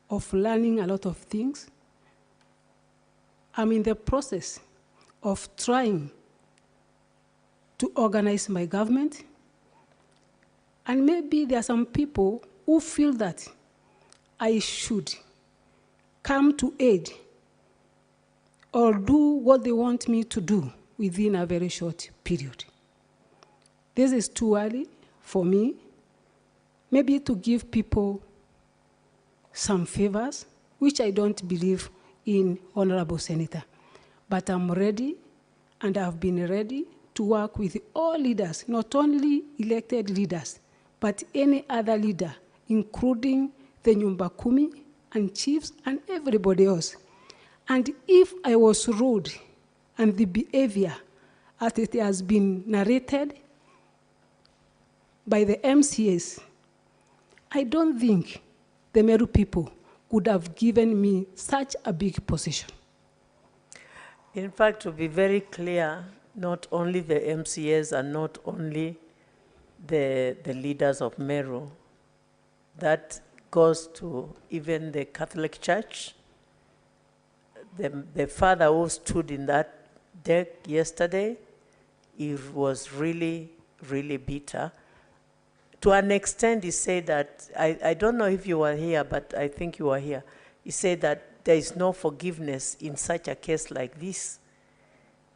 of learning a lot of things. I'm in the process of trying to organize my government. And maybe there are some people who feel that I should come to aid or do what they want me to do within a very short period. This is too early for me, maybe to give people some favors, which I don't believe in, Honorable Senator. But I'm ready, and I've been ready to work with all leaders, not only elected leaders, but any other leader, including the Nyumba Kumi and chiefs and everybody else. And if I was rude and the behavior as it has been narrated by the MCAs, I don't think the Meru people would have given me such a big position. In fact, to be very clear, not only the MCAs and not only the leaders of Meru, that goes to even the Catholic Church. The father who stood in that deck yesterday, he was really, really bitter. To an extent, he said that, I don't know if you were here, but I think you were here. He said that there is no forgiveness in such a case like this.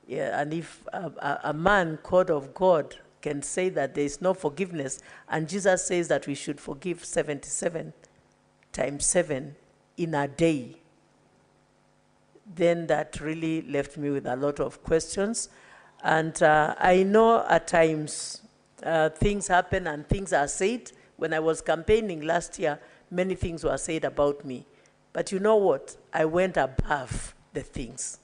Yeah, and if a man called of God can say that there is no forgiveness, and Jesus says that we should forgive 77 times 7 in a day, then that really left me with a lot of questions. And I know at times things happen and things are said. When I was campaigning last year, many things were said about me. But you know what? I went above the things.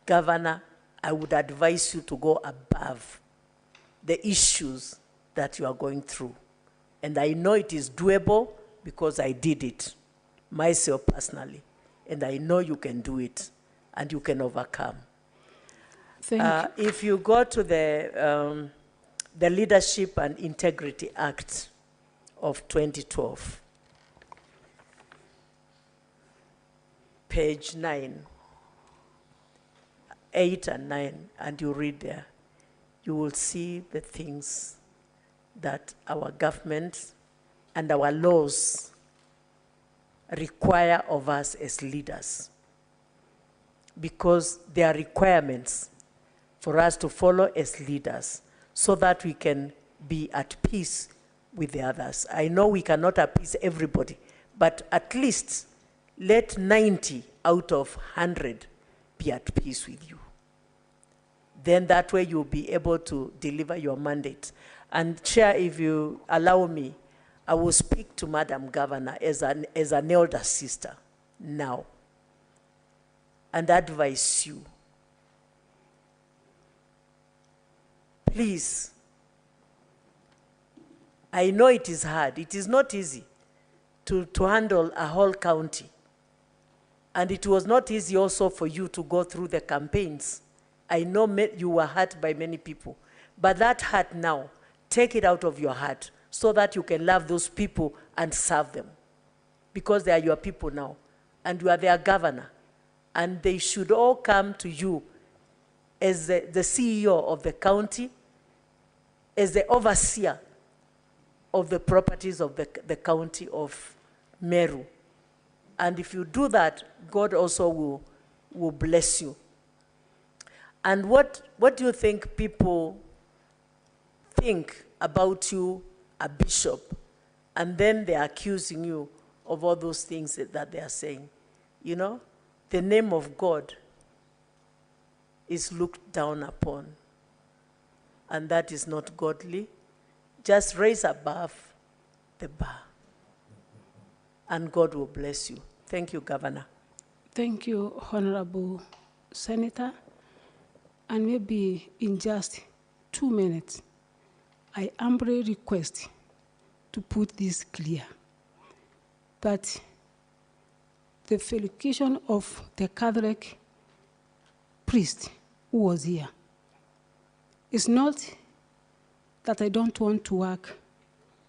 Governor, I would advise you to go above the issues that you are going through. And I know it is doable because I did it myself personally. And I know you can do it and you can overcome. Thank you. If you go to the Leadership and Integrity Act of 2012, page 9, 8 and 9, and you read there, you will see the things that our government and our laws require of us as leaders, because there are requirements for us to follow as leaders so that we can be at peace with the others. I know we cannot appease everybody, but at least let 90 out of 100 be at peace with you. Then that way you'll be able to deliver your mandate. And Chair, if you allow me, I will speak to Madam Governor as an elder sister now and advise you. Please, I know it is hard. It is not easy to handle a whole county. And it was not easy also for you to go through the campaigns. I know you were hurt by many people. But that hurt now, take it out of your heart so that you can love those people and serve them. Because they are your people now. And you are their governor. And they should all come to you as the CEO of the county, as the overseer of the properties of the county of Meru. And if you do that, God also will bless you. And what do you think people think about you, a bishop, and then they're accusing you of all those things that they are saying? you know, the name of God is looked down upon. And that is not godly. Just raise above the bar. And God will bless you. Thank you, Governor. Thank you, Honorable Senator. And maybe in just 2 minutes, I humbly request to put this clear, that the felicitation of the Catholic priest who was here is not that I don't want to work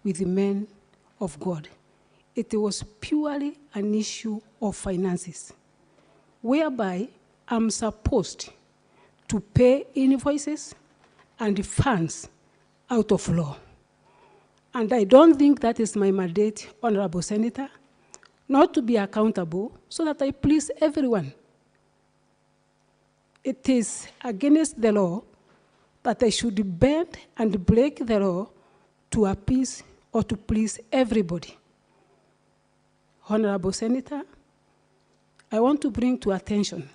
with the men of God. It was purely an issue of finances, whereby I'm supposed to pay invoices and funds out of law. And I don't think that is my mandate, Honorable Senator, not to be accountable so that I please everyone. It is against the law that I should bend and break the law to appease or to please everybody. Honorable Senator, I want to bring to attention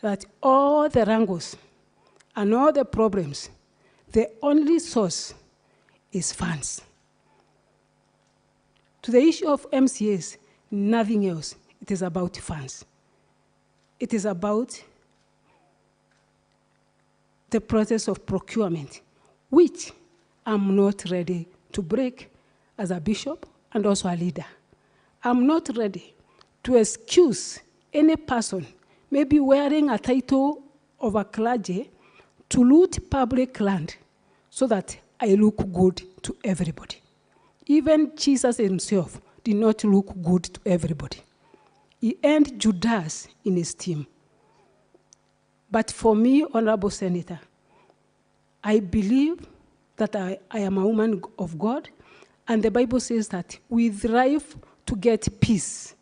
that all the wrangles and all the problems, the only source is funds. To the issue of MCAs, nothing else. It is about funds. It is about the process of procurement, which I'm not ready to break as a bishop and also a leader. I'm not ready to excuse any person, maybe wearing a title of a clergy, to loot public land so that I look good to everybody. Even Jesus himself did not look good to everybody. He earned Judas in his team. But for me, Honorable Senator, I believe that I am a woman of God, and the Bible says that we thrive to get peace.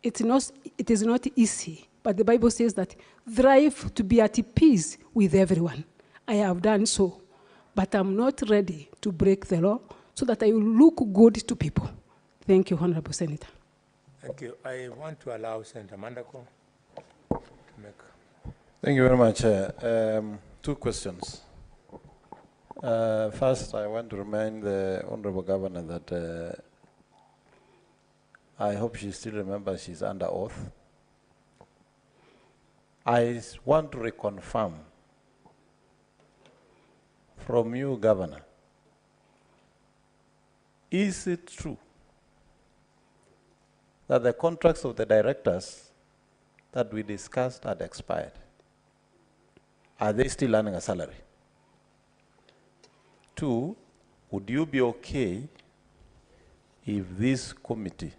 It is not easy, but the Bible says that thrive to be at peace with everyone. I have done so, but I'm not ready to break the law so that I will look good to people. Thank you, Honorable Senator. Thank you. I want to allow Senator Mandako to make. Thank you very much. 2 questions. First, I want to remind the Honorable Governor that I hope she still remembers she's under oath. I want to reconfirm from you, Governor, is it true that the contracts of the directors that we discussed had expired? Are they still earning a salary? 2, would you be okay if this committee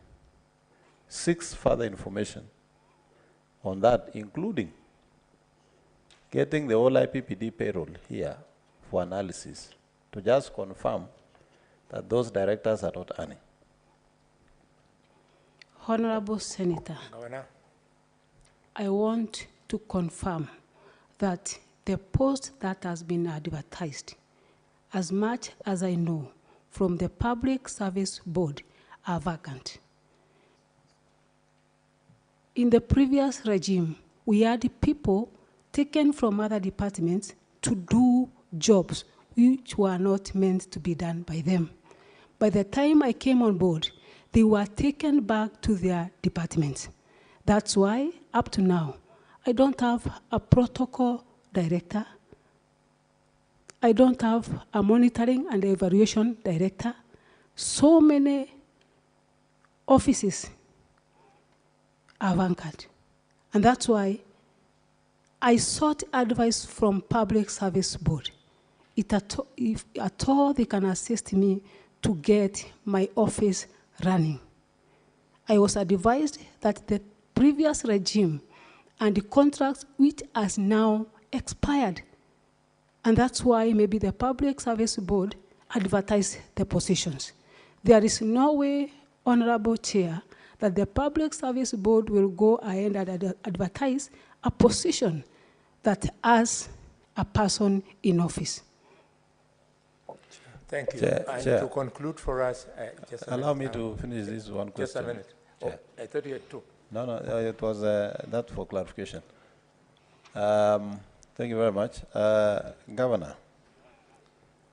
seeks further information on that, including getting the whole IPPD payroll here for analysis to just confirm that those directors are not earning? Honorable Senator, Governor. I want to confirm that the post that has been advertised, as much as I know from the Public Service Board, are vacant. In the previous regime, we had people taken from other departments to do jobs which were not meant to be done by them. By the time I came on board, they were taken back to their departments. That's why, up to now, I don't have a protocol director. I don't have a monitoring and evaluation director. So many offices are vacant. And that's why I sought advice from Public Service Board. If at all they can assist me to get my office running. I was advised that the previous regime and the contract which has now expired. And that's why maybe the Public Service Board advertised the positions. There is no way, Honorable Chair, that the Public Service Board will go ahead and advertise a position that has a person in office. Thank you. Chair, And Chair. to conclude for us, just a Allow minute. me to finish this one question. Just a minute. Oh, I thought you had 2. No, no, it was that for clarification. Thank you very much. Governor,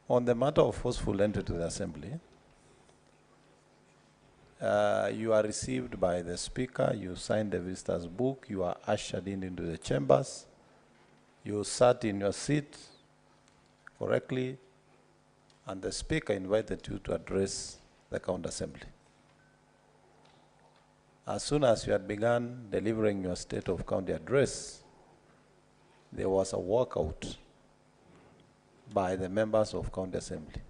on the matter of forceful entry to the assembly, you are received by the speaker, you sign the visitor's book, you are ushered into the chambers, you sat in your seat correctly, and the speaker invited you to address the county assembly. As soon as you had begun delivering your state of county address, there was a walkout by the members of county assembly.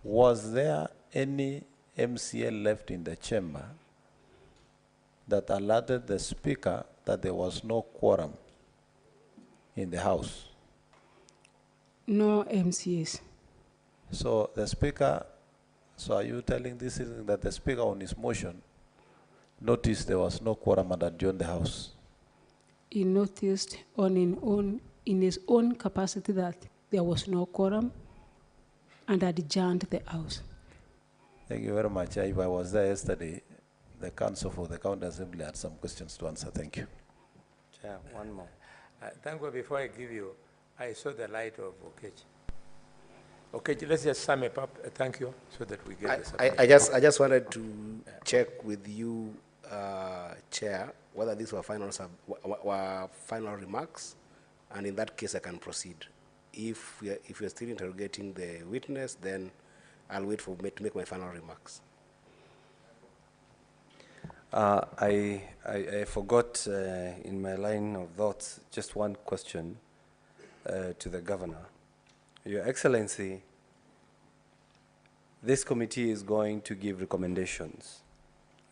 Was there any MCA left in the chamber that alerted the speaker that there was no quorum in the house? No MCAs. So the speaker, so are you telling this is that the speaker on his motion noticed there was no quorum and adjourned the house? He noticed in his own capacity that there was no quorum and adjourned the house. Thank you very much. If I was there yesterday, the council for the county assembly had some questions to answer. Thank you. Chair, one more. Thank you. Before I give you, I saw the light of Okechi. Okechi, let's just sum it up. Thank you, so that we get this. I just wanted to check with you, Chair, whether these were final remarks, and in that case I can proceed. If you're still interrogating the witness, then I'll wait for me to make my final remarks. I forgot in my line of thoughts just one question to the governor. Your Excellency, this committee is going to give recommendations,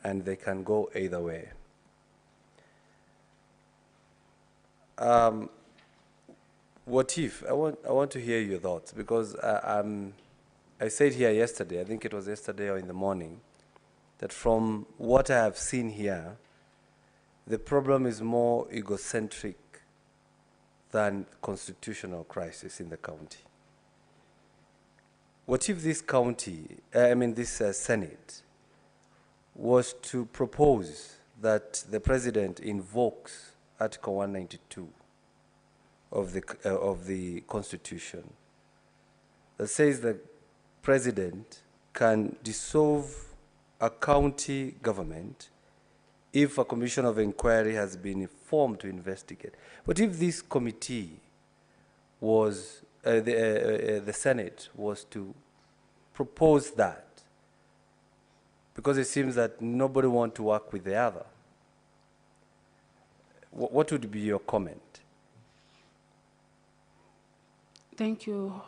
and they can go either way. What if, I want to hear your thoughts, because I said here yesterday, I think it was yesterday or in the morning, that from what I have seen here, the problem is more egocentric than constitutional crisis in the county. What if this county, this Senate, was to propose that the President invokes Article 192 of the Constitution that says the President can dissolve a county government if a commission of inquiry has been formed to investigate. But if this committee was, the Senate was to propose that, because it seems that nobody wants to work with the other, what would be your comment? Thank you,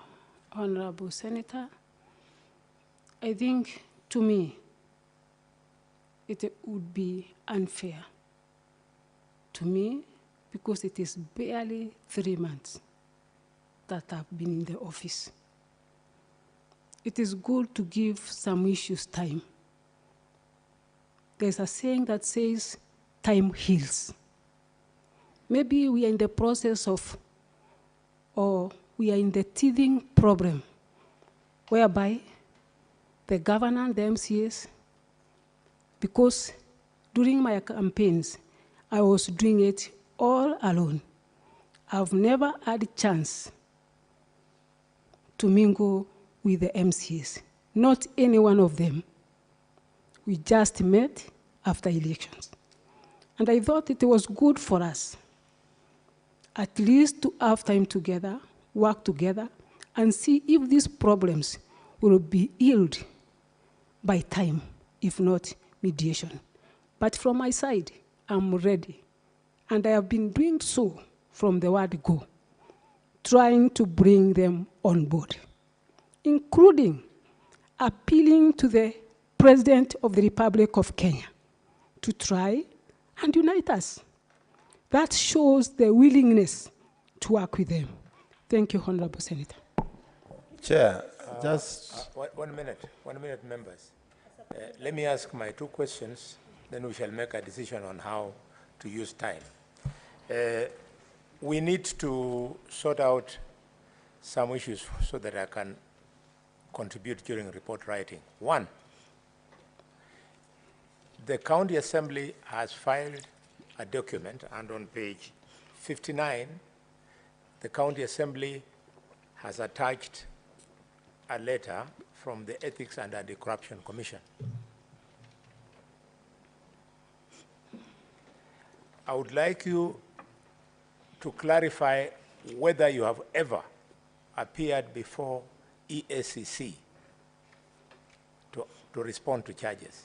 Honorable Senator. I think, to me, it would be unfair to me, because it is barely 3 months that I've been in the office. It is good to give some issues time. There's a saying that says, time heals. Maybe we are in the process of, or we are in the teething problem, whereby the governor and the MCAs, because during my campaigns, I was doing it all alone. I've never had a chance to mingle with the MCAs, not any one of them. We just met after elections. And I thought it was good for us, at least to have time together, work together, and see if these problems will be healed by time, if not mediation. But from my side, I'm ready. And I have been doing so from the word go, trying to bring them on board, including appealing to the President of the Republic of Kenya to try and unite us. That shows the willingness to work with them. Thank you, Honorable Senator. Chair, one minute, members. Let me ask my two questions, then we shall make a decision on how to use time. We need to sort out some issues so that I can contribute during report writing. One, The County Assembly has filed a document, and on page 59, the County Assembly has attached a letter from the Ethics and Anti-Corruption Commission. I would like you to clarify whether you have ever appeared before EACC to respond to charges.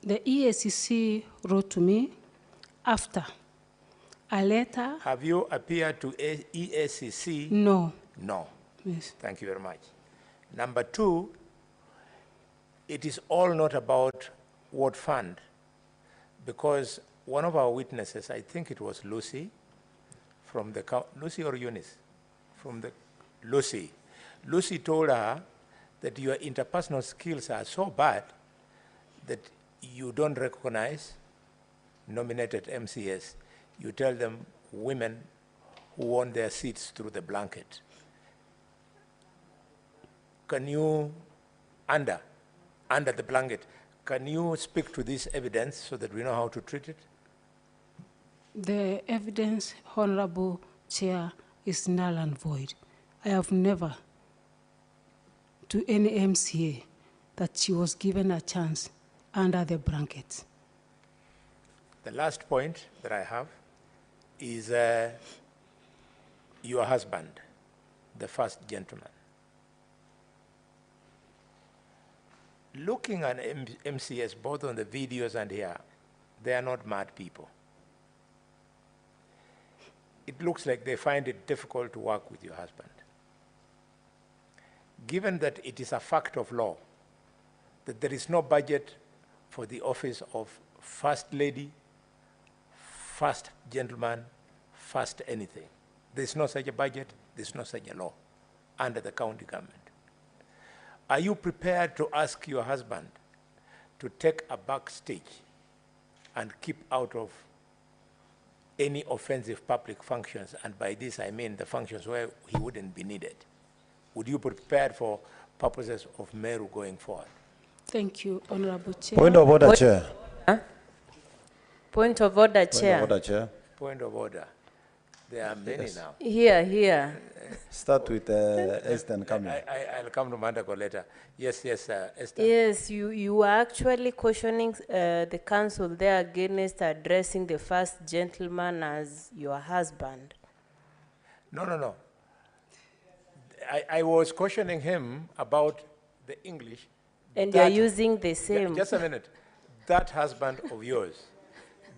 The EACC wrote to me after a letter. Have you appeared to EACC? No. No. Yes. Thank you very much. Number two, it is all not about Ward Fund, because one of our witnesses, I think it was Lucy, from the, Lucy or Eunice? From the, Lucy. Lucy told her that your interpersonal skills are so bad that you don't recognize nominated MCAs. You tell them women who won their seats through the blanket. Can you, under the blanket, can you speak to this evidence so that we know how to treat it? The evidence, Honorable Chair, is null and void. I have never, to any MCA, that she was given a chance under the blanket. The last point that I have is your husband, the first gentleman. Looking at MCS, both on the videos and here, they are not mad people. It looks like they find it difficult to work with your husband. Given that it is a fact of law that there is no budget for the office of First Lady, First Gentleman, First anything. There's no such a budget, there's no such a law under the county government. Are you prepared to ask your husband to take a backstage and keep out of any offensive public functions? And by this I mean the functions where he wouldn't be needed. Would you be prepared for purposes of Meru going forward? Thank you, Honorable Chair. Point of order, Chair. Point of order, Chair. Point of order, Chair. Point of order. There are many now. Here. Start with Esther and Kamil. I'll come to Mandako later. Yes, Esther. Yes, you are actually questioning the council there against addressing the first gentleman as your husband. No. I was questioning him about the English. And you're using the same. Just a minute. That husband of yours.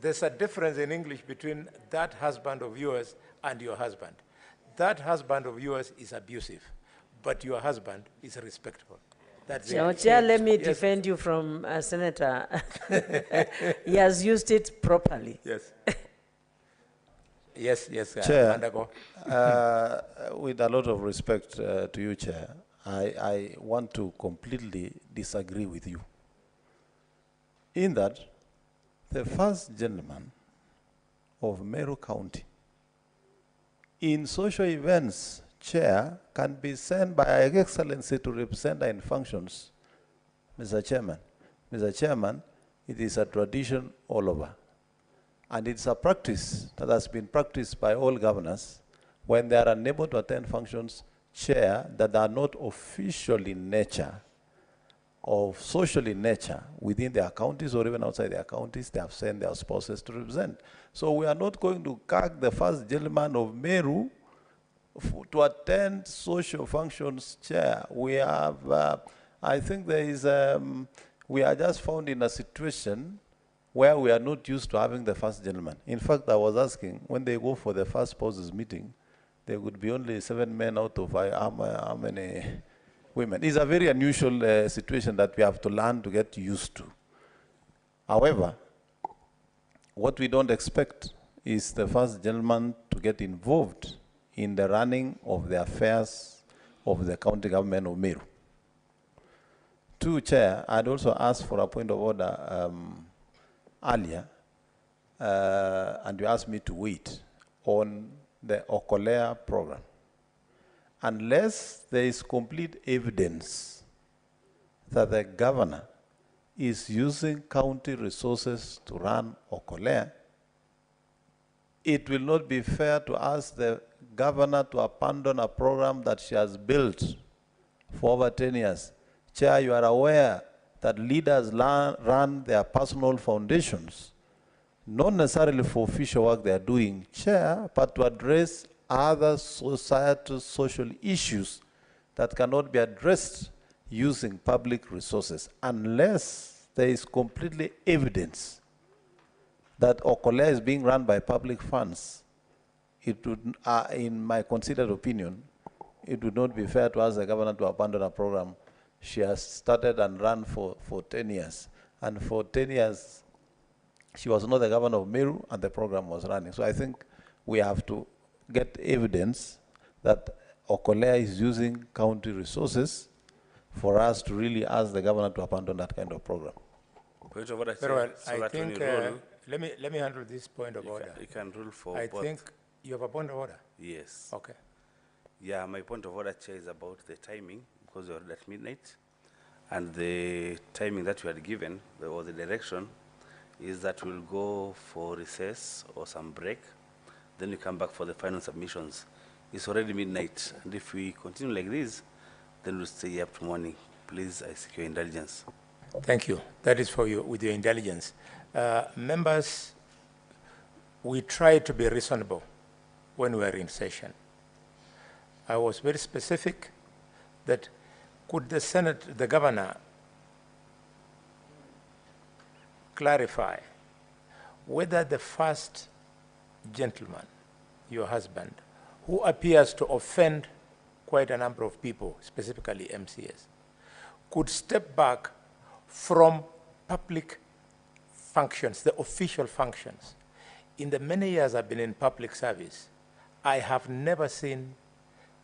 There's a difference in English between that husband of yours and your husband. That husband of yours is abusive, but your husband is respectful. That's it. Now, Chair, let me defend you from Senator. He has used it properly. Yes. Yes. Chair, with a lot of respect to you, Chair, I want to completely disagree with you. In that, the first gentleman of Meru County in social events, Chair, can be sent by Her Excellency to represent her in functions. Mr. Chairman. Mr. Chairman, it is a tradition all over. And it's a practice that has been practiced by all governors when they are unable to attend functions, Chair, that are not official in nature or social in nature within their counties or even outside their counties. They have sent their spouses to represent. So we are not going to gag the first gentleman of Meru to attend social functions, Chair. We have, I think there is, we are just found in a situation where we are not used to having the first gentleman. In fact, I was asking, when they go for the first spouses meeting, there would be only 7 men out of how many women. It's a very unusual situation that we have to learn to get used to. However, what we don't expect is the first gentleman to get involved in the running of the affairs of the county government of Meru. Two, Chair, I'd also asked for a point of order earlier, and you asked me to wait on the Okolea program. Unless there is complete evidence that the governor is using county resources to run Okolea, it will not be fair to ask the governor to abandon a program that she has built for over 10 years. Chair, you are aware that leaders run their personal foundations, not necessarily for official work they are doing, Chair, but to address other societal social issues that cannot be addressed using public resources unless there is completely evidence that Okolea is being run by public funds. It would, in my considered opinion, it would not be fair to ask the governor to abandon a program she has started and run for 10 years. And for 10 years, she was not the governor of Meru and the program was running. So I think we have to get evidence that Okolea is using county resources for us to really ask the governor to abandon that kind of program. Point of order, Very well. so I that think, when you rule, let me handle this point of order. You can rule for I both. think you have a point of order? Yes. Okay. Yeah, my point of order, Chair, is about the timing, because we are at midnight. And the timing that you had given, or the direction, is that we'll go for recess or some break, then we come back for the final submissions. It's already midnight, and if we continue like this, then we'll stay up to morning. Please, I seek your indulgence. Thank you. That is for you, with your intelligence. Members, we try to be reasonable when we are in session. I was very specific that could the Senate, the governor, clarify whether the first gentleman, your husband, who appears to offend quite a number of people, specifically MCAs, could step back from public functions, the official functions. In the many years I've been in public service, I have never seen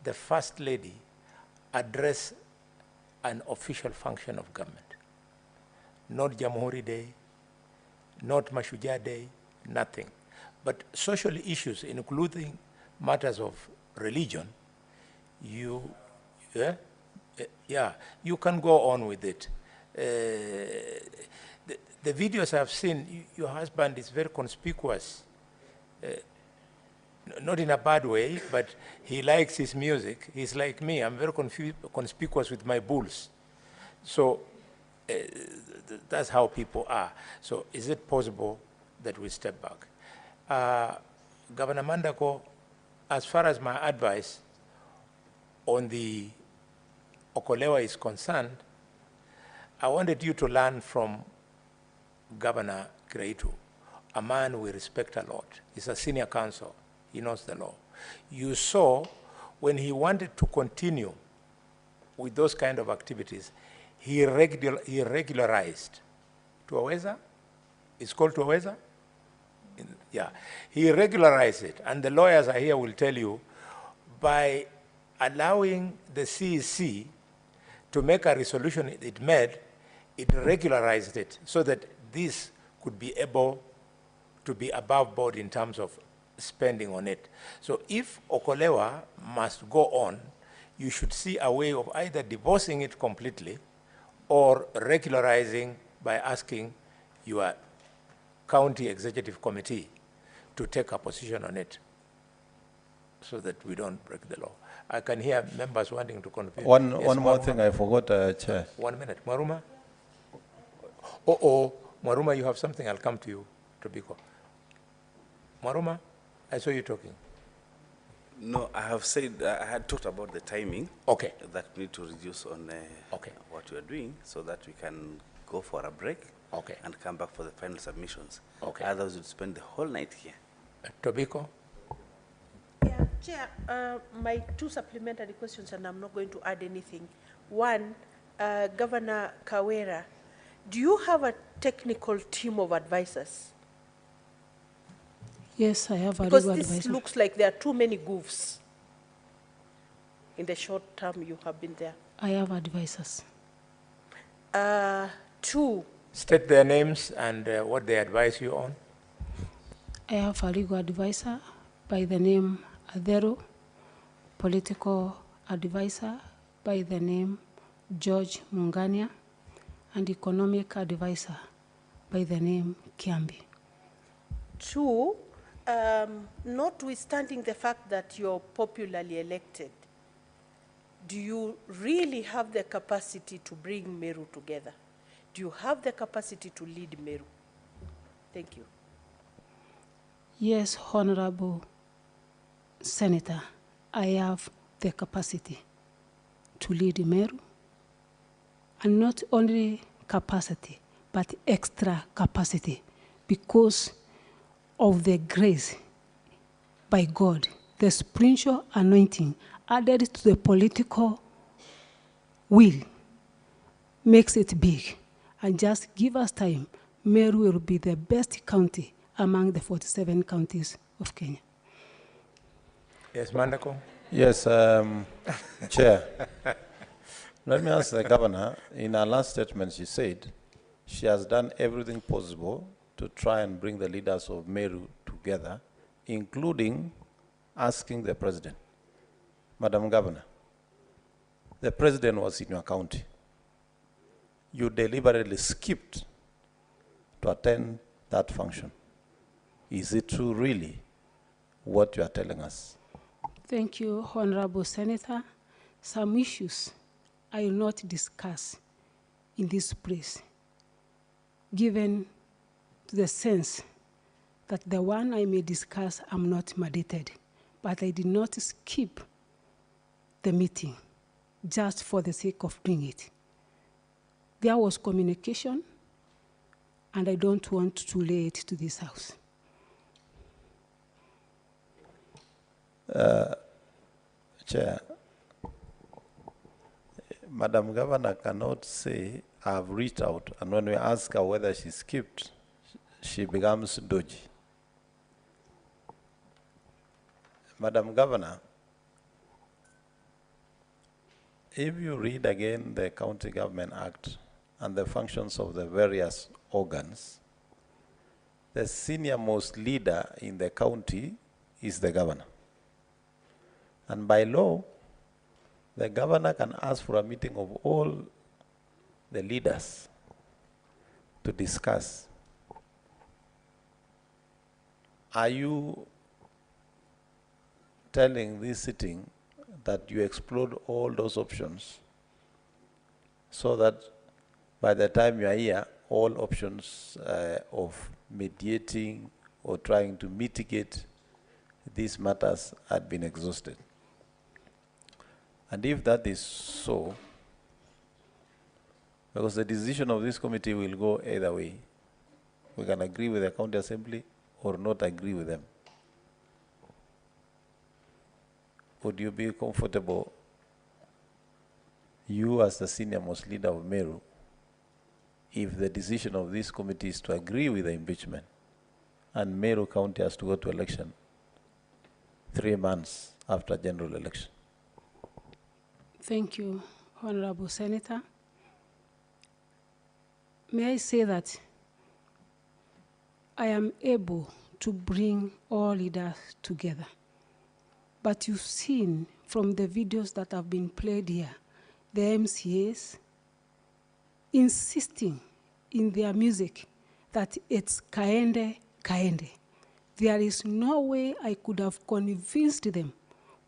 the First Lady address an official function of government. Not Jamhuri Day, not Mashujaa Day, nothing. But social issues, including matters of religion, you can go on with it. The videos I've seen, your husband is very conspicuous. Not in a bad way, but he likes his music. He's like me. I'm very conspicuous with my bulls. So that's how people are. So is it possible that we step back? Governor Mandako, as far as my advice on the Okolewa is concerned, I wanted you to learn from Governor Kreitu, a man we respect a lot. He's a senior counsel. He knows the law. You saw when he wanted to continue with those kind of activities, he regularized. Tuaweza? It's called Tuaweza? Yeah. He regularized it. And the lawyers are here will tell you, by allowing the CEC to make a resolution it made, it regularized it so that this could be able to be above board in terms of spending on it. So if Okolewa must go on, you should see a way of either divorcing it completely or regularizing by asking your county executive committee to take a position on it so that we don't break the law. I can hear members wanting to confirm. One more thing I forgot, Chair. 1 minute. Mwaruma? Mwaruma, you have something. I'll come to you, Tobiko. Mwaruma, I saw you talking. No, I have said, I had talked about the timing. Okay. That we need to reduce on what we are doing so that we can go for a break. Okay. And come back for the final submissions. Okay. Others would spend the whole night here. Tobiko? Yeah, Chair, my two supplementary questions, and I'm not going to add anything. One, Governor Kawera, do you have a technical team of advisors? Yes, I have a because legal this advisor. looks like there are too many goofs in the short term you have been there. I have advisors. Two. State their names and what they advise you on. I have a legal advisor by the name Adero, political advisor by the name George Mungania, and economic advisor by the name Kiambi. Two, notwithstanding the fact that you're popularly elected, do you really have the capacity to bring Meru together? Do you have the capacity to lead Meru? Thank you. Yes, Honorable Senator, I have the capacity to lead Meru, and not only capacity, but extra capacity, because of the grace by God, the spiritual anointing added to the political will makes it big. And just give us time, Meru will be the best county among the 47 counties of Kenya. Yes, Mandako? Yes, Chair. Let me ask the governor. In her last statement, she said she has done everything possible to try and bring the leaders of Meru together, including asking the president. Madam Governor, the president was in your county. You deliberately skipped to attend that function. Is it true, really, what you are telling us? Thank you, Honorable Senator. Some issues I will not discuss in this place, given to the sense that the one I may discuss I'm not mandated, but I did not skip the meeting just for the sake of doing it. There was communication, and I don't want to lay it to this house. Chair, Madam Governor cannot say, I've reached out, and when we ask her whether she skipped, she becomes dodgy. Madam Governor, if you read again the County Government Act and the functions of the various organs, the senior most leader in the county is the governor. And by law, the governor can ask for a meeting of all the leaders to discuss. Are you telling this sitting that you explored all those options so that by the time you are here, all options of mediating or trying to mitigate these matters had been exhausted? And if that is so, because the decision of this committee will go either way, we can agree with the county assembly or not agree with them. Would you be comfortable, you as the senior most leader of Meru, if the decision of this committee is to agree with the impeachment and Meru County has to go to election 3 months after general election? Thank you, Honorable Senator. May I say that I am able to bring all leaders together. But you've seen from the videos that have been played here, the MCAs insisting in their music that it's Kaende, Kaende. There is no way I could have convinced them.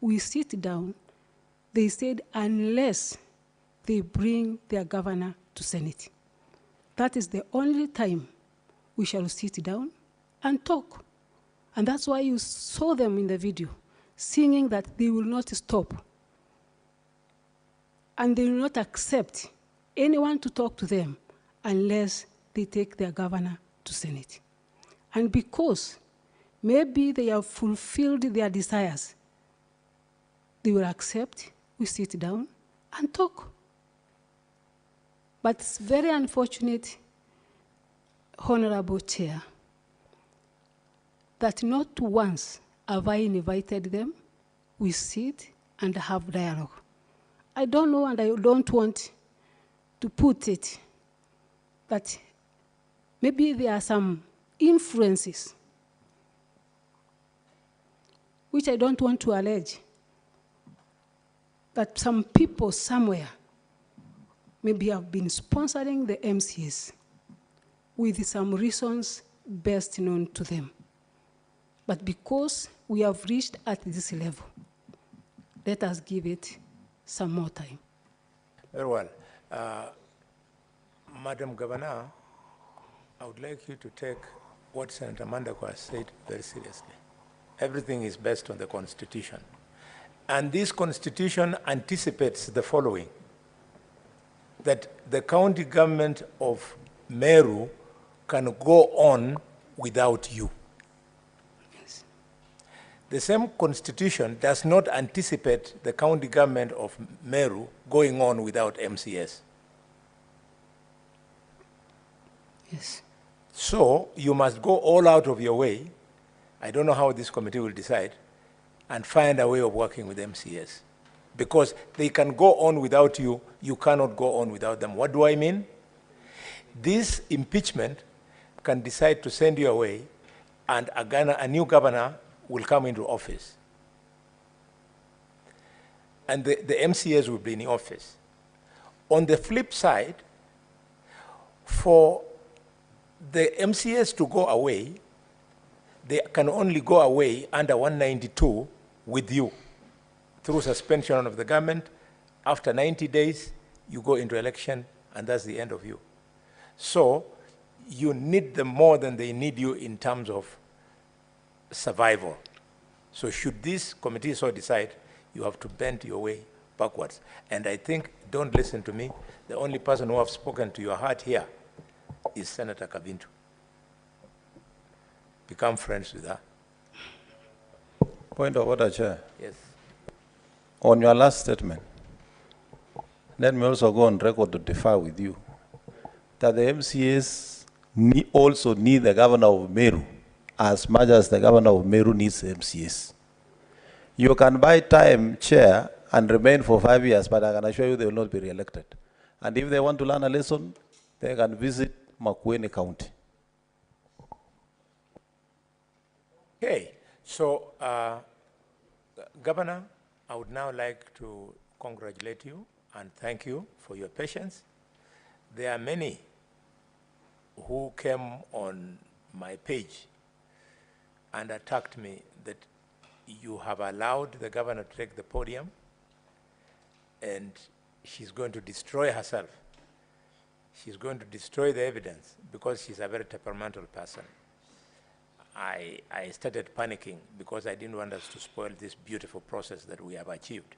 We sit down, they said, unless they bring their governor to Senate. That is the only time we shall sit down and talk. And that's why you saw them in the video, singing that they will not stop. And they will not accept anyone to talk to them unless they take their governor to Senate. And because maybe they have fulfilled their desires, they will accept, we sit down and talk. But it's very unfortunate, Honorable Chair, that not once have I invited them, we sit and have dialogue. I don't know, and I don't want to put it, that maybe there are some influences which I don't want to allege, that some people somewhere maybe have been sponsoring the MCAs with some reasons best known to them. But because we have reached at this level, let us give it some more time. Very well. Madam Governor, I would like you to take what Senator Mandako has said very seriously. Everything is based on the Constitution. And this Constitution anticipates the following, that the county government of Meru can go on without you. Yes. The same Constitution does not anticipate the county government of Meru going on without MCAs. Yes. So you must go all out of your way, I don't know how this committee will decide, and find a way of working with MCAs. Because they can go on without you, you cannot go on without them. What do I mean? This impeachment can decide to send you away, and a new governor will come into office. And the MCAs will be in office. On the flip side, for the MCAs to go away, they can only go away under 192 with you through suspension of the government. After 90 days, you go into election, and that's the end of you. So you need them more than they need you in terms of survival. So should this committee so decide, you have to bend your way backwards. And I think, don't listen to me, the only person who have spoken to your heart here is Senator Kabintu. Become friends with her. Point of order, Chair. Yes. On your last statement, let me also go on record to differ with you that the MCAs also need the governor of Meru as much as the governor of Meru needs the MCAs. You can buy time, Chair, and remain for 5 years, but I can assure you they will not be re-elected. And if they want to learn a lesson, they can visit Makueni County. Okay, so Governor, I would now like to congratulate you and thank you for your patience. There are many who came on my page and attacked me that you have allowed the governor to take the podium and she's going to destroy herself. She's going to destroy the evidence because she's a very temperamental person. I started panicking because I didn't want us to spoil this beautiful process that we have achieved.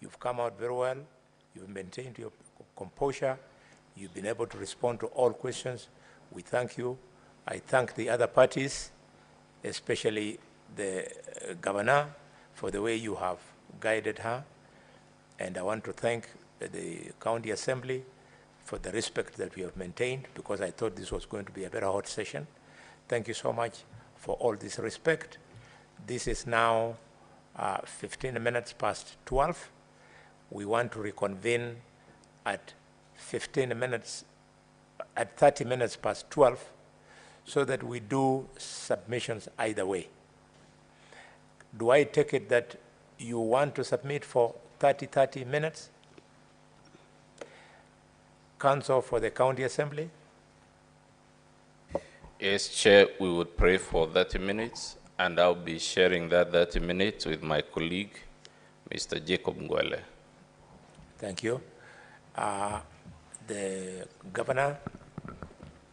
You've come out very well. You've maintained your composure. You've been able to respond to all questions. We thank you. I thank the other parties, especially the governor, for the way you have guided her. And I want to thank the county assembly for the respect that we have maintained, because I thought this was going to be a very hot session. Thank you so much for all this respect. This is now 15 minutes past 12. We want to reconvene at 30 minutes past 12, so that we do submissions either way. Do I take it that you want to submit for 30 minutes? Council for the County Assembly? Yes, Chair, we would pray for 30 minutes, and I'll be sharing that 30 minutes with my colleague, Mr. Jacob Ngwele. Thank you. The Governor?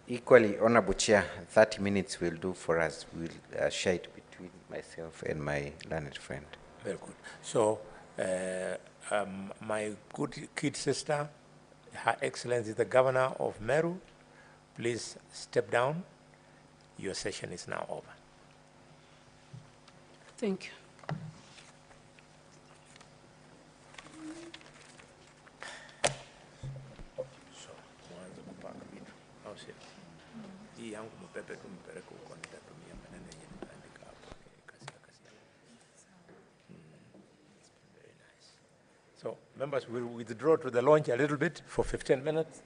Equally, Honorable Chair, 30 minutes will do for us. We'll share it between myself and my learned friend. Very good. So, my good kid sister, Her Excellency the Governor of Meru, please step down. Your session is now over. Thank you. So, members will withdraw to the lounge a little bit for 15 minutes.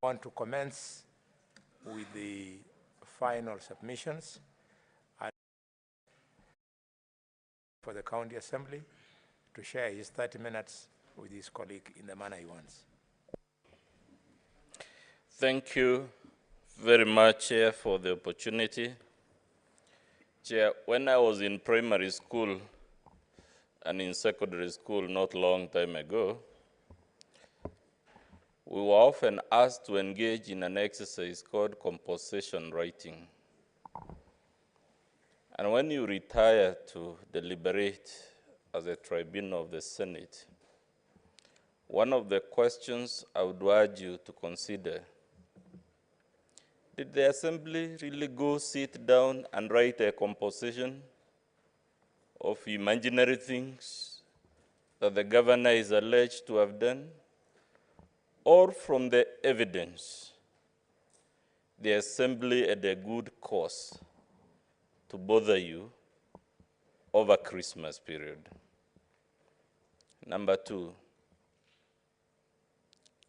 I want to commence with the final submissions and for the County Assembly to share his 30 minutes with his colleague in the manner he wants. Thank you very much, Chair, for the opportunity. Chair, when I was in primary school and in secondary school not long time ago, we were often asked to engage in an exercise called composition writing. And when you retire to deliberate as a tribunal of the Senate, one of the questions I would urge you to consider: did the Assembly really go sit down and write a composition of imaginary things that the governor is alleged to have done? Or from the evidence, the Assembly had a good cause to bother you over Christmas period? Number two,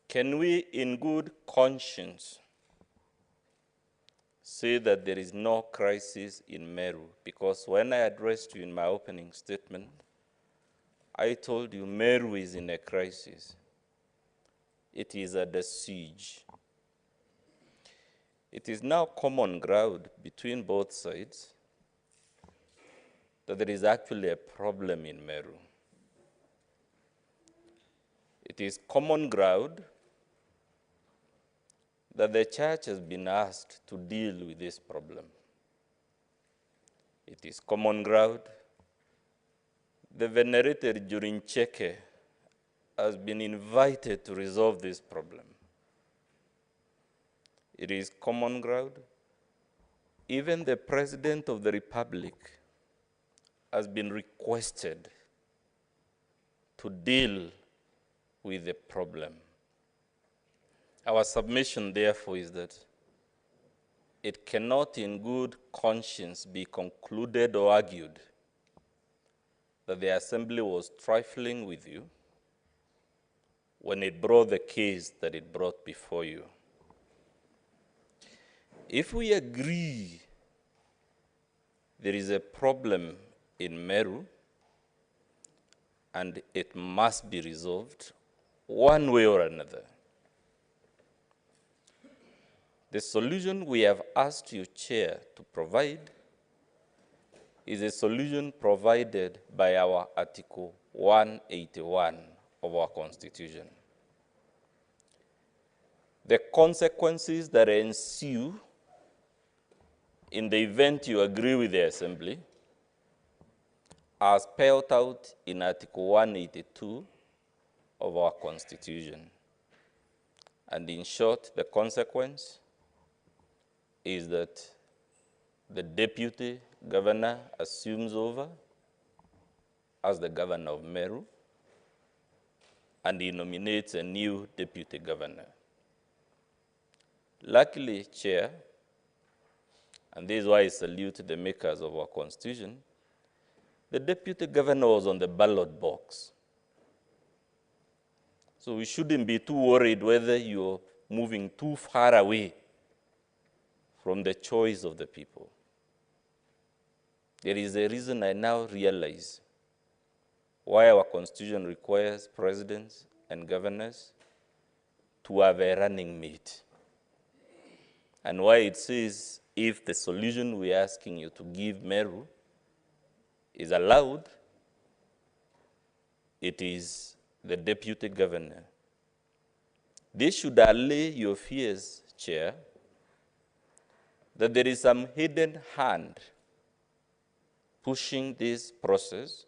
can we in good conscience say that there is no crisis in Meru? Because when I addressed you in my opening statement, I told you Meru is in a crisis. It is at a siege. It is now common ground between both sides that there is actually a problem in Meru. It is common ground that the church has been asked to deal with this problem. It is common ground the venerated Jurincheke has been invited to resolve this problem. It is common ground. Even the President of the Republic has been requested to deal with the problem. Our submission, therefore, is that it cannot in good conscience be concluded or argued that the Assembly was trifling with you when it brought the case that it brought before you. If we agree there is a problem in Meru and it must be resolved one way or another, the solution we have asked you, Chair, to provide is a solution provided by our Article 181 of our Constitution. The consequences that ensue in the event you agree with the Assembly are spelled out in Article 182 of our Constitution. And in short, the consequence is that the Deputy Governor assumes over as the Governor of Meru, and he nominates a new Deputy Governor. Luckily, Chair, and this is why I salute the makers of our Constitution, the Deputy Governor was on the ballot box. So we shouldn't be too worried whether you're moving too far away from the choice of the people. There is a reason I now realize why our Constitution requires presidents and governors to have a running mate, and why it says if the solution we're asking you to give Meru is allowed, it is the Deputy Governor. This should allay your fears, Chair, that there is some hidden hand pushing this process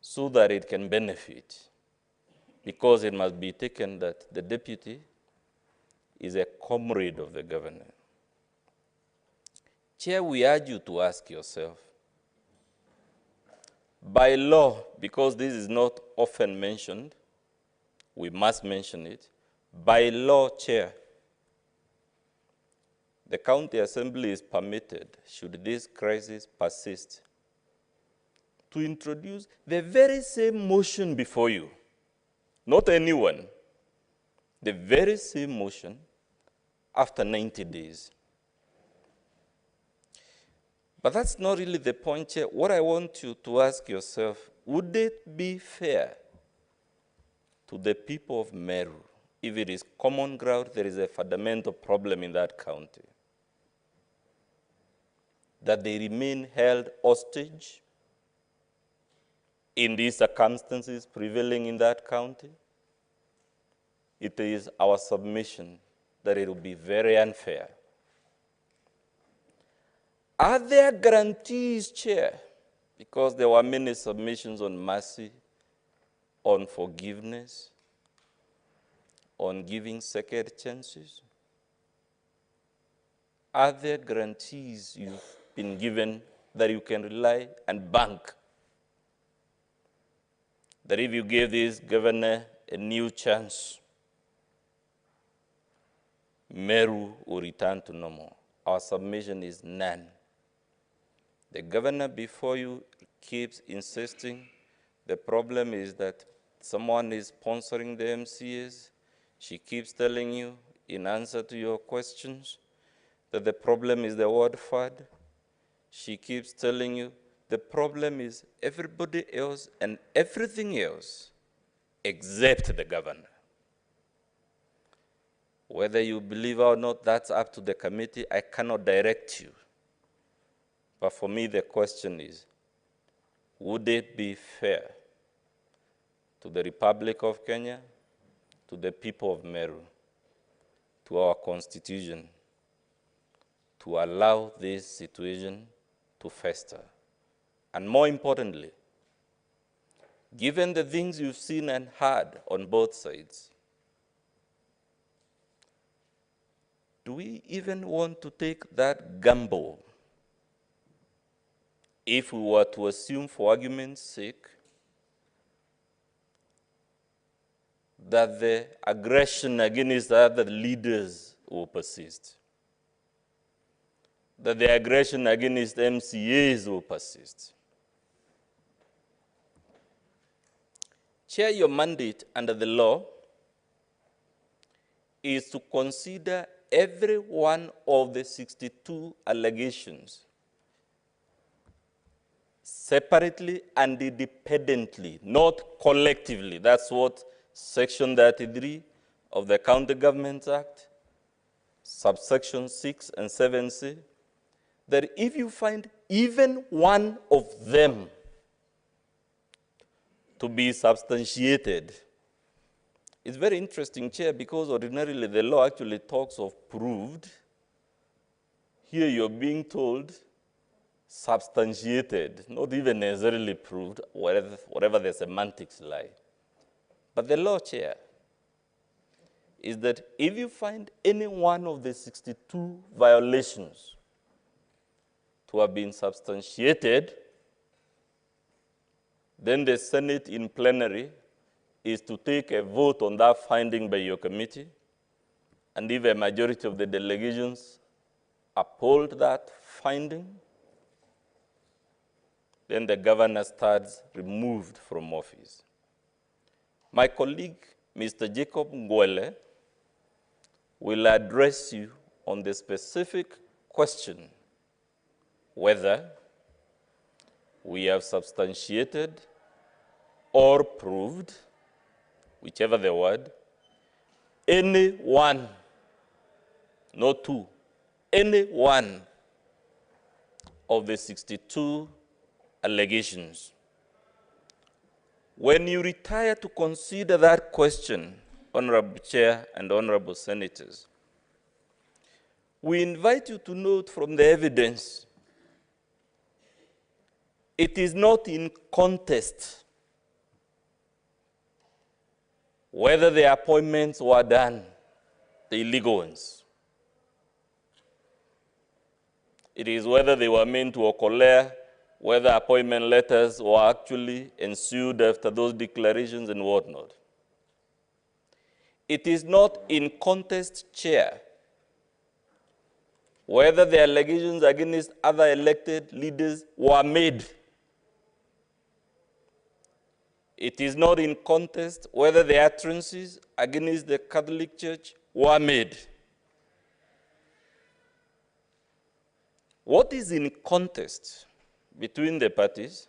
so that it can benefit, because it must be taken that the deputy is a comrade of the governor. Chair, we urge you to ask yourself, by law, because this is not often mentioned, we must mention it, by law, Chair, the County Assembly is permitted, should this crisis persist, to introduce the very same motion before you, not anyone, the very same motion after 90 days. But that's not really the point, Chair. What I want you to ask yourself, would it be fair to the people of Meru, if it is common ground, there is a fundamental problem in that county, that they remain held hostage in these circumstances prevailing in that county? It is our submission that it will be very unfair. Are there guarantees, Chair? Because there were many submissions on mercy, on forgiveness, on giving second chances. Are there guarantees you've been given that you can rely and bank? That if you give this governor a new chance, Meru will return to normal? Our submission is none. The governor before you keeps insisting the problem is that someone is sponsoring the MCAs. She keeps telling you, in answer to your questions, that the problem is the ward fund. She keeps telling you the problem is everybody else and everything else except the governor. Whether you believe or not, that's up to the committee. I cannot direct you. But for me, the question is, would it be fair to the Republic of Kenya, to the people of Meru, to our Constitution, to allow this situation to fester? And more importantly, given the things you've seen and heard on both sides, do we even want to take that gamble if we were to assume, for argument's sake, that the aggression against other leaders will persist, that the aggression against MCAs will persist? Chair, your mandate under the law is to consider every one of the 62 allegations separately and independently, not collectively. That's what Section 33 of the County Government Act, subsection 6 and 7 say, that if you find even one of them to be substantiated, it's very interesting, Chair, because ordinarily the law actually talks of proved. Here you're being told substantiated, not even necessarily proved, whatever the semantics lie. But the law, Chair, is that if you find any one of the 62 violations to have been substantiated, then the Senate in plenary is to take a vote on that finding by your committee, and if a majority of the delegations uphold that finding, then the governor starts removed from office. My colleague, Mr. Jacob Ngwele, will address you on the specific question whether we have substantiated or proved, whichever the word, any one, not two, any one of the 62 allegations. When you retire to consider that question, Honorable Chair and Honorable Senators, we invite you to note from the evidence, it is not in contest whether the appointments were done, the illegal ones. It is whether they were meant to occur, whether appointment letters were actually ensued after those declarations and whatnot. It is not in contest, Chair, whether the allegations against other elected leaders were made. It is not in contest whether the utterances against the Catholic Church were made. What is in contest between the parties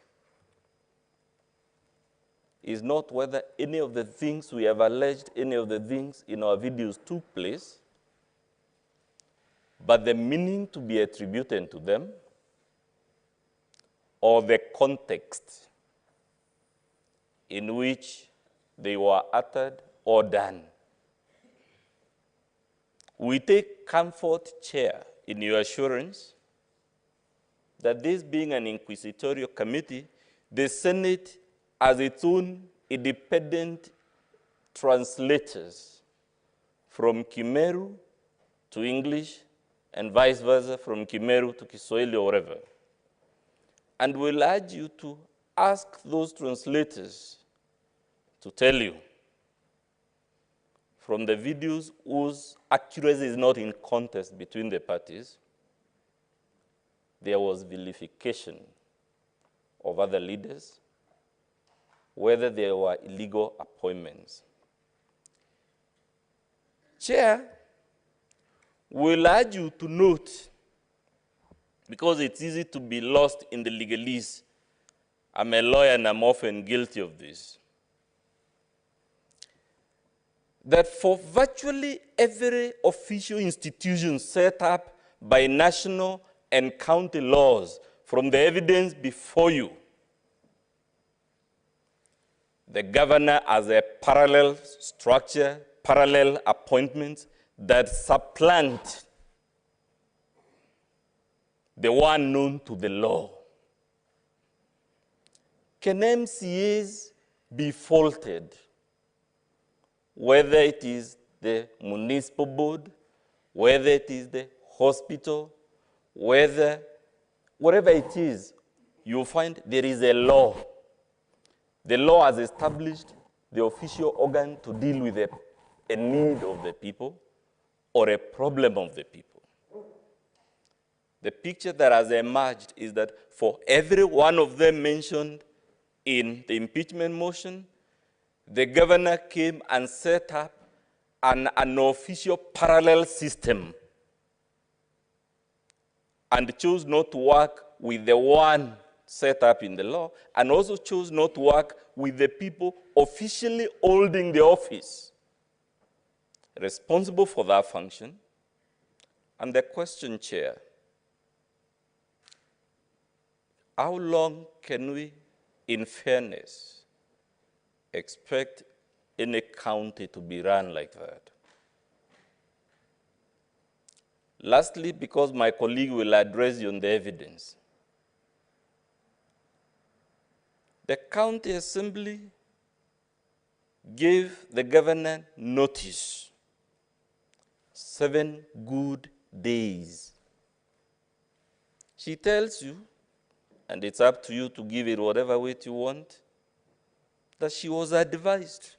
is not whether any of the things we have alleged, any of the things in our videos took place, but the meaning to be attributed to them or the context in which they were uttered or done. We take comfort, Chair, in your assurance that this being an inquisitorial committee, the Senate has its own independent translators from Kimeru to English and vice versa, from Kimeru to Kiswahili or wherever. And we'll urge you to ask those translators to tell you from the videos whose accuracy is not in contest between the parties, there was vilification of other leaders, whether there were illegal appointments. Chair, we'll urge you to note, because it's easy to be lost in the legalese. I'm a lawyer and I'm often guilty of this. That for virtually every official institution set up by national and county laws, from the evidence before you, the governor has a parallel structure, parallel appointments that supplant the one known to the law. Can MCAs be faulted, whether it is the municipal board, whether it is the hospital, whatever it is, you'll find there is a law. The law has established the official organ to deal with a need of the people or a problem of the people. The picture that has emerged is that for every one of them mentioned in the impeachment motion, the governor came and set up an official parallel system and chose not to work with the one set up in the law, and also chose not to work with the people officially holding the office responsible for that function. And the question, Chair, how long can we, in fairness, expect any county to be run like that? Lastly, because my colleague will address you on the evidence, the county assembly gave the governor notice, 7 good days. She tells you, and it's up to you to give it whatever weight you want, that she was advised.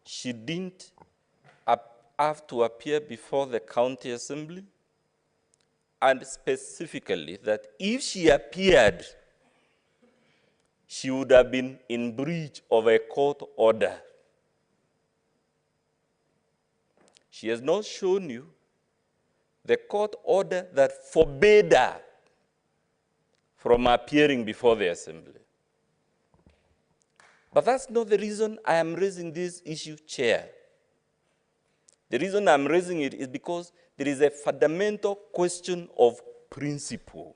She didn't have to appear before the county assembly, and specifically that if she appeared, she would have been in breach of a court order. She has not shown you the court order that forbade her from appearing before the assembly. But that's not the reason I am raising this issue, Chair. The reason I'm raising it is because there is a fundamental question of principle.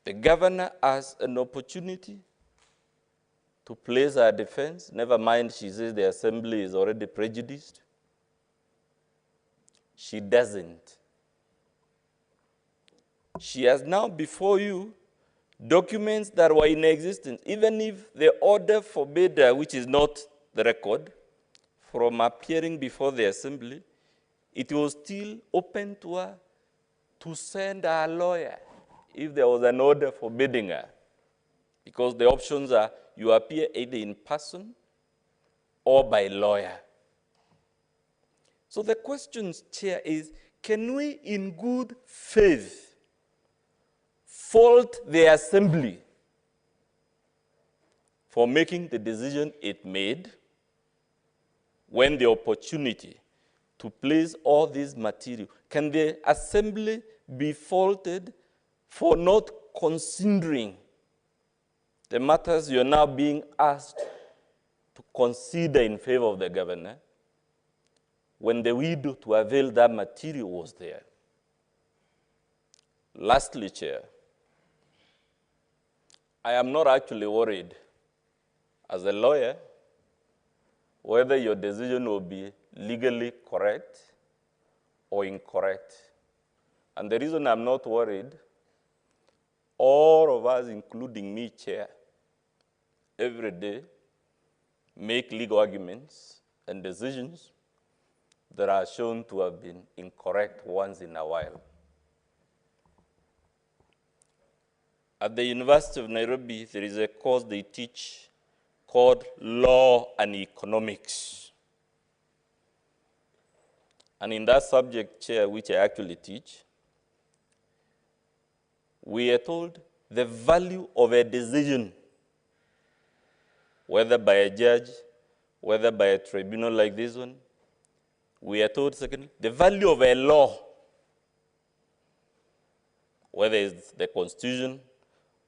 The governor has an opportunity to place her defense. Never mind, she says the assembly is already prejudiced. She doesn't. She has now before you documents that were in existence, even if the order forbade her, which is not the record, from appearing before the assembly, it was still open to her to send her a lawyer if there was an order forbidding her. Because the options are you appear either in person or by lawyer. So the question, Chair, is can we in good faith fault the assembly for making the decision it made when the opportunity to place all this material? Can the assembly be faulted for not considering the matters you're now being asked to consider in favor of the governor when the window to avail that material was there? Lastly, Chair, I am not actually worried as a lawyer whether your decision will be legally correct or incorrect. And the reason I'm not worried, all of us, including me, Chair, every day make legal arguments and decisions that are shown to have been incorrect once in a while. At the University of Nairobi, there is a course they teach called Law and Economics. And in that subject, Chair, which I actually teach, we are told the value of a decision, whether by a judge, whether by a tribunal like this one, we are told, secondly, the value of a law, whether it's the Constitution,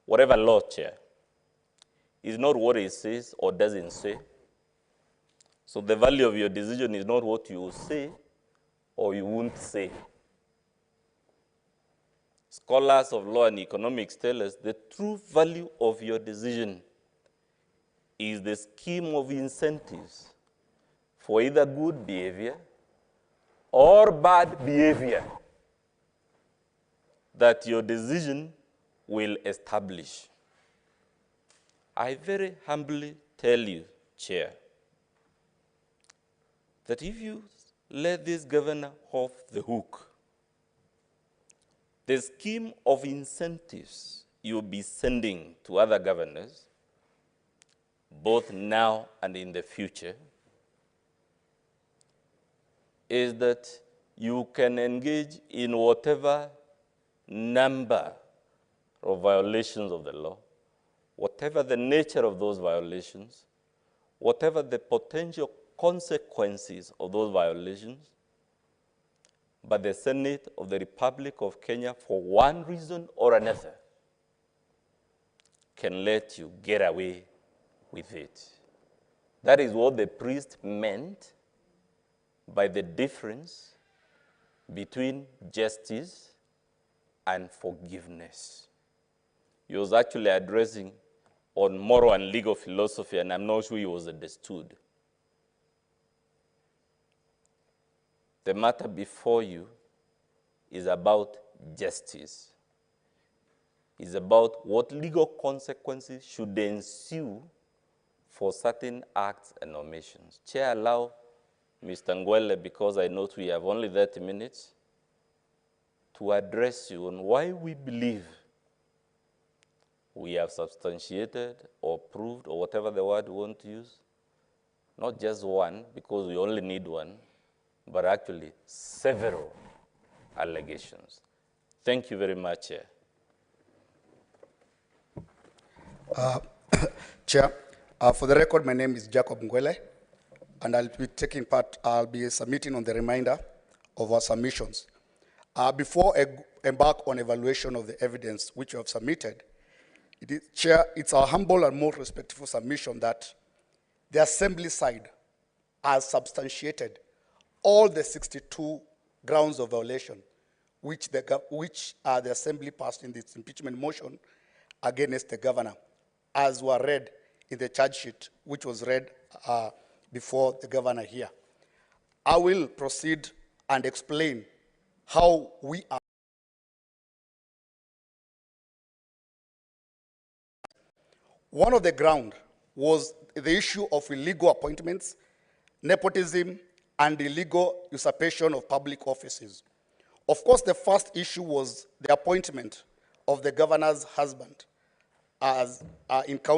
whatever law, Chair, is not what it says or doesn't say. So the value of your decision is not what you will say or you won't say. Scholars of law and economics tell us the true value of your decision is the scheme of incentives for either good behavior or bad behavior that your decision will establish. I very humbly tell you, Chair, that if you let this governor off the hook, the scheme of incentives you'll be sending to other governors, both now and in the future, is that you can engage in whatever number of violations of the law, whatever the nature of those violations, whatever the potential consequences of those violations, but the Senate of the Republic of Kenya, for one reason or another, can let you get away with it. That is what the priest meant by the difference between justice and forgiveness. He was actually addressing on moral and legal philosophy, and I'm not sure he was understood. The matter before you is about justice. It's about what legal consequences should ensue for certain acts and omissions. Chair, allow Mr. Ngwele, because I note we have only 30 minutes, to address you on why we believe we have substantiated or proved, or whatever the word we want to use, not just one, because we only need one, but actually several allegations. Thank you very much, Chair. Chair, for the record, my name is Jacob Ngwele, and I'll be submitting on the remainder of our submissions. Before I embark on evaluation of the evidence which you have submitted, Chair, it's our humble and most respectful submission that the Assembly side has substantiated all the 62 grounds of violation which the Assembly passed in this impeachment motion against the governor, as were read in the charge sheet, which was read before the governor here. I will proceed and explain how we are. One of the ground was the issue of illegal appointments, nepotism, and illegal usurpation of public offices. Of course, the first issue was the appointment of the governor's husband as in county.